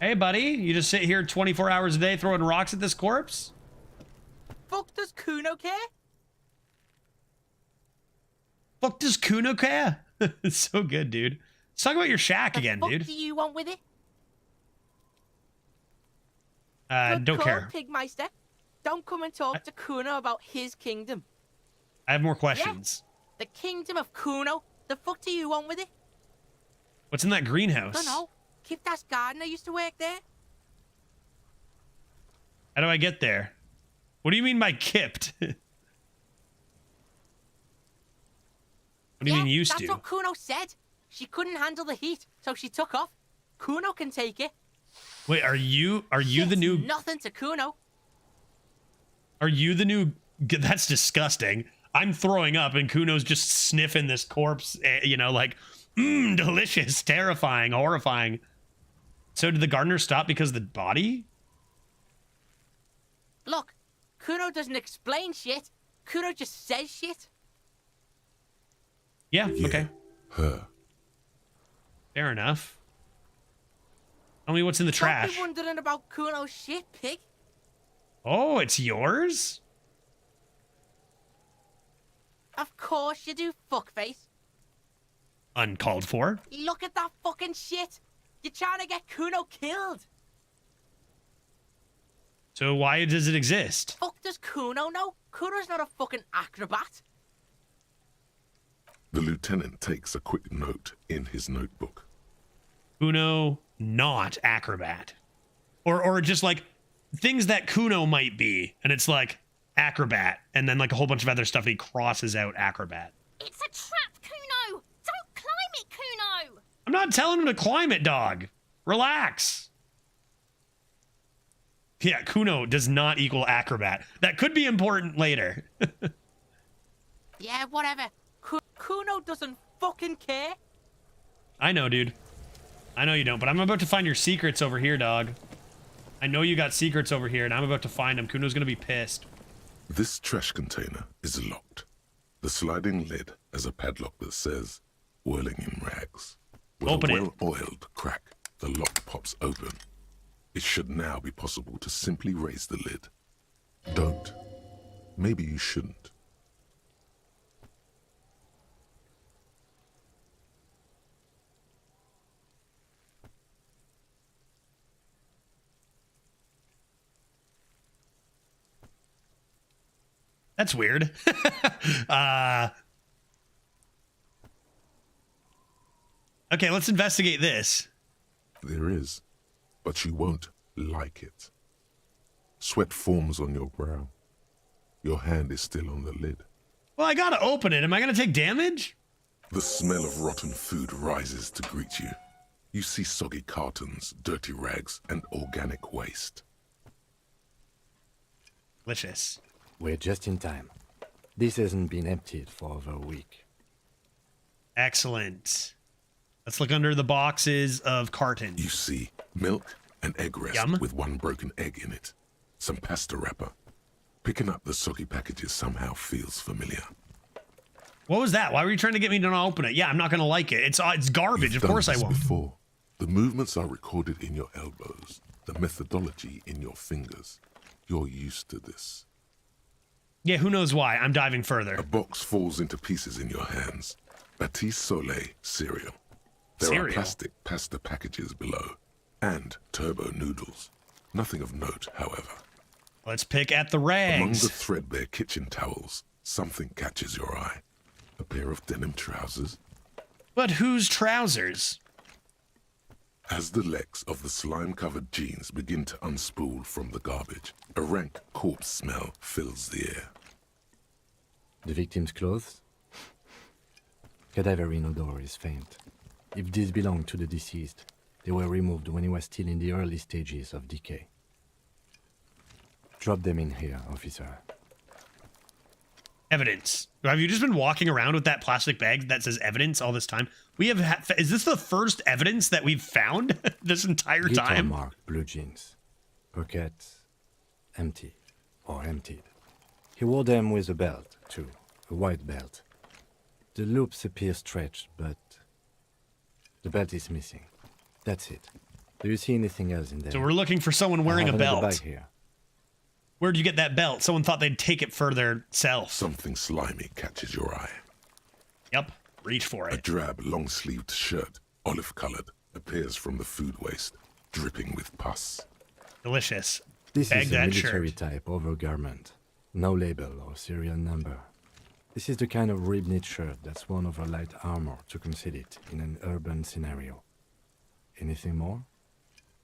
Hey, buddy. You just sit here 24 hours a day throwing rocks at this corpse? Fuck does Kuno care? Fuck does Kuno care? It's so good, dude. Let's talk about your shack again, What dude. do you want with it? Good Don't call, care. Pigmeister. Don't come and talk to Kuno about his kingdom. I have more questions. The kingdom of Kuno. The fuck do you want with it? What's in that greenhouse? Don't know. Kiptas gardener used to work there. How do I get there? What do you mean by kipped? What do you mean used that's to? what Kuno said. She couldn't handle the heat, so she took off. Kuno can take it. Wait, are you the Shit's new? Nothing to Kuno. Are you the new? That's disgusting. I'm throwing up, and Kuno's just sniffing this corpse. You know, like, delicious, terrifying, horrifying. So did the gardener stop because of the body? Look, Kuno doesn't explain shit. Kuno just says shit. Yeah. Yeah, Okay. her. Fair enough. Tell me what's in the trash. Don't be wondering about Kuno's shit, pig. Oh, it's yours? Of course you do, fuckface. Uncalled for. Look at that fucking shit. You're trying to get Kuno killed. So why does it exist? Fuck does Kuno know? Kuno's not a fucking acrobat. The lieutenant takes a quick note in his notebook. Kuno, not acrobat. Or just like things that Kuno might be. And it's like acrobat. And then like a whole bunch of other stuff he crosses out acrobat. It's a trap, Kuno! Don't climb it, Kuno! I'm not telling him to climb it, dog. Relax. Yeah, Kuno does not equal acrobat. That could be important later. Yeah, whatever. Kuno doesn't fucking care. I know, dude. I know you don't, but I'm about to find your secrets over here, dog. I know you got secrets over here, and I'm about to find them. Kuno's gonna be pissed. This trash container is locked. The sliding lid has a padlock that says, whirling in rags. With Open a it. well-oiled crack, the lock pops open. It should now be possible to simply raise the lid. Don't. Maybe you shouldn't. That's weird. Okay, let's investigate this. There is, but you won't like it. Sweat forms on your brow. Your hand is still on the lid. Well, I gotta open it. Am I gonna take damage? The smell of rotten food rises to greet you. You see soggy cartons, dirty rags, and organic waste. Delicious. We're just in time. This hasn't been emptied for over a week. Excellent. Let's look under the boxes of cartons. You see milk and egg rest Yum. with one broken egg in it. Some pasta wrapper. Picking up the soggy packages somehow feels familiar. What was that? Why were you trying to get me to not open it? Yeah, I'm not gonna like it. It's garbage. You've Of done course I this won't. Before. The movements are recorded in your elbows. The methodology in your fingers. You're used to this. Yeah, who knows why? I'm diving further. A box falls into pieces in your hands. Batiste Soleil cereal. There are Cereal? plastic pasta packages below. And turbo noodles. Nothing of note, however. Let's pick at the Among rags. the threadbare kitchen towels, something catches your eye. A pair of denim trousers. But whose trousers? As the legs of the slime-covered jeans begin to unspool from the garbage, a rank corpse smell fills the air. The victim's clothes? Cadaverine odor is faint. If these belong to the deceased, they were removed when he was still in the early stages of decay. Drop them in here, officer. Evidence. Have you just been walking around with that plastic bag that says evidence all this time? We have. Is this the first evidence that we've found this entire Guitar time? marked blue jeans. Pockets empty or emptied. He wore them with a belt, too. A white belt. The loops appear stretched, but the belt is missing. That's it. Do you see anything else in there? So we're looking for someone I wearing a have another belt. bag here. Where'd you get that belt? Someone thought they'd take it for their self. Something slimy catches your eye. Yep. Reach for A it. drab, long-sleeved shirt, olive-colored, appears from the food waste, dripping with pus. Delicious. This Bag is a that military shirt. type overgarment. No label or serial number. This is the kind of rib-knit shirt that's worn over light armor to conceal it in an urban scenario. Anything more?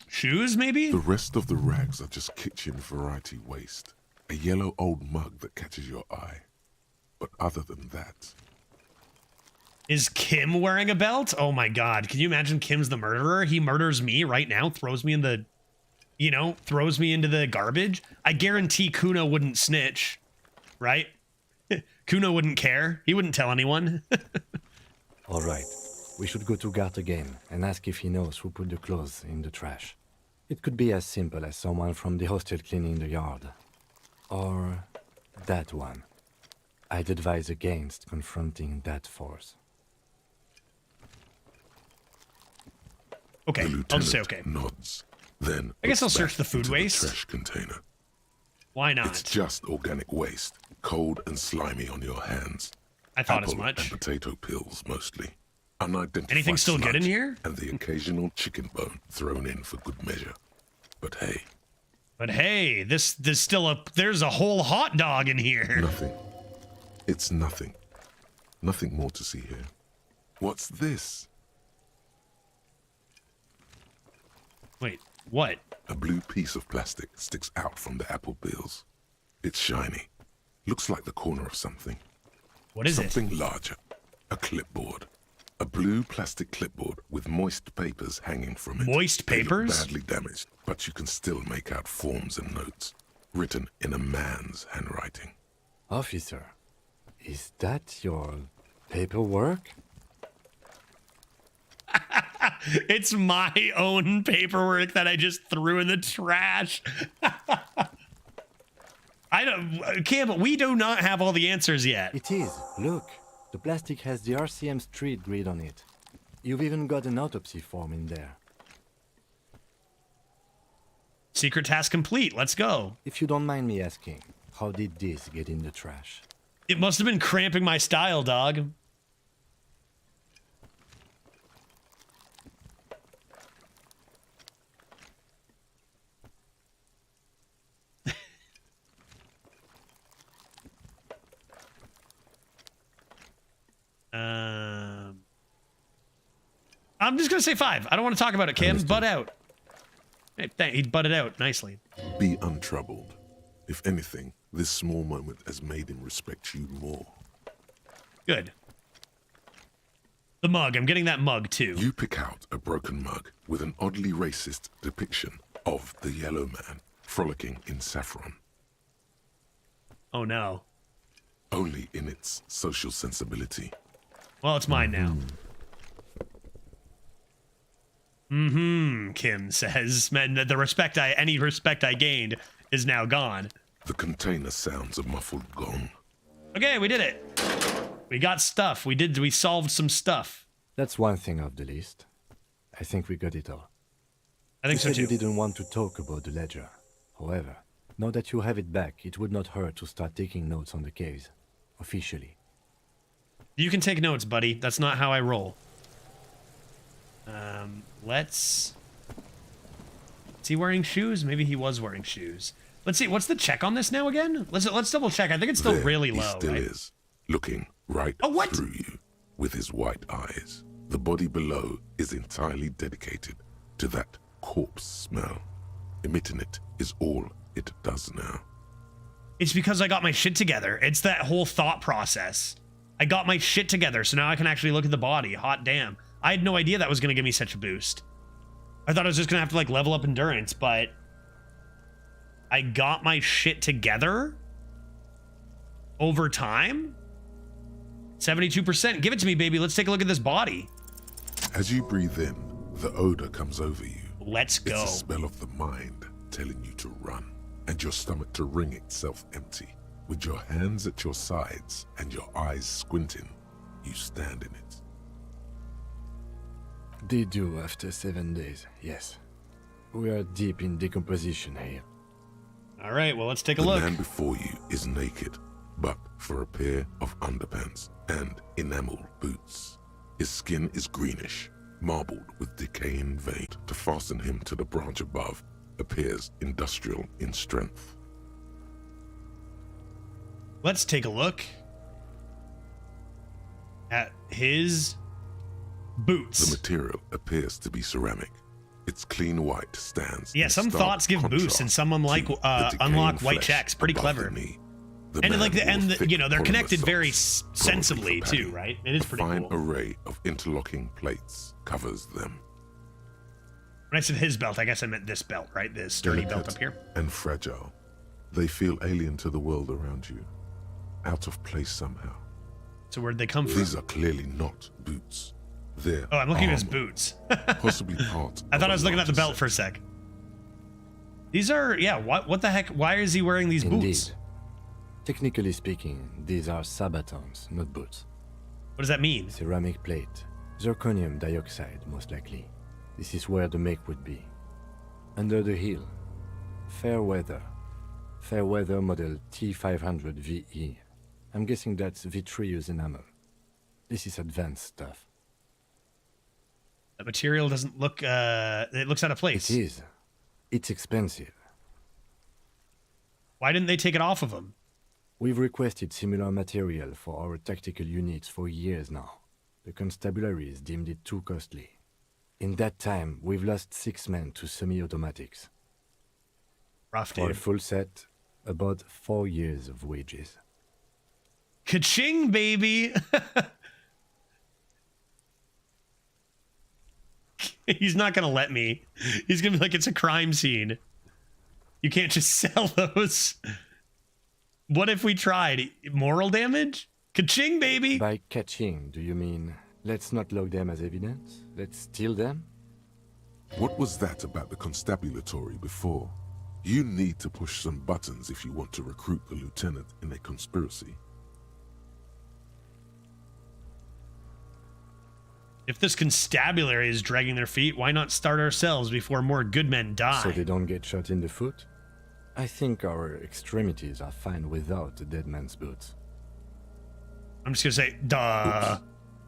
Shoes, maybe? The rest of the rags are just kitchen variety waste. A yellow old mug that catches your eye. But other than that, Is Kim wearing a belt? Oh my god. Can you imagine Kim's the murderer? He murders me right now, throws me in the, throws me into the garbage. I guarantee Kuno wouldn't snitch, right? Kuno wouldn't care. He wouldn't tell anyone. All right. We should go to Gart again and ask if he knows who put the clothes in the trash. It could be as simple as someone from the hostel cleaning the yard. Or that one. I'd advise against confronting that force. Okay, The I'll just say lieutenant okay. nods. Then I guess I'll looks search back the food into waste. trash container. Why not? It's just organic waste, cold and slimy on your hands. I thought as Apple much. and potato pills, mostly. Unidentified Anything still good in sludge, here? And the occasional chicken bone thrown in for good measure. But hey, But hey, there's still there's a whole hot dog in here. nothing. It's nothing. Nothing more to see here. What's this? Wait, what? A blue piece of plastic sticks out from the apple peels. It's shiny. Looks like the corner of something. What is Something larger. A clipboard. A blue plastic clipboard with moist papers hanging from it. Moist They look papers? badly damaged, but you can still make out forms and notes, written in a man's handwriting. Officer, is that your paperwork? It's my own paperwork that I just threw in the trash. I don't, Kim, we do not have all the answers yet. It is. Look, the plastic has the RCM street grid on it. You've even got an autopsy form in there. Secret task complete. Let's go. If you don't mind me asking, how did this get in the trash? It must have been cramping my style, dog. I'm just gonna say 5. I don't want to talk about it, Kim. Understood. Butt out. Hey, he butted out nicely. Be untroubled. If anything, this small moment has made him respect you more. Good. The mug. I'm getting that mug too. You pick out a broken mug with an oddly racist depiction of the yellow man frolicking in saffron. Oh no. Only in its social sensibility. Well, it's mine now. Kim says, man, the any respect I gained is now gone. The container sounds a muffled gong. Okay, we did it. We got stuff. We solved some stuff. That's one thing off the list. I think we got it all. I think You so said you too. didn't want to talk about the ledger. However, now that you have it back, it would not hurt to start taking notes on the case. Officially. You can take notes, buddy. That's not how I roll. Let's... Is he wearing shoes? Maybe he was wearing shoes. Let's see. What's the check on this now again? Let's double check. I think it's still There really he low, still right? is, looking right Oh, what? through you with his white eyes. The body below is entirely dedicated to that corpse smell. Emitting it is all it does now. It's because I got my shit together. It's that whole thought process. I got my shit together, so now I can actually look at the body. Hot damn. I had no idea that was going to give me such a boost. I thought I was just going to have to, like, level up endurance, but... I got my shit together? Over time? 72%. Give it to me, baby. Let's take a look at this body. As you breathe in, the odor comes over you. Let's go. It's a spell of the mind telling you to run, and your stomach to wring itself empty. With your hands at your sides and your eyes squinting, you stand in it. They do after 7 days, yes. We are deep in decomposition here. All right, well, let's take a The look. man before you is naked, but for a pair of underpants and enamel boots. His skin is greenish, marbled with decaying vein. To fasten him to the branch above appears industrial in strength. Let's take a look at his The boots. material appears to be ceramic. Its clean white stands. Yeah, in some stark thoughts give boosts and some unlike contrast to the unlock decaying white flesh checks. Pretty above clever. the knee. The And man like wore thick you know, they're polymer connected very socks, probably sensibly for too, padding. right? It is A pretty fine cool. array of interlocking plates covers them. When I said his belt, I guess I meant this belt, right? This sturdy belt Delicate up here. and fragile. They feel alien to the world around you. Out of place somehow. So where'd they come from? These are clearly not boots. They're Oh, I'm looking at his armor, boots. possibly part I of thought a I was looking at the larger belt set. for a sec. These are, yeah, what the heck? Why is he wearing these Indeed. boots? Technically speaking, these are sabatons, not boots. What does that mean? Ceramic plate. Zirconium dioxide, most likely. This is where the make would be. Under the hill. Fair weather. Fair weather model T500 VE. I'm guessing that's vitreous enamel. This is advanced stuff. The material doesn't look, it looks out of place. It is. It's expensive. Why didn't they take it off of him? We've requested similar material for our tactical units for years now. The constabularies deemed it too costly. In that time, we've lost 6 men to semi-automatics. Rough, For a dude. full set, about 4 years of wages. Ka-ching, baby! He's not gonna let me. He's gonna be like, it's a crime scene. You can't just sell those. What if we tried? Moral damage? Ka-ching, baby! By catching, do you mean let's not log them as evidence? Let's steal them? What was that about the constabulatory before? You need to push some buttons if you want to recruit the lieutenant in a conspiracy. If this constabulary is dragging their feet, why not start ourselves before more good men die? So they don't get shot in the foot? I think our extremities are fine without a dead man's boots. I'm just gonna say, duh. Oops.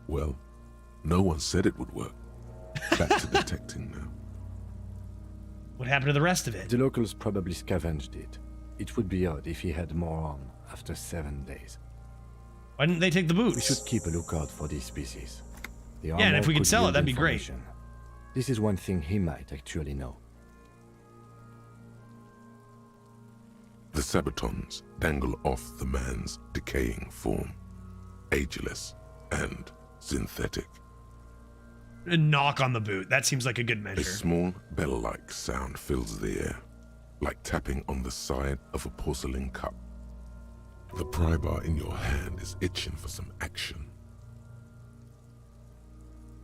Well, no one said it would work. Back to detecting now. What happened to the rest of it? The locals probably scavenged it. It would be odd if he had more on after 7 days. Why didn't they take the boots? We should keep a lookout for these species. The Yeah, and if armor we could could sell it, yield that'd be great. information. This is one thing he might actually know. The sabatons dangle off the man's decaying form, ageless and synthetic. A knock on the boot. That seems like a good A measure. small bell-like sound fills the air, like tapping on the side of a porcelain cup. The pry bar in your hand is itching for some action.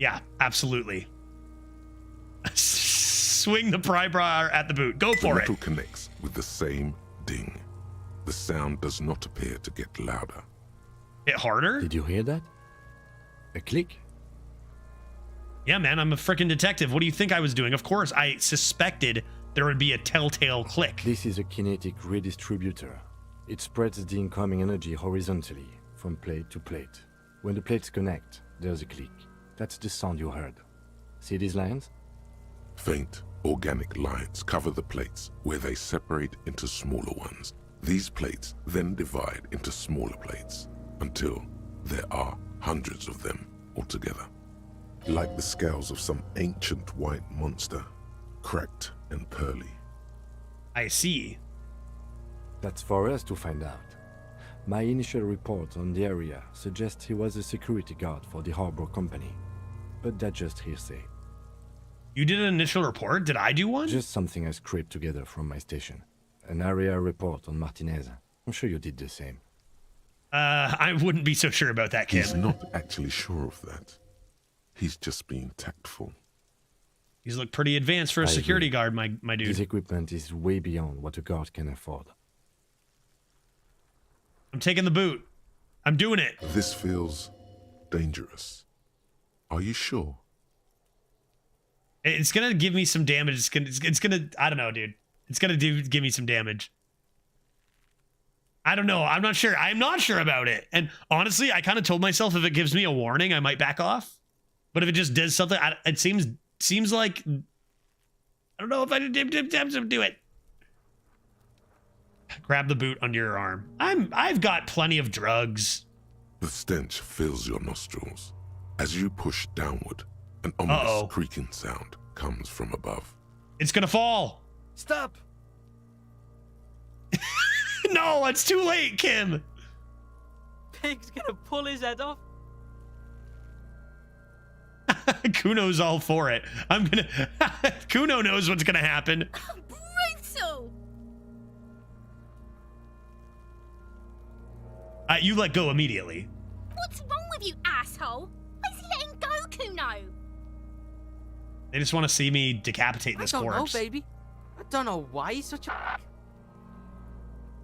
Yeah, absolutely. Swing the pry bar at the boot. Go The for it. metal connects with the same ding. The sound does not appear to get louder. Hit harder? Did you hear that? A click? Yeah, man, I'm a freaking detective. What do you think I was doing? Of course, I suspected there would be a telltale click. This is a kinetic redistributor. It spreads the incoming energy horizontally, from plate to plate. When the plates connect, there's a click. That's the sound you heard. See these lines? Faint, organic lines cover the plates where they separate into smaller ones. These plates then divide into smaller plates until there are hundreds of them altogether. Like the scales of some ancient white monster, cracked and pearly. I see. That's for us to find out. My initial report on the area suggests he was a security guard for the Harbor Company. But that's just hearsay. You did an initial report? Did I do one? Just something I scraped together from my station. An area report on Martinez. I'm sure you did the same. I wouldn't be so sure about that, kid. He's not actually sure of that. He's just being tactful. He's looked pretty advanced for a I security agree. guard, my dude. His equipment is way beyond what a guard can afford. I'm taking the boot. I'm doing it. This feels dangerous. Are you sure? It's gonna give me some damage. It's gonna. I don't know, dude. It's gonna give me some damage. I don't know. I'm not sure. I'm not sure about it. And honestly, I kind of told myself if it gives me a warning, I might back off. But if it just does something, it seems like I don't know if I do it. Grab the boot under your arm. I've got plenty of drugs. The stench fills your nostrils. As you push downward, an ominous creaking sound comes from above. It's gonna fall. Stop! No, it's too late, Kim. Pig's gonna pull his head off. Kuno's all for it. Kuno knows what's gonna happen. Brutal! You let go immediately. What's wrong with you, asshole? Why's he letting go, Kuno? They just want to see me decapitate this I don't corpse. know, baby. I don't know why he's such a...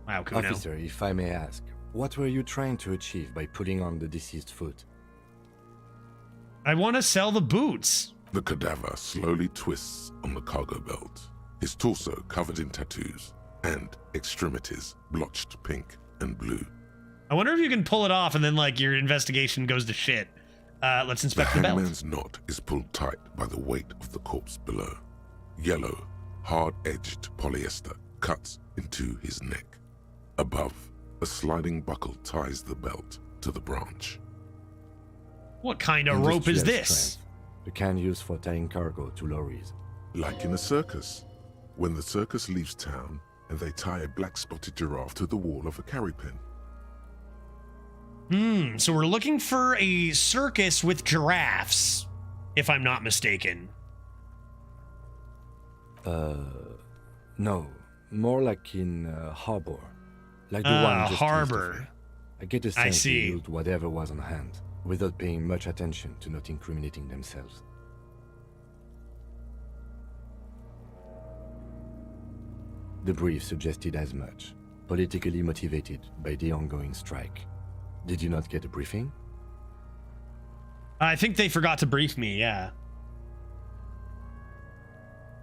Wow, Kuno. Officer, if I may ask, what were you trying to achieve by putting on the deceased foot? I want to sell the boots. The cadaver slowly twists on the cargo belt, his torso covered in tattoos and extremities blotched pink and blue. I wonder if you can pull it off and then like your investigation goes to shit. Let's inspect the belt. hangman's knot is pulled tight by the weight of the corpse below. Yellow, hard-edged polyester cuts into his neck. Above, a sliding buckle ties the belt to the branch. What kind of rope is Industrial this? strength, the kind used for tying cargo to lorries. Like in a circus, when the circus leaves town and they tie a black-spotted giraffe to the wall of a carry pin. So we're looking for a circus with giraffes, if I'm not mistaken. No, more like in harbor, like the one just harbor. east of here. I get a I sense they see. used whatever was on hand, without paying much attention to not incriminating themselves. The brief suggested as much, politically motivated by the ongoing strike. Did you not get a briefing? I think they forgot to brief me, yeah.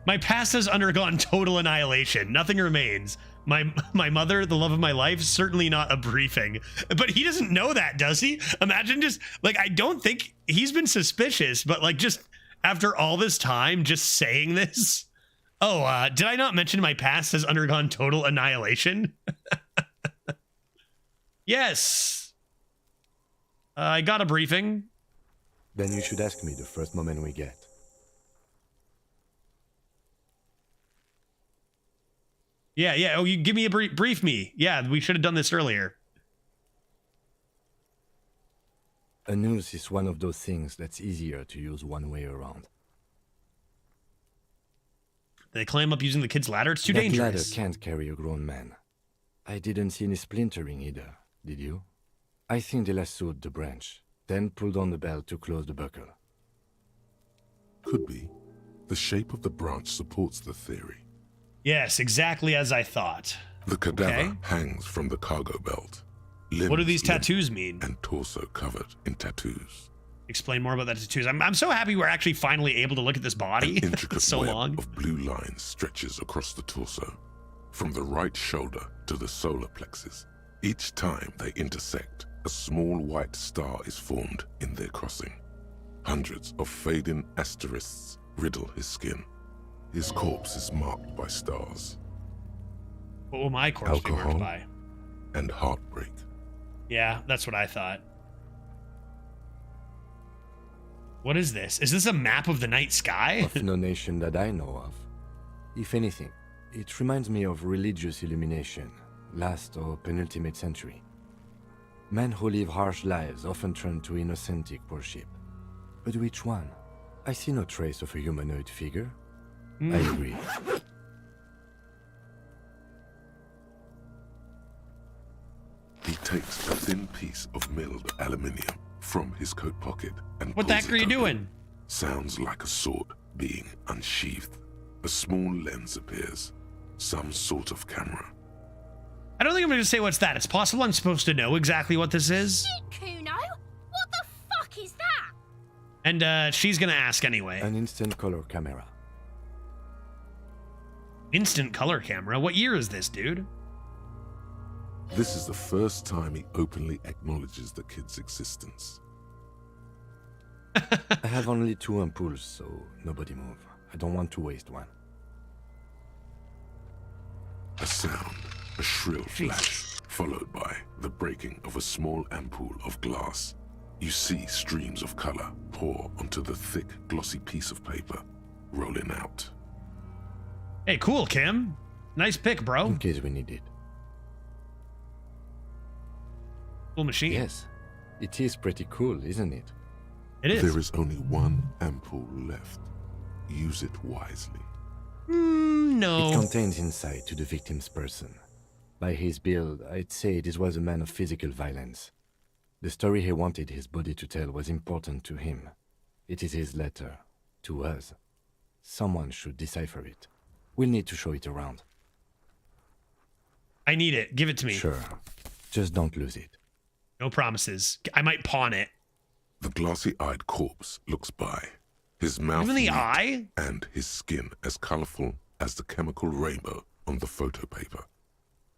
My past has undergone total annihilation. Nothing remains. My mother, the love of my life, certainly not a briefing. But he doesn't know that, does he? Imagine just, like, I don't think he's been suspicious, but, like, just after all this time, just saying this. Oh, did I not mention my past has undergone total annihilation? Yes. I got a briefing. Then you should ask me the first moment we get. Yeah. Oh, you give me a brief me. Yeah, we should have done this earlier. A noose is one of those things that's easier to use one way around. They climb up using the kid's ladder. It's too That dangerous. ladder can't carry a grown man. I didn't see any splintering either, did you? I think they lassoed the branch, then pulled on the belt to close the buckle. Could be. The shape of the branch supports the theory. Yes, exactly as I thought. The cadaver Okay. hangs from the cargo belt. What do these limp tattoos mean? And torso covered in tattoos. Explain more about the tattoos. I'm so happy we're actually finally able to look at this body. An intricate so web long. of blue lines stretches across the torso, from the right shoulder to the solar plexus. Each time they intersect, a small white star is formed in their crossing. Hundreds of fading asterisks riddle his skin. His corpse is marked by stars What will my corpse be marked Alcohol. by? and heartbreak. Yeah, that's what I thought. What is this? Is this a map of the night sky? Of no nation that I know of. If anything, it reminds me of religious illumination, last or penultimate century. Men who live harsh lives often turn to innocentic worship. But which one? I see no trace of a humanoid figure. I agree. He takes a thin piece of milled aluminium from his coat pocket and What the pulls heck are it you open. doing? Sounds like a sword being unsheathed. A small lens appears. Some sort of camera. I don't think I'm going to say what's that. It's possible I'm supposed to know exactly what this is. Shit, Kuno! What the fuck is that? And she's going to ask anyway. An instant color camera. Instant color camera? What year is this, dude? This is the first time he openly acknowledges the kid's existence. I have only 2 ampoules, so nobody move. I don't want to waste one. A sound, a shrill flash, followed by the breaking of a small ampoule of glass. You see streams of color pour onto the thick, glossy piece of paper, rolling out. Hey, cool, Kim. Nice pick, bro. In case we need it. Cool machine. Yes, it is pretty cool, isn't it? It is. There is only one ampoule left. Use it wisely. No. It contains insight to the victim's person. By his build, I'd say this was a man of physical violence. The story he wanted his body to tell was important to him. It is his letter. To us. Someone should decipher it. We'll need to show it around. I need it. Give it to me. Sure. Just don't lose it. No promises. I might pawn it. The glassy-eyed corpse looks by. His mouth Even the neat, eye? and his skin as colorful as the chemical rainbow on the photo paper.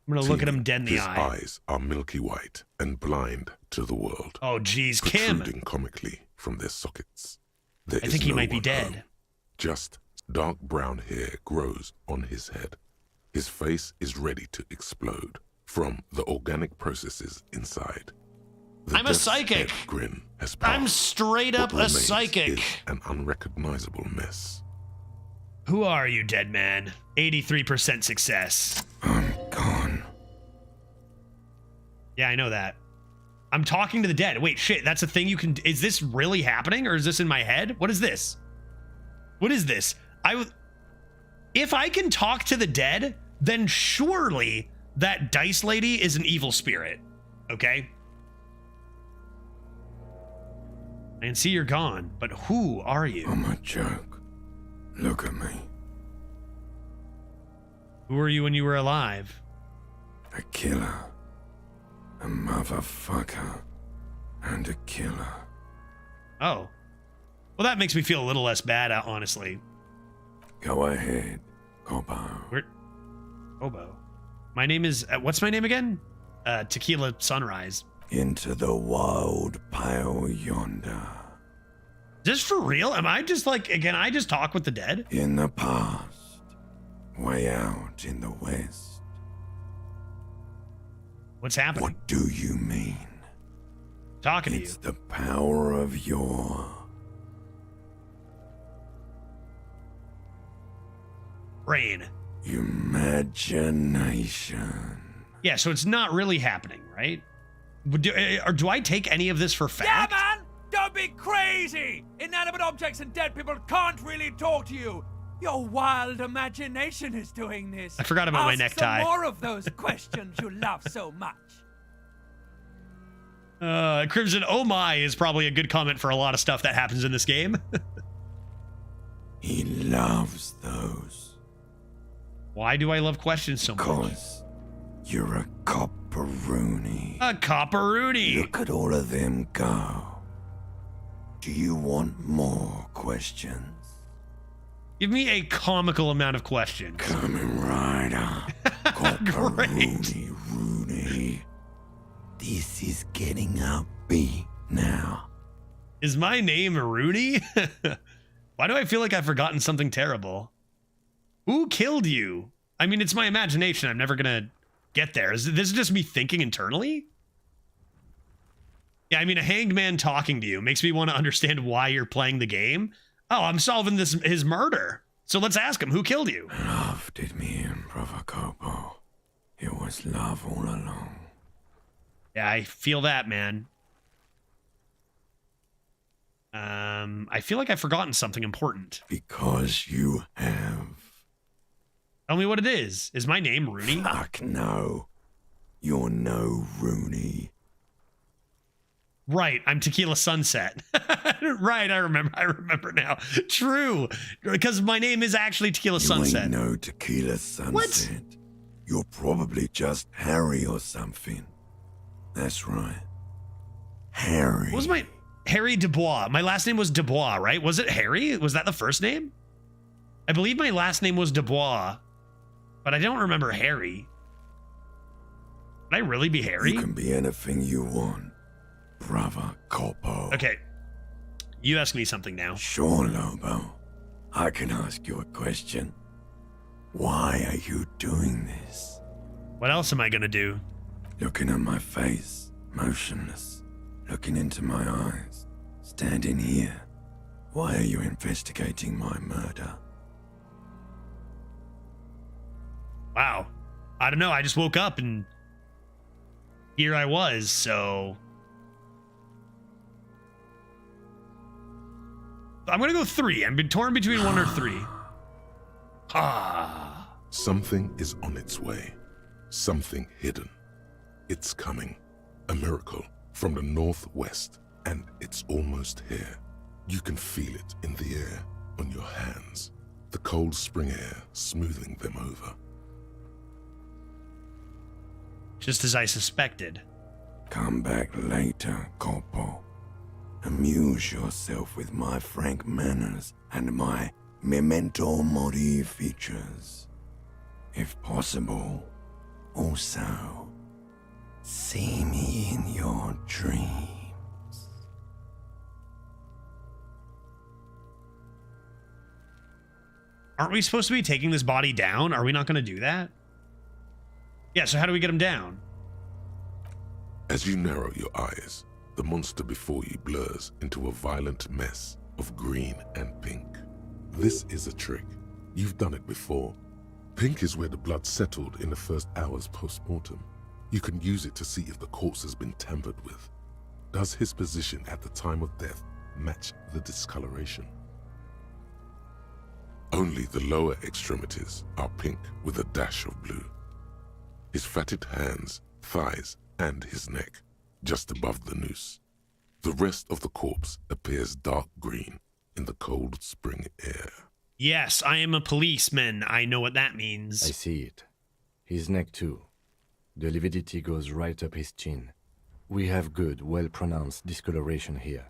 I'm gonna look at him Teeming, dead in the his eye. eyes are milky white and blind to the world, Oh, geez, Kim. protruding comically from their sockets. There I is think he no might be one dead. home. Just dark brown hair grows on his head. His face is ready to explode from the organic processes inside. The I'm a death's psychic. head grin has passed. I'm straight up What a remains psychic. is an unrecognizable mess. Who are you, dead man? 83% success. I'm gone. Yeah, I know that. I'm talking to the dead. Wait, shit, that's a thing you can... Is this really happening, or is this in my head? What is this? What is this? If I can talk to the dead, then surely that dice lady is an evil spirit. Okay? I can see you're gone, but who are you? I'm a joke. Look at me. Who were you when you were alive? A killer. A motherfucker. And a killer. Oh. Well, that makes me feel a little less bad, honestly. Go ahead, Cobbo. Where? Obo. My name is... what's my name again? Tequila Sunrise. Into the wild pale yonder. Just for real? Am I just like... Can I just talk with the dead? In the past. Way out in the west. What's happening? What do you mean? Talking to It's you. the power of your Brain. imagination. Yeah, so it's not really happening, right? Do I take any of this for fact? Yeah, man! Don't be crazy! Inanimate objects and dead people can't really talk to you. Your wild imagination is doing this. I forgot about my Ask necktie. some more of those questions you love so much. Crimson, oh my, is probably a good comment for a lot of stuff that happens in this game. He loves those. Why do I love questions so much? Because you're a copperoony. A copperoony. Look at all of them go. Do you want more questions? Give me a comical amount of questions. Coming right up. Copperoony Rooney. This is getting upbeat now. Is my name Rooney? Why do I feel like I've forgotten something terrible? Who killed you? I mean, it's my imagination. I'm never gonna get there. Is this just me thinking internally? Yeah, I mean, a hanged man talking to you makes me want to understand why you're playing the game. Oh, I'm solving his murder. So let's ask him, who killed you? Love did me in, Brother Copo. It was love all along. Yeah, I feel that, man. I feel like I've forgotten something important. Because you have. Tell me what it is. Is my name Rooney? Fuck no. You're no Rooney. Right, I'm Tequila Sunset. Right, I remember now. True, because my name is actually Tequila Sunset. You ain't no Tequila Sunset. What? You're probably just Harry or something. That's right. Harry. What was my... Harry Dubois. My last name was Dubois, right? Was it Harry? Was that the first name? I believe my last name was Dubois, but I don't remember Harry. Would I really be Harry? You can be anything you want, Brother Copo. Okay. You ask me something now. Sure, Lobo. I can ask you a question. Why are you doing this? What else am I gonna do? Looking at my face, motionless. Looking into my eyes, standing here. Why are you investigating my murder? Wow. I don't know. I just woke up and here I was, so... I'm gonna go 3. I've been torn between 1 or 3. Ah. Something is on its way. Something hidden. It's coming. A miracle from the northwest, and it's almost here. You can feel it in the air, on your hands. The cold spring air smoothing them over. Just as I suspected. Come back later, Corpo, and amuse yourself with my frank manners and my memento mori features. If possible, also see me in your dreams. Aren't we supposed to be taking this body down? Are we not going to do that? Yeah, so how do we get him down? As you narrow your eyes, the monster before you blurs into a violent mess of green and pink. This is a trick. You've done it before. Pink is where the blood settled in the first hours post-mortem. You can use it to see if the corpse has been tampered with. Does his position at the time of death match the discoloration? Only the lower extremities are pink with a dash of blue. His fatted hands, thighs, and his neck, just above the noose. The rest of the corpse appears dark green in the cold spring air. Yes, I am a policeman. I know what that means. I see it. His neck too. The lividity goes right up his chin. We have good, well-pronounced discoloration here.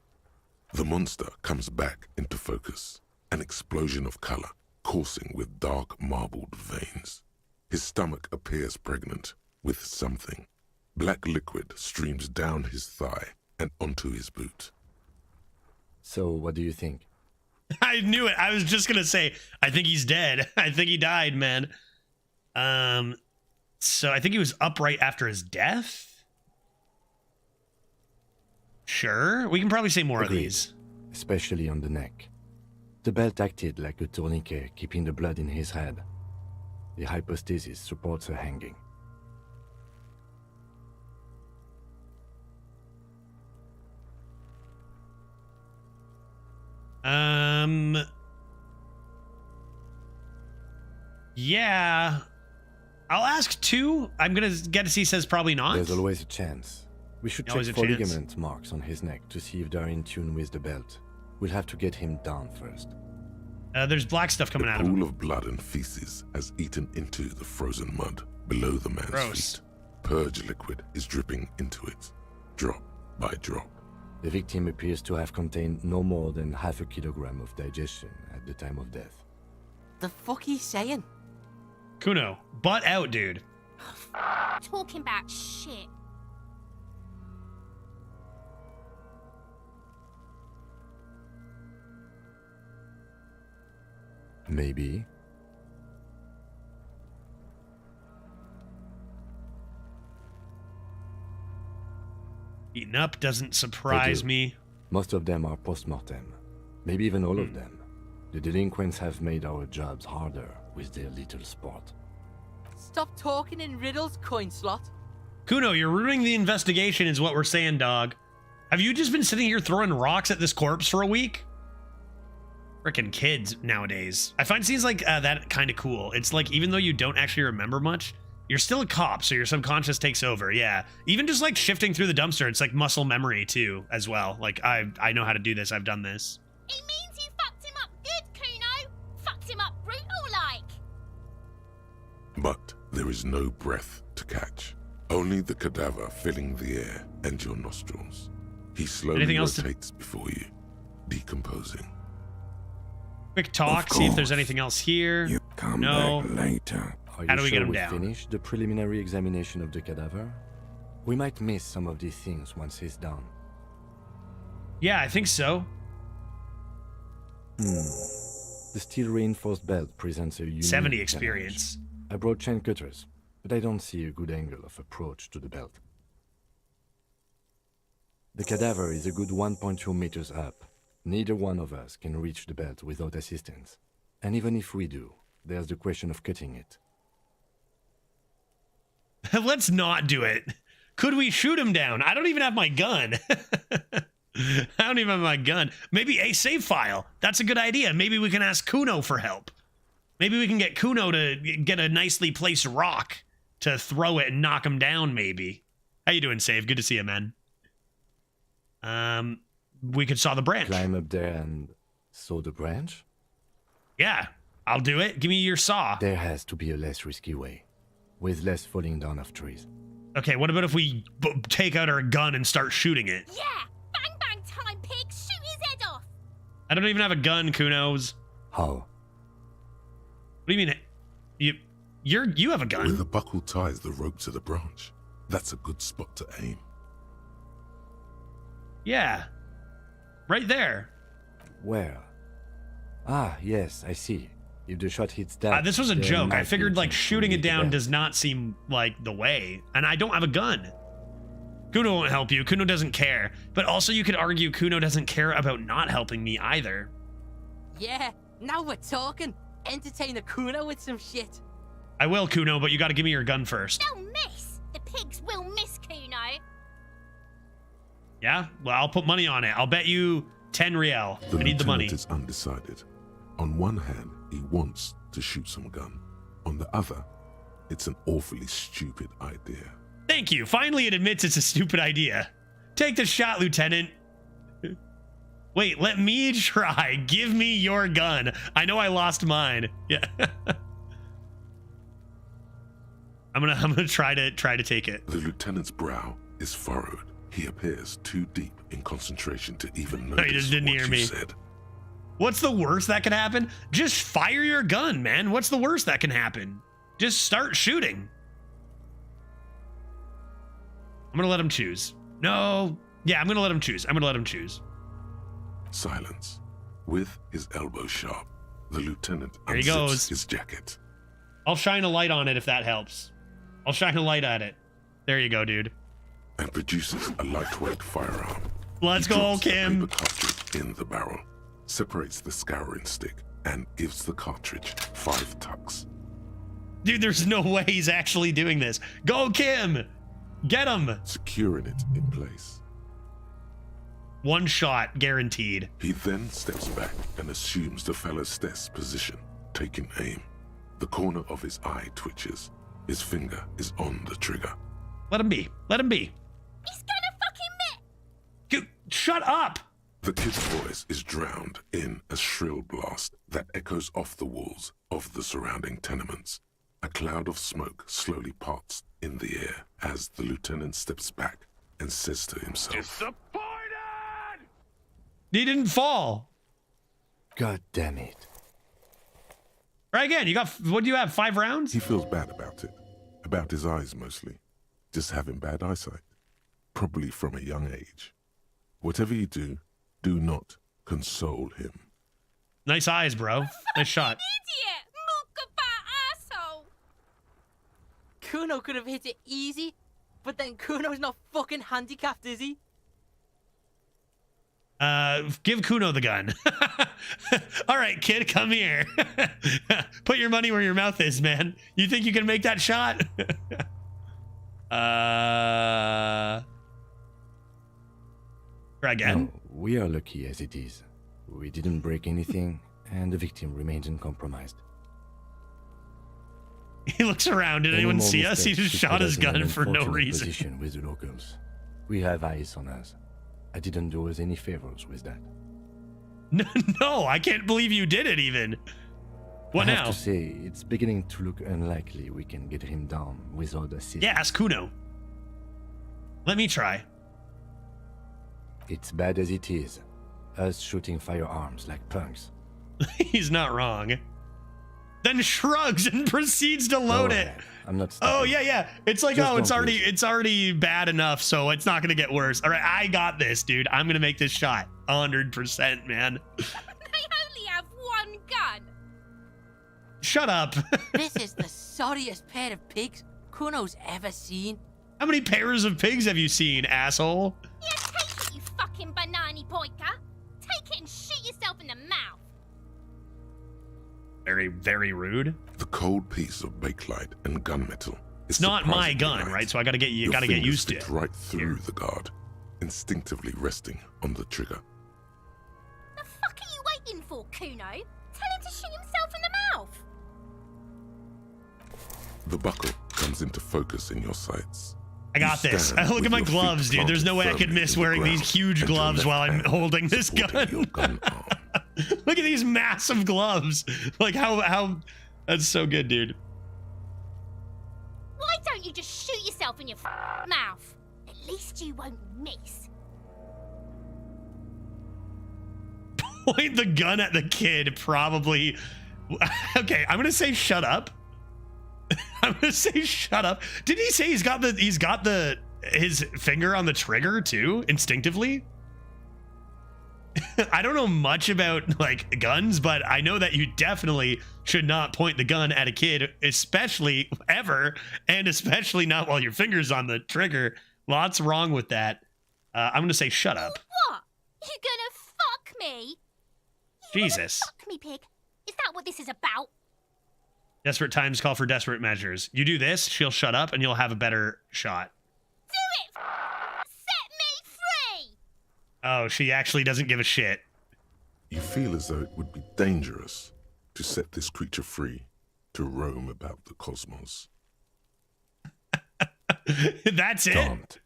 The monster comes back into focus, an explosion of color coursing with dark marbled veins. His stomach appears pregnant with something. Black liquid streams down his thigh and onto his boot. So, what do you think? I knew it. I was just going to say, I think he's dead. I think he died, man. So I think he was upright after his death? Sure. We can probably say more Agreed. of these. Especially on the neck. The belt acted like a tourniquet, keeping the blood in his head. The hypostasis supports a hanging. Yeah. I'll ask two. I'm gonna guess he says probably not. There's always a chance. We should check Always a for chance. ligament marks on his neck to see if they're in tune with the belt. We'll have to get him down first. There's black stuff coming The out of him. pool of blood and feces has eaten into the frozen mud below the man's Gross. feet. Purge liquid is dripping into it, drop by drop. The victim appears to have contained no more than half a kilogram of digestion at the time of death. The fuck he's saying? Kuno, butt out, dude. Talking about shit. Maybe. Eating up doesn't surprise do. me. Most of them are post-mortem. Maybe even all of them. The delinquents have made our jobs harder with their little sport. Stop talking in riddles, coin slot. Kuno, you're ruining the investigation is what we're saying, dog. Have you just been sitting here throwing rocks at this corpse for a week? Frickin' kids nowadays. I find scenes like that kind of cool. It's like, even though you don't actually remember much, you're still a cop, so your subconscious takes over, yeah. Even just like shifting through the dumpster, it's like muscle memory too, as well. Like, I know how to do this, I've done this. It means you fucked him up good, Kuno. Fucked him up brutal-like. But there is no breath to catch. Only the cadaver filling the air and your nostrils. He slowly Anything else to- rotates before you, decomposing. Quick talk, see if there's anything else here. You come No. back later. Are How you do we sure get him we down? finished the preliminary examination of the cadaver? We might miss some of these things once he's done. Yeah, I think so. The steel reinforced belt presents a unique 70 challenge. experience. I brought chain cutters, but I don't see a good angle of approach to the belt. The cadaver is a good 1.2 meters up. Neither one of us can reach the belt without assistance. And even if we do, there's the question of cutting it. Let's not do it. Could we shoot him down? I don't even have my gun. I don't even have my gun. Maybe a save file. That's a good idea. Maybe we can ask Kuno for help. Maybe we can get Kuno to get a nicely placed rock to throw it and knock him down, maybe. How you doing, Save? Good to see you, man. We could saw the branch. Climb up there and saw the branch? Yeah, I'll do it. Give me your saw. There has to be a less risky way, with less falling down of trees. Okay, what about if we take out our gun and start shooting it? Yeah! Bang bang time, pig! I don't even have a gun, Kunos. How? What do you mean? You have a gun? Where the buckle ties the rope to the branch, that's a good spot to aim. Yeah. Right there. Where? Ah, yes, I see. If the shot hits that... This was a there joke. I might be figured a like chance to shooting it read the down bell. does not seem like the way. And I don't have a gun. Kuno won't help you. Kuno doesn't care. But also you could argue Kuno doesn't care about not helping me either. Yeah, now we're talking. Entertain a Kuno with some shit. I will, Kuno, but you gotta give me your gun first. They'll miss. The pigs will miss Kuno. Yeah? Well, I'll put money on it. I'll bet you 10 real. I need the money. lieutenant is undecided. On one hand, he wants to shoot some gun. On the other, it's an awfully stupid idea. Thank you. Finally, it admits it's a stupid idea. Take the shot, Lieutenant. Wait, let me try. Give me your gun. I know I lost mine. Yeah. I'm gonna try to take it. The lieutenant's brow is furrowed. He appears too deep in concentration to even No, notice he just didn't what hear you me. said. What's the worst that could happen? Just fire your gun, man. What's the worst that can happen? Just start shooting. I'm gonna let him choose. No. Yeah, I'm gonna let him choose. I'm gonna let him choose. Silence. With his elbow sharp, the lieutenant There he unzips goes. his jacket. I'll shine a light on it if that helps. I'll shine a light at it. There you go, dude. And produces a lightweight firearm. Let's He go, drops the Kim. paper cartridge in the barrel, separates the scouring stick, and gives the cartridge 5 tucks. Dude, there's no way he's actually doing this. Go, Kim! Get him! Securing it in place. One shot, guaranteed. He then steps back and assumes the fellow's desk position, taking aim. The corner of his eye twitches. His finger is on the trigger. Let him be. Let him be. He's gonna fucking miss. Dude, shut up! The kid's voice is drowned in a shrill blast that echoes off the walls of the surrounding tenements. A cloud of smoke slowly parts in the air as the lieutenant steps back and says to himself, He didn't fall. God damn it. Right again, you got, what do you have, 5 rounds? he feels bad about it. About his eyes mostly. Just having bad eyesight. Probably from a young age. Whatever you do not console him. Nice eyes, bro. Nice shot. Idiot. Mookabat asshole. Kuno could have hit it easy, but then Kuno's not fucking handicapped, is he? Give Kuno the gun. All right, kid, come here. Put your money where your mouth is, man. You think you can make that shot? Try again. No, we are lucky as it is. We didn't break anything, and the victim remains uncompromised. He looks around. Did Any anyone more see us? He mistakes just could shot put his us in an gun for no unfortunate reason. Position with the locals. We have eyes on us. I didn't do us any favors with that. No, I can't believe you did it even. What I now? have to say, it's beginning to look unlikely we can get him down without assistance. Yeah, ask Kuno. Let me try. It's bad as it is. Us shooting firearms like punks. He's not wrong. Then shrugs and proceeds to load it. Alright, I'm not Oh stopping. yeah. It's like, Just oh, it's don't already lose. it's already bad enough, so it's not gonna get worse. All right, I got this, dude. I'm gonna make this shot 100%, man. They only have one gun. Shut up. This is the sorriest pair of pigs Kuno's ever seen. How many pairs of pigs have you seen, asshole? Yeah, take it, you fucking banana poika. Take it and shoot yourself in the mouth. Very, very rude. The cold piece of bakelite and gunmetal. It's not my gun, right? So I gotta get Your gotta get fingers used to fit it. right through Here. the guard, instinctively resting on the trigger. The fuck are you waiting for, Kuno? Tell him to shoot himself in the mouth. The buckle comes into focus in your sights. I got You this. stand Look with at my your feet gloves, dude. There's no way I planted could miss firmly wearing in the these ground huge and your gloves left while I'm hand holding this supporting your gun. gun arm. Look at these massive gloves. Like how that's so good, dude. Why don't you just shoot yourself in your mouth? At least you won't miss. Point the gun at the kid, probably. Okay, I'm gonna say shut up. I'm gonna say shut up. Did he say he's got his finger on the trigger too, instinctively? I don't know much about like guns, but I know that you definitely should not point the gun at a kid, especially ever, and especially not while your finger's on the trigger. Lots wrong with that. I'm gonna say shut up. What? You gonna fuck me? You Jesus. Fuck me, pig. Is that what this is about? Desperate times call for desperate measures. You do this, she'll shut up, and you'll have a better shot. Do it! Set me free! Oh, she actually doesn't give a shit. You feel as though it would be dangerous to set this creature free to roam about the cosmos. That's it?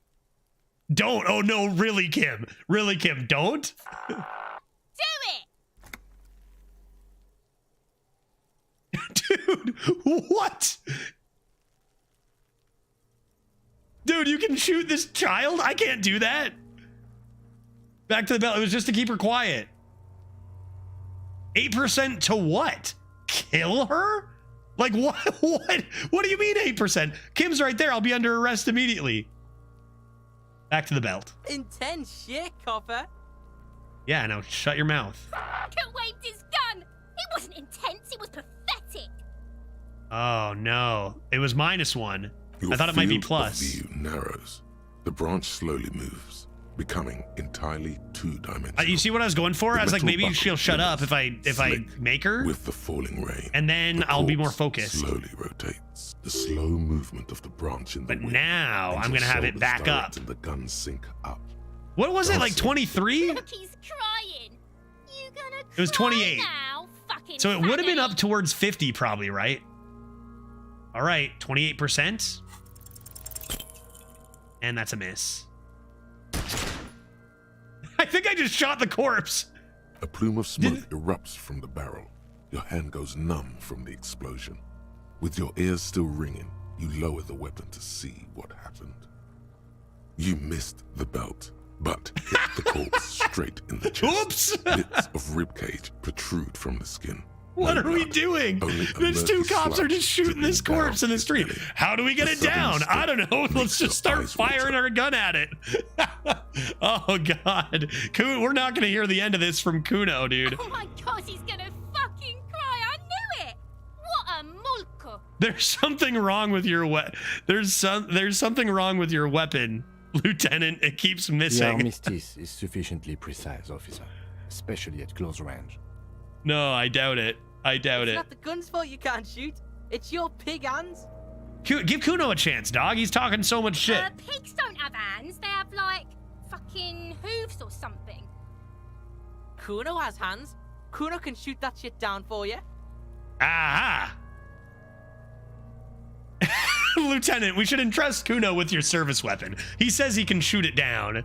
Don't. Oh, no, really, Kim. Really, Kim, don't? Do it! Dude, what? Dude, you can shoot this child? I can't do that. Back to the bell. It was just to keep her quiet. 8% to what? Kill her? Like what? What do you mean 8%? Kim's right there. I'll be under arrest immediately. Back to the belt. Intense shit, Copper. Yeah, now shut your mouth. Fucker waved his gun! It wasn't intense, it was pathetic! Oh no, it was -1. I thought it might be plus. Your field of view narrows. The branch slowly moves, becoming entirely two-dimensional. You see what I was going for? I was like, maybe she'll shut up if I make her. With the falling rain, and then I'll be more focused. Slowly rotates. The slow movement of the branch in the wind. But now I'm gonna have it back up. And the gun sync up. What was it, like 23? Look, he's crying. You gonna cry It was 28. now, fucking So it would have been faggot? up towards 50 probably, right? All right, 28%. And that's a miss. I think I just shot the corpse. A plume of smoke erupts from the barrel. Your hand goes numb from the explosion. With your ears still ringing, you lower the weapon to see what happened. You missed the belt, but hit the corpse straight in the chest. Oops! Bits of ribcage protrude from the skin. What are we doing? There's two cops are just shooting this corpse in the street. How do we get it down? I don't know. Let's just start firing our gun at it. Oh, God. We're not going to hear the end of this from Kuno, dude. Oh my god, he's gonna fucking cry. I knew it. What a mulka. There's something wrong with your there's something wrong with your weapon, Lieutenant. It keeps The missing. armistice is sufficiently precise, officer, especially at close range. No, I doubt it. I doubt It's it. not the gun's fault you can't shoot. It's your pig hands. Give Kuno a chance, dog. He's talking so much shit. Pigs don't have hands. They have like fucking hooves or something. Kuno has hands. Kuno can shoot that shit down for you. Aha! Lieutenant, we should entrust Kuno with your service weapon. He says he can shoot it down.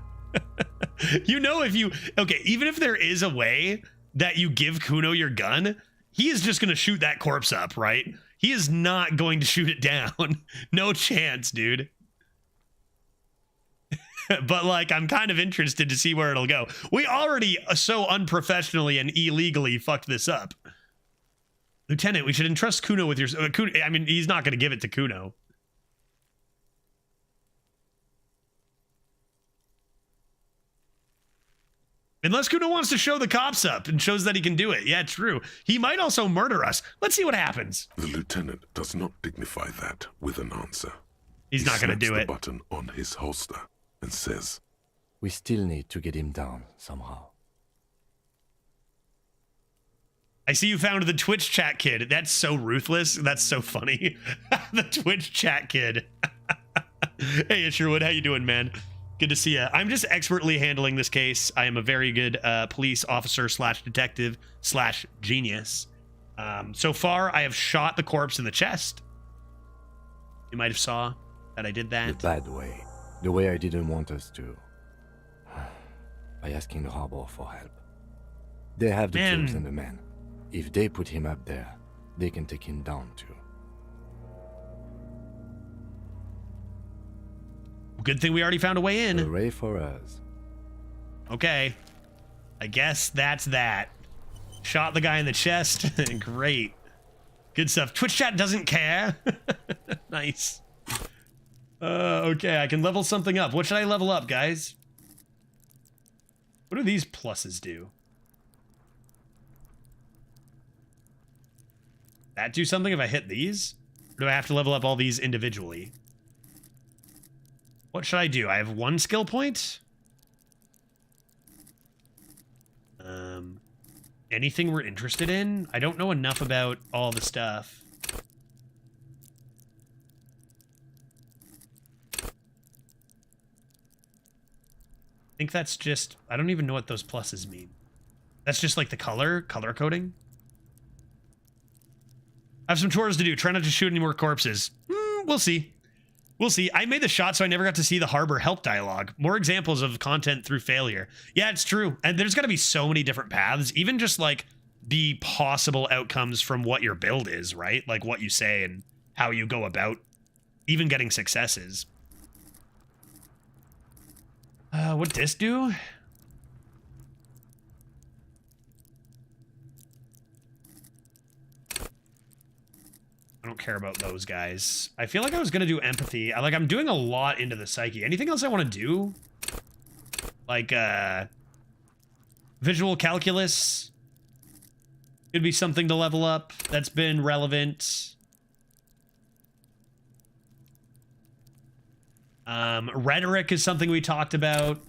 You know, even if there is a way that you give Kuno your gun, he is just going to shoot that corpse up, right? He is not going to shoot it down. No chance, dude. But like, I'm kind of interested to see where it'll go. We already so unprofessionally and illegally fucked this up. Lieutenant, we should entrust Kuno with your... I mean, he's not going to give it to Kuno. Unless Kuno wants to show the cops up and shows that he can do it. Yeah, true. He might also murder us. Let's see what happens. The lieutenant does not dignify that with an answer. He's not going to do He it. snaps the button on his holster and says, We still need to get him down somehow. I see you found the Twitch chat kid. That's so ruthless. That's so funny. The Twitch chat kid. Hey, Sherwood, how you doing, man? Good to see you. I'm just expertly handling this case. I am a very good police officer / detective / genius. So far, I have shot the corpse in the chest. You might have saw that I did that. The bad way. The way I didn't want us to. By asking the harbor for help. They have the tools and the men. If they put him up there, they can take him down too. Good thing we already found a way in. Hooray for us. Okay. I guess that's that. Shot the guy in the chest. Great. Good stuff. Twitch chat doesn't care. Nice. Okay, I can level something up. What should I level up, guys? What do these pluses do? That do something if I hit these? Or do I have to level up all these individually? What should I do? I have 1 skill point? Anything we're interested in? I don't know enough about all the stuff. I think that's just... I don't even know what those pluses mean. That's just like the color coding. I have some chores to do. Try not to shoot any more corpses. We'll see. We'll see. I made the shot, so I never got to see the harbor help dialogue. More examples of content through failure. Yeah, it's true. And there's got to be so many different paths, even just like the possible outcomes from what your build is, right? Like what you say and how you go about even getting successes. What'd this do? I don't care about those guys. I feel like I was gonna do empathy. I'm doing a lot into the psyche. Anything else I want to do? Like, visual calculus could be something to level up that's been relevant. Rhetoric is something we talked about.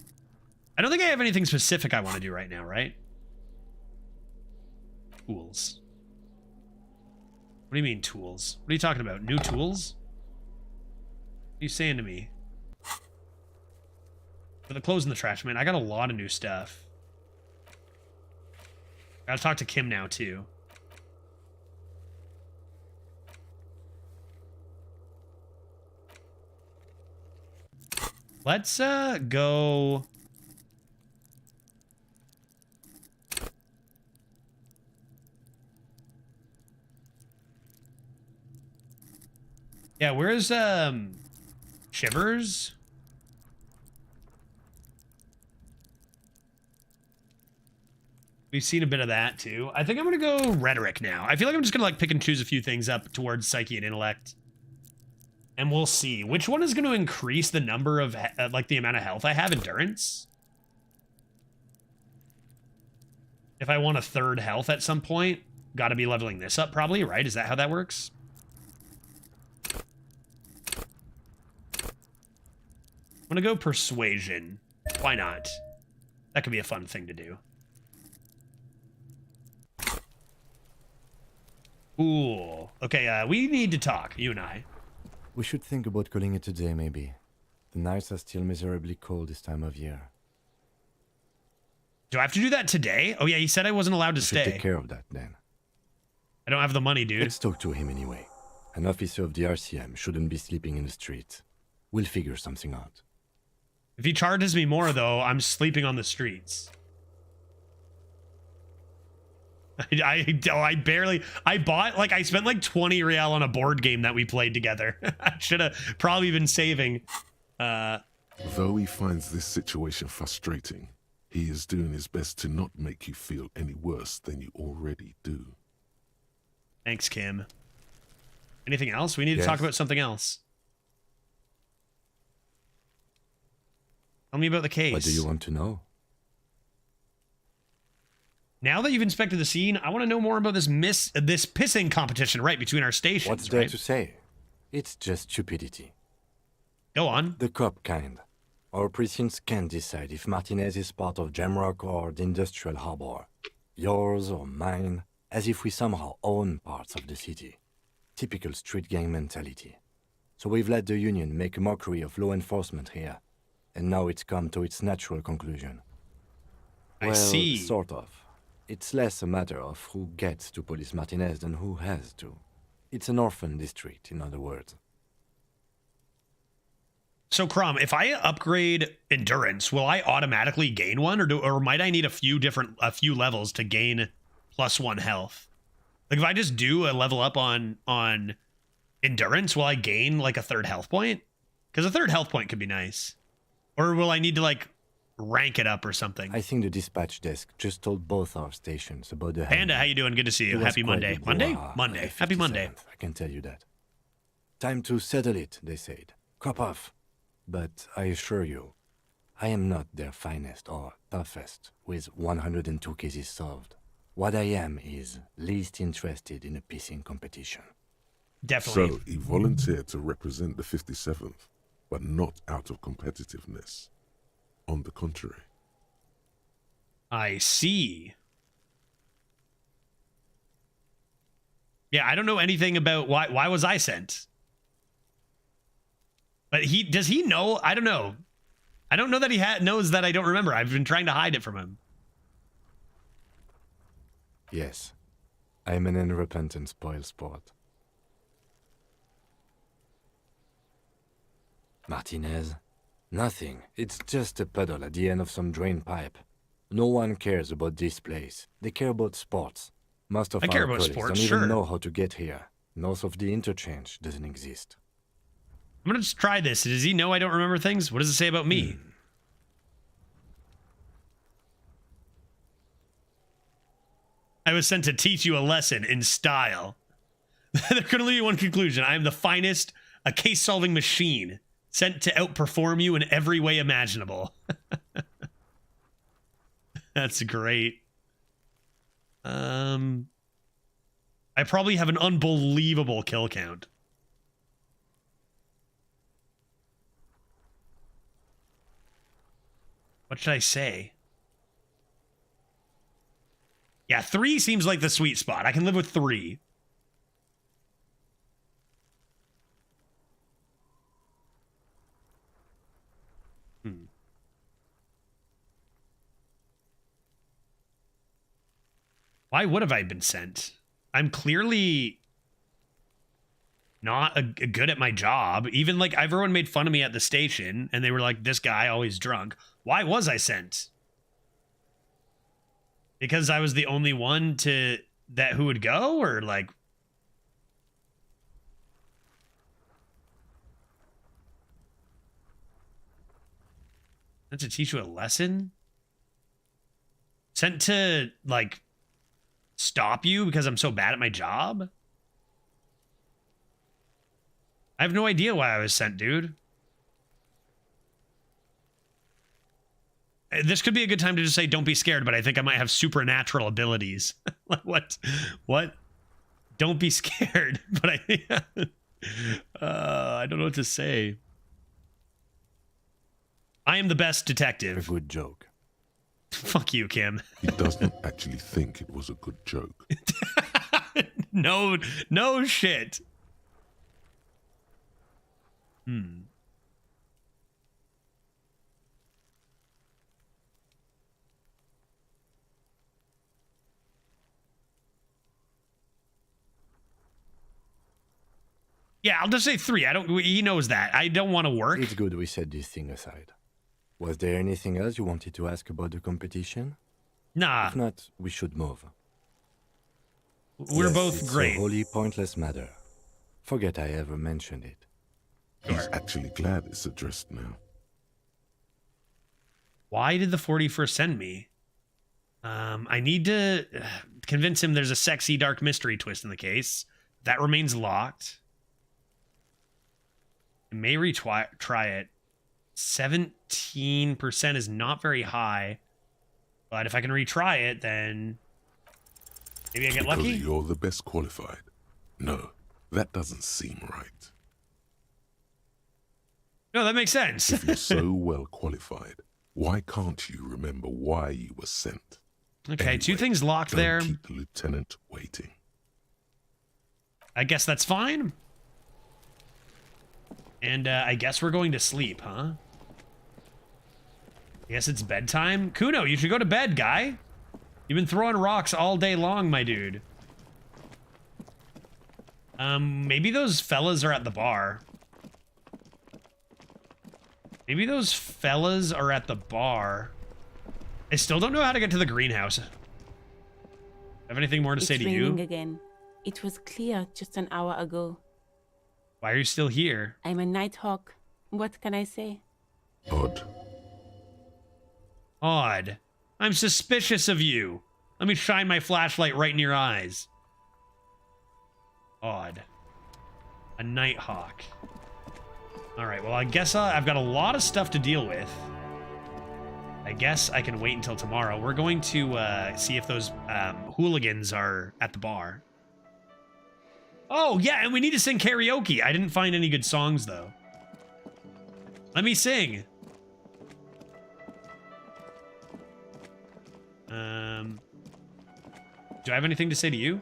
I don't think I have anything specific I want to do right now, right? Tools. What do you mean, tools? What are you talking about? New tools? What are you saying to me? For the clothes in the trash, man, I got a lot of new stuff. Gotta talk to Kim now, too. Let's, go... Yeah, where's, Shivers? We've seen a bit of that, too. I think I'm gonna go Rhetoric now. I feel like I'm just gonna, like, pick and choose a few things up towards Psyche and Intellect. And we'll see. Which one is gonna increase the number of, like, the amount of health I have? Endurance? If I want a 3rd health at some point, gotta be leveling this up, probably, right? Is that how that works? I'm gonna go Persuasion. Why not? That could be a fun thing to do. Cool. Okay, we need to talk, you and I. We should think about calling it a day, maybe. The nights are still miserably cold this time of year. Do I have to do that today? Oh yeah, he said I wasn't allowed to We stay. should take care of that, then. I don't have the money, dude. Let's talk to him anyway. An officer of the RCM shouldn't be sleeping in the street. We'll figure something out. If he charges me more, though, I'm sleeping on the streets. I bought, like, I spent like 20 real on a board game that we played together. I should have probably been saving. Though he finds this situation frustrating, he is doing his best to not make you feel any worse than you already do. Thanks, Kim. Anything else? We need to talk about something else. Tell me about the case. What do you want to know? Now that you've inspected the scene, I want to know more about this pissing competition right between our stations. What's there to say? It's just stupidity. Go on. The cop kind. Our precincts can't decide if Martinez is part of Jamrock or the Industrial Harbor. Yours or mine, as if we somehow own parts of the city. Typical street gang mentality. So we've let the Union make a mockery of law enforcement here. And now it's come to its natural conclusion. I see. Sort of. It's less a matter of who gets to police Martinez than who has to. It's an orphan district, in other words. So, Crom, if I upgrade endurance, will I automatically gain one, or might I need a few levels to gain +1 health? Like, if I just do a level up on endurance, will I gain like a 3rd health point? Because a 3rd health point could be nice. Or will I need to like rank it up or something. I think the dispatch desk just told both our stations about the Panda, hangman. how you doing? Good to see He you. was Happy quite Monday. the Monday? brouhaha Monday. at the Happy Monday. 57th, I can tell you that. Time to settle it, they said. Cop off. But I assure you, I am not their finest or toughest with 102 cases solved. What I am is least interested in a pissing competition. Definitely. So he volunteered to represent the 57th, but not out of competitiveness. On the contrary. I see. Yeah, I don't know anything about why was I sent. But does he know? I don't know. I don't know that he knows that I don't remember. I've been trying to hide it from him. Yes, I am an unrepentant spoilsport. Martinez? Nothing. It's just a puddle at the end of some drain pipe. No one cares about this place. They care about sports. Most of I care our about colleagues sports, don't sure. even know how to get here. North of the interchange doesn't exist. I'm gonna just try this. Does he know I don't remember things? What does it say about me? I was sent to teach you a lesson in style. There can only be one conclusion. I am the finest, a case-solving machine, sent to outperform you in every way imaginable. That's great. I probably have an unbelievable kill count. What should I say? Yeah, 3 seems like the sweet spot. I can live with 3. Why would have I been sent? I'm clearly not good at my job. Even like everyone made fun of me at the station and they were like, this guy always drunk. Why was I sent? Because I was the only one who would go, or like, sent to teach you a lesson? Sent to like stop you because I'm so bad at my job? I have no idea why I was sent, dude. This could be a good time to just say, don't be scared, but I think I might have supernatural abilities. What? Don't be scared. But I don't know what to say. I am the best detective. A good joke. Fuck you, Kim. He does not actually think it was a good joke. No shit. Yeah, I'll just say 3. He knows that. I don't want to work. It's good we set this thing aside. Was there anything else you wanted to ask about the competition? Nah. If not, we should move. We're Yes, both it's great. a wholly pointless matter. Forget I ever mentioned it. He's actually glad it's addressed now. Why did the 41st send me? I need to convince him there's a sexy dark mystery twist in the case. That remains locked. I may try it. 17% is not very high. But if I can retry it, then maybe I get Because lucky? you're the best qualified. No, that doesn't seem right. No, that makes sense. If you're so well qualified, why can't you remember why you were sent? Okay, 2 things locked don't there. Keep the lieutenant waiting. I guess that's fine. And I guess we're going to sleep, huh? I guess it's bedtime. Kuno, you should go to bed, guy. You've been throwing rocks all day long, my dude. Maybe those fellas are at the bar. Maybe those fellas are at the bar. I still don't know how to get to the greenhouse. Have anything more to say to It's raining you? again. It was clear just an hour ago. Why are you still here? I'm a nighthawk. What can I say? Odd. Odd. I'm suspicious of you. Let me shine my flashlight right in your eyes. Odd. A Nighthawk. Alright, well, I guess I've got a lot of stuff to deal with. I guess I can wait until tomorrow. We're going to see if those hooligans are at the bar. Oh, yeah, and we need to sing karaoke. I didn't find any good songs, though. Let me sing. Do I have anything to say to you?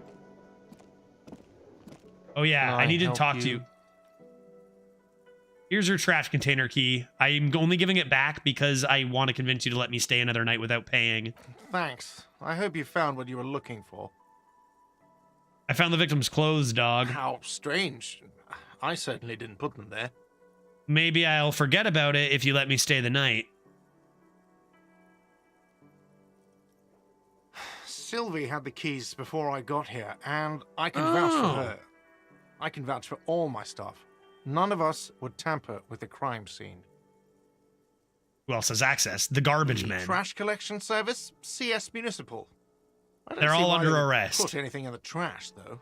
Oh, yeah, I need to talk to you. Here's your trash container key. I'm only giving it back because I want to convince you to let me stay another night without paying. Thanks. I hope you found what you were looking for. I found the victim's clothes, dog. How strange. I certainly didn't put them there. Maybe I'll forget about it if you let me stay the night. Sylvie had the keys before I got here, and I can vouch for her. I can vouch for all my stuff. None of us would tamper with the crime scene. Who else has access? The garbage men. Trash collection service? CS Municipal. They're all under arrest. Put anything in the trash, though.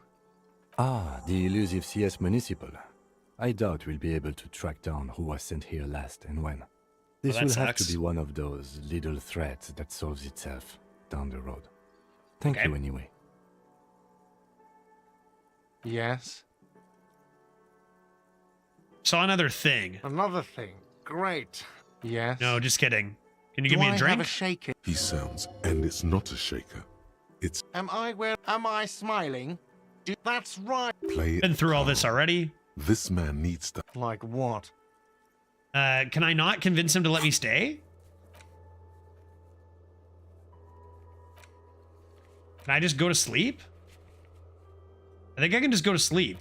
Ah, the elusive CS Municipal. I doubt we'll be able to track down who was sent here last and when. This will have to be one of those little threats that solves itself down the road. Thank you anyway. Yes? Saw another thing. Another thing. Great. Yes? No, just kidding. Can you give me a drink? Have a shaker? He sounds, and it's not a shaker. It's... Am I smiling? That's right. Play it. Been through all this already. This man needs to... Like what? Can I not convince him to let me stay? Can I just go to sleep? I think I can just go to sleep.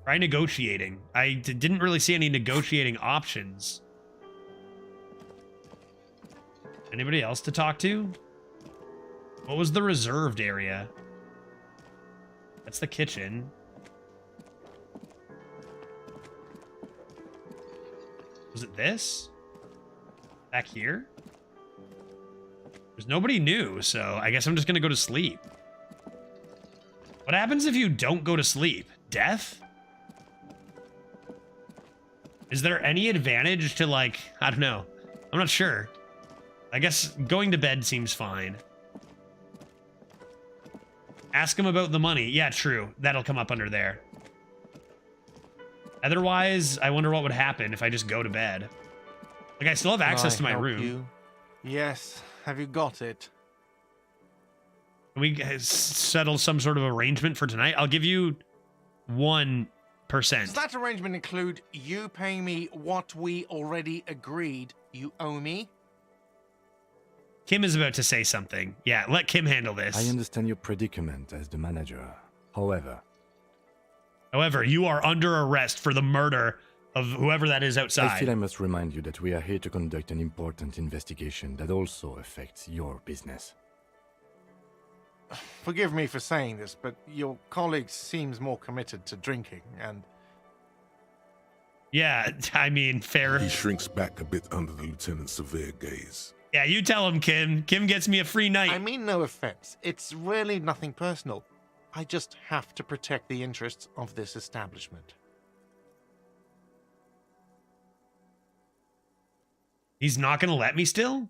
Try negotiating. I didn't really see any negotiating options. Anybody else to talk to? What was the reserved area? That's the kitchen. Was it this? Back here? There's nobody new, so I guess I'm just gonna go to sleep. What happens if you don't go to sleep? Death? Is there any advantage to, like, I don't know. I'm not sure. I guess going to bed seems fine. Ask him about the money. Yeah, true. That'll come up under there. Otherwise, I wonder what would happen if I just go to bed. Like, I still have access to my room. Yes. Have you got it? Can we settle some sort of arrangement for tonight? I'll give you 1%. Does that arrangement include you paying me what we already agreed you owe me? Kim is about to say something. Yeah, let Kim handle this. I understand your predicament as the manager. However, you are under arrest for the murder of whoever that is outside. I feel I must remind you that we are here to conduct an important investigation that also affects your business. Forgive me for saying this, but your colleague seems more committed to drinking, and... Yeah, I mean, fair. He shrinks back a bit under the lieutenant's severe gaze. Yeah, you tell him, Kim. Kim gets me a free night. I mean no offense. It's really nothing personal. I just have to protect the interests of this establishment. He's not gonna let me still?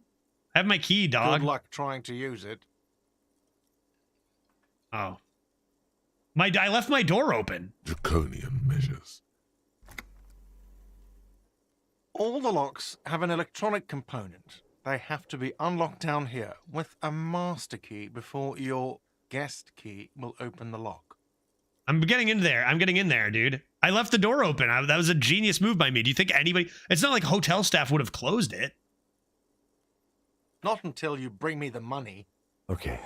I have my key, dog. Good luck trying to use it. Oh. I left my door open. Draconian measures. All the locks have an electronic component. They have to be unlocked down here with a master key before your guest key will open the lock. I'm getting in there. I'm getting in there, dude. I left the door open. That was a genius move by me. Do you think anybody... It's not like hotel staff would have closed it. Not until you bring me the money. Okay.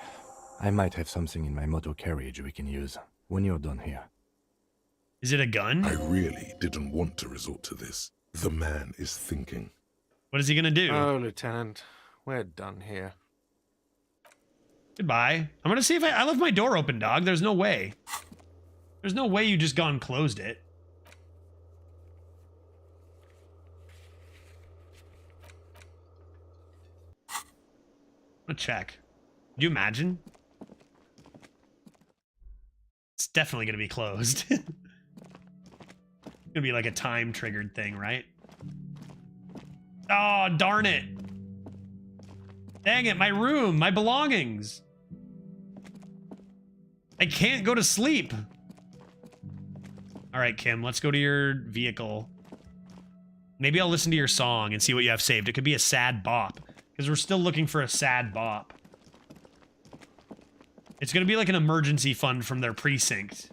I might have something in my motor carriage we can use when you're done here. Is it a gun? I really didn't want to resort to this. The man is thinking. What is he gonna do? Oh, Lieutenant, we're done here. Goodbye. I'm gonna see if I left my door open, dog. There's no way. There's no way you just gone and closed it. I'm gonna check. Could you imagine? It's definitely gonna be closed. It's gonna be like a time triggered thing, right? Oh, darn it. Dang it, my room, my belongings. I can't go to sleep. All right, Kim, let's go to your vehicle. Maybe I'll listen to your song and see what you have saved. It could be a sad bop, because we're still looking for a sad bop. It's going to be like an emergency fund from their precinct.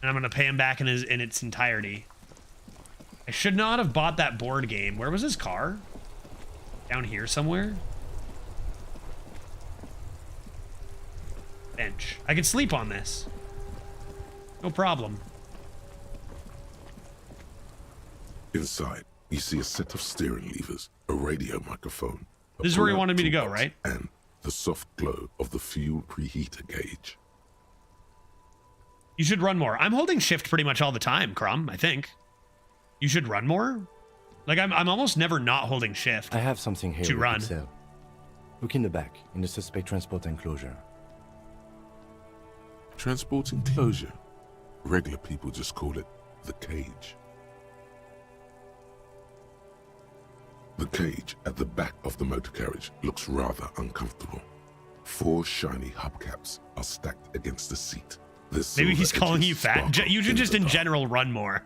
And I'm going to pay him back in its entirety. I should not have bought that board game. Where was his car? Down here somewhere? Bench. I could sleep on this. No problem. Inside, you see a set of steering levers, a radio microphone. This is where he wanted me to go, right? And the soft glow of the fuel preheater gauge. You should run more. I'm holding shift pretty much all the time, Crumb, I think. You should run more? Like, I'm almost never not holding shift. I have something here to we run. could sell. Look in the back, in the suspect transport enclosure. Transport enclosure? Regular people just call it the cage. The cage at the back of the motor carriage looks rather uncomfortable. 4 shiny hubcaps are stacked against the seat. Maybe he's calling you fat. You should just in general run more.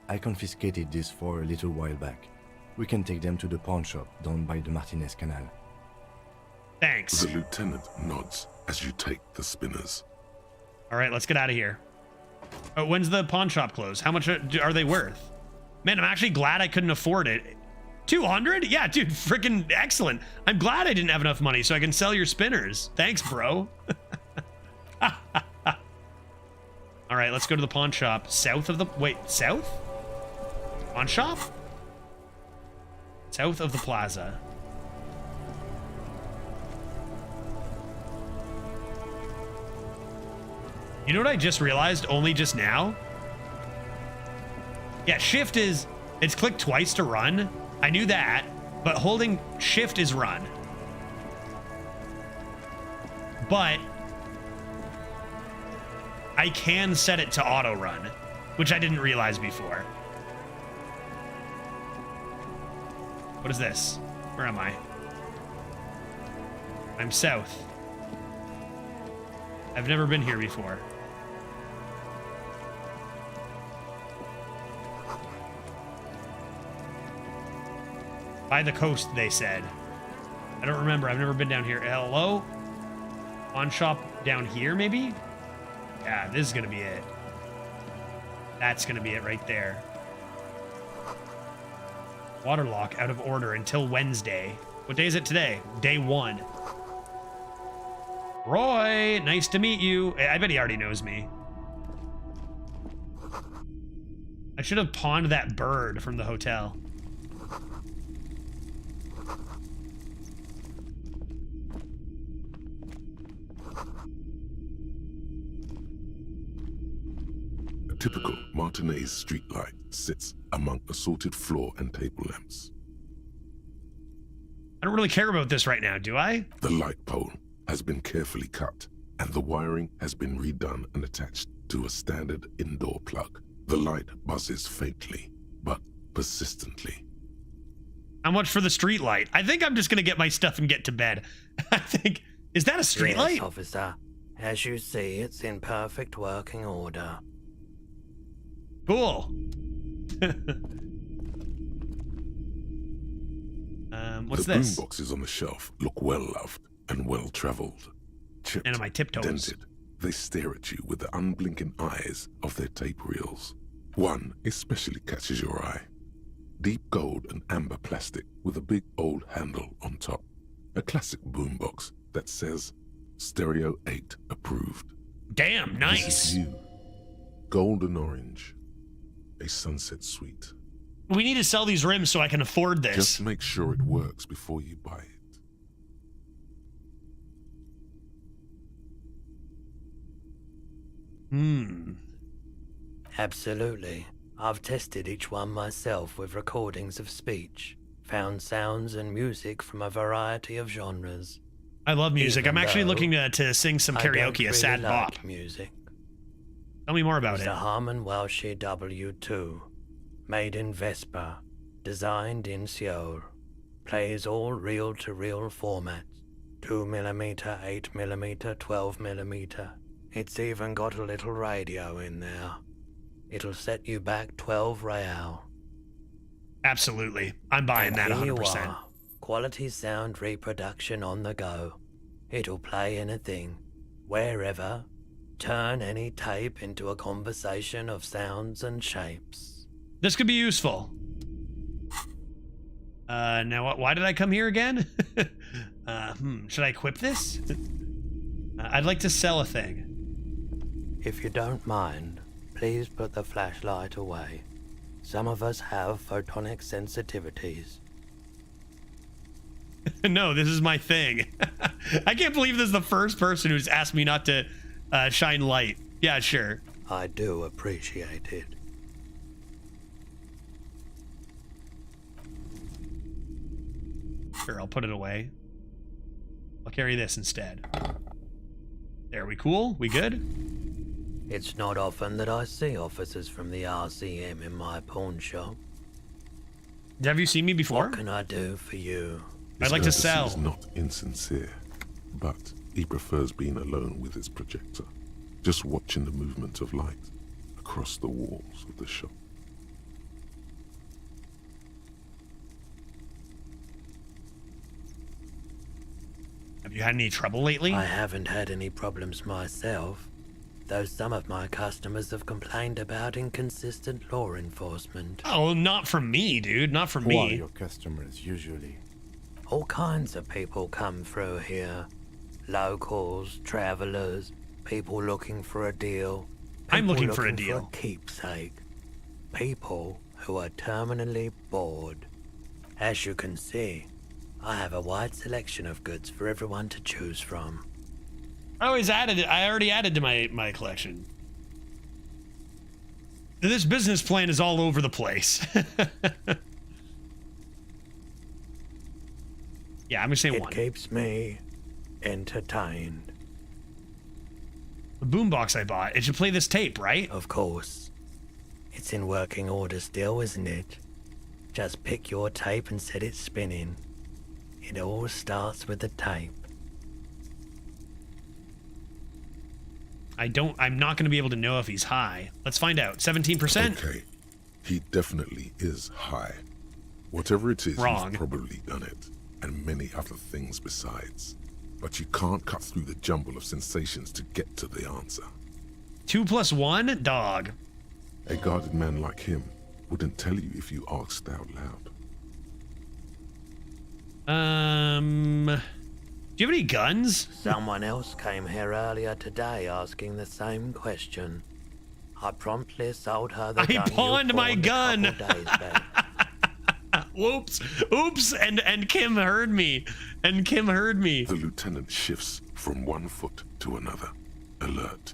I confiscated this for a little while back. We can take them to the pawn shop down by the Martinez Canal. Thanks. The lieutenant nods as you take the spinners. All right, let's get out of here. When's the pawn shop close? How much are they worth? Man, I'm actually glad I couldn't afford it. 200? Yeah, dude, freaking excellent. I'm glad I didn't have enough money so I can sell your spinners. Thanks, bro. All right, let's go to the pawn shop. South of the... Wait, south? Pawn shop? South of the plaza. You know what I just realized only just now? Yeah, shift is... It's click twice to run. I knew that, but holding shift is run. But I can set it to auto run, which I didn't realize before. What is this? Where am I? I'm south. I've never been here before. By the coast, they said. I don't remember. I've never been down here. Hello? Pawn shop down here, maybe? Yeah, this is going to be it. That's going to be it right there. Waterlock out of order until Wednesday. What day is it today? Day 1. Roy, nice to meet you. I bet he already knows me. I should have pawned that bird from the hotel. A typical Martinez streetlight sits among assorted floor and table lamps. I don't really care about this right now, do I? The light pole has been carefully cut, and the wiring has been redone and attached to a standard indoor plug. The light buzzes faintly, but persistently. How much for the street light? I think I'm just gonna get my stuff and get to bed. I think... Is that a street light? Yes, officer. As you see, it's in perfect working order. Cool. What's this? The boom boxes on the shelf look well loved and well traveled. Chipped, And on my tiptoes. dented, they stare at you with the unblinking eyes of their tape reels. One especially catches your eye. Deep gold and amber plastic with a big old handle on top. A classic boombox that says Stereo 8 approved. Damn, nice. This is you. Golden orange. A sunset suite. We need to sell these rims so I can afford this. Just make sure it works before you buy it. Absolutely. I've tested each one myself with recordings of speech. Found sounds and music from a variety of genres. I love music. Even I'm actually though looking to sing some I don't karaoke, a really sad like bop. music. Tell me more about It's it. a Harman Welsh W2, made in Vespa, designed in Seoul. Plays all reel-to-reel formats, 2mm, 8mm, 12mm. It's even got a little radio in there. It'll set you back 12 real. Absolutely. I'm buying that And here you 100%. are, quality sound reproduction on the go. It'll play anything, wherever. Turn any tape into a conversation of sounds and shapes. This could be useful. Now, why did I come here again? Should I equip this? I'd like to sell a thing. If you don't mind, please put the flashlight away. Some of us have photonic sensitivities. No, this is my thing. I can't believe this is the first person who's asked me not to shine light. Yeah, sure. I do appreciate it. Sure, I'll put it away. I'll carry this instead. There, we cool? We good? It's not often that I see officers from the RCM in my pawn shop. Have you seen me before? What can I do for you? I'd like to sell. Is not insincere, but he prefers being alone with his projector, just watching the movement of light across the walls of the shop. Have you had any trouble lately? I haven't had any problems myself, though some of my customers have complained about inconsistent law enforcement. Oh, not from me, dude. Not from Who are me. your customers usually? All kinds of people come through here. Locals, travelers, people looking for a deal. I'm people looking for a looking deal. Keepsake. People who are terminally bored. As you can see, I have a wide selection of goods for everyone to choose from. I already added to my collection. This business plan is all over the place. Yeah, I'm gonna say one. It keeps me entertained. The boombox I bought, it should play this tape, right? Of course. It's in working order still, isn't it? Just pick your tape and set it spinning. It all starts with the tape. I'm not gonna be able to know if he's high. Let's find out. 17%? Okay, he definitely is high. Whatever it is, Wrong. he's probably done it, and many other things besides. But you can't cut through the jumble of sensations to get to the answer. 2 + 1? Dog. A guarded man like him wouldn't tell you if you asked out loud. Do you have any guns? Someone else came here earlier today asking the same question. I promptly sold her the gun you pawned my gun. a couple days back. Whoops. Oops. And Kim heard me. The lieutenant shifts from one foot to another, alert.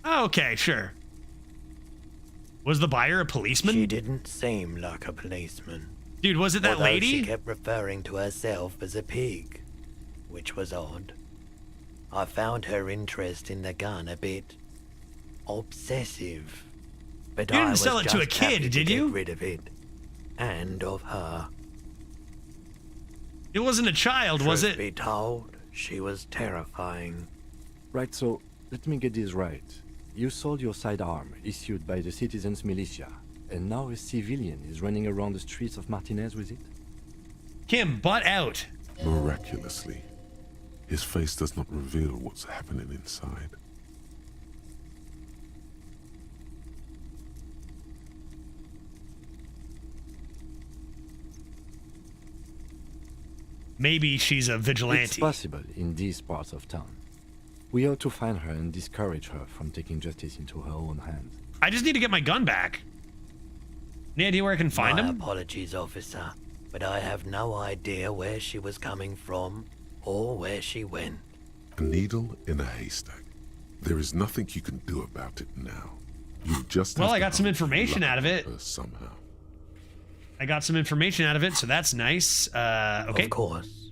Okay, sure. Was the buyer a policeman? She didn't seem like a policeman. Dude, was it that Although lady? She kept referring to herself as a pig, which was odd. I found her interest in the gun a bit obsessive. But You didn't I was sell it to a just happy kid, to did get you? rid of it. And of her. It wasn't a child, was Truth it? be told, she was terrifying. Right, so let me get this right. You sold your sidearm, issued by the citizens' militia, and now a civilian is running around the streets of Martinez with it? Kim, butt out. Miraculously, his face does not reveal what's happening inside. Maybe she's a vigilante. It's possible in these parts of town. We ought to find her and discourage her from taking justice into her own hands. I just need to get my gun back. Any idea where I can find My him? apologies, officer, but I have no idea where she was coming from or where she went. A needle in a haystack. There is nothing you can do about it now. You just Well, have I to got some hope you information luck out of it. her somehow. I got some information out of it, so that's nice. Okay. Of course.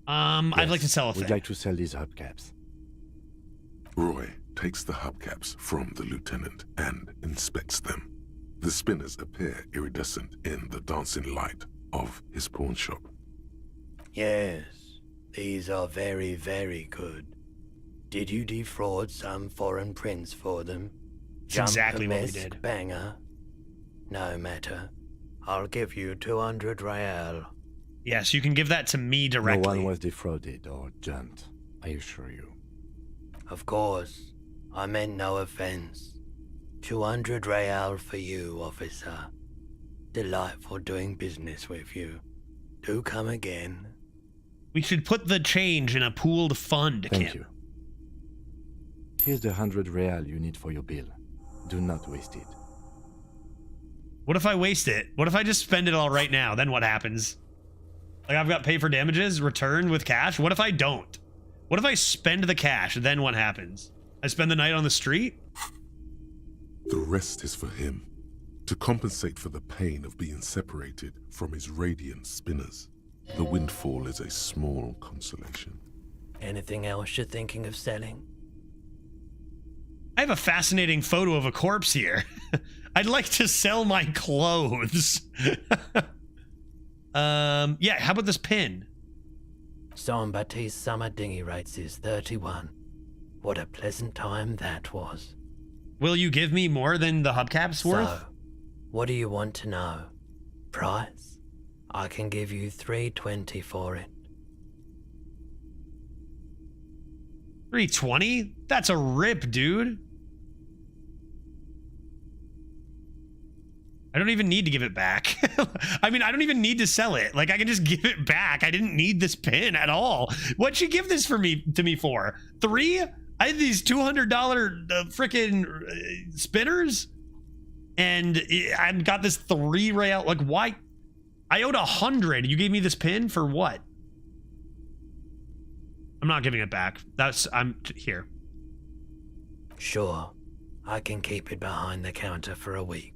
I'd like to sell a thing. We'd like to sell these hubcaps. Roy takes the hubcaps from the lieutenant and inspects them. The spinners appear iridescent in the dancing light of his pawn shop. Yes, these are very, very good. Did you defraud some foreign prince for them? That's exactly what we did. Banger. No matter. I'll give you 200 real. Yes, you can give that to me directly. No one was defrauded or jumped, I assure you. Of course. I meant no offense. 200 real for you, officer. Delightful doing business with you. Do come again. We should put the change in a pooled fund, Thank Kim. you. Here's the 100 real you need for your bill. Do not waste it. What if I waste it? What if I just spend it all right now? Then what happens? Like, I've got pay for damages, return with cash. What if I don't? What if I spend the cash? Then what happens? I spend the night on the street? The rest is for him, to compensate for the pain of being separated from his radiant spinners. The windfall is a small consolation. Anything else you're thinking of selling? I have a fascinating photo of a corpse here. I'd like to sell my clothes. Yeah, how about this pin? Jean-Baptiste's summer dinghy rates is 31. What a pleasant time that was. Will you give me more than the hubcaps worth? So, what do you want to know? Price? I can give you 320 for it. 320? That's a rip, dude. I don't even need to give it back. I mean, I don't even need to sell it. Like, I can just give it back. I didn't need this pin at all. What'd you give this to me for? 3? I had these $200 freaking spinners, and I got this 3 real. Like, why? I owed 100. You gave me this pin for what? I'm not giving it back. I'm here. Sure, I can keep it behind the counter for a week,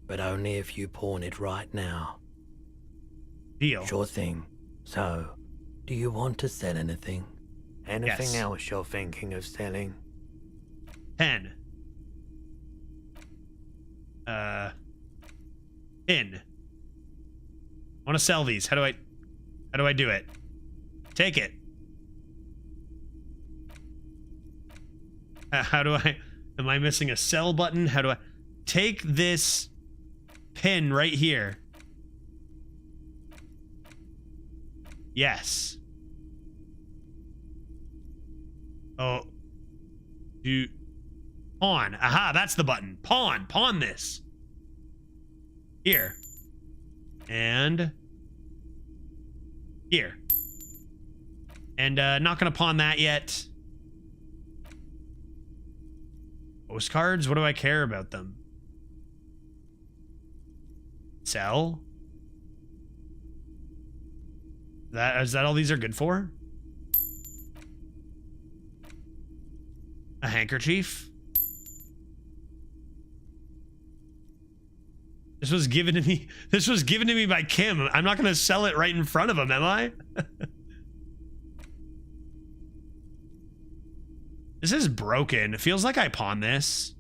but only if you pawn it right now. Deal. Sure thing. So, do you want to sell anything? Anything Yes. else you're thinking of selling? 10. Pin. I want to sell these. How do I do it? Take it. How do I, am I missing a sell button? How do I take this pin right here? Yes. Oh. Do pawn. Aha, that's the button. Pawn. Pawn this. Here. And here. And not gonna pawn that yet. Postcards? What do I care about them? Sell? Is that all these are good for? A handkerchief? This was given to me. This was given to me by Kim. I'm not going to sell it right in front of him, am I? This is broken. It feels like I pawned this.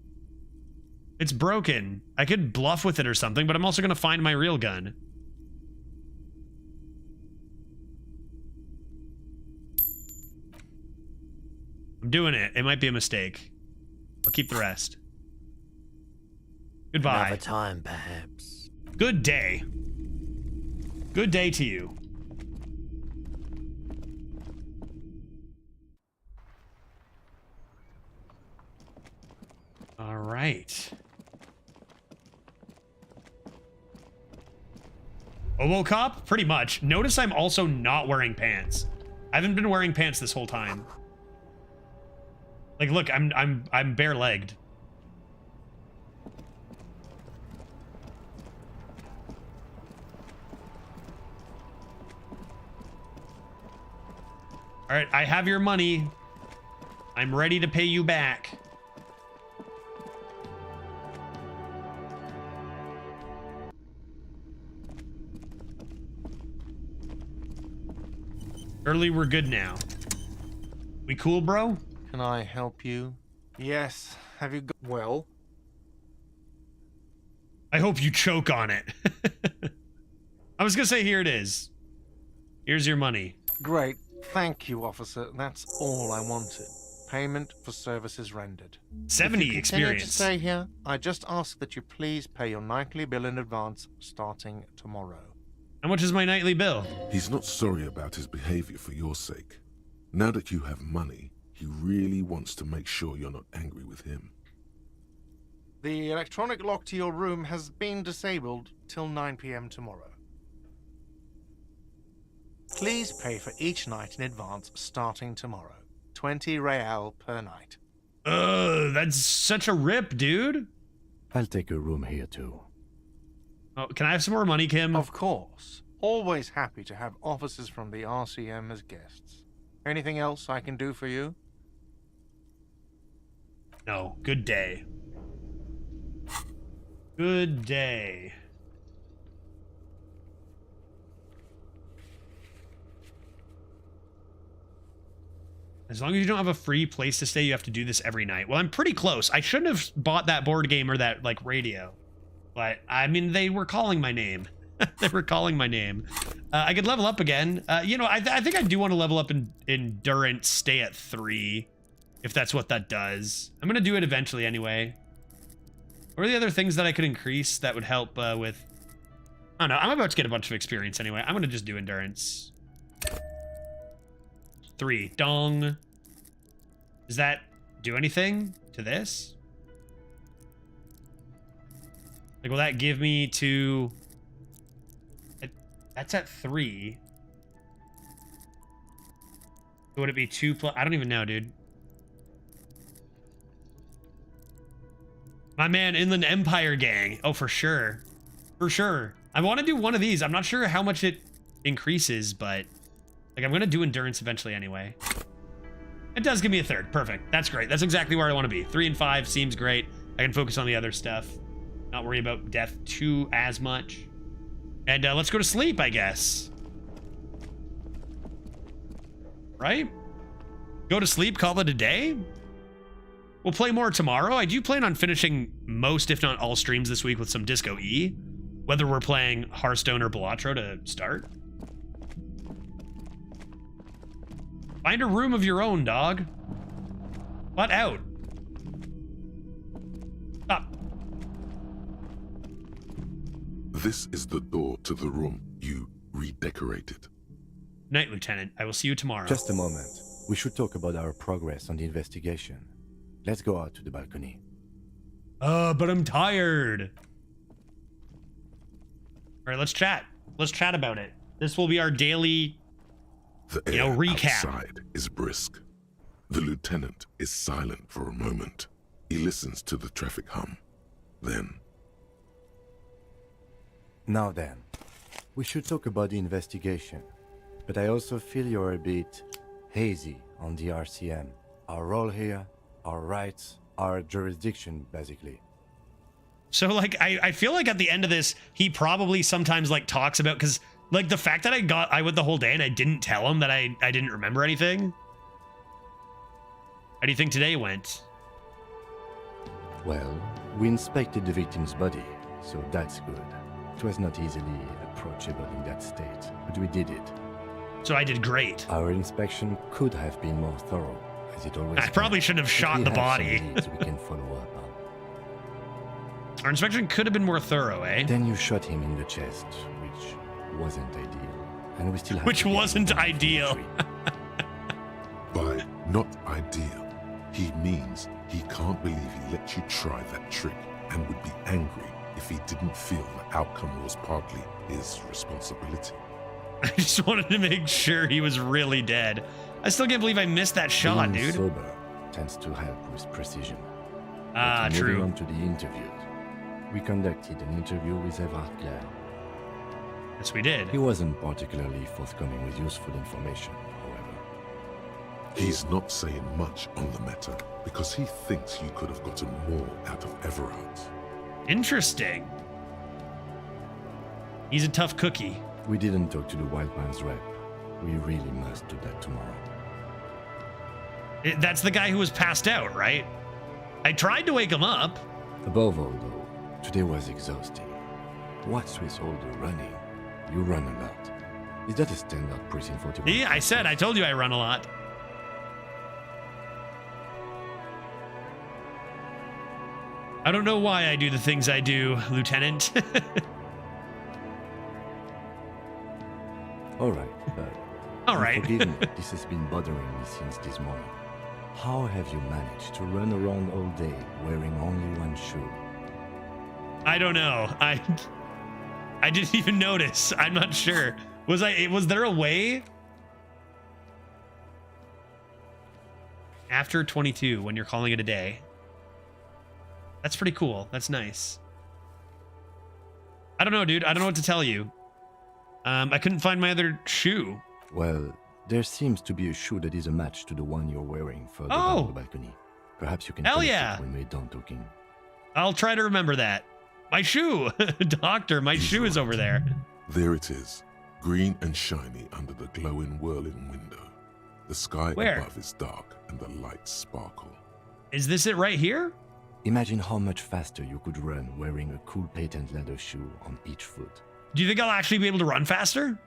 It's broken. I could bluff with it or something, but I'm also going to find my real gun. I'm doing it. It might be a mistake. I'll keep the rest. Goodbye. Another time, perhaps. Good day. Good day to you. All right. Obocop? Pretty much. Notice I'm also not wearing pants. I haven't been wearing pants this whole time. Like, look, I'm bare-legged. All right, I have your money. I'm ready to pay you back. Early, we're good now. We cool, bro? Can I help you? Yes. Have you got... Well? I hope you choke on it. I was gonna say, here it is. Here's your money. Great. Thank you, officer. That's all I wanted. Payment for services rendered. 70 if you experience. To stay here, I just ask that you please pay your nightly bill in advance starting tomorrow. How much is my nightly bill? He's not sorry about his behavior for your sake. Now that you have money, he really wants to make sure you're not angry with him. The electronic lock to your room has been disabled till 9 p.m. tomorrow. Please pay for each night in advance starting tomorrow. 20 real per night. That's such a rip, dude. I'll take a room here too. Oh, can I have some more money, Kim? Of course. Always happy to have officers from the RCM as guests. Anything else I can do for you? No. Good day. Good day. As long as you don't have a free place to stay, you have to do this every night. Well, I'm pretty close. I shouldn't have bought that board game or that, like, radio. But, I mean, they were calling my name. They were calling my name. I could level up again. You know, I think I do want to level up in endurance, stay at 3, if that's what that does. I'm going to do it eventually anyway. What are the other things that I could increase that would help with... I don't know. I'm about to get a bunch of experience anyway. I'm going to just do endurance. 3. Dong. Does that do anything to this? Like, will that give me to... That's at 3. Would it be 2 plus... I don't even know, dude. My man, Inland Empire gang. Oh, for sure. For sure. I want to do one of these. I'm not sure how much it increases, but... Like, I'm going to do endurance eventually anyway. It does give me a 3rd. Perfect. That's great. That's exactly where I want to be. 3 and 5 seems great. I can focus on the other stuff. Not worry about death too as much. And let's go to sleep, I guess. Right? Go to sleep, call it a day? We'll play more tomorrow. I do plan on finishing most, if not all, streams this week with some Disco E. Whether we're playing Hearthstone or Balatro to start. Find a room of your own, dog. Butt out. Stop. This is the door to the room you redecorated. Night, Lieutenant. I will see you tomorrow. Just a moment. We should talk about our progress on the investigation. Let's go out to the balcony. But I'm tired. All right, let's chat. Let's chat about it. This will be our daily, recap. Outside is brisk. The lieutenant is silent for a moment. He listens to the traffic hum. Then... Now then, we should talk about the investigation. But I also feel you're a bit hazy on the RCM. Our role here, our rights, our jurisdiction, basically. So, like, I feel like at the end of this, he probably sometimes, like, talks about... Because, like, the fact that I went the whole day and I didn't tell him that I didn't remember anything. How do you think today went? Well, we inspected the victim's body, so that's good. It was not easily approachable in that state, but we did it. So I did great. Our inspection could have been more thorough, as it always I probably shouldn't have shot the body. We can follow up on. Our inspection could have been more thorough, eh? Then you shot him in the chest, which wasn't ideal. And we still have Which wasn't ideal. By not ideal, he means he can't believe he let you try that trick and would be angry if he didn't feel the outcome was partly his responsibility. I just wanted to make sure he was really dead. I still can't believe I missed that shot, Being dude. sober tends to help with precision. Ah, But true. Moving on to the interviews. We conducted an interview with Everard Clare. Yes, we did. He wasn't particularly forthcoming with useful information, however. He's not saying much on the matter because he thinks you could have gotten more out of Everard. Interesting. He's a tough cookie. We didn't talk to the Wildman's rep. We really must do that tomorrow. That's the guy who was passed out, right? I tried to wake him up. Above all, though, today was exhausting. What's with all the running? You run a lot. Is that a standard Precinct 41? Yeah, I told you I run a lot. I don't know why I do the things I do, Lieutenant. All right, all right. Forgive me, this has been bothering me since this morning. How have you managed to run around all day wearing only one shoe? I don't know. I didn't even notice. I'm not sure. Was there a way? After 22, when you're calling it a day. That's pretty cool. That's nice. I don't know, dude. I don't know what to tell you. I couldn't find my other shoe. Well, there seems to be a shoe that is a match to the one you're wearing further down the balcony. Perhaps you can Hell take yeah. it when we're done talking. I'll try to remember that. My shoe! Doctor, my shoe is over there. There it is, green and shiny under the glowing whirling window. The sky above is dark and the lights sparkle. Is this it right here? Imagine how much faster you could run wearing a cool patent leather shoe on each foot. Do you think I'll actually be able to run faster?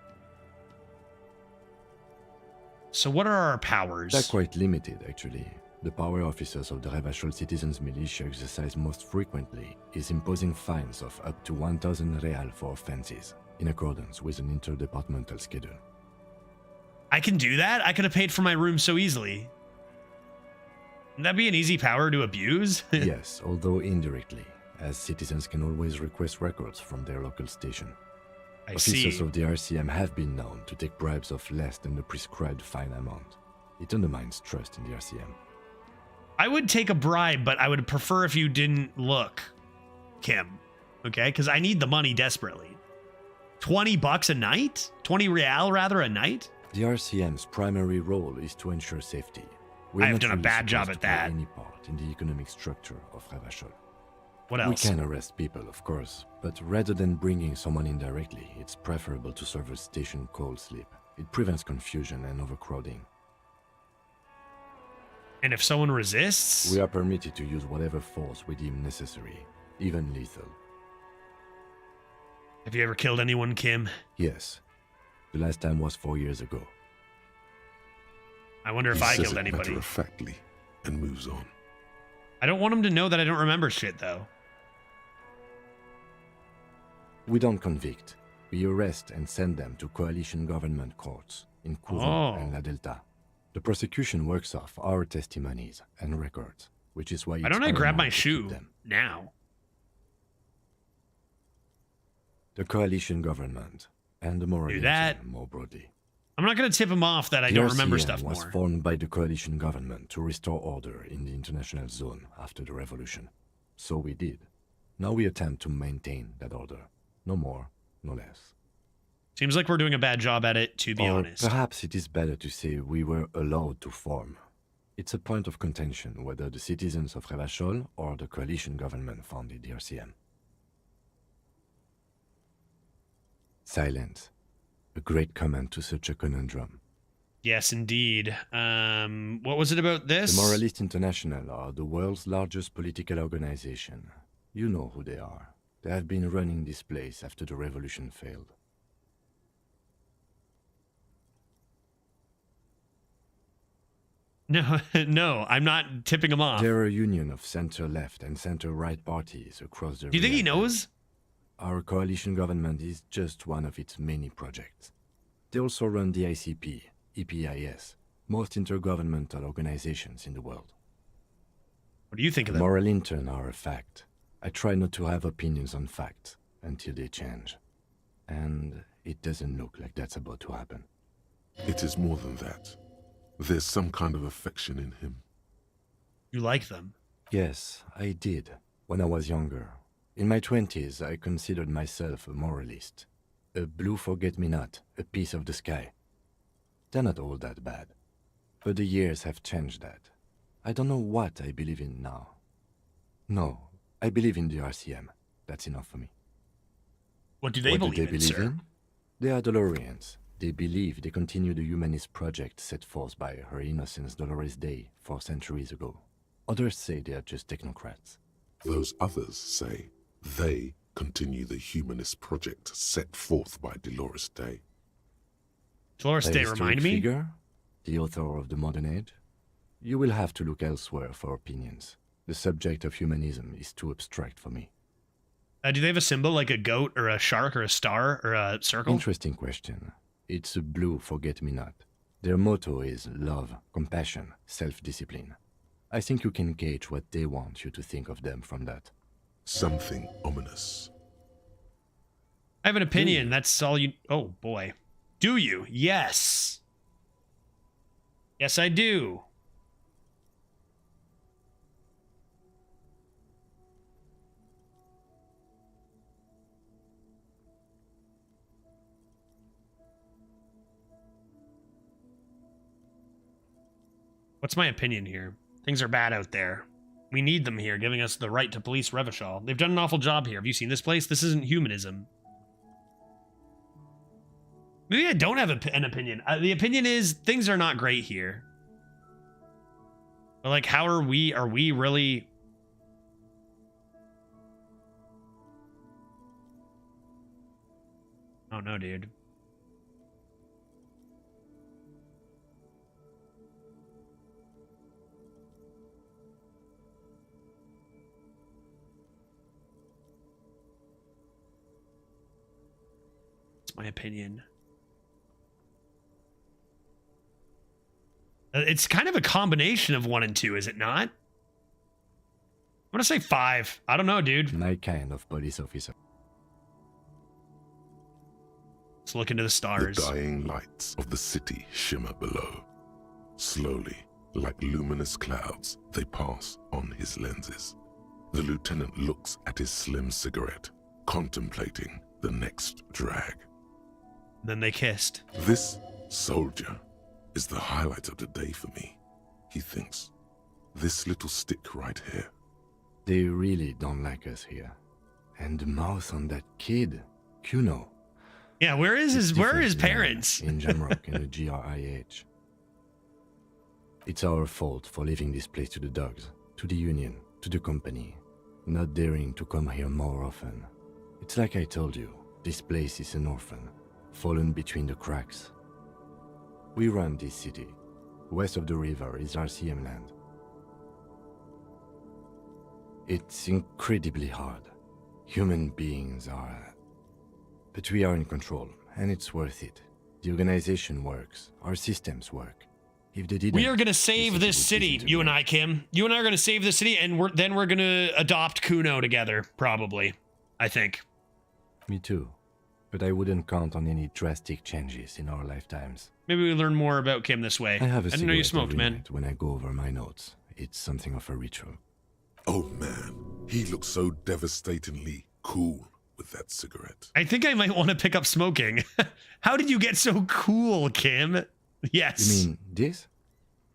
So what are our powers? They're quite limited, actually. The power officers of the Revachol Citizens Militia exercise most frequently is imposing fines of up to 1,000 real for offenses, in accordance with an interdepartmental schedule. I can do that? I could have paid for my room so easily. Wouldn't that be an easy power to abuse? Yes, although indirectly, as citizens can always request records from their local station. Officers of the RCM have been known to take bribes of less than the prescribed fine amount. It undermines trust in the RCM. I would take a bribe, but I would prefer if you didn't look, Kim. Okay? Because I need the money desperately. 20 bucks a night? 20 real, rather, a night? The RCM's primary role is to ensure safety. I have done a bad job at that. Any part in the economic structure of Revachol. What else? We can arrest people, of course, but rather than bringing someone in directly, it's preferable to serve a station cold sleep. It prevents confusion and overcrowding. And if someone resists? We are permitted to use whatever force we deem necessary, even lethal. Have you ever killed anyone, Kim? Yes. The last time was 4 years ago. I wonder if I killed anybody. Matter-of-factly, and moves on. I don't want him to know that I don't remember shit, though. We don't convict. We arrest and send them to coalition government courts in Couvon and La Delta. The prosecution works off our testimonies and records, which is why why don't I grab my shoe now? The coalition government and the moral more broadly. I'm not going to tip him off that I don't remember stuff more. The RCM was formed by the coalition government to restore order in the international zone after the revolution. So we did. Now we attempt to maintain that order. No more, no less. Seems like we're doing a bad job at it, to be honest. Perhaps it is better to say we were allowed to form. It's a point of contention whether the citizens of Revachol or the coalition government founded the RCM. Silence. A great comment to such a conundrum. Yes, indeed. What was it about this? The Moralist International are the world's largest political organization. You know who they are. They have been running this place after the revolution failed. No, no, I'm not tipping him off. They're a union of center-left and center-right parties across the... Do you think he knows? Our coalition government is just one of its many projects. They also run the ICP, EPIS, most intergovernmental organizations in the world. What do you think of them? Moral intern are a fact. I try not to have opinions on facts until they change. And it doesn't look like that's about to happen. It is more than that. There's some kind of affection in him. You like them? Yes, I did, when I was younger. In my 20s, I considered myself a moralist. A blue forget-me-not, a piece of the sky. They're not all that bad. But the years have changed that. I don't know what I believe in now. No, I believe in the RCM. That's enough for me. What do they believe in, sir? They are DeLoreans. They believe they continue the humanist project set forth by Her Innocence Dolores Day 4 centuries ago. Others say they are just technocrats. Those others say they continue the humanist project set forth by Dolores Day. Dolores Day, remind me? Figure, the author of the modern age? You will have to look elsewhere for opinions. The subject of humanism is too abstract for me. Do they have a symbol like a goat or a shark or a star or a circle? Interesting question. It's a blue forget-me-not. Their motto is love, compassion, self-discipline. I think you can gauge what they want you to think of them from that. Something ominous. I have an opinion. That's all you... Oh, boy. Do you? Yes. Yes, I do. What's my opinion here? Things are bad out there. We need them here, giving us the right to police Revachol. They've done an awful job here. Have you seen this place? This isn't humanism. Maybe I don't have an opinion. The opinion is things are not great here. But like, how are we really... Oh no, dude. My opinion. It's kind of a combination of 1 and 2, is it not? I'm gonna say 5. I don't know, dude. My kind of police officer. Let's look into the stars. The dying lights of the city shimmer below. Slowly, like luminous clouds, they pass on his lenses. The lieutenant looks at his slim cigarette, contemplating the next drag. Then they kissed. This soldier is the highlight of the day for me, he thinks. This little stick right here. They really don't like us here. And the mouth on that kid, Kuno. Yeah, where are his parents? In Jamrock, in the GRIH. It's our fault for leaving this place to the dogs, to the Union, to the company, not daring to come here more often. It's like I told you, this place is an orphan, fallen between the cracks. We run this city. West of the river is RCM land. It's incredibly hard. Human beings are... But we are in control, and it's worth it. The organization works. Our systems work. If they didn't... We are going to save this city, you and I, Kim. You and I are going to save this city, and then we're going to adopt Kuno together, probably. I think. Me too. But I wouldn't count on any drastic changes in our lifetimes. Maybe we learn more about Kim this way. I have a didn't know you smoked, every man. night when I go over my notes. It's something of a ritual. Oh man, he looks so devastatingly cool with that cigarette. I think I might want to pick up smoking. How did you get so cool, Kim? Yes. You mean this?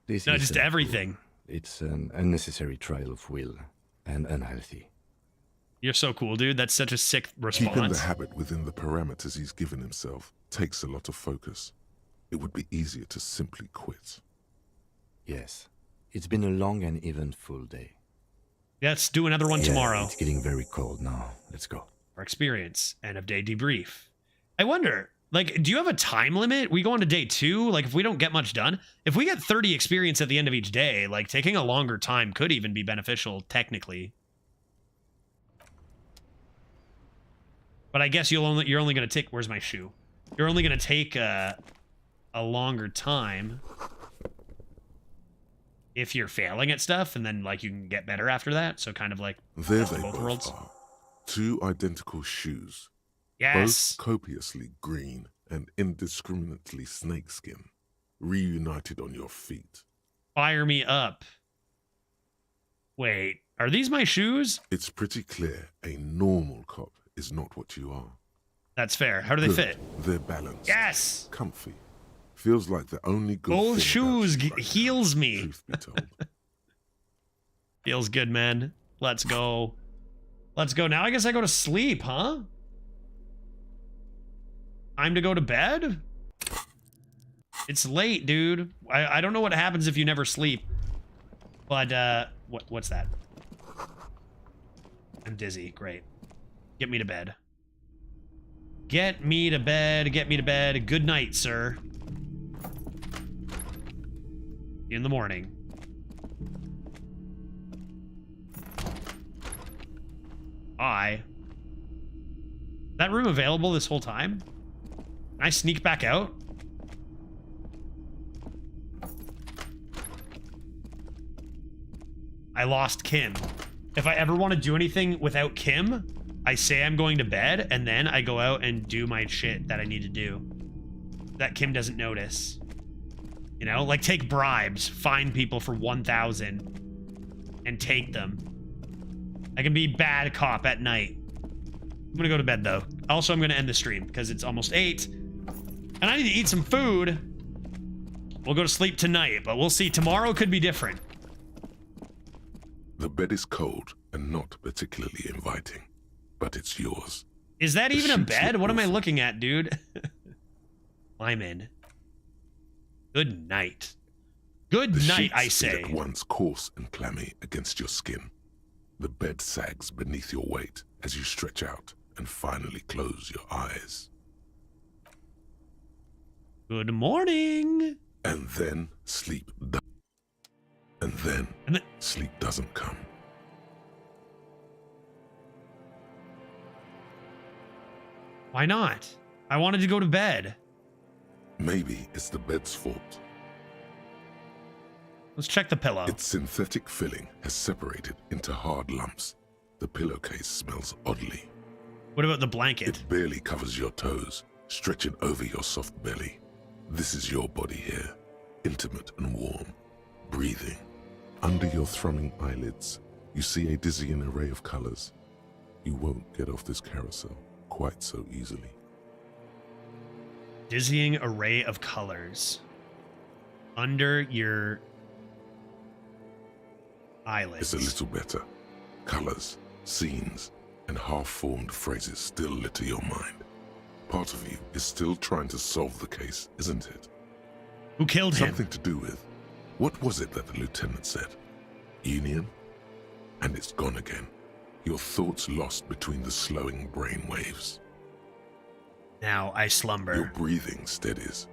This no, is just everything. Cool. It's an unnecessary trial of will and unhealthy. You're so cool, dude. That's such a sick response. Keeping the habit within the parameters he's given himself takes a lot of focus. It would be easier to simply quit. Yes. It's been a long and eventful day. Let's do another one tomorrow. It's getting very cold now. Let's go. Our experience, end of day debrief. I wonder, like, do you have a time limit? We go on to day 2? Like, if we don't get much done, if we get 30 experience at the end of each day, like, taking a longer time could even be beneficial, technically. But I guess you're only going to take... Where's my shoe? You're only going to take a longer time if you're failing at stuff, and then, like, you can get better after that. So kind of like there they both both worlds. are. 2 identical shoes. Yes. Both copiously green and indiscriminately snakeskin. Reunited on your feet. Fire me up. Wait, are these my shoes? It's pretty clear a normal cop is not what you are. That's fair. How do they Good. fit? They're balanced. Yes. Comfy. Feels like the only good Both thing shoes about you right heals now, me. Truth be told. Feels good, man. Let's go. Let's go. Now I guess I go to sleep, huh? Time to go to bed? It's late, dude. I don't know what happens if you never sleep. But, what's that? I'm dizzy. Great. Get me to bed. Get me to bed. Get me to bed. Good night, sir. In the morning. That room available this whole time? Can I sneak back out? I lost Kim. If I ever want to do anything without Kim, I say I'm going to bed, and then I go out and do my shit that I need to do. That Kim doesn't notice. You know, like take bribes, find people for 1,000, and take them. I can be bad cop at night. I'm gonna go to bed, though. Also, I'm gonna end the stream, because it's almost 8, and I need to eat some food. We'll go to sleep tonight, but we'll see. Tomorrow could be different. The bed is cold and not particularly inviting, but it's yours. Is that even a bed? What am I looking at, dude? I'm in. Good night. Good night, I say. At once coarse and clammy against your skin. The bed sags beneath your weight as you stretch out and finally close your eyes. Good morning. And then sleep sleep doesn't come. Why not? I wanted to go to bed. Maybe it's the bed's fault. Let's check the pillow. Its synthetic filling has separated into hard lumps. The pillowcase smells oddly. What about the blanket? It barely covers your toes, stretching over your soft belly. This is your body here, intimate and warm, breathing. Under your thrumming eyelids, you see a dizzying array of colors. You won't get off this carousel quite so easily. Dizzying array of colors. Under your eyelids. It's a little better. Colors, scenes, and half-formed phrases still litter your mind. Part of you is still trying to solve the case, isn't it? Who killed him? Something to do with, what was it that the lieutenant said? Union? And it's gone again. Your thoughts lost between the slowing brain waves. Now I slumber. Your breathing steadies.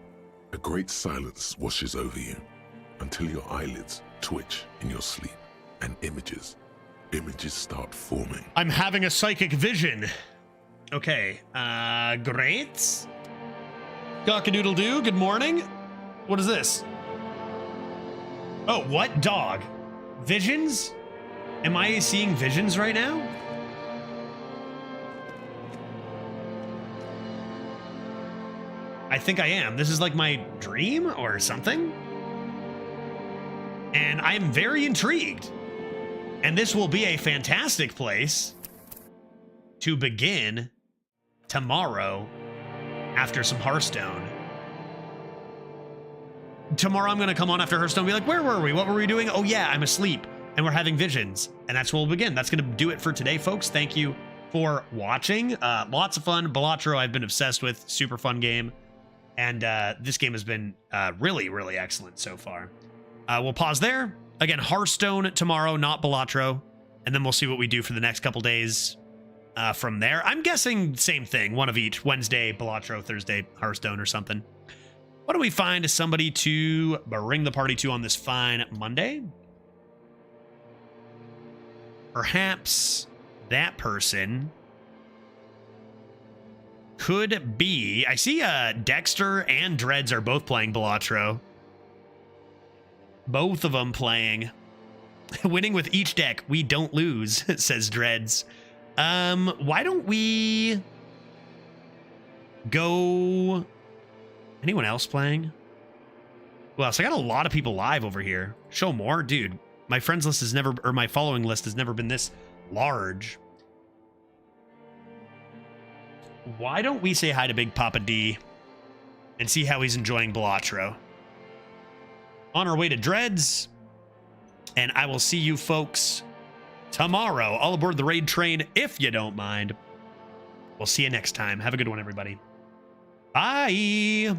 A great silence washes over you until your eyelids twitch in your sleep and images start forming. I'm having a psychic vision. Okay, great. Cock-a-doodle-doo, good morning. What is this? Oh, what? Dog. Visions? Am I seeing visions right now? I think I am. This is like my dream or something. And I'm very intrigued. And this will be a fantastic place to begin tomorrow after some Hearthstone. Tomorrow I'm going to come on after Hearthstone and be like, where were we? What were we doing? Oh yeah, I'm asleep and we're having visions. And that's where we'll begin. That's going to do it for today, folks. Thank you for watching. Lots of fun. Balatro I've been obsessed with. Super fun game. And this game has been really, really excellent so far. We'll pause there. Again, Hearthstone tomorrow, not Balatro. And then we'll see what we do for the next couple days from there. I'm guessing same thing. One of each. Wednesday, Balatro. Thursday, Hearthstone or something. Why don't we find somebody to bring the party to on this fine Monday? Perhaps that person could be... I see Dexter and Dreads are both playing Balatro. Both of them playing. Winning with each deck, we don't lose, says Dreads. Why don't we go... Anyone else playing? Who else? I got a lot of people live over here. Show more? Dude, my friends list has never... Or my following list has never been this large. Why don't we say hi to Big Papa D and see how he's enjoying Balatro? On our way to Dreads, and I will see you folks tomorrow all aboard the raid train if you don't mind. We'll see you next time. Have a good one, everybody. Bye.